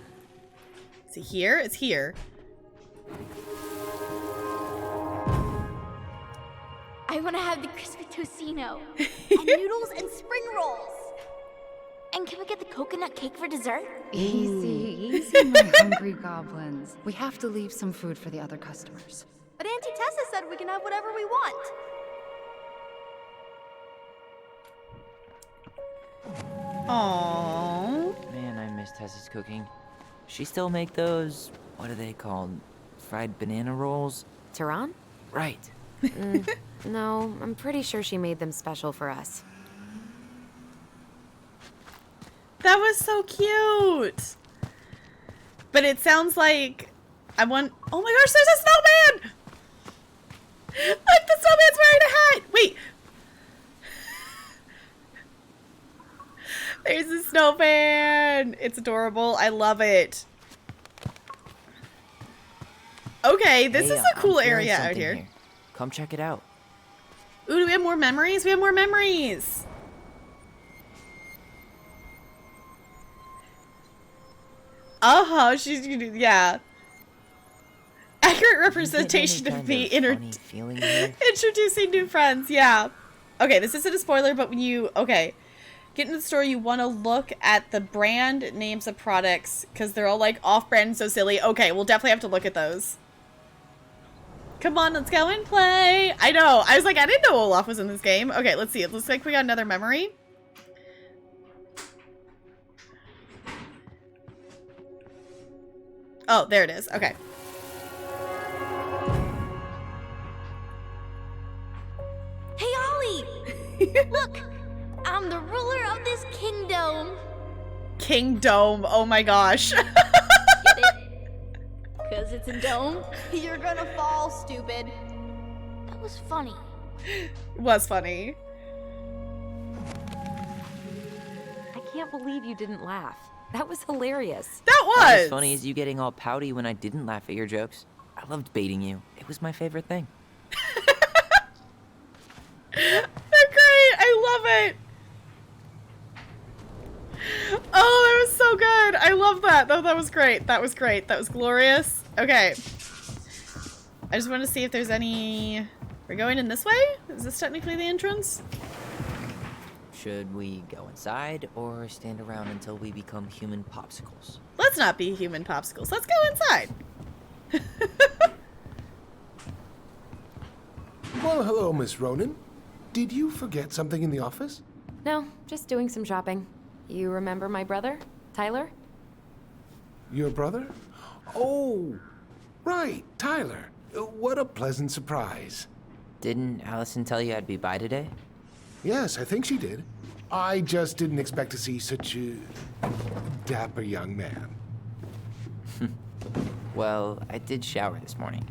Is it here? It's here. I want to have the crispy tocino, and noodles and spring rolls. And can we get the coconut cake for dessert? Easy, my hungry goblins. We have to leave some food for the other customers. But Auntie Tessa said we can have whatever we want. Aww. Man, I miss Tessa's cooking. She still make those, what are they called? Fried banana rolls? Tehran? Right. No, I'm pretty sure she made them special for us. That was so cute. But it sounds like I want. Oh my gosh, there's a snowman! Look, the snowman's wearing a hat. Wait. There's a snowman. It's adorable. I love it. Okay, this Hey, is a cool I'm feeling area out something here. Come check it out. Ooh, do we have more memories? We have more memories. Uh-huh, she's gonna, yeah. Accurate representation of me introducing new friends, yeah. Okay, this isn't a spoiler, but when you, okay, get into the store, you want to look at the brand names of products, because they're all like off-brand and so silly. Okay, we'll definitely have to look at those. Come on, let's go and play. I know, I was like, I didn't know Olaf was in this game. Okay, let's see, it looks like we got another memory. Oh, there it is. Okay. Hey, Ollie! Look! I'm the ruler of this kingdom. Kingdom. Oh my gosh. Get it? Because it's a dome? You're gonna fall, stupid. That was funny. It was funny. I can't believe you didn't laugh. That was hilarious. That was! Not as funny as you getting all pouty when I didn't laugh at your jokes. I loved baiting you. It was my favorite thing. They're great! I love it! Oh, that was so good! I love that! Oh, that was great. That was great. That was glorious. Okay. I just want to see if there's any... We're going in this way? Is this technically the entrance? Should we go inside or stand around until we become human popsicles? Let's not be human popsicles. Let's go inside. Well, hello, Miss Ronan. Did you forget something in the office? No, just doing some shopping. You remember my brother, Tyler? Your brother? Oh, right, Tyler. What a pleasant surprise. Didn't Allison tell you I'd be by today? Yes, I think she did. I just didn't expect to see such a dapper young man. Well, I did shower this morning.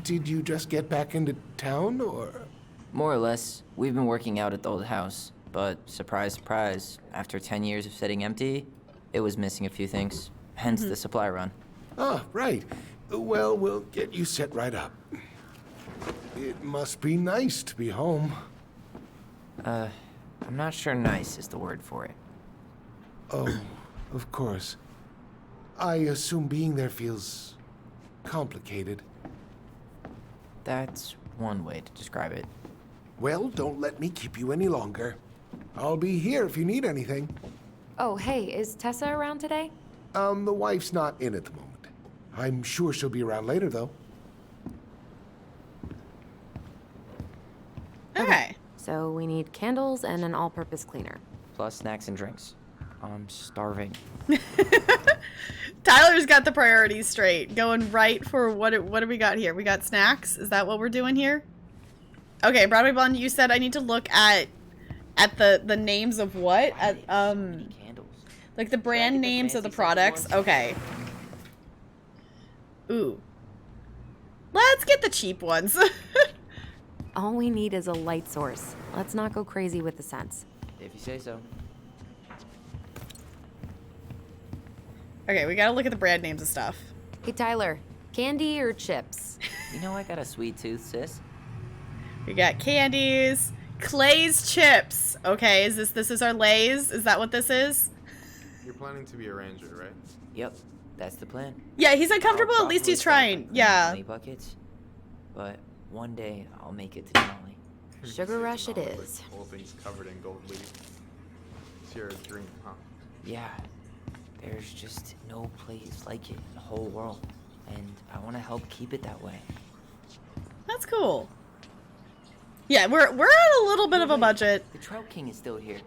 Did you just get back into town, or? More or less. We've been working out at the old house, but surprise, surprise, after 10 years of sitting empty, it was missing a few things. Hence the supply run. Ah, right. Well, we'll get you set right up. It must be nice to be home. I'm not sure nice is the word for it. Oh, of course. I assume being there feels complicated. That's one way to describe it. Well, don't let me keep you any longer. I'll be here if you need anything. Oh, hey, is Tessa around today? The wife's not in at the moment. I'm sure she'll be around later, though. Okay. So we need candles and an all-purpose cleaner. Plus snacks and drinks. I'm starving. Tyler's got the priorities straight. Going right for what do we got here? We got snacks? Is that what we're doing here? Okay, Broadway Blonde, you said I need to look at the names of what? At Candles. like the brand names of the products. Okay. Ooh. Let's get the cheap ones. All we need is a light source. Let's not go crazy with the scents. If you say so. Okay, we gotta look at the brand names of stuff. Hey, Tyler, candy or chips? You know I got a sweet tooth, sis. We got candies. Clay's chips. Okay, this is our Lay's? Is that what this is? You're planning to be a ranger, right? Yep, that's the plan. Yeah, he's uncomfortable. At least he's trying. Yeah. Money buckets. But one day I'll make it to Denali. Sugar rush it is. Whole thing's covered in gold leaf. It's your dream, huh? Yeah, there's just no place like it in the whole world, and I want to help keep it that way. That's cool. Yeah, we're at a little bit of a budget. The Trout King is still here.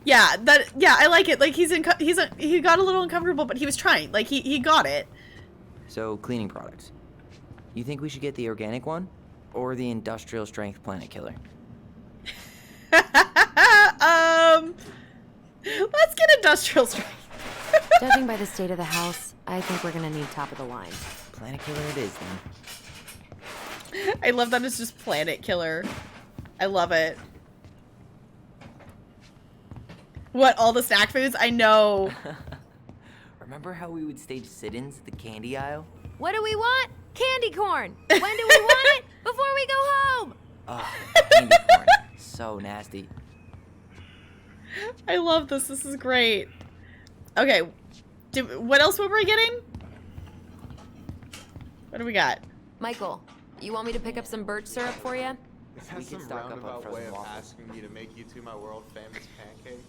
Yeah, I like it. Like he got a little uncomfortable, but he was trying. Like he got it. So, cleaning products. You think we should get the organic one, or the industrial strength planet killer? Let's get industrial strength. Judging by the state of the house, I think we're gonna need top of the line. Planet killer it is, then. I love that it's just planet killer. I love it. What, all the snack foods? I know. Remember how we would stage sit-ins at the candy aisle? What do we want? Candy corn! When do we want it? Before we go home! Oh, candy corn. So nasty. I love this. This is great. Okay. What else were we getting? What do we got? Michael, you want me to pick up some birch syrup for you? Is that We could some stock up on roundabout frozen way of waffles. asking me to make you two my world famous pancakes?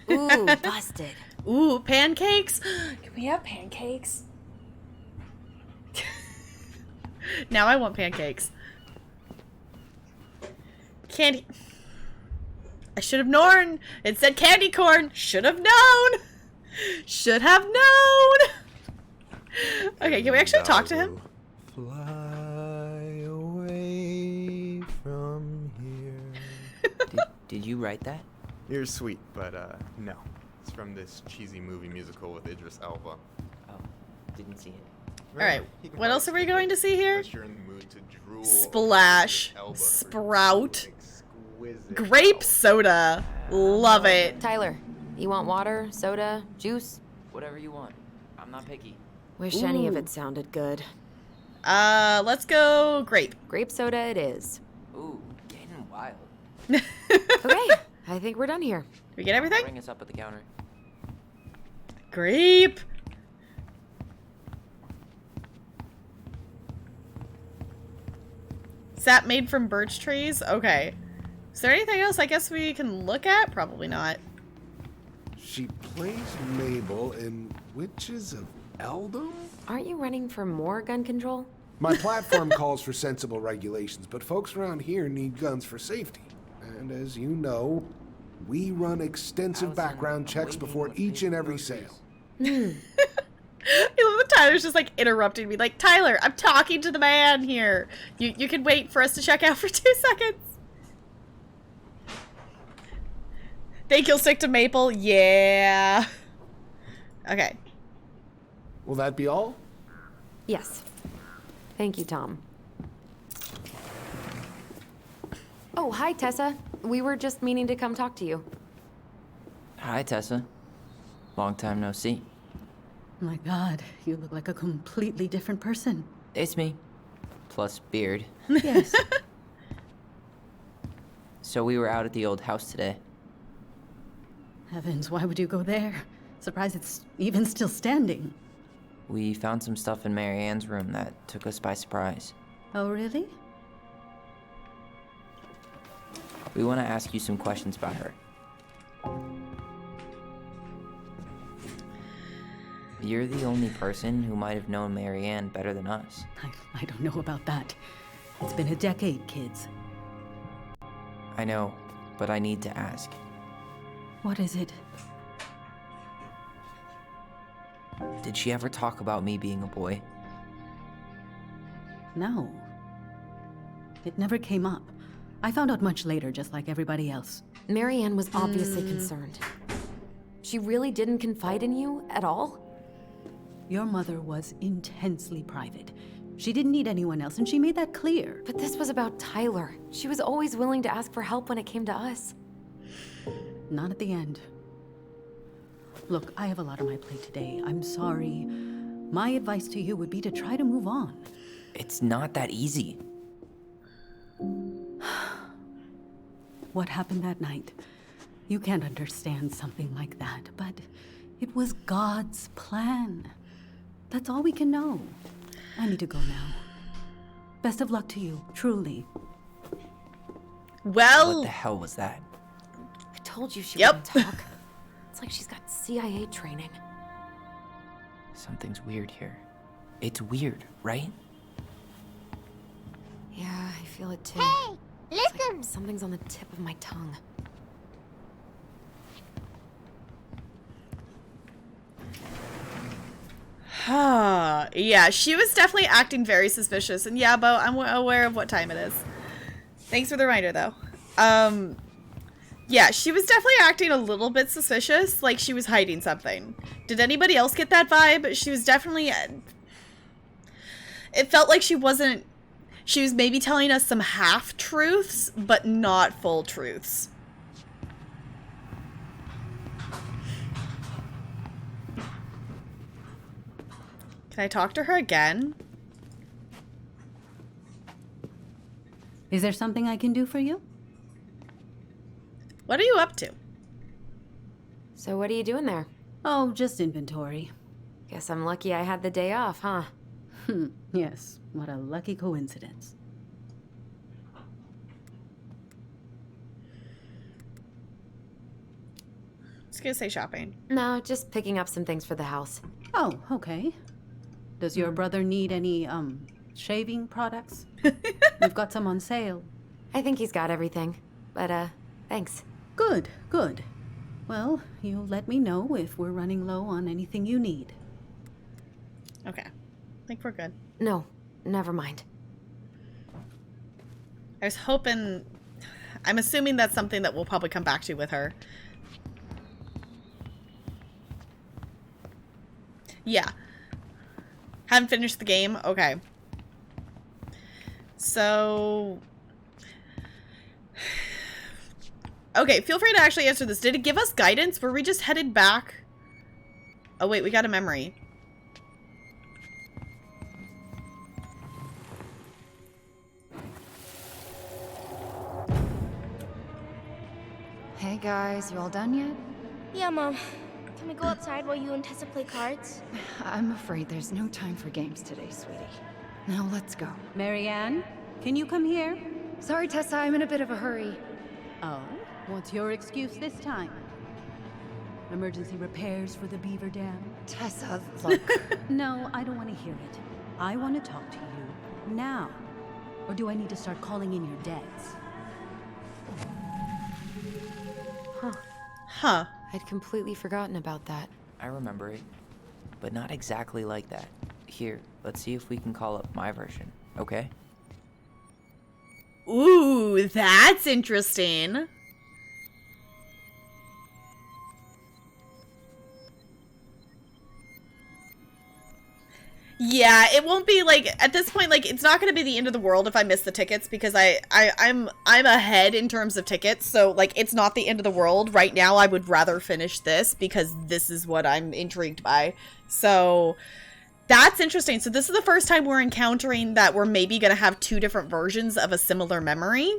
Ooh, busted. Ooh, pancakes? Can we have pancakes? Now I want pancakes. Candy. I should have known. It said candy corn. Should have known. Should have known. Okay, can we actually talk to him? Fly away from here. Did you write that? You're sweet, but no. It's from this cheesy movie musical with Idris Elba. Oh, didn't see it. Alright, He can what else are we probably going to see here? unless you're in the mood to drool over Splash. Idris Elba for Sprout. exquisite Grape color. soda. Love it. Tyler, you want water, soda, juice? Whatever you want. I'm not picky. Wish any of Ooh. it sounded good. Let's go grape. Grape soda it is. Ooh, getting wild. Okay, I think we're done here. We get everything? Bring us up at the counter. Grape. Sap made from birch trees? Okay. Is there anything else I guess we can look at? Probably not. She plays Mabel in Witches of Eldom? Aren't you running for more gun control? My platform calls for sensible regulations, but folks around here need guns for safety. And as you know, we run extensive Allison, background I'm checks waiting before with each big and every groceries. sale. I love that Tyler's just like interrupting me. Like, Tyler, I'm talking to the man here. You can wait for us to check out for 2 seconds. Think you'll stick to Maple? Yeah. Okay. Will that be all? Yes. Thank you, Tom. Oh, hi, Tessa. We were just meaning to come talk to you. Hi, Tessa. Long time no see. My God, you look like a completely different person. It's me. Plus beard. Yes. So we were out at the old house today. Heavens, why would you go there? Surprised it's even still standing. We found some stuff in Mary Ann's room that took us by surprise. Oh, really? We want to ask you some questions about her. You're the only person who might have known Mary Ann better than us. I don't know about that. It's been a decade, kids. I know, but I need to ask. What is it? Did she ever talk about me being a boy? No. It never came up. I found out much later, just like everybody else. Mary Ann was obviously concerned. She really didn't confide in you at all? Your mother was intensely private. She didn't need anyone else, and she made that clear. But this was about Tyler. She was always willing to ask for help when it came to us. Not at the end. Look, I have a lot on my plate today. I'm sorry. My advice to you would be to try to move on. It's not that easy. What happened that night? You can't understand something like that, but it was God's plan. That's all we can know. I need to go now. Best of luck to you, truly. Well... What the hell was that? I told you she wouldn't talk. It's like she's got CIA training. Something's weird here. It's weird, right? Yeah, I feel it too. Hey, It's listen! like something's on the tip of my tongue. Yeah, she was definitely acting very suspicious. And yeah, Bo, I'm aware of what time it is. Thanks for the reminder, though. Yeah, she was definitely acting a little bit suspicious, like she was hiding something. Did anybody else get that vibe? She was definitely... It felt like she wasn't... She was maybe telling us some half-truths, but not full truths. Can I talk to her again? Is there something I can do for you? What are you up to? So what are you doing there? Oh, just inventory. Guess I'm lucky I had the day off, huh? Yes, what a lucky coincidence. Just gonna say shopping. No, just picking up some things for the house. Oh, okay. Does your brother need any, shaving products? We've got some on sale. I think he's got everything. But, thanks. Good, good. Well, you let me know if we're running low on anything you need. Okay. I think we're good. No, never mind. I was hoping... I'm assuming that's something that we'll probably come back to with her. Yeah. Haven't finished the game? Okay. So... Okay, feel free to actually answer this. Did it give us guidance? Were we just headed back? Oh wait, we got a memory. Hey guys, you all done yet? Yeah, Mom. Can we go outside while you and Tessa play cards? I'm afraid there's no time for games today, sweetie. Now let's go. Marianne, can you come here? Sorry, Tessa, I'm in a bit of a hurry. Oh, what's your excuse this time? Emergency repairs for the beaver dam? Tessa, look. No, I don't want to hear it. I want to talk to you now. Or do I need to start calling in your debts? Huh. I'd completely forgotten about that. I remember it, but not exactly like that. Here, let's see if we can call up my version, okay? Ooh, that's interesting. Yeah, it won't be like at this point. Like, it's not going to be the end of the world if I miss the tickets because I'm ahead in terms of tickets. So like, it's not the end of the world right now. I would rather finish this because this is what I'm intrigued by. So that's interesting. So this is the first time we're encountering that we're maybe going to have two different versions of a similar memory.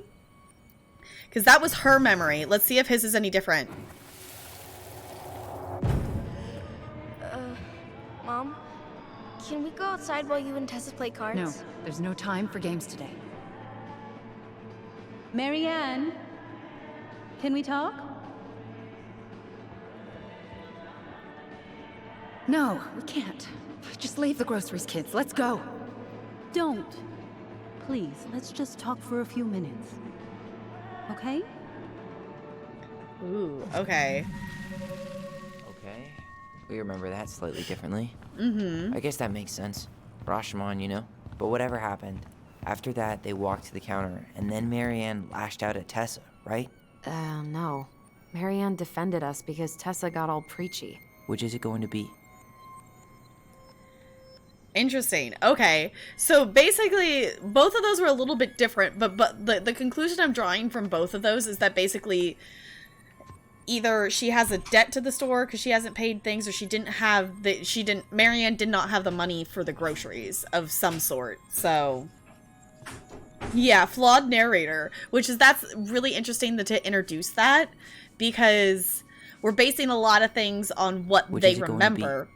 Because that was her memory. Let's see if his is any different. Mom? Can we go outside while you and Tessa play cards? No, there's no time for games today. Marianne, can we talk? No, we can't. Just leave the groceries, kids. Let's go. Don't. Please, let's just talk for a few minutes. Okay? Ooh, okay. Okay. We remember that slightly differently. Mm-hmm. I guess that makes sense. Rashomon, you know? But whatever happened, after that, they walked to the counter, and then Marianne lashed out at Tessa, right? No. Marianne defended us because Tessa got all preachy. Which is it going to be? Interesting. Okay. So basically, both of those were a little bit different, but the conclusion I'm drawing from both of those is that basically either she has a debt to the store because she hasn't paid things, or Marianne did not have the money for the groceries of some sort. So yeah, flawed narrator, that's really interesting to introduce that, because we're basing a lot of things on what they remember.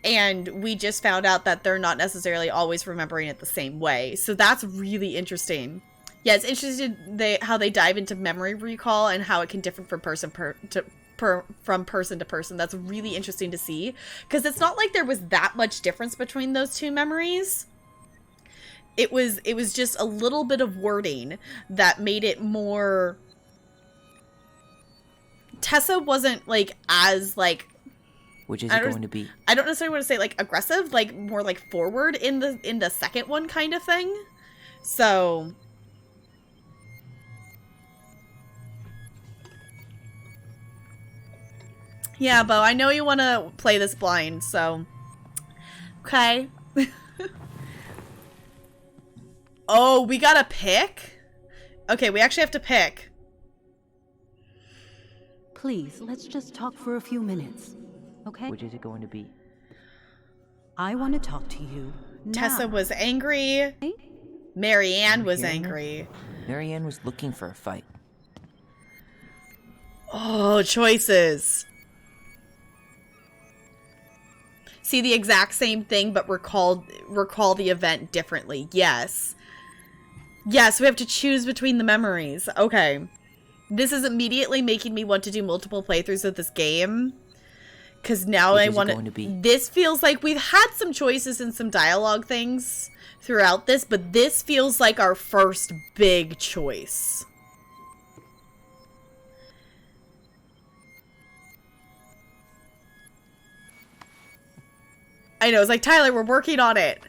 And we just found out that they're not necessarily always remembering it the same way. So that's really interesting. Yeah, it's interesting how they dive into memory recall and how it can differ from person to person. That's really interesting to see, because it's not like there was that much difference between those two memories. It was just a little bit of wording that made it more. Tessa wasn't like as like. Which is it going to be? I don't necessarily want to say like aggressive, like more like forward in the second one kind of thing. So. Yeah, Bo, I know you want to play this blind, so. Okay. Oh, we gotta pick? Okay, we actually have to pick. Please, let's just talk for a few minutes, okay? Which is it going to be? I want to talk to you now. Tessa was angry. Marianne was angry. Marianne was looking for a fight. Oh, choices. See the exact same thing, but recall the event differently. Yes. Yes, we have to choose between the memories. Okay. This is immediately making me want to do multiple playthroughs of this game. Because now I want to... This feels like we've had some choices and some dialogue things throughout this, but this feels like our first big choice. I know, it's like, Tyler, we're working on it.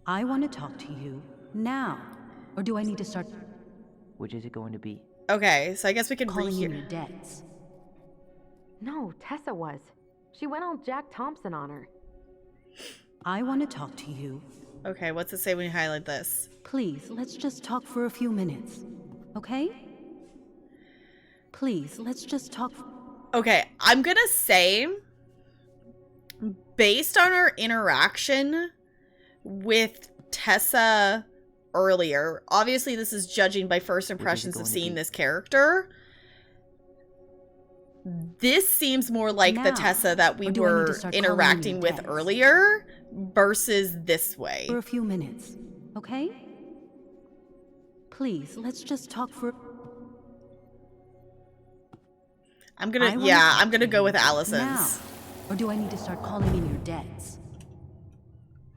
I want to talk to you now. Or do I need to start... Which is it going to be? Okay, so I guess we can calling in your debts. No, Tessa was. She went all Jack Thompson on her. I want to talk to you. Okay, what's it say when you highlight this? Please, let's just talk for a few minutes. Okay? Please, let's just talk. Okay, I'm gonna say, based on our interaction with Tessa earlier, obviously this is judging by first impressions of seeing this character. This seems more like the Tessa that we were interacting with earlier versus this way. For a few minutes, okay? Please, let's just talk for... I'm gonna go with Allison's. Now. Or do I need to start calling in your debts?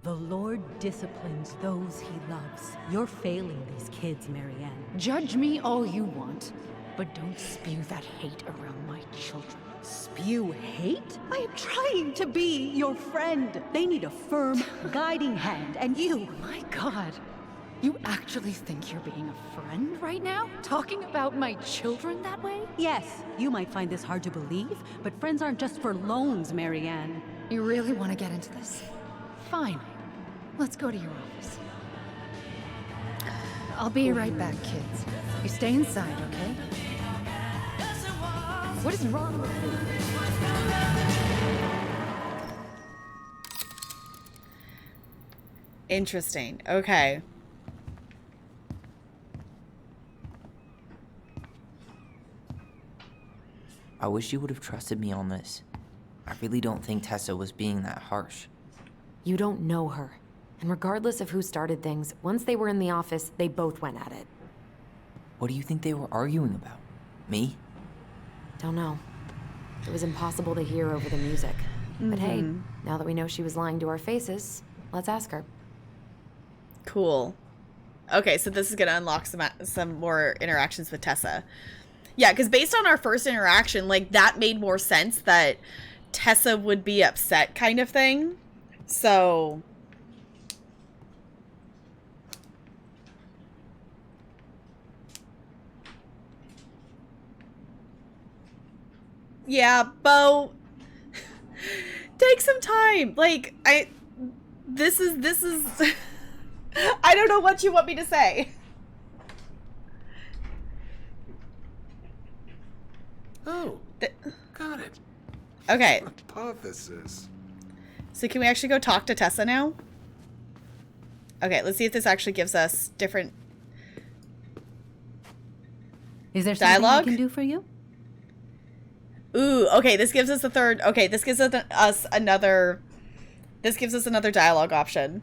The Lord disciplines those he loves. You're failing these kids, Marianne. Judge me all you want, but don't spew that hate around my children. Spew hate? I am trying to be your friend. They need a firm, guiding hand, and you... My God. You actually think you're being a friend right now? Talking about my children that way? Yes, you might find this hard to believe, but friends aren't just for loans, Marianne. You really want to get into this? Fine. Let's go to your office. I'll be right back, kids. You stay inside, okay? What is wrong with you? Interesting. Okay. I wish you would have trusted me on this. I really don't think Tessa was being that harsh. You don't know her. And regardless of who started things, once they were in the office, they both went at it. What do you think they were arguing about? Me? Don't know. It was impossible to hear over the music. But hey, now that we know she was lying to our faces, let's ask her. Cool. Okay, so this is gonna unlock some more interactions with Tessa. Yeah, because based on our first interaction, like, that made more sense that Tessa would be upset kind of thing. So... Yeah, Bo... Take some time. Like, This is... I don't know what you want me to say. Oh, got it. Okay. Hypothesis. So can we actually go talk to Tessa now? Okay, let's see if this actually gives us different... Is there something Dialogue? I can do for you? Ooh, okay, this gives us a third. Okay, this gives us another. This gives us another dialogue option.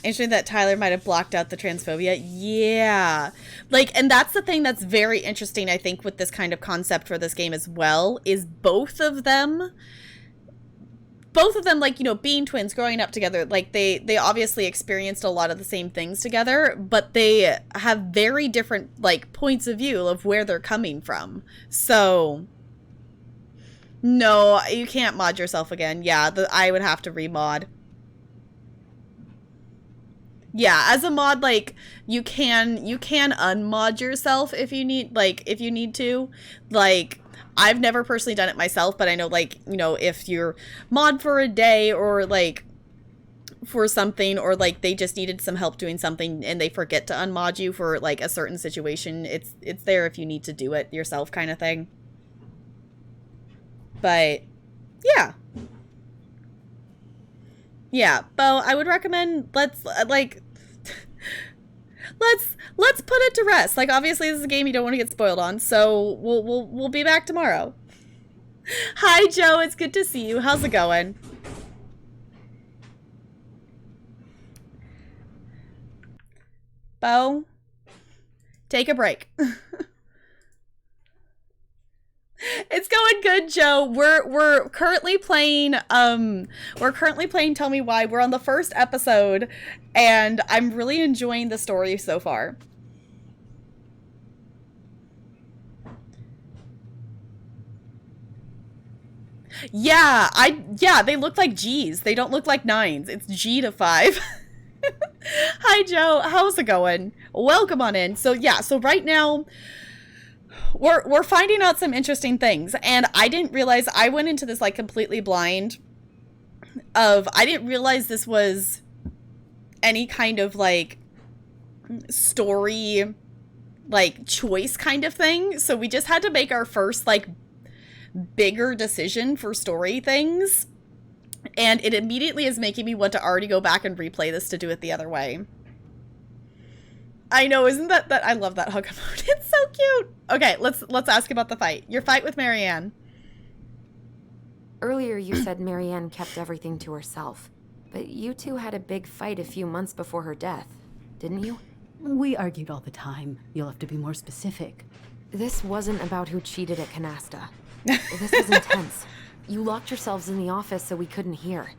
Interesting that Tyler might have blocked out the transphobia. Yeah. Like, and that's the thing that's very interesting, I think, with this kind of concept for this game as well, is both of them, like, you know, being twins, growing up together, like, they obviously experienced a lot of the same things together, but they have very different, like, points of view of where they're coming from. So, no, you can't mod yourself again. Yeah, I would have to remod. Yeah, as a mod, like, you can unmod yourself if you need, like, if you need to. Like, I've never personally done it myself, but I know, like, you know, if you're mod for a day or, like, for something, or, like, they just needed some help doing something and they forget to unmod you for, like, a certain situation, it's there if you need to do it yourself kind of thing. But, yeah. Yeah, Bo, I would recommend, let's put it to rest. Like, obviously this is a game you don't want to get spoiled on, so we'll be back tomorrow. Hi Joe, it's good to see you. How's it going? Bo, take a break. It's going good, Joe. We're currently playing Tell Me Why. We're on the first episode and I'm really enjoying the story so far. Yeah, they look like G's. They don't look like 9s. It's G to 5. Hi Joe, how's it going? Welcome on in. So yeah, so right now we're finding out some interesting things, and I didn't realize, I went into this like completely blind I didn't realize this was any kind of like story like choice kind of thing. So we just had to make our first like bigger decision for story things, and it immediately is making me want to already go back and replay this to do it the other way. I know, isn't that I love that hug emote. It's so cute. Okay, let's ask about the fight. Your fight with Marianne. Earlier you said Marianne kept everything to herself, but you two had a big fight a few months before her death, didn't you? We argued all the time. You'll have to be more specific. This wasn't about who cheated at Canasta. This was intense. You locked yourselves in the office so we couldn't hear.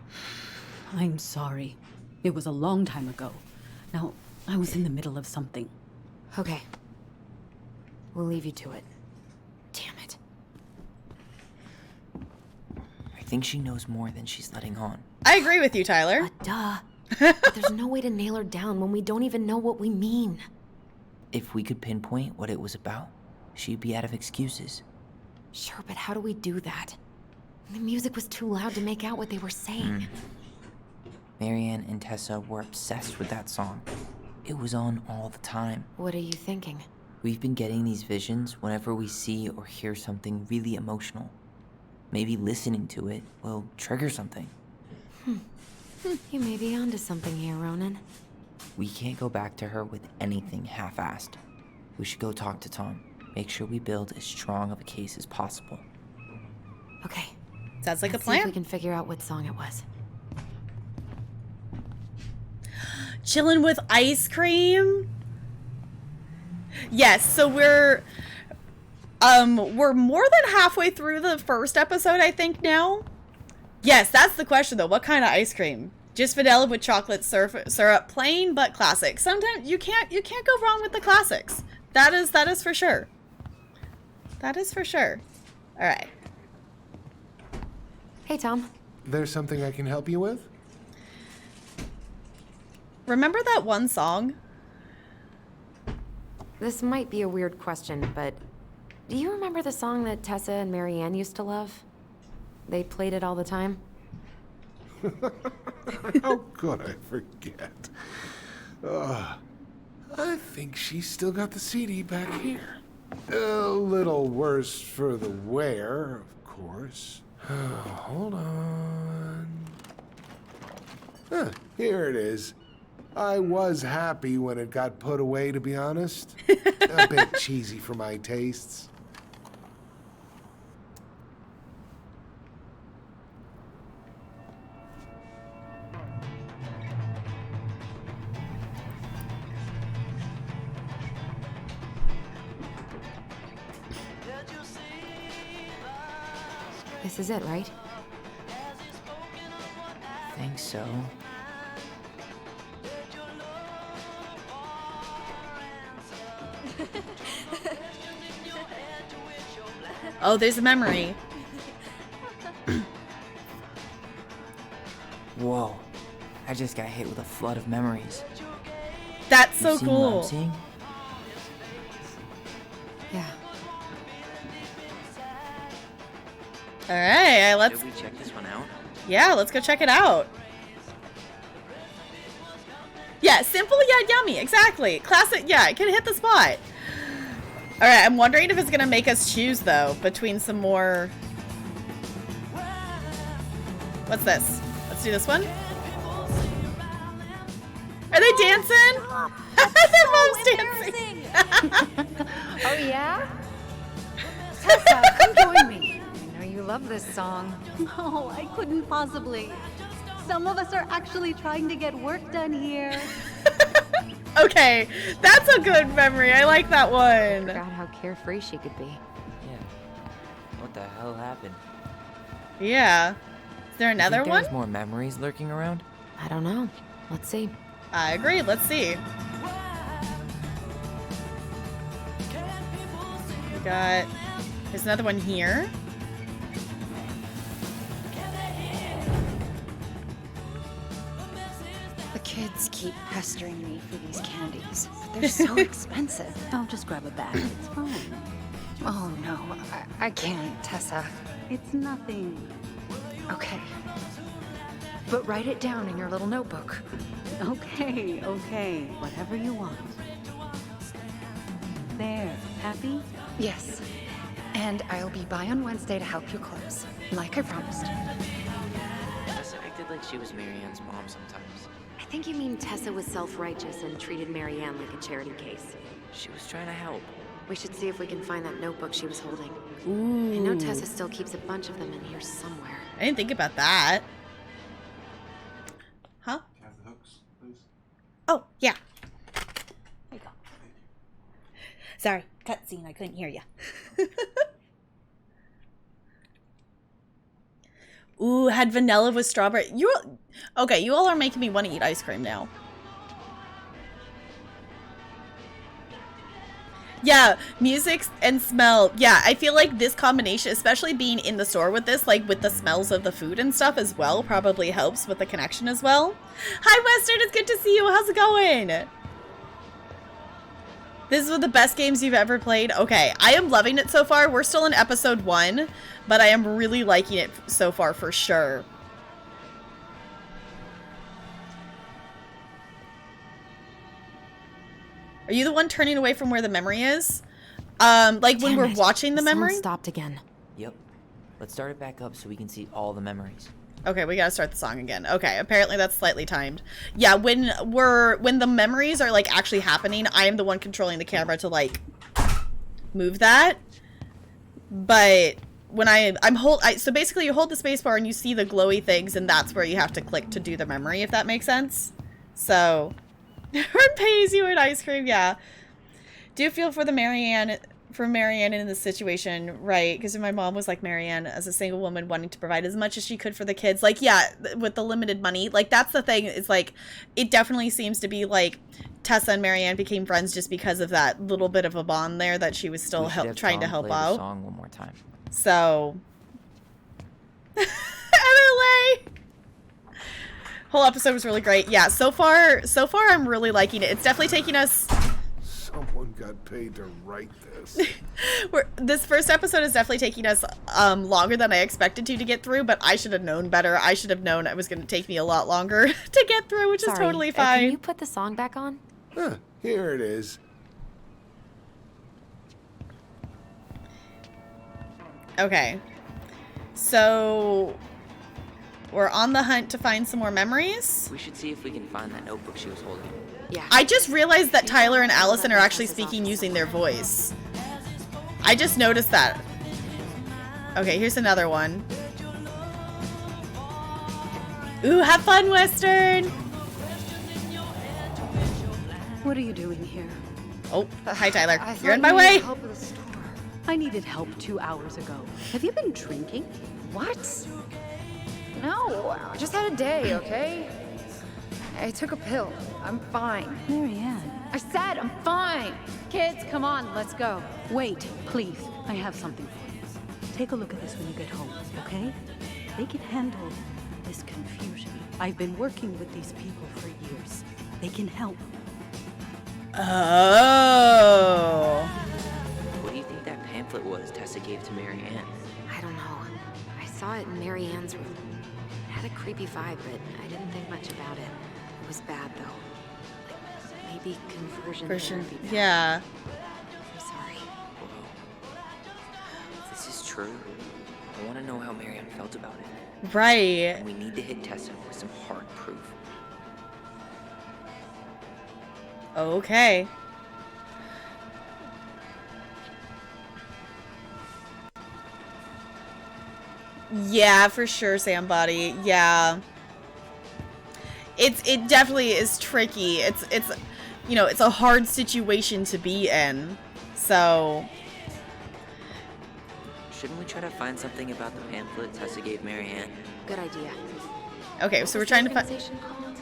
I'm sorry. It was a long time ago. Now, I was in the middle of something. Okay. We'll leave you to it. Damn it. I think she knows more than she's letting on. I agree with you, Tyler. Duh. But there's no way to nail her down when we don't even know what we mean. If we could pinpoint what it was about, she'd be out of excuses. Sure, but how do we do that? The music was too loud to make out what they were saying. Marianne and Tessa were obsessed with that song. It was on all the time. What are you thinking? We've been getting these visions whenever we see or hear something really emotional. Maybe listening to it will trigger something. You may be onto something here, Ronan. We can't go back to her with anything half-assed. We should go talk to Tom. Make sure we build as strong of a case as possible. Okay. Sounds like Let's a plan. See if we can figure out what song it was. Chilling with ice cream? Yes, so we're more than halfway through the first episode, I think, now. Yes, that's the question, though. What kind of ice cream? Just vanilla with chocolate syrup, plain but classic. Sometimes you can't go wrong with the classics. That is for sure. That is for sure. All right. Hey, Tom. There's something I can help you with? Remember that one song? This might be a weird question, but do you remember the song that Tessa and Marianne used to love? They played it all the time. How could I forget? I think she's still got the CD back here. A little worse for the wear, of course. Hold on. Here it is. I was happy when it got put away, to be honest. A bit cheesy for my tastes. This is it, right? Think so. Oh, there's a memory. Whoa. I just got hit with a flood of memories. That's so You seen what I'm cool. seeing? Yeah. All right, let's. Should we check this one out? Yeah, let's go check it out. Yeah, simple yet yummy. Exactly. Classic. Yeah, it can hit the spot. All right, I'm wondering if it's gonna make us choose though between some more. What's this? Let's do this one. Are they dancing? Their mom's dancing. Oh, yeah? Tessa, come join me. I know you love this song. No, I couldn't possibly. Some of us are actually trying to get work done here. Okay, that's a good memory. I like that one. Forgot how carefree she could be. Yeah. What the hell happened? Yeah. Is there another one? There's more memories lurking around? I don't know. Let's see. I agree. Let's see. We got. There's another one here. The kids keep pestering me for these candies, but they're so expensive. Don't just grab a bag. It's fine. Oh, no. I can't, Tessa. It's nothing. Okay. But write it down in your little notebook. Okay, okay. Whatever you want. There. Happy? Yes. And I'll be by on Wednesday to help you close, like I promised. Tessa acted like she was Marianne's mom sometimes. I think you mean Tessa was self-righteous and treated Marianne like a charity case. She was trying to help. We should see if we can find that notebook she was holding. Ooh. I know Tessa still keeps a bunch of them in here somewhere. I didn't think about that. Huh? Have the hooks, please. Oh, yeah. There you go. Sorry, cutscene. I couldn't hear you. Ooh, had vanilla with strawberry. Okay, you all are making me want to eat ice cream now. Yeah, music and smell. Yeah, I feel like this combination, especially being in the store with this, like with the smells of the food and stuff as well, probably helps with the connection as well. Hi, Western. It's good to see you. How's it going? This is one of the best games you've ever played. Okay, I am loving it so far. We're still in episode 1, but I am really liking it so far for sure. Are you the one turning away from where the memory is? Like when we're watching the memory? Sound stopped again. Yep. Let's start it back up so we can see all the memories. Okay, we gotta start the song again. Okay, apparently that's slightly timed. Yeah, when the memories are like actually happening, I am the one controlling the camera to like move that. But when so basically you hold the space bar and you see the glowy things, and that's where you have to click to do the memory, if that makes sense. So everyone pays you in ice cream, yeah. Do feel for the Marianne in this situation, right? Because my mom was like Marianne as a single woman wanting to provide as much as she could for the kids. Like, yeah, with the limited money. Like, that's the thing. It's like, it definitely seems to be like Tessa and Marianne became friends just because of that little bit of a bond there that she was still trying to help out. Song one more time. So, MLA. Whole episode was really great. Yeah, so far I'm really liking it. It's definitely taking us. Someone got paid to write this. This first episode is definitely taking us longer than I expected to get through, but I should have known better. I should have known it was going to take me a lot longer to get through, which is totally fine. Can you put the song back on? Huh, here it is. Okay. So We're on the hunt to find some more memories. We should see if we can find that notebook she was holding. Yeah. I just realized that Tyler and Allison are actually speaking using their voice. I just noticed that. Okay, here's another one. Ooh, have fun, Western! What are you doing here? Oh, hi, Tyler. I You're in thought my you way. needed help with the store. I needed help 2 hours ago. Have you been drinking? What? No, I just had a day, okay? I took a pill. I'm fine. Marianne. I said I'm fine. Kids, come on, let's go. Wait, please. I have something for you. Take a look at this when you get home, okay? They can handle this confusion. I've been working with these people for years. They can help. Oh. What do you think that pamphlet was Tessa gave to Mary Ann? I don't know. I saw it in Mary Ann's room. It had a creepy vibe, but I didn't think much about it. It was bad, though. Like, maybe conversion therapy. Yeah. I'm sorry. If this is true, I want to know how Mary Ann felt about it. Right. And we need to hit Tessa with some hard proof. Okay. Yeah, for sure, Sambody. Yeah. It definitely is tricky. It's you know, it's a hard situation to be in. So Shouldn't we try to find something about the pamphlet Tessa gave Mary Ann? Good idea. okay, so we're trying to find Organization called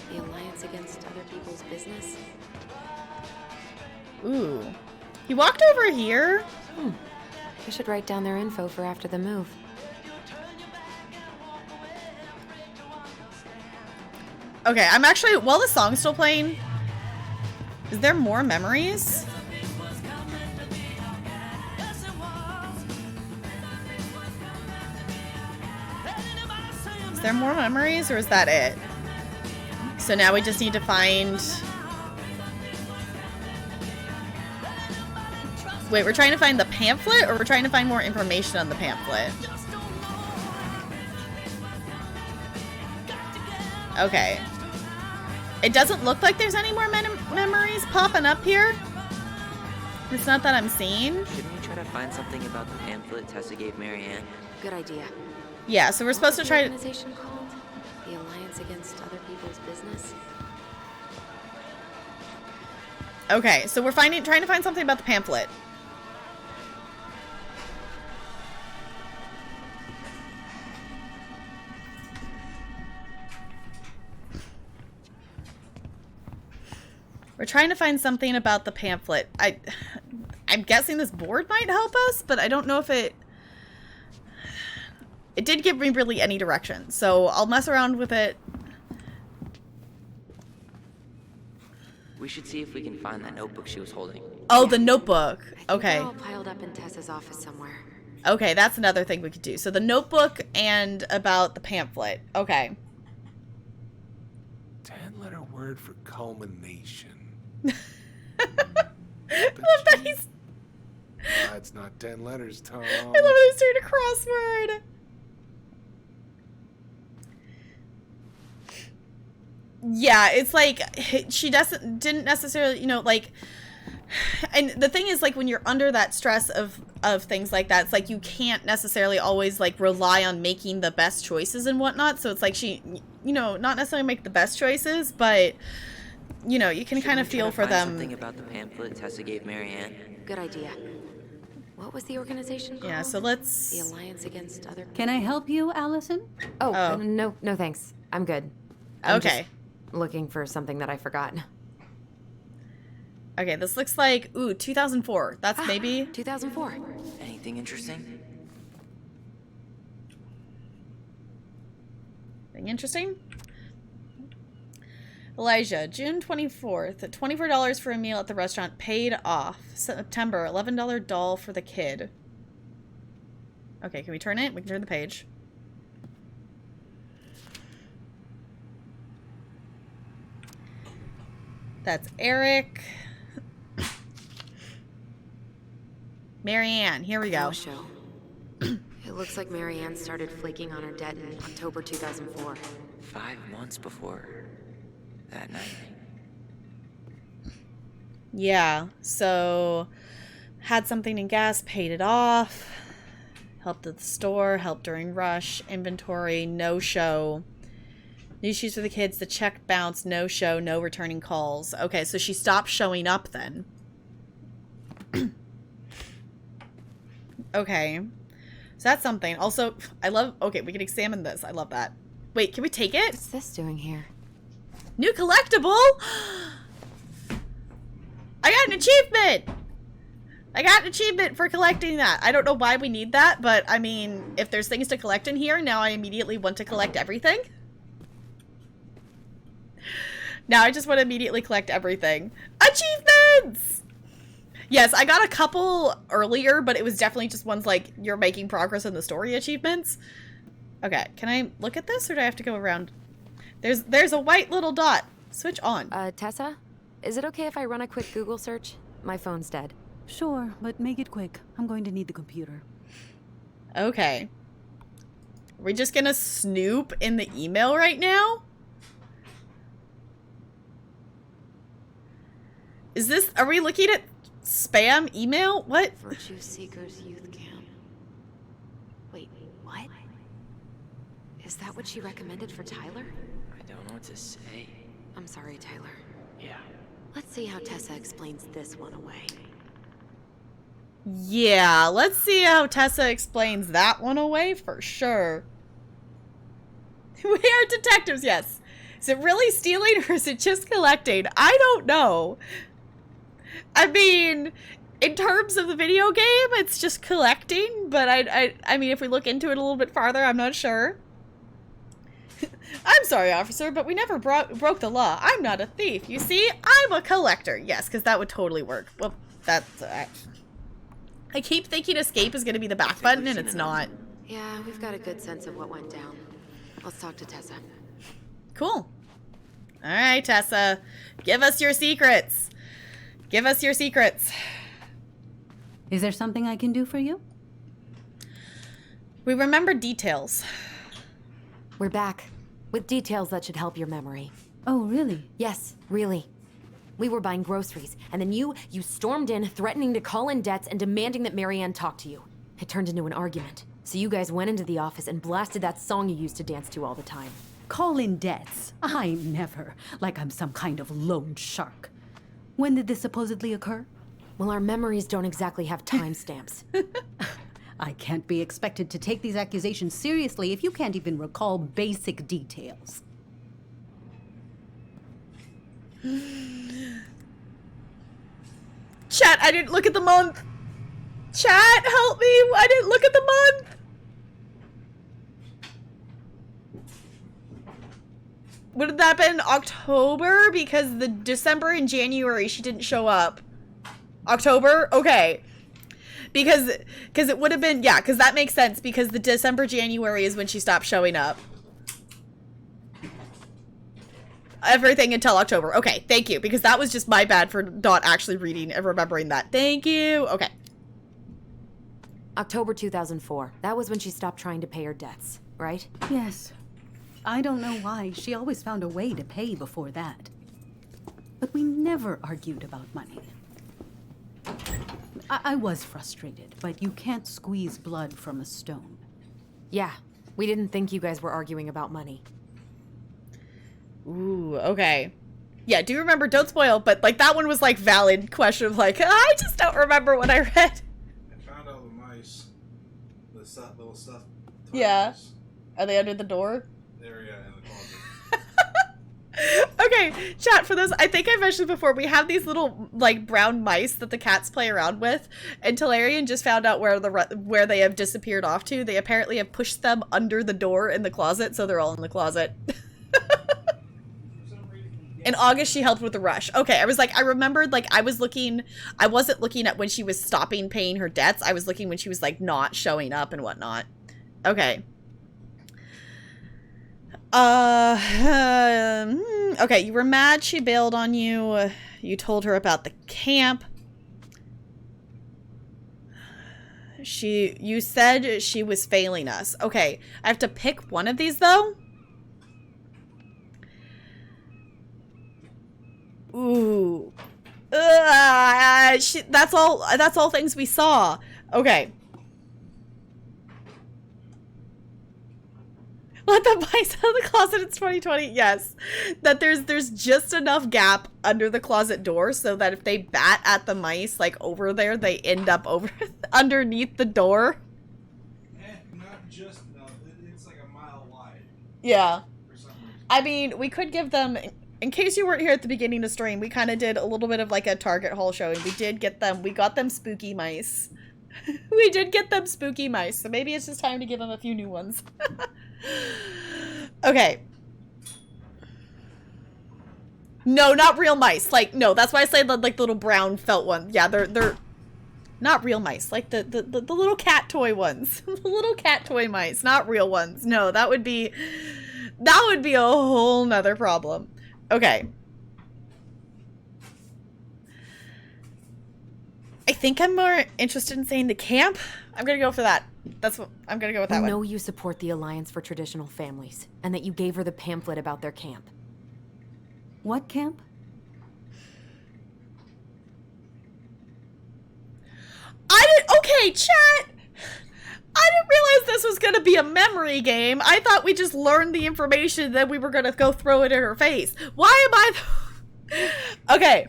the Alliance Against Other People's Business. Ooh. He walked over here. We should write down their info for after the move. Okay, I'm actually, while the song's still playing, is there more memories? Is there more memories, or is that it? So now we just need to find... Wait, we're trying to find the pamphlet, or we're trying to find more information on the pamphlet? Okay. It doesn't look like there's any more memories popping up here. It's not that I'm seeing. Shouldn't we try to find something about the pamphlet Tessa gave Mary Ann? Good idea. Yeah, so we're supposed to try to... Organization called the Alliance Against Other People's Business. Okay, so we're trying to find something about the pamphlet. We're trying to find something about the pamphlet. I'm guessing this board might help us, but I don't know if it did give me really any direction. So I'll mess around with it. We should see if we can find that notebook she was holding. Oh, the notebook. Okay. They're all piled up in Tessa's office somewhere. Okay, that's another thing we could do. So the notebook and about the pamphlet. Okay. 10-letter word for culmination. I love that he's... It's not 10 letters, Tom. I love that he's doing a crossword. Yeah, it's like she didn't necessarily, you know, like, and the thing is, like, when you're under that stress of things like that, it's like you can't necessarily always like rely on making the best choices and whatnot. So it's like she, you know, not necessarily make the best choices, but you know, you can kind of feel for them. Something about the pamphlet Tessa gave Mary Ann. Good idea. What was the organization called? Yeah, so let's... The Alliance Against Other... Can I help you, Allison? Oh. No thanks. I'm good. I'm Okay. just looking for something that I forgot. Okay, this looks like, ooh, 2004. That's maybe... 2004. Anything interesting? Anything interesting? Elijah, June 24th, $24 for a meal at the restaurant paid off. September, $11 doll for the kid. Okay, can we turn it? We can turn the page. That's Eric. Marianne, here we go. Show. It It looks like Marianne started flaking on her debt in October 2004. 5 months before that night. Yeah, so had something in gas, paid it off, helped at the store, helped during rush, inventory, no show. New shoes for the kids, the check bounced, no show, no returning calls. Okay, so she stopped showing up then. Okay. So that's something. Also, I love... Okay, we can examine this. I love that. Wait, can we take it? What's this doing here? New collectible? I got an achievement! I got an achievement for collecting that. I don't know why we need that, but I mean, if there's things to collect in here, now I immediately want to collect everything. Now I just want to immediately collect everything. Achievements! Yes, I got a couple earlier, but it was definitely just ones like, you're making progress in the story achievements. Okay, can I look at this, or do I have to go around? There's a white little dot. Switch on. Tessa? Is it okay if I run a quick Google search? My phone's dead. Sure, but make it quick. I'm going to need the computer. Okay. We're just gonna snoop in the email right now? Is this... Are we looking at spam email? What? Virtue Seekers Youth Camp. Wait, what? Is that what she recommended for Tyler? I don't know what to say. I'm sorry, Tyler. Yeah. Let's see how Tessa explains this one away. Yeah, let's see how Tessa explains that one away for sure. We are detectives, yes. Is it really stealing or is it just collecting? I don't know. I mean, in terms of the video game, it's just collecting, but I mean, if we look into it a little bit farther, I'm not sure. I'm sorry, officer, but we never broke the law. I'm not a thief. You see, I'm a collector. Yes, because that would totally work. Well, that's... I keep thinking escape is going to be the back button, and it's not. Yeah, we've got a good sense of what went down. Let's talk to Tessa. Cool. All right, Tessa. Give us your secrets. Give us your secrets. Is there something I can do for you? We remember details. We're back. With details that should help your memory. Oh, really? Yes, really. We were buying groceries, and then you stormed in, threatening to call in debts and demanding that Marianne talk to you. It turned into an argument. So you guys went into the office and blasted that song you used to dance to all the time. Call in debts? I never. Like I'm some kind of loan shark. When did this supposedly occur? Well, our memories don't exactly have timestamps. I can't be expected to take these accusations seriously if you can't even recall basic details. Chat, I didn't look at the month. Chat, help me. I didn't look at the month. Would have that been October? Because the December and January, she didn't show up. October? Okay. Because it would have been, yeah, because that makes sense. Because the December, January is when she stopped showing up. Everything until October. Okay, thank you. Because that was just my bad for not actually reading and remembering that. Thank you. Okay. October 2004. That was when she stopped trying to pay her debts, right? Yes. I don't know why. She always found a way to pay before that. But we never argued about money. I was frustrated, but you can't squeeze blood from a stone. Yeah, we didn't think you guys were arguing about money. Ooh, okay. Yeah, do remember, don't spoil, but like that one was like valid question of like, I just don't remember what I read. I found all the mice. The little stuff. Yeah. Are they under the door? There, yeah, in the closet. Okay, chat, for those, I think I mentioned before, we have these little, like, brown mice that the cats play around with, and Talarian just found out where they have disappeared off to. They apparently have pushed them under the door in the closet, so they're all in the closet. In August, she helped with the rush. Okay, I was like, I remembered, like, I wasn't looking at when she was stopping paying her debts. I was looking when she was, like, not showing up and whatnot. Okay. Okay, you were mad she bailed on you. You told her about the camp. You said she was failing us. Okay, I have to pick one of these though. Ooh. That's all things we saw. Okay. Let the mice out of the closet, it's 2020. Yes. That there's just enough gap under the closet door so that if they bat at the mice like over there, they end up over underneath the door. Not just enough. It's like a mile wide. Yeah. I mean, we could give them, in case you weren't here at the beginning of stream, we kind of did a little bit of like a Target haul showing. We got them spooky mice. We did get them spooky mice, so maybe it's just time to give them a few new ones. Okay. No, not real mice. Like, no, that's why I say the like little brown felt ones. Yeah, they're not real mice. Like the little cat toy ones. The little cat toy mice, not real ones. No, that would be a whole nother problem. Okay. I think I'm more interested in saying the camp. I'm gonna go for that. I'm gonna go with that one. I know you support the Alliance for Traditional Families, and that you gave her the pamphlet about their camp. What camp? Okay, chat! I didn't realize this was gonna be a memory game. I thought we just learned the information, then we were gonna go throw it in her face. Why am I Okay.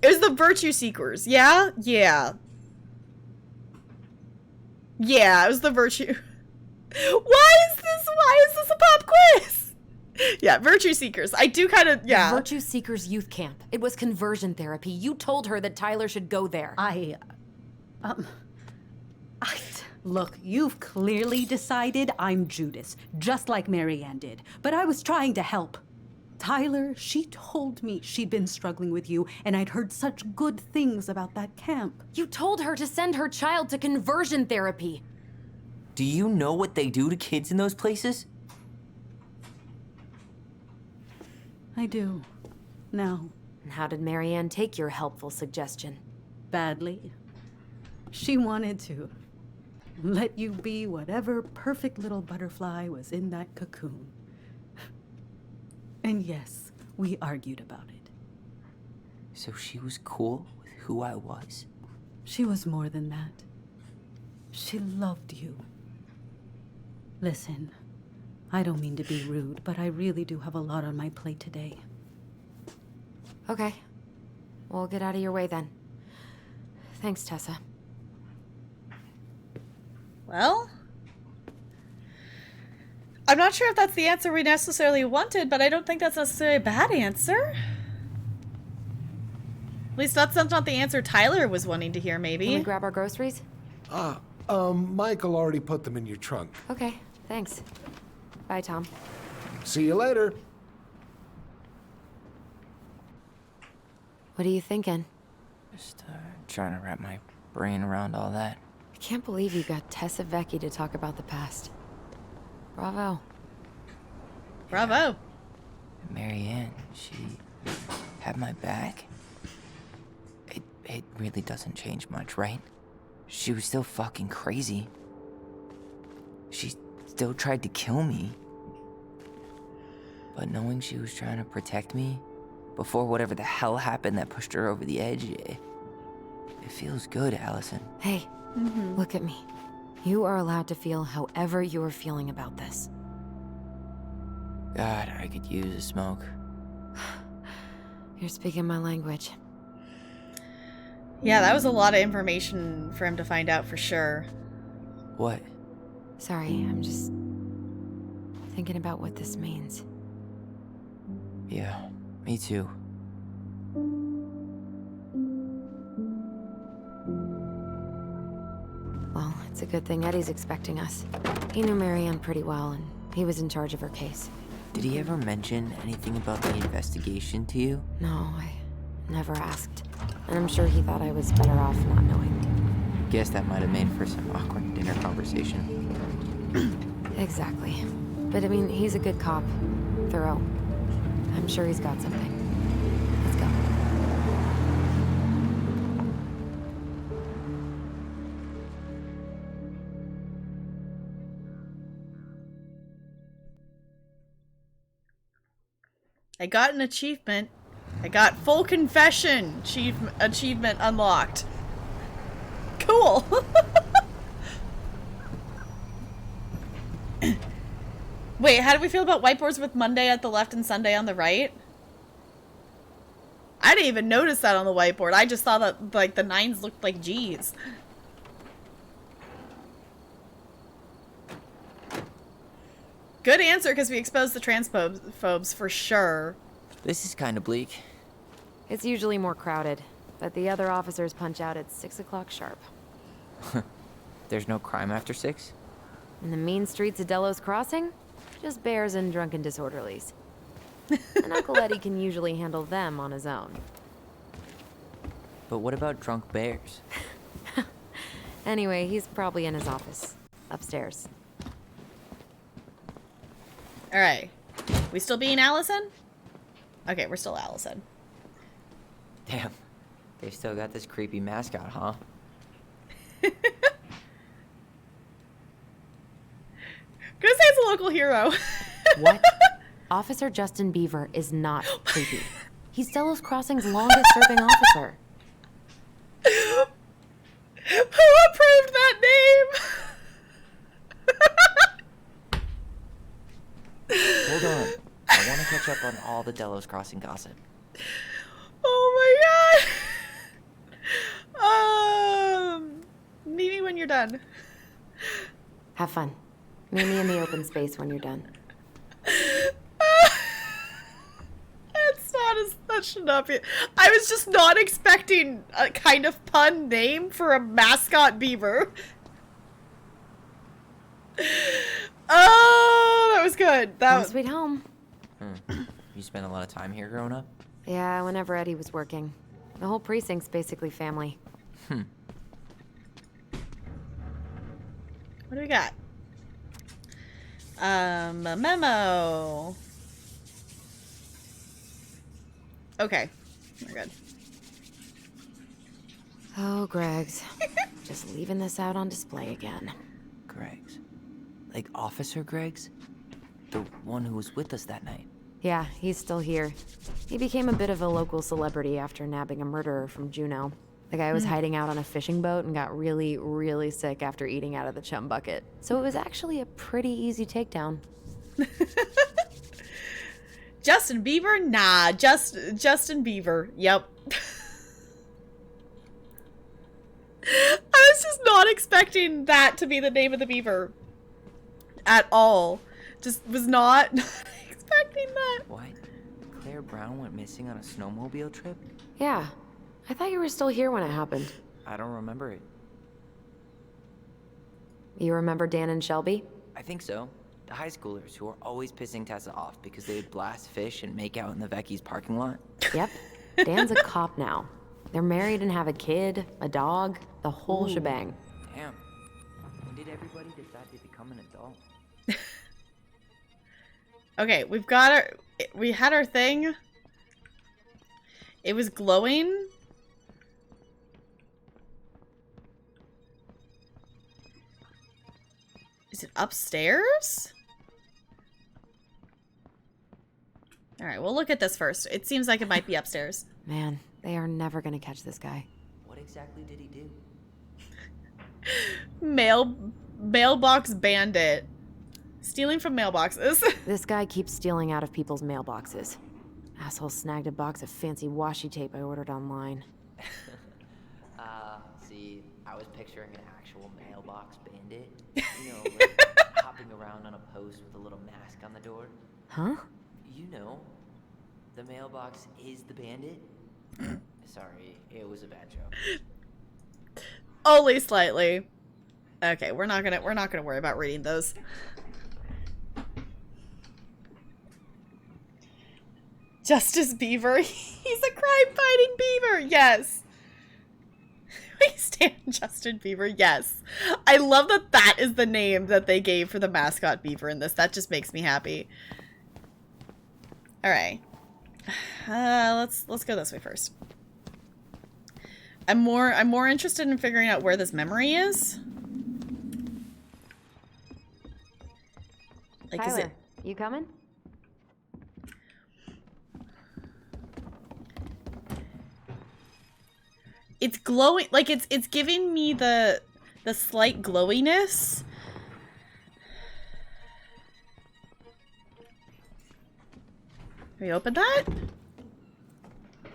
It was the Virtue Seekers, yeah? Yeah. Yeah, it was the Virtue. Why is this a pop quiz? Yeah, Virtue Seekers. I do kind of, yeah. The Virtue Seekers youth camp. It was conversion therapy. You told her that Tyler should go there. Look, you've clearly decided I'm Judas, just like Marianne did. But I was trying to help. Tyler, she told me she'd been struggling with you, and I'd heard such good things about that camp. You told her to send her child to conversion therapy. Do you know what they do to kids in those places? I do. Now. And how did Marianne take your helpful suggestion? Badly. She wanted to let you be whatever perfect little butterfly was in that cocoon. And yes, we argued about it. So she was cool with who I was? She was more than that. She loved you. Listen, I don't mean to be rude, but I really do have a lot on my plate today. Okay. We'll get out of your way then. Thanks, Tessa. Well, I'm not sure if that's the answer we necessarily wanted, but I don't think that's necessarily a bad answer. At least that's not the answer Tyler was wanting to hear, maybe. Can we grab our groceries? Michael already put them in your trunk. Okay, thanks. Bye, Tom. See you later. What are you thinking? Just trying to wrap my brain around all that. I can't believe you got Tessa Vecchi to talk about the past. Bravo. Bravo. Marianne, she had my back. It really doesn't change much, right? She was still fucking crazy. She still tried to kill me. But knowing she was trying to protect me before whatever the hell happened that pushed her over the edge, it feels good, Allison. Hey, look at me. You are allowed to feel however you are feeling about this. God, I could use a smoke. You're speaking my language. Yeah, that was a lot of information for him to find out for sure. What? Sorry, I'm just thinking about what this means. Yeah, me too. Well, it's a good thing Eddie's expecting us. He knew Marianne pretty well, and he was in charge of her case. Did he ever mention anything about the investigation to you? No, I never asked. And I'm sure he thought I was better off not knowing. Guess that might have made for some awkward dinner conversation. Exactly. But I mean, he's a good cop. Thorough. I'm sure he's got something. Let's go. I got an achievement. I got full confession achievement unlocked. Cool. Wait, how do we feel about whiteboards with Monday at the left and Sunday on the right? I didn't even notice that on the whiteboard. I just saw that like the 9s looked like G's. Good answer, because we exposed the transphobes for sure. This is kind of bleak. It's usually more crowded, but the other officers punch out at 6 o'clock sharp. There's no crime after 6? In the mean streets of Delos Crossing, just bears and drunken disorderlies. And Uncle Eddie can usually handle them on his own. But what about drunk bears? Anyway, he's probably in his office, upstairs. Alright. We still being Allison? Okay, we're still Allison. Damn. They still got this creepy mascot, huh? Gonna say it's a local hero. What? Officer Justin Beaver is not creepy. He's Delos Crossing's longest serving officer. Who approved that name? Hold on. I want to catch up on all the Delos Crossing gossip. Oh my god. Meet me when you're done. Have fun. Meet me in the open space when you're done. That should not be. I was just not expecting a kind of pun name for a mascot beaver. Oh, that was good. That was sweet home. You spent a lot of time here growing up? Yeah, whenever Eddie was working. The whole precinct's basically family. What do we got? A memo. Okay, we're good. Oh, Greg's. Just leaving this out on display again. Greg's? Like Officer Greg's? The one who was with us that night? Yeah, he's still here. He became a bit of a local celebrity after nabbing a murderer from Juneau. The guy was hiding out on a fishing boat and got really, really sick after eating out of the chum bucket. So it was actually a pretty easy takedown. Justin Bieber? Nah, Justin Bieber. Yep. I was just not expecting that to be the name of the beaver. At all. Just was not expecting that. What? Claire Brown went missing on a snowmobile trip? Yeah. I thought you were still here when it happened. I don't remember it. You remember Dan and Shelby? I think so. The high schoolers who were always pissing Tessa off because they would blast fish and make out in the Vecchi's parking lot. Yep. Dan's a cop now. They're married and have a kid, a dog, the whole shebang. Damn. When did everybody decide to become an adult? Okay, we've got our... We had our thing. It was glowing. Is it upstairs? Alright, we'll look at this first. It seems like it might be upstairs. Man, they are never gonna catch this guy. What exactly did he do? Mailbox bandit. Stealing from mailboxes. This guy keeps stealing out of people's mailboxes. Asshole snagged a box of fancy washi tape I ordered online. See, I was picturing an actual mailbox bandit. You know, like hopping around on a post with a little mask on the door. Huh? You know, the mailbox is the bandit. Sorry, it was a bad joke. Only slightly. Okay, we're not gonna worry about reading those. Justice Beaver. He's a crime-fighting beaver. Yes. We stand Justin Bieber. Yes. I love that that is the name that they gave for the mascot beaver in this. That just makes me happy. All right. Let's go this way first. I'm more interested in figuring out where this memory is. Like, Tyler, is it? you coming? it's glowing, like it's giving me the slight glowiness. Can we open that?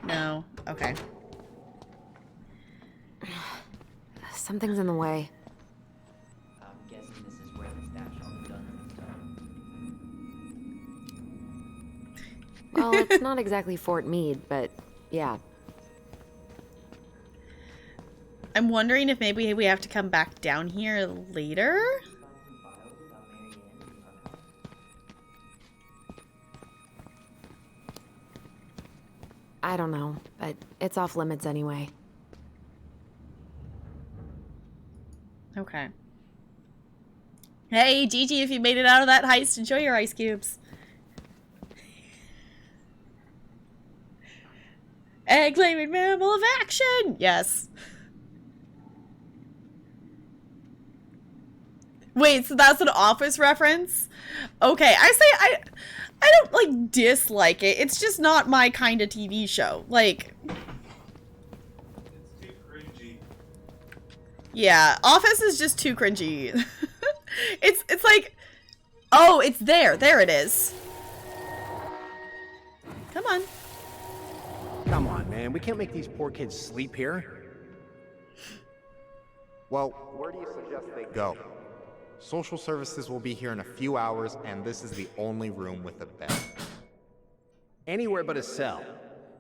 No. Okay. Something's in the way. I'm guessing this is where the stash all the guns and stuff. Well, it's not exactly Fort Meade, but yeah. I'm wondering if maybe we have to come back down here later? I don't know, but it's off limits anyway. Okay. Hey, Gigi, if you made it out of that heist, enjoy your ice cubes. Egg-laying mammal of action! Yes. Wait, so that's an Office reference? Okay, I don't, like, dislike it. It's just not my kind of TV show. Like... It's too cringy. Yeah, Office is just too cringy. It's like... Oh, it's there. There it is. Come on. Come on, man. We can't make these poor kids sleep here. Well, where do you suggest they go? Social services will be here in a few hours, and this is the only room with a bed. Anywhere but a cell.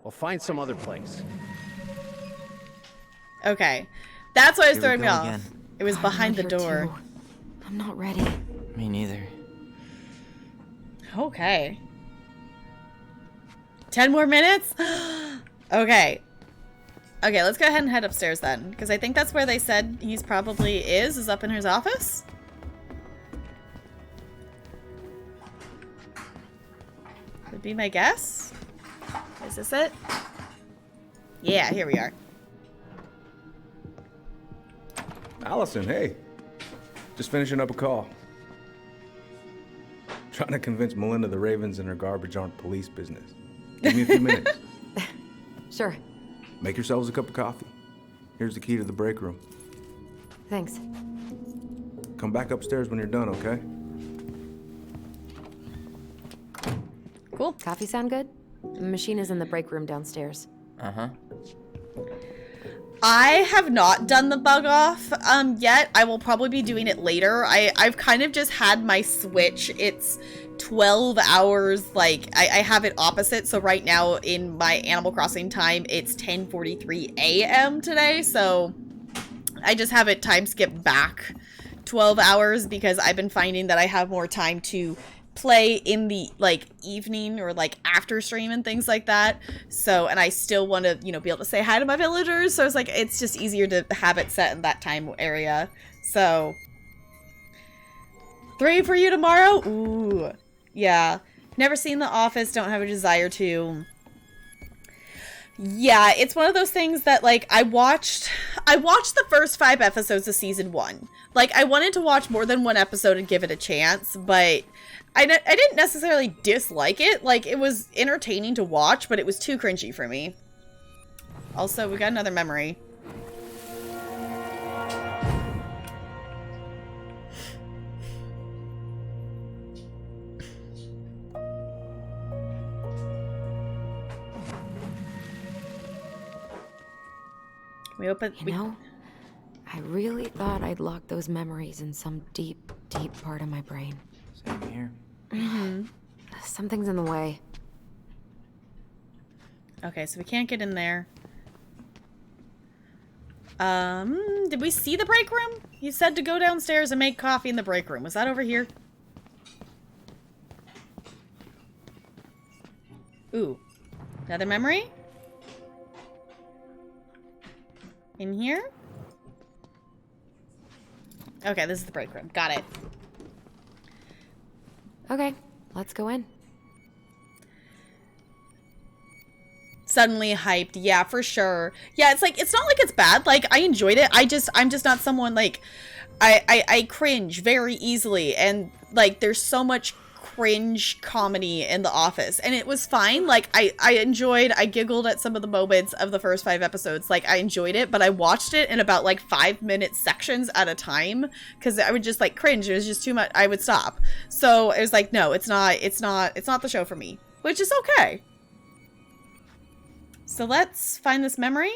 We'll find some other place. Okay. That's why it was Here we throwing me go off. again. It was behind the I'm here door. too. I'm not ready. Me neither. Okay. 10 more minutes? Okay. Okay, let's go ahead and head upstairs then. Because I think that's where they said he's probably is up in his office. Would be my guess. Is this it? Yeah, here we are. Allison, hey. Just finishing up a call. Trying to convince Melinda the Ravens and her garbage aren't police business. Give me a few minutes. Sure. Make yourselves a cup of coffee. Here's the key to the break room. Thanks. Come back upstairs when you're done, okay? Cool. Coffee sound good? The machine is in the break room downstairs. Uh-huh. I have not done the bug off yet. I will probably be doing it later. I've kind of just had my switch. It's 12 hours, like, I have it opposite. So right now in my Animal Crossing time, it's 10:43 a.m. today. So I just have it time skip back 12 hours because I've been finding that I have more time to play in the like evening or like after stream and things like that. So, and I still want to, you know, be able to say hi to my villagers. So it's like, it's just easier to have it set in that time area. So 3 for you tomorrow. Ooh, yeah. Never seen The Office. Don't have a desire to. Yeah, it's one of those things that like I watched the first 5 episodes of season 1. Like I wanted to watch more than one episode and give it a chance, but I didn't necessarily dislike it. Like, it was entertaining to watch, but it was too cringy for me. Also, we got another memory. Can we open? You know, I really thought I'd locked those memories in some deep, deep part of my brain. Same here. Mm-hmm. Something's in the way. Okay, so we can't get in there. Did we see the break room? You said to go downstairs and make coffee in the break room. Was that over here? Ooh. Another memory? In here? Okay, this is the break room. Got it. Okay, let's go in. Suddenly hyped. Yeah, for sure. Yeah, it's like, it's not like it's bad. Like, I enjoyed it. I'm just not someone like, I cringe very easily. And like, there's so much cringe comedy in The Office, and it was fine. Like, I giggled at some of the moments of the first 5 episodes. Like, I enjoyed it, but I watched it in about like 5-minute sections at a time because I would just like cringe. It was just too much. I would stop. So it was like, no, it's not the show for me, which is okay. So let's find this memory.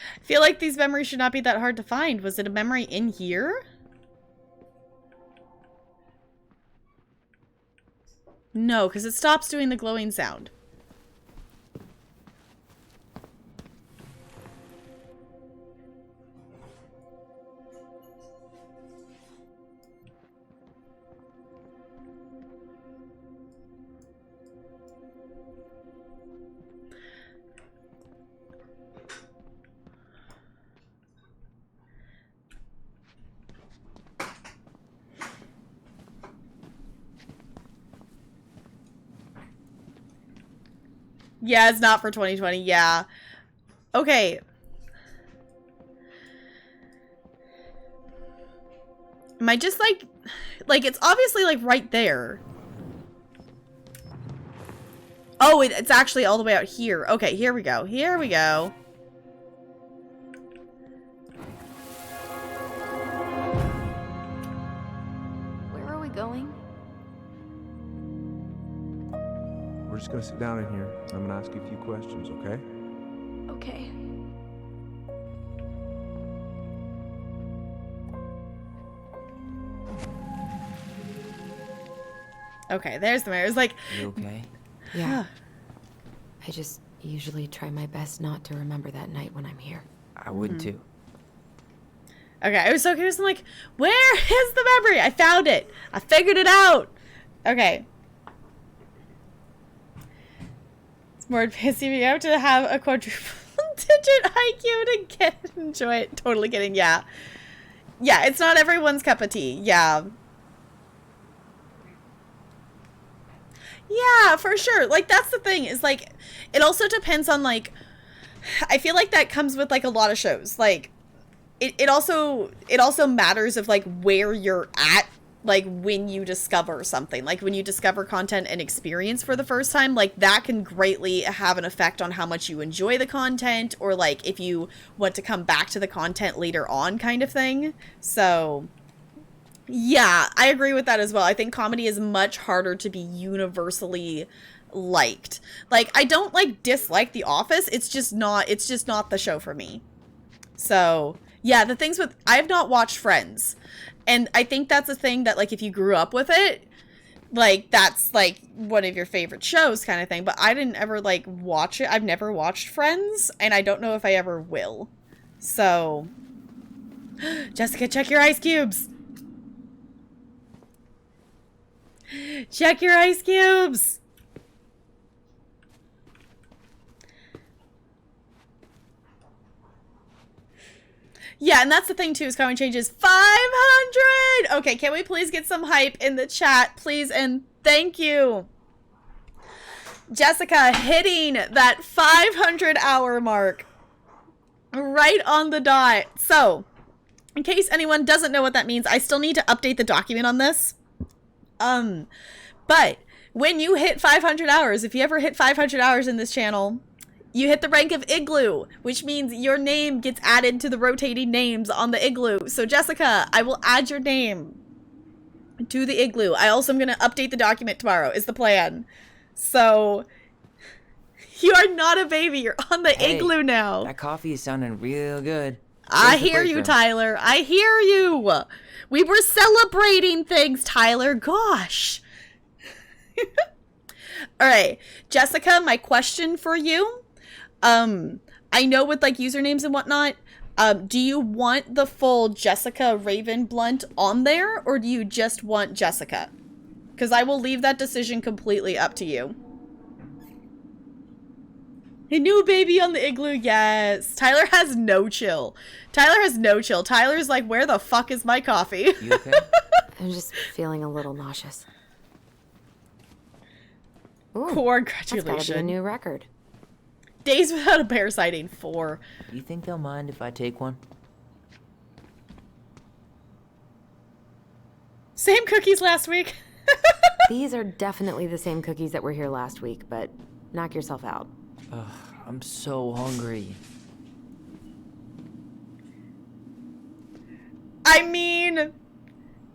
I feel like these memories should not be that hard to find. Was it a memory in here? No, because it stops doing the glowing sound. Yeah, it's not for 2020. Yeah. Okay. Am I just like it's obviously like right there. Oh, it's actually all the way out here. Okay, here we go. Here we go. Where are we going? We're just gonna sit down in here. I'm gonna ask you a few questions, okay? Okay. Okay, there's the mirror. It's like, You okay? Yeah. I just usually try my best not to remember that night when I'm here. I would too. okay, I was so curious. I'm like, where is the memory? I found it. I figured it out. Okay. It's more advanced. You have to have a quadruple-digit IQ to enjoy it. Totally kidding. Yeah. Yeah, it's not everyone's cup of tea. Yeah. Yeah, for sure. Like, that's the thing, is like, it also depends on like, I feel like that comes with like a lot of shows. Like, it also matters of like where you're at, like when you discover something, like when you discover content and experience for the first time, like that can greatly have an effect on how much you enjoy the content, or like if you want to come back to the content later on, kind of thing. So yeah, I agree with that as well. I think comedy is much harder to be universally liked. Like, I don't like dislike The Office. It's just not the show for me. So yeah, the things with, I have not watched Friends. And I think that's a thing that, like, if you grew up with it, like, that's, like, one of your favorite shows kind of thing. But I didn't ever, like, watch it. I've never watched Friends, and I don't know if I ever will. So, Jessica, check your ice cubes. Check your ice cubes. Yeah, and that's the thing, too, is Common Changes 500! Okay, can we please get some hype in the chat, please, and thank you. Jessica hitting that 500-hour mark right on the dot. So, in case anyone doesn't know what that means, I still need to update the document on this. But when you hit 500 hours, if you ever hit 500 hours in this channel, you hit the rank of Igloo, which means your name gets added to the rotating names on the Igloo. So Jessica, I will add your name to the Igloo. I also am going to update the document tomorrow, is the plan. So you are not a baby. You're on the Igloo now. That coffee is sounding real good. I hear you, Tyler. I hear you. We were celebrating things, Tyler. Gosh. All right, Jessica, my question for you. I know with like usernames and whatnot, do you want the full Jessica Raven Blunt on there, or do you just want Jessica? Because I will leave that decision completely up to you. A new baby on the igloo, yes. Tyler has no chill. Tyler's like, where the fuck is my coffee? You okay? I'm just feeling a little nauseous. Ooh, Congratulations. That's gotta be a new record. Days without a bear sighting, 4. Do you think they'll mind if I take one? Same cookies last week. These are definitely the same cookies that were here last week, but knock yourself out. Ugh, I'm so hungry. I mean,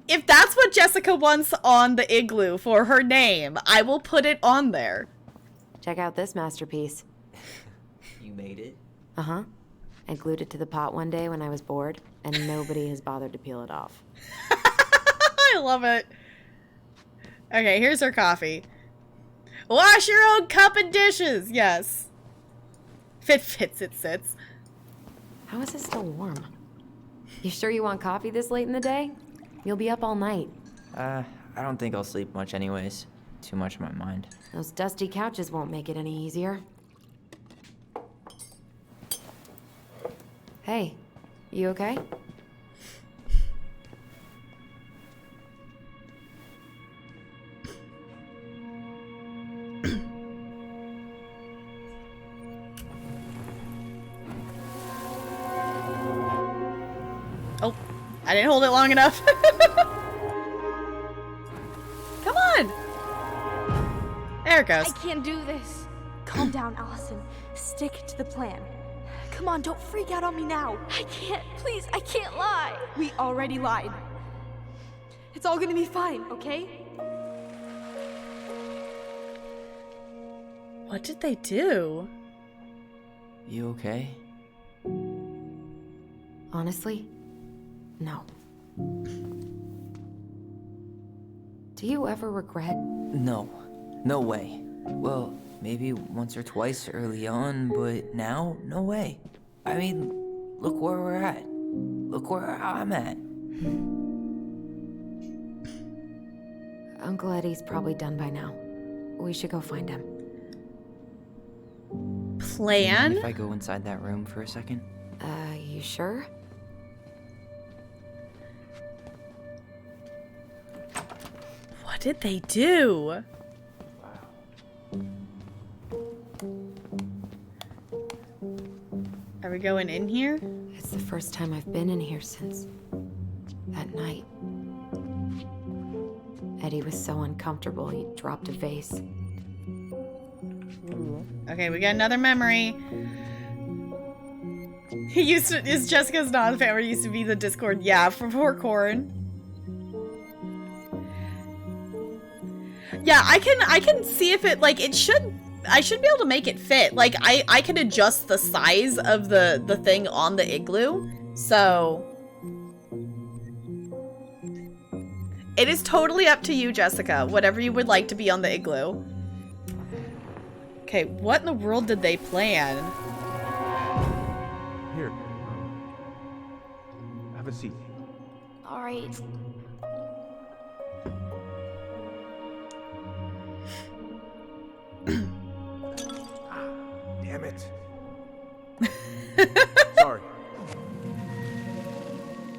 if that's what Jessica wants on the igloo for her name, I will put it on there. Check out this masterpiece. You made it? Uh-huh. I glued it to the pot one day when I was bored, and nobody has bothered to peel it off. I love it. Okay, here's her coffee. Wash your own cup and dishes. Yes. If it fits, it sits. How is it still warm? You sure you want coffee this late in the day? You'll be up all night. I don't think I'll sleep much anyways. Too much on my mind. Those dusty couches won't make it any easier. Hey, you okay? Oh, I didn't hold it long enough. Come on. There it goes. I can't do this. Calm down, Allison. Stick to the plan. Come on, don't freak out on me now. I can't. Please, I can't lie. We already lied. It's all gonna be fine, okay? What did they do? You okay? Honestly, no. Do you ever regret? No. No way. Well, maybe once or twice early on, but now, no way. I mean, look where we're at. Look where I'm at. Uncle Eddie's probably done by now. We should go find him. Plan? If I go inside that room for a second? You sure? What did they do? Are we going in here? It's the first time I've been in here since that night. Eddie was so uncomfortable he dropped a vase. Ooh. Okay, we got another memory. He used to, is Jessica's non-family used to be the Discord. Yeah, for poor Corn. Yeah, I can see if it, like, it should, I should be able to make it fit. Like, I can adjust the size of the thing on the igloo. So it is totally up to you, Jessica. Whatever you would like to be on the igloo. Okay, what in the world did they plan? Here. Have a seat. All right. Damn it. Sorry.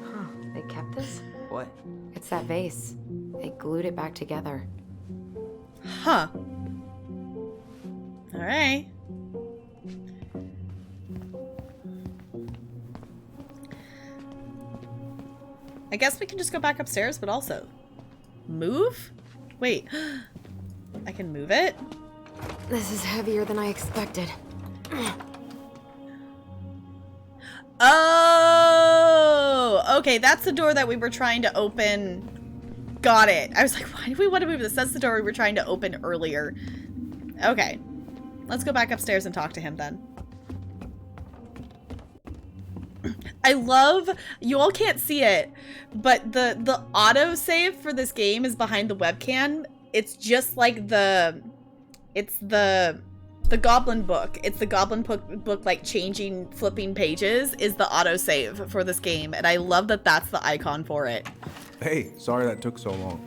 Huh, they kept this? What? It's that vase. They glued it back together. Huh. All right. I guess we can just go back upstairs, but also move? Wait, I can move it? This is heavier than I expected. Oh, okay, that's the door that we were trying to open. Got it. I was like, why do we want to move this? That's the door we were trying to open earlier. Okay, let's go back upstairs and talk to him then. I love, you all can't see it, but the auto save for this game is behind the webcam. It's just like it's the Goblin book. It's the Goblin book, like changing, flipping pages is the auto save for this game. And I love that that's the icon for it. Hey, sorry that took so long.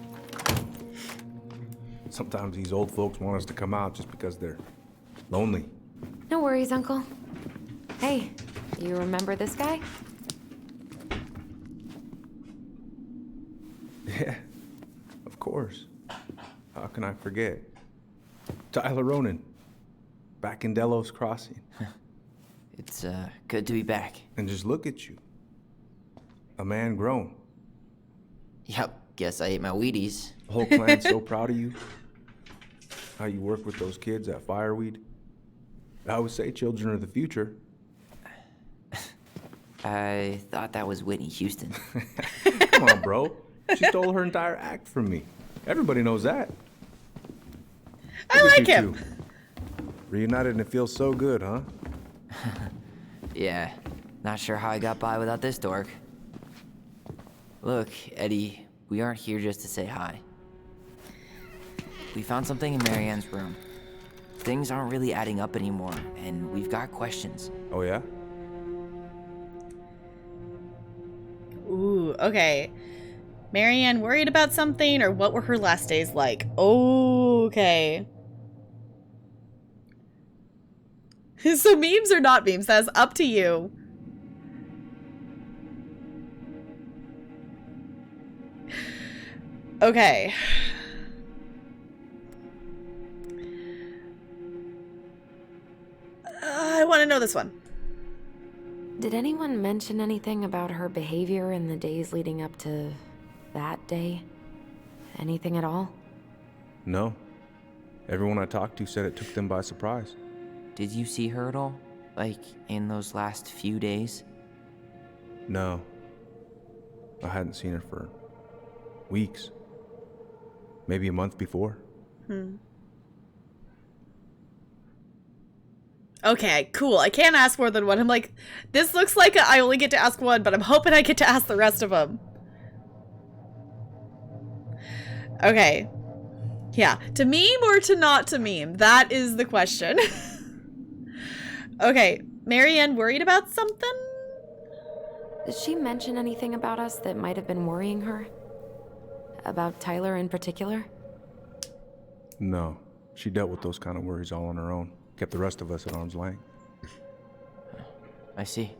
Sometimes these old folks want us to come out just because they're lonely. No worries, Uncle. Hey, you remember this guy? Yeah, of course. How can I forget? Tyler Ronan, back in Delos Crossing. It's good to be back. And just look at you. A man grown. Yep, guess I ate my Wheaties. The whole clan's so proud of you. How you work with those kids at Fireweed. I always say children are the future. I thought that was Whitney Houston. Come on, bro. She stole her entire act from me. Everybody knows that. I like him. Two. Reunited and it feels so good, huh? Yeah, not sure how I got by without this dork. Look, Eddie, we aren't here just to say hi. We found something in Marianne's room. Things aren't really adding up anymore, and we've got questions. Oh, yeah? Ooh, okay. Marianne worried about something, or what were her last days like? Okay. So memes or not memes, that's up to you. Okay. I want to know this one. Did anyone mention anything about her behavior in the days leading up to that day? Anything at all? No. Everyone I talked to said it took them by surprise. Did you see her at all? Like, in those last few days? No. I hadn't seen her for weeks. Maybe a month before. Okay, cool. I can't ask more than one. I'm like, this looks like I only get to ask one, but I'm hoping I get to ask the rest of them. Okay. Yeah, to meme or to not to meme? That is the question. Okay, Marianne worried about something? Did she mention anything about us that might have been worrying her? About Tyler in particular? No. She dealt with those kind of worries all on her own. Kept the rest of us at arm's length. I see.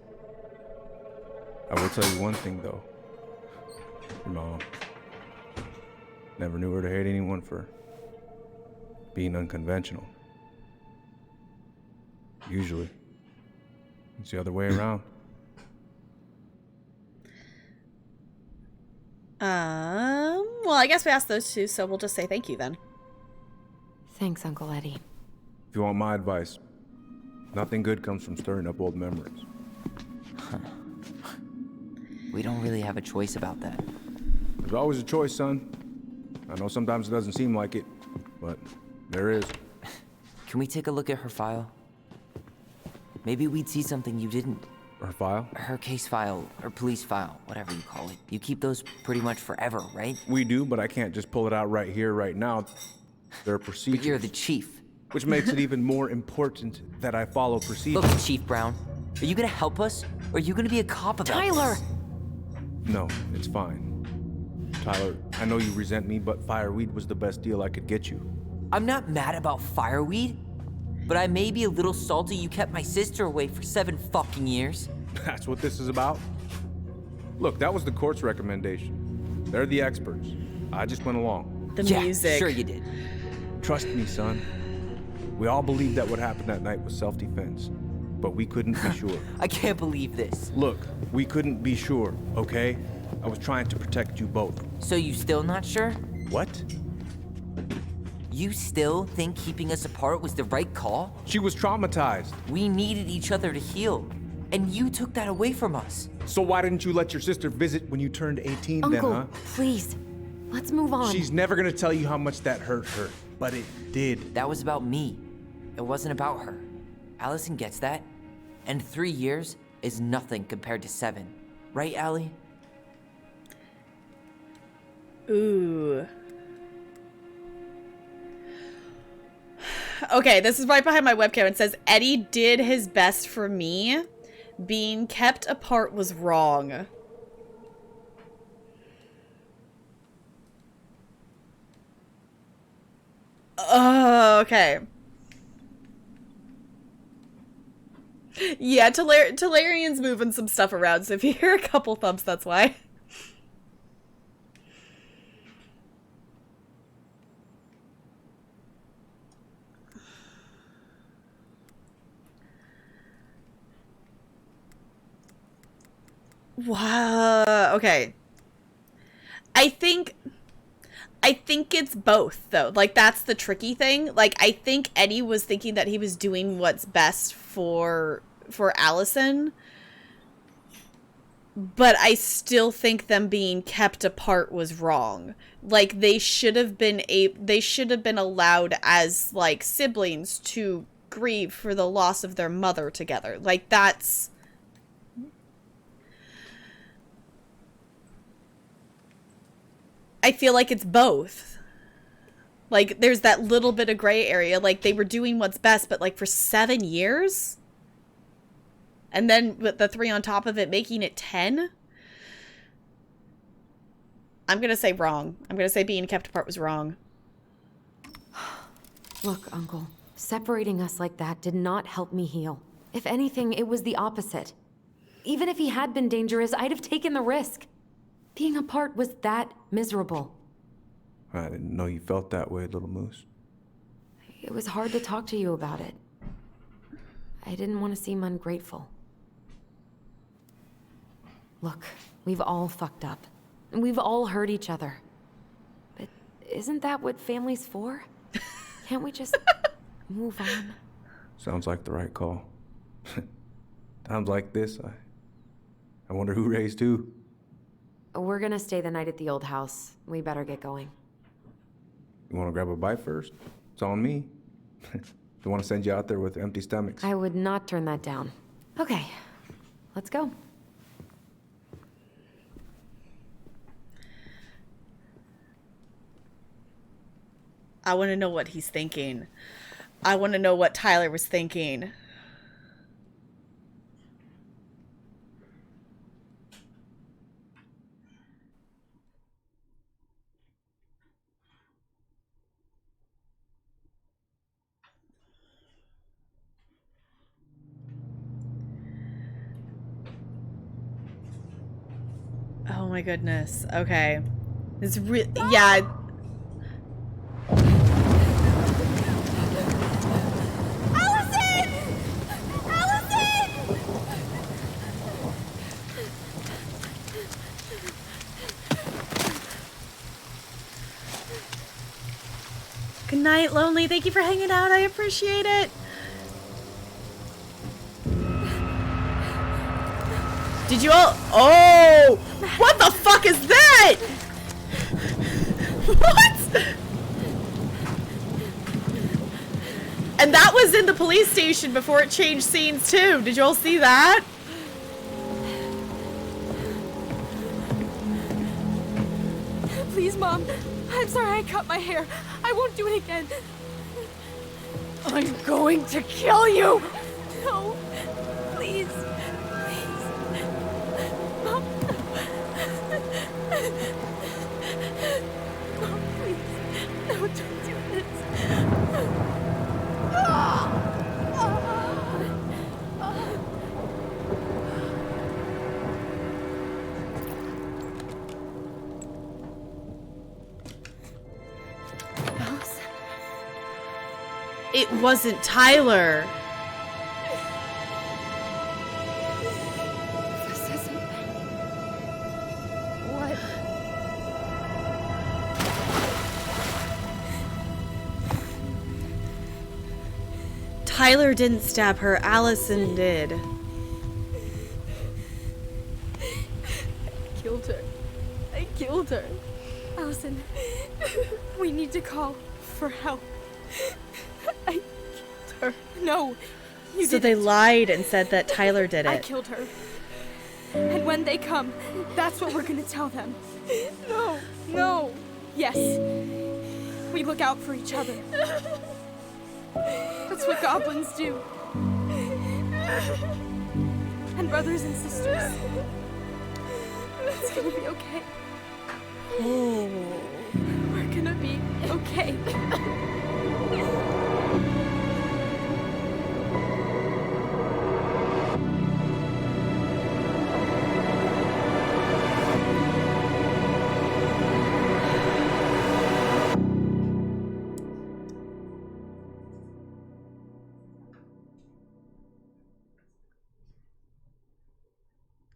I will tell you one thing, though. Your mom. Never knew her to hate anyone for being unconventional. Usually, it's the other way around. Well, I guess we asked those two, so we'll just say thank you then. Thanks, Uncle Eddie. If you want my advice, nothing good comes from stirring up old memories. We don't really have a choice about that. There's always a choice, son. I know sometimes it doesn't seem like it, but there is. Can we take a look at her file? Maybe we'd see something you didn't. Her file? Her case file, her police file, whatever you call it. You keep those pretty much forever, right? We do, but I can't just pull it out right here, right now. There are procedures. But you're the chief. Which makes it even more important that I follow procedures. Look, Chief Brown, are you gonna help us, or are you gonna be a cop about Tyler! this? No, it's fine. Tyler, I know you resent me, but Fireweed was the best deal I could get you. I'm not mad about Fireweed, but I may be a little salty you kept my sister away for 7 fucking years. That's what this is about? Look, that was the court's recommendation. They're the experts. I just went along. The music. Sure you did. Trust me, son. We all believed that what happened that night was self-defense, but we couldn't be sure. I can't believe this. Look, we couldn't be sure, okay? I was trying to protect you both. So you still not sure? What? You still think keeping us apart was the right call? She was traumatized. We needed each other to heal, and you took that away from us. So why didn't you let your sister visit when you turned 18 Uncle, then, huh? please. Let's move on. She's never gonna tell you how much that hurt her, but it did. That was about me. It wasn't about her. Allison gets that. And 3 years is nothing compared to 7. Right, Allie? Ooh. Okay, this is right behind my webcam. It says, Eddie did his best for me. Being kept apart was wrong. Okay. Yeah, Talarian's moving some stuff around, so if you hear a couple thumps, that's why. Wow. Okay. I think it's both, though. Like, that's the tricky thing. Like, I think Eddie was thinking that he was doing what's best for Allison, but I still think them being kept apart was wrong. Like, they should have been allowed as, like, siblings to grieve for the loss of their mother together. Like, that's... I feel like it's both. Like, there's that little bit of gray area. Like, they were doing what's best, but, like, for 7 years? And then with the 3 on top of it, making it 10? I'm gonna say wrong. I'm gonna say being kept apart was wrong. Look, Uncle, separating us like that did not help me heal. If anything, it was the opposite. Even if he had been dangerous, I'd have taken the risk. Being apart was that miserable. I didn't know you felt that way, Little Moose. It was hard to talk to you about it. I didn't want to seem ungrateful. Look, we've all fucked up. And we've all hurt each other. But isn't that what family's for? Can't we just move on? Sounds like the right call. Times like this, I wonder who raised who. We're gonna stay the night at the old house. We better get going. You want to grab a bite first? It's on me. Don't want to send you out there with empty stomachs. I would not turn that down. Okay, let's go. I want to know what he's thinking. I want to know what Tyler was thinking. Oh my goodness. Okay. It's yeah. Allison! Allison! Good night, Lonely. Thank you for hanging out. I appreciate it. Did you all... Oh! What the fuck is that? What? And that was in the police station before it changed scenes too. Did you all see that? Please, Mom. I'm sorry I cut my hair. I won't do it again. I'm going to kill you! No. Please. Mom, please. No, don't do this. It wasn't Tyler. This isn't... What? Tyler didn't stab her. Allison did. I killed her. I killed her. Allison, we need to call for help. I killed her. No, you So didn't. they lied and said that Tyler did I it. killed her. And when they come, that's what we're gonna tell them. No, no. Yes. We look out for each other. That's what goblins do. And brothers and sisters. It's gonna be okay. Oh. We're gonna be okay.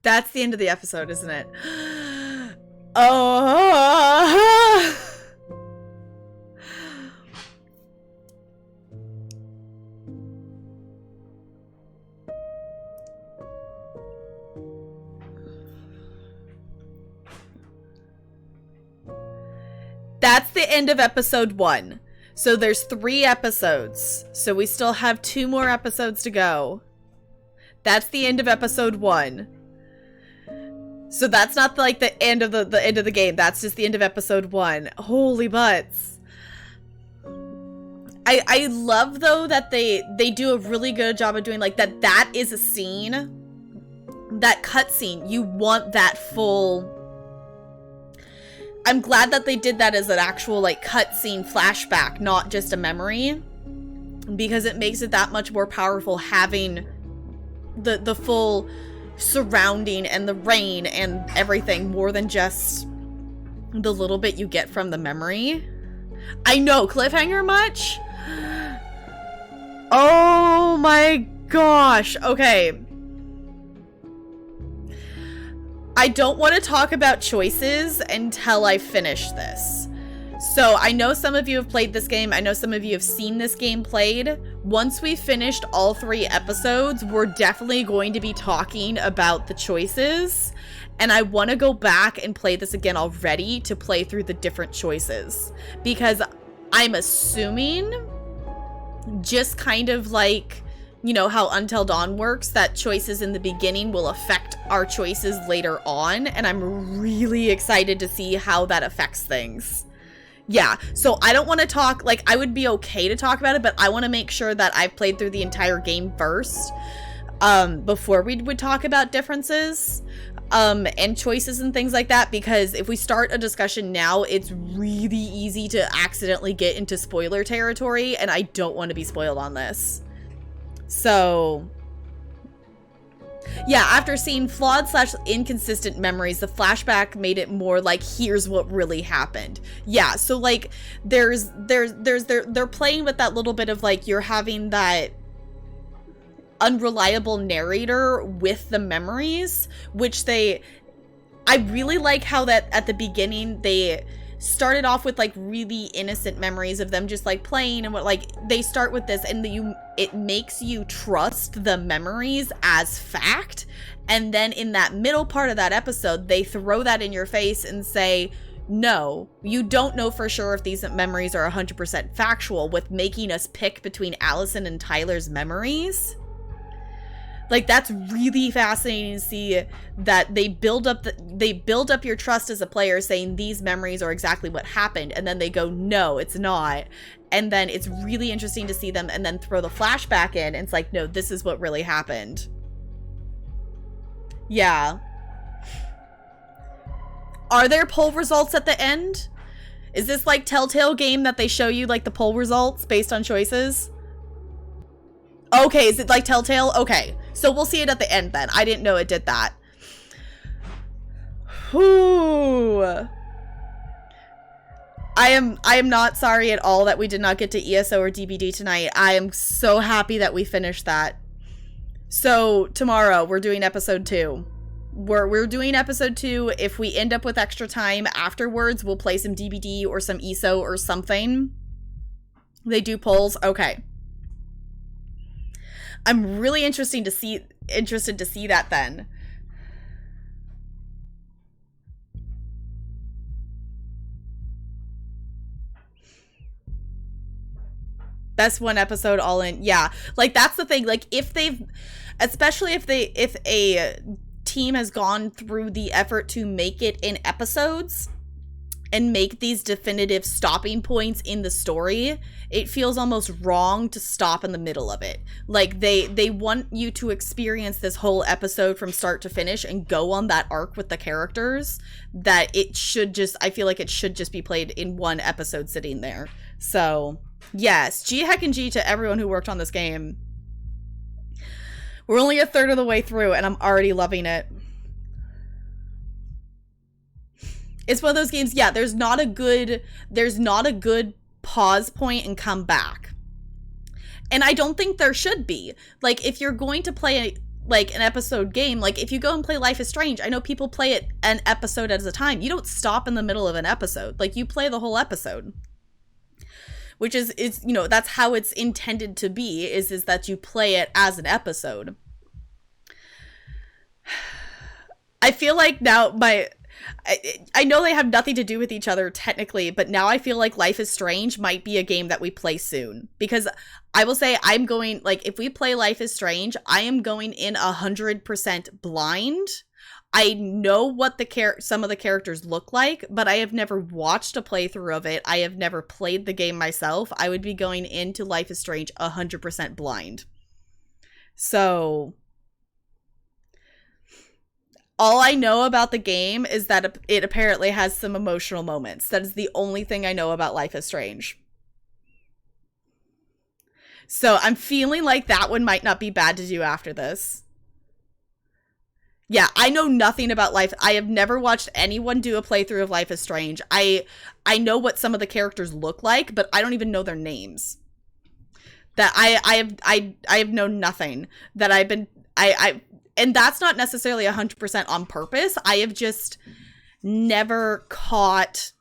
That's the end of the episode, isn't it? Oh. That's the end of episode 1. So there's 3 episodes. So we still have 2 more episodes to go. That's the end of episode 1. So that's not like the end of the end of the game. That's just the end of episode 1. Holy butts. I love though that they do a really good job of doing like that is a scene. That cutscene. You want that full. I'm glad that they did that as an actual like cutscene flashback, not just a memory, because it makes it that much more powerful having the full surrounding and the rain and everything more than just the little bit you get from the memory. I know, cliffhanger much? Oh my gosh. Okay. I don't want to talk about choices until I finish this. So I know some of you have played this game. I know some of you have seen this game played. Once we've finished all 3 episodes, we're definitely going to be talking about the choices. And I want to go back and play this again already to play through the different choices. Because I'm assuming, just kind of like, you know, how Until Dawn works, that choices in the beginning will affect our choices later on. And I'm really excited to see how that affects things. Yeah, so I don't want to talk, like, I would be okay to talk about it, but I want to make sure that I've played through the entire game first, before we would talk about differences, and choices and things like that, because if we start a discussion now, it's really easy to accidentally get into spoiler territory, and I don't want to be spoiled on this. So, yeah, after seeing flawed/inconsistent memories, the flashback made it more like, here's what really happened. Yeah, so like they're playing with that little bit of like, you're having that unreliable narrator with the memories, which I really like how that at the beginning they started off with like really innocent memories of them just like playing, and what, like, they start with this and it makes you trust the memories as fact, and then in that middle part of that episode they throw that in your face and say, no, you don't know for sure if these memories are 100% factual, with making us pick between Allison and Tyler's memories. Like, that's really fascinating to see that they build up your trust as a player, saying these memories are exactly what happened, and then they go, no, it's not. And then it's really interesting to see them and then throw the flashback in, and it's like, no, this is what really happened. Yeah. Are there poll results at the end? Is this like Telltale game that they show you like the poll results based on choices? Okay, is it like Telltale? Okay. So we'll see it at the end then. I didn't know it did that. Whew. I am not sorry at all that we did not get to ESO or DBD tonight. I am so happy that we finished that. So tomorrow we're doing episode 2. We're doing episode 2. If we end up with extra time afterwards, we'll play some DBD or some ESO or something. They do polls. Okay. I'm really interested to see that then. Best one episode all in. Yeah. Like, that's the thing. Like, especially if a team has gone through the effort to make it in episodes and make these definitive stopping points in the story, it feels almost wrong to stop in the middle of it. Like, they want you to experience this whole episode from start to finish and go on that arc with the characters, that I feel like it should just be played in one episode sitting there. So, yes, G heck and G to everyone who worked on this game. We're only a third of the way through and I'm already loving it. It's one of those games, yeah, there's not a good pause point and come back. And I don't think there should be. Like, if you're going to play like an episode game, like if you go and play Life is Strange, I know people play it an episode at a time. You don't stop in the middle of an episode. Like you play the whole episode. Which is you know, that's how it's intended to be, is that you play it as an episode. I feel like now I know they have nothing to do with each other technically, but now I feel like Life is Strange might be a game that we play soon. Because I will say I'm going, like, if we play Life is Strange, I am going in 100% blind. I know what some of the characters look like, but I have never watched a playthrough of it. I have never played the game myself. I would be going into Life is Strange 100% blind. So all I know about the game is that it apparently has some emotional moments. That is the only thing I know about Life is Strange. So I'm feeling like that one might not be bad to do after this. Yeah, I know nothing about Life. I have never watched anyone do a playthrough of Life is Strange. I know what some of the characters look like, but I don't even know their names. That I have known nothing. That I've been and that's not necessarily 100% on purpose. I have just never caught...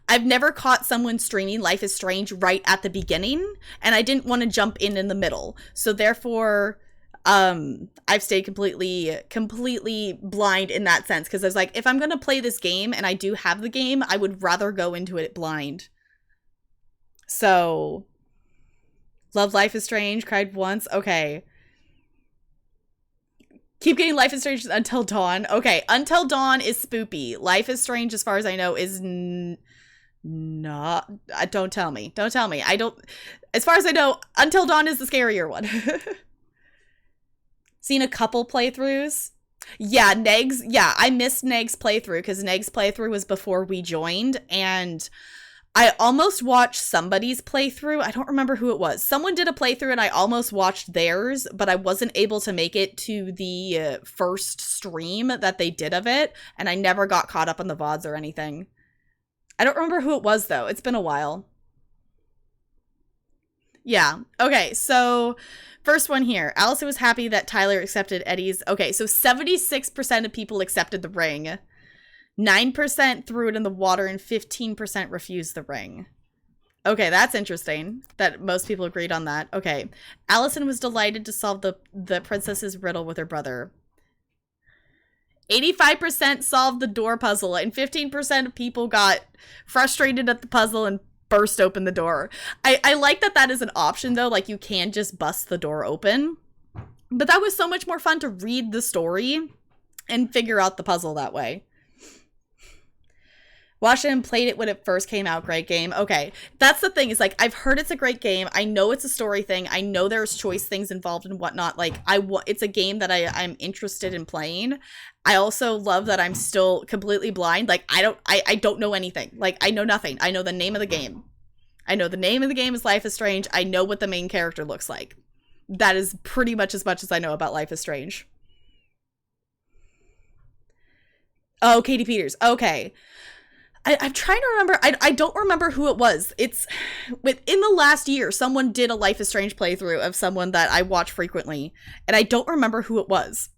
I've never caught someone streaming Life is Strange right at the beginning, and I didn't want to jump in the middle. So therefore, I've stayed completely blind in that sense. Because I was like, if I'm going to play this game, and I do have the game, I would rather go into it blind. So, love Life is Strange, cried once. Okay. Keep getting Life is Strange Until Dawn. Okay, Until Dawn is spoopy. Life is Strange, as far as I know, is not... Don't tell me. Don't tell me. I don't... As far as I know, Until Dawn is the scarier one. Seen a couple playthroughs. Yeah, Negs... Yeah, I missed Negs' playthrough, because Negs' playthrough was before we joined, and I almost watched somebody's playthrough. I don't remember who it was. Someone did a playthrough and I almost watched theirs, but I wasn't able to make it to the first stream that they did of it, and I never got caught up on the VODs or anything. I don't remember who it was, though. It's been a while. Yeah. Okay, so first one here. Allison was happy that Tyler accepted Eddie's... Okay, so 76% of people accepted the ring. 9% threw it in the water and 15% refused the ring. Okay, that's interesting that most people agreed on that. Okay. Allison was delighted to solve the princess's riddle with her brother. 85% solved the door puzzle and 15% of people got frustrated at the puzzle and burst open the door. I like that is an option, though. Like, you can just bust the door open. But that was so much more fun to read the story and figure out the puzzle that way. Washington played it when it first came out. Great game. Okay. That's the thing. Is like, I've heard it's a great game. I know it's a story thing. I know there's choice things involved and whatnot. Like, it's a game that I'm interested in playing. I also love that I'm still completely blind. Like, I don't know anything. Like, I know nothing. I know the name of the game. I know the name of the game is Life is Strange. I know what the main character looks like. That is pretty much as I know about Life is Strange. Oh, Katie Peters. Okay. I'm trying to remember. I don't remember who it was. It's within the last year, someone did a Life is Strange playthrough of someone that I watch frequently, and I don't remember who it was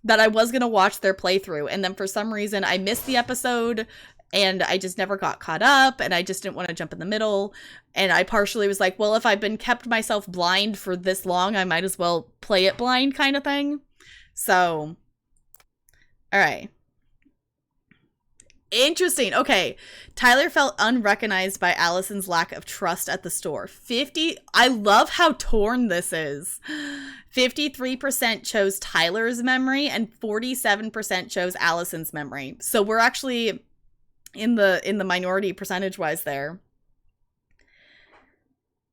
that I was going to watch their playthrough. And then for some reason, I missed the episode and I just never got caught up and I just didn't want to jump in the middle. And I partially was like, well, if I've been kept myself blind for this long, I might as well play it blind kind of thing. So, all right. Interesting. Okay. Tyler felt unrecognized by Allison's lack of trust at the store. I love how torn this is. 53% chose Tyler's memory and 47% chose Allison's memory. So we're actually in the minority percentage-wise there.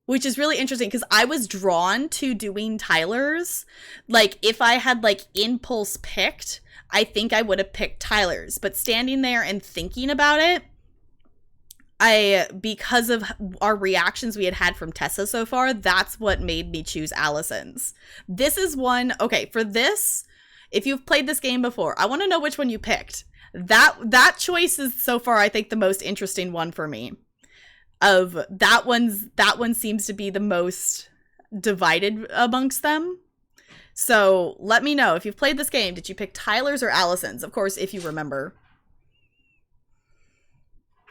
Which is really interesting because I was drawn to doing Tyler's. Like, if I had, like, impulse picked, I think I would have picked Tyler's. But standing there and thinking about it, because of our reactions we had from Tessa so far, that's what made me choose Allison's. This is one, okay, for this, if you've played this game before, I want to know which one you picked. That choice is so far, I think, the most interesting one for me. That one seems to be the most divided amongst them. So let me know if you've played this game. Did you pick Tyler's or Allison's? Of course, if you remember.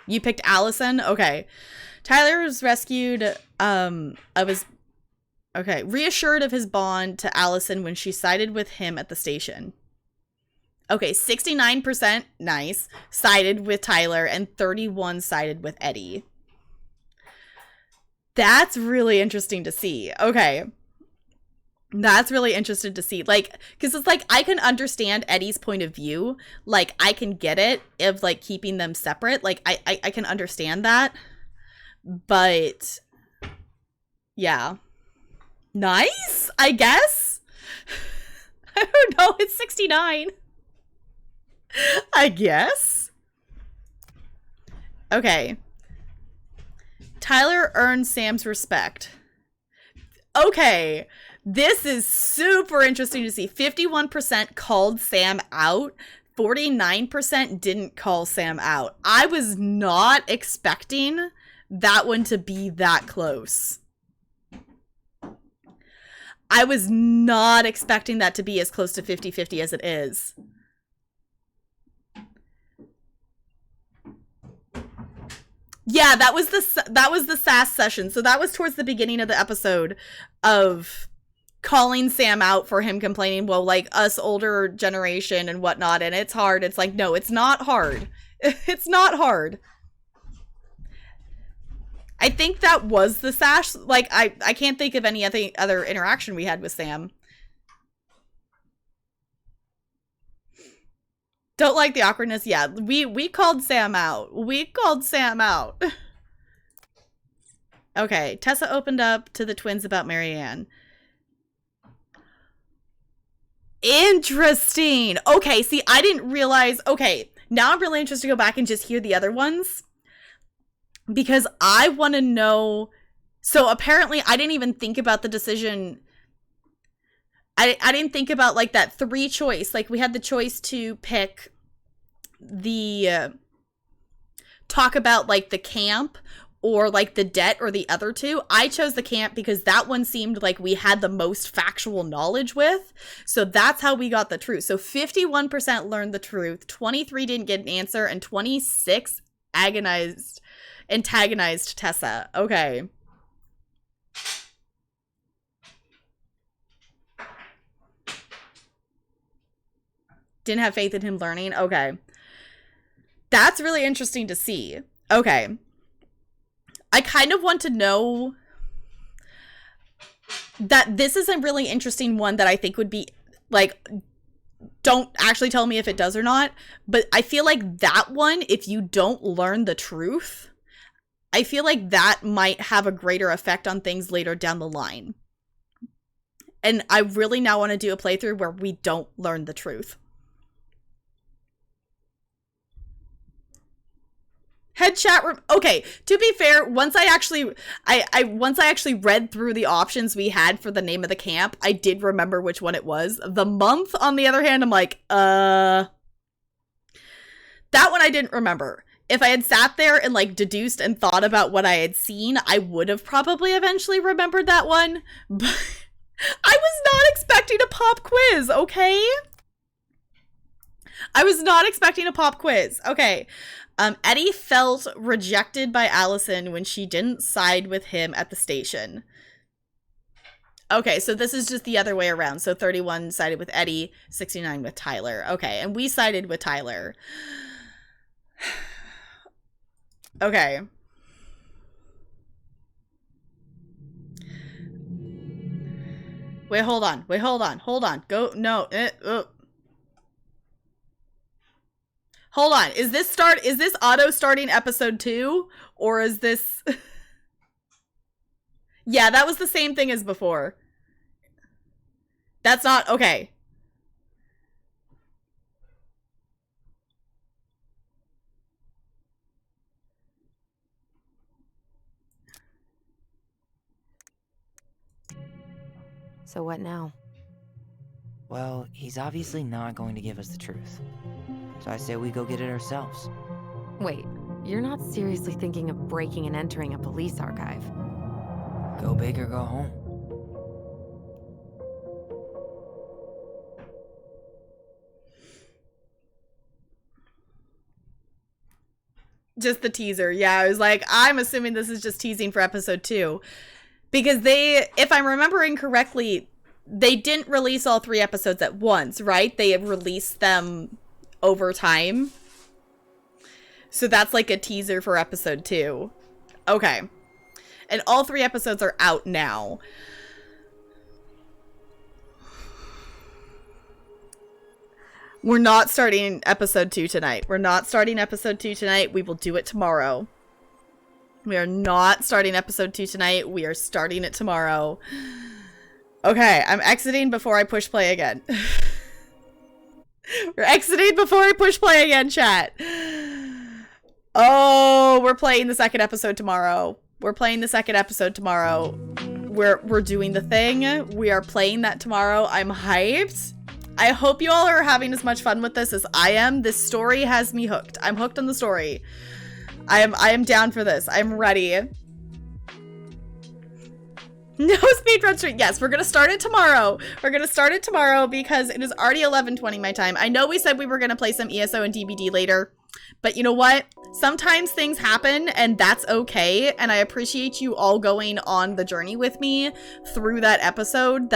You picked Allison? Okay. Tyler was rescued reassured of his bond to Allison when she sided with him at the station. Okay, 69%, nice, sided with Tyler, and 31 sided with Eddie. That's really interesting to see. Okay. That's really interesting to see. Like, because it's like, I can understand Eddie's point of view. Like, I can get it of, like, keeping them separate. Like, I can understand that. But, yeah. Nice, I guess? I don't know, it's 69. I guess. Okay. Tyler earned Sam's respect. Okay. This is super interesting to see. 51% called Sam out. 49% didn't call Sam out. I was not expecting that one to be that close. I was not expecting that to be as close to 50-50 as it is. Yeah, that was the SAS session. So that was towards the beginning of the episode of calling Sam out for him complaining, well, like, us older generation and whatnot, and it's hard. It's like, no, it's not hard. It's not hard. I think that was the SAS. Like, I can't think of any other interaction we had with Sam. Don't like the awkwardness. Yeah, we called Sam out. We called Sam out. Okay, Tessa opened up to the twins about Marianne. Interesting. Okay, see, I didn't realize. Okay, now I'm really interested to go back and just hear the other ones. Because I want to know. So apparently I didn't even think about the decision. I didn't think about, like, that 3 choice. Like, we had the choice to pick the talk about, like, the camp or, like, the debt or the other 2. I chose the camp because that one seemed like we had the most factual knowledge with. So that's how we got the truth. So 51% learned the truth, 23 didn't get an answer, and 26 antagonized Tessa. Okay. Didn't have faith in him learning. Okay. That's really interesting to see. Okay. I kind of want to know that this is a really interesting one that I think would be, like, don't actually tell me if it does or not, but I feel like that one, if you don't learn the truth, I feel like that might have a greater effect on things later down the line. And I really now want to do a playthrough where we don't learn the truth. Head chat room. Okay, to be fair, once I actually read through the options we had for the name of the camp, I did remember which one it was. The month, on the other hand, I'm like, that one I didn't remember. If I had sat there and, like, deduced and thought about what I had seen, I would have probably eventually remembered that one. But I was not expecting a pop quiz, okay? I was not expecting a pop quiz. Okay. Eddie felt rejected by Allison when she didn't side with him at the station. Okay, so this is just the other way around. So 31 sided with Eddie, 69 with Tyler. Okay, and we sided with Tyler. Okay. Wait, hold on. Go, no. Hold on. Is this auto starting episode 2? Or is this... Yeah, that was the same thing as before. That's not... Okay. So what now? Well, he's obviously not going to give us the truth. So I say we go get it ourselves. Wait, you're not seriously thinking of breaking and entering a police archive? Go big or go home. Just the teaser. Yeah, I was like, I'm assuming this is just teasing for episode 2. Because they, if I'm remembering correctly, they didn't release all 3 episodes at once, right? They have released them over time. So that's like a teaser for episode 2. Okay. And all 3 episodes are out now. We're not starting episode 2 tonight. We're not starting episode 2 tonight. We will do it tomorrow. We are not starting episode 2 tonight. We are starting it tomorrow. Okay, I'm exiting before I push play again. We're exiting before I push play again, chat. Oh, we're playing the second episode tomorrow. We're playing the second episode tomorrow. We're doing the thing. We are playing that tomorrow. I'm hyped. I hope you all are having as much fun with this as I am. This story has me hooked. I'm hooked on the story. I am down for this. I'm ready. No speedrun stream. Yes, we're gonna start it tomorrow. We're gonna start it tomorrow because it is already 11:20 my time. I know we said we were gonna play some ESO and DBD later, but you know what? Sometimes things happen and that's okay. And I appreciate you all going on the journey with me through that episode.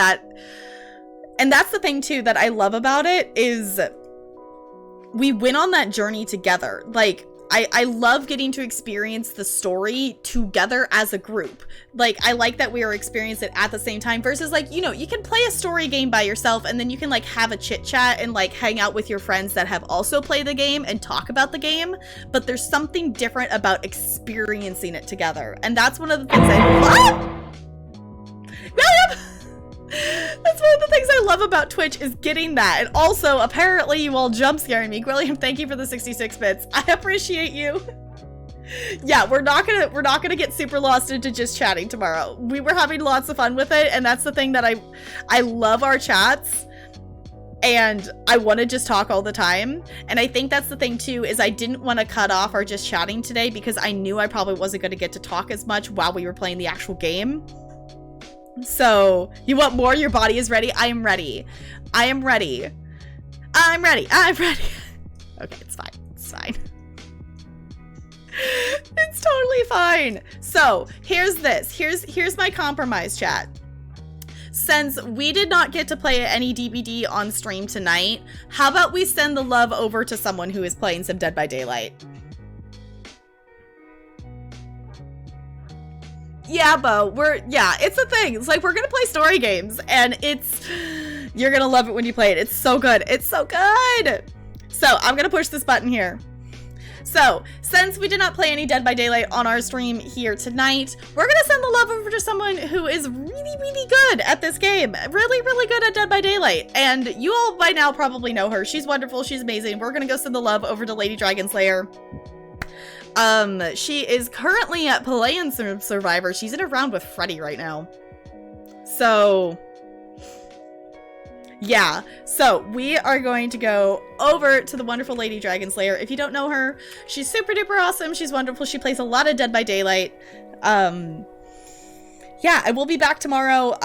And that's the thing too that I love about it is we went on that journey together. Like, I love getting to experience the story together as a group. Like, I like that we are experiencing it at the same time versus like, you know, you can play a story game by yourself and then you can like have a chit chat and like hang out with your friends that have also played the game and talk about the game. But there's something different about experiencing it together. And that's one of the things that's one of the things I love about Twitch is getting that. And also, apparently you all jump scaring me. Gwilliam, thank you for the 66 bits. I appreciate you. Yeah, we're not gonna get super lost into just chatting tomorrow. We were having lots of fun with it, and that's the thing that I love our chats. And I want to just talk all the time. And I think that's the thing too, is I didn't want to cut off our just chatting today because I knew I probably wasn't going to get to talk as much while we were playing the actual game. So, you want more? Your body is ready? I am ready. I am ready. I'm ready. I'm ready. Okay, it's fine. It's fine. It's totally fine. So, here's this. Here's my compromise, chat. Since we did not get to play any DBD on stream tonight, how about we send the love over to someone who is playing some Dead by Daylight? Yeah, Bo, it's a thing. It's like, we're gonna play story games, and you're gonna love it when you play it. It's so good. It's so good. So, I'm gonna push this button here. So, since we did not play any Dead by Daylight on our stream here tonight, we're gonna send the love over to someone who is really, really good at this game. Really, really good at Dead by Daylight. And you all by now probably know her. She's wonderful. She's amazing. We're gonna go send the love over to Lady Dragonslayer. She is currently at playing Survivor. She's in a round with Freddy right now. So, yeah. So, we are going to go over to the wonderful Lady Dragonslayer. If you don't know her, she's super duper awesome. She's wonderful. She plays a lot of Dead by Daylight. Yeah, I will be back tomorrow.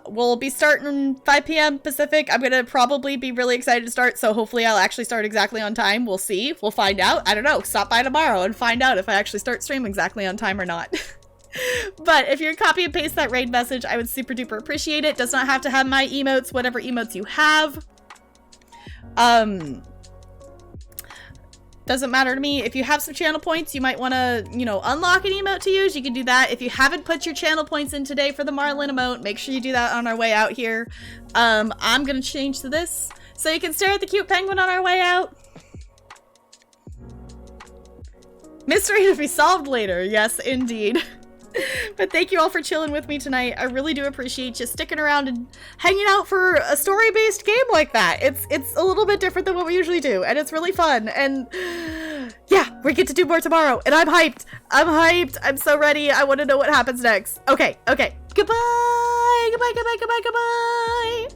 We'll be starting 5 p.m. Pacific. I'm gonna probably be really excited to start, so hopefully I'll actually start exactly on time. We'll see. We'll find out. I don't know. Stop by tomorrow and find out if I actually start streaming exactly on time or not. But if you copy and paste that raid message, I would super duper appreciate it. Does not have to have my emotes, whatever emotes you have. Doesn't matter to me. If you have some channel points, you might want to, you know, unlock an emote to use. You can do that. If you haven't put your channel points in today for the Marlin emote, make sure you do that on our way out here. I'm going to change to this so you can stare at the cute penguin on our way out. Mystery to be solved later. Yes, indeed. But thank you all for chilling with me tonight. I really do appreciate you sticking around and hanging out for a story-based game like that. It's a little bit different than what we usually do, and it's really fun. And yeah, we get to do more tomorrow, and I'm hyped. I'm hyped. I'm so ready. I want to know what happens next. Okay. Goodbye. Goodbye.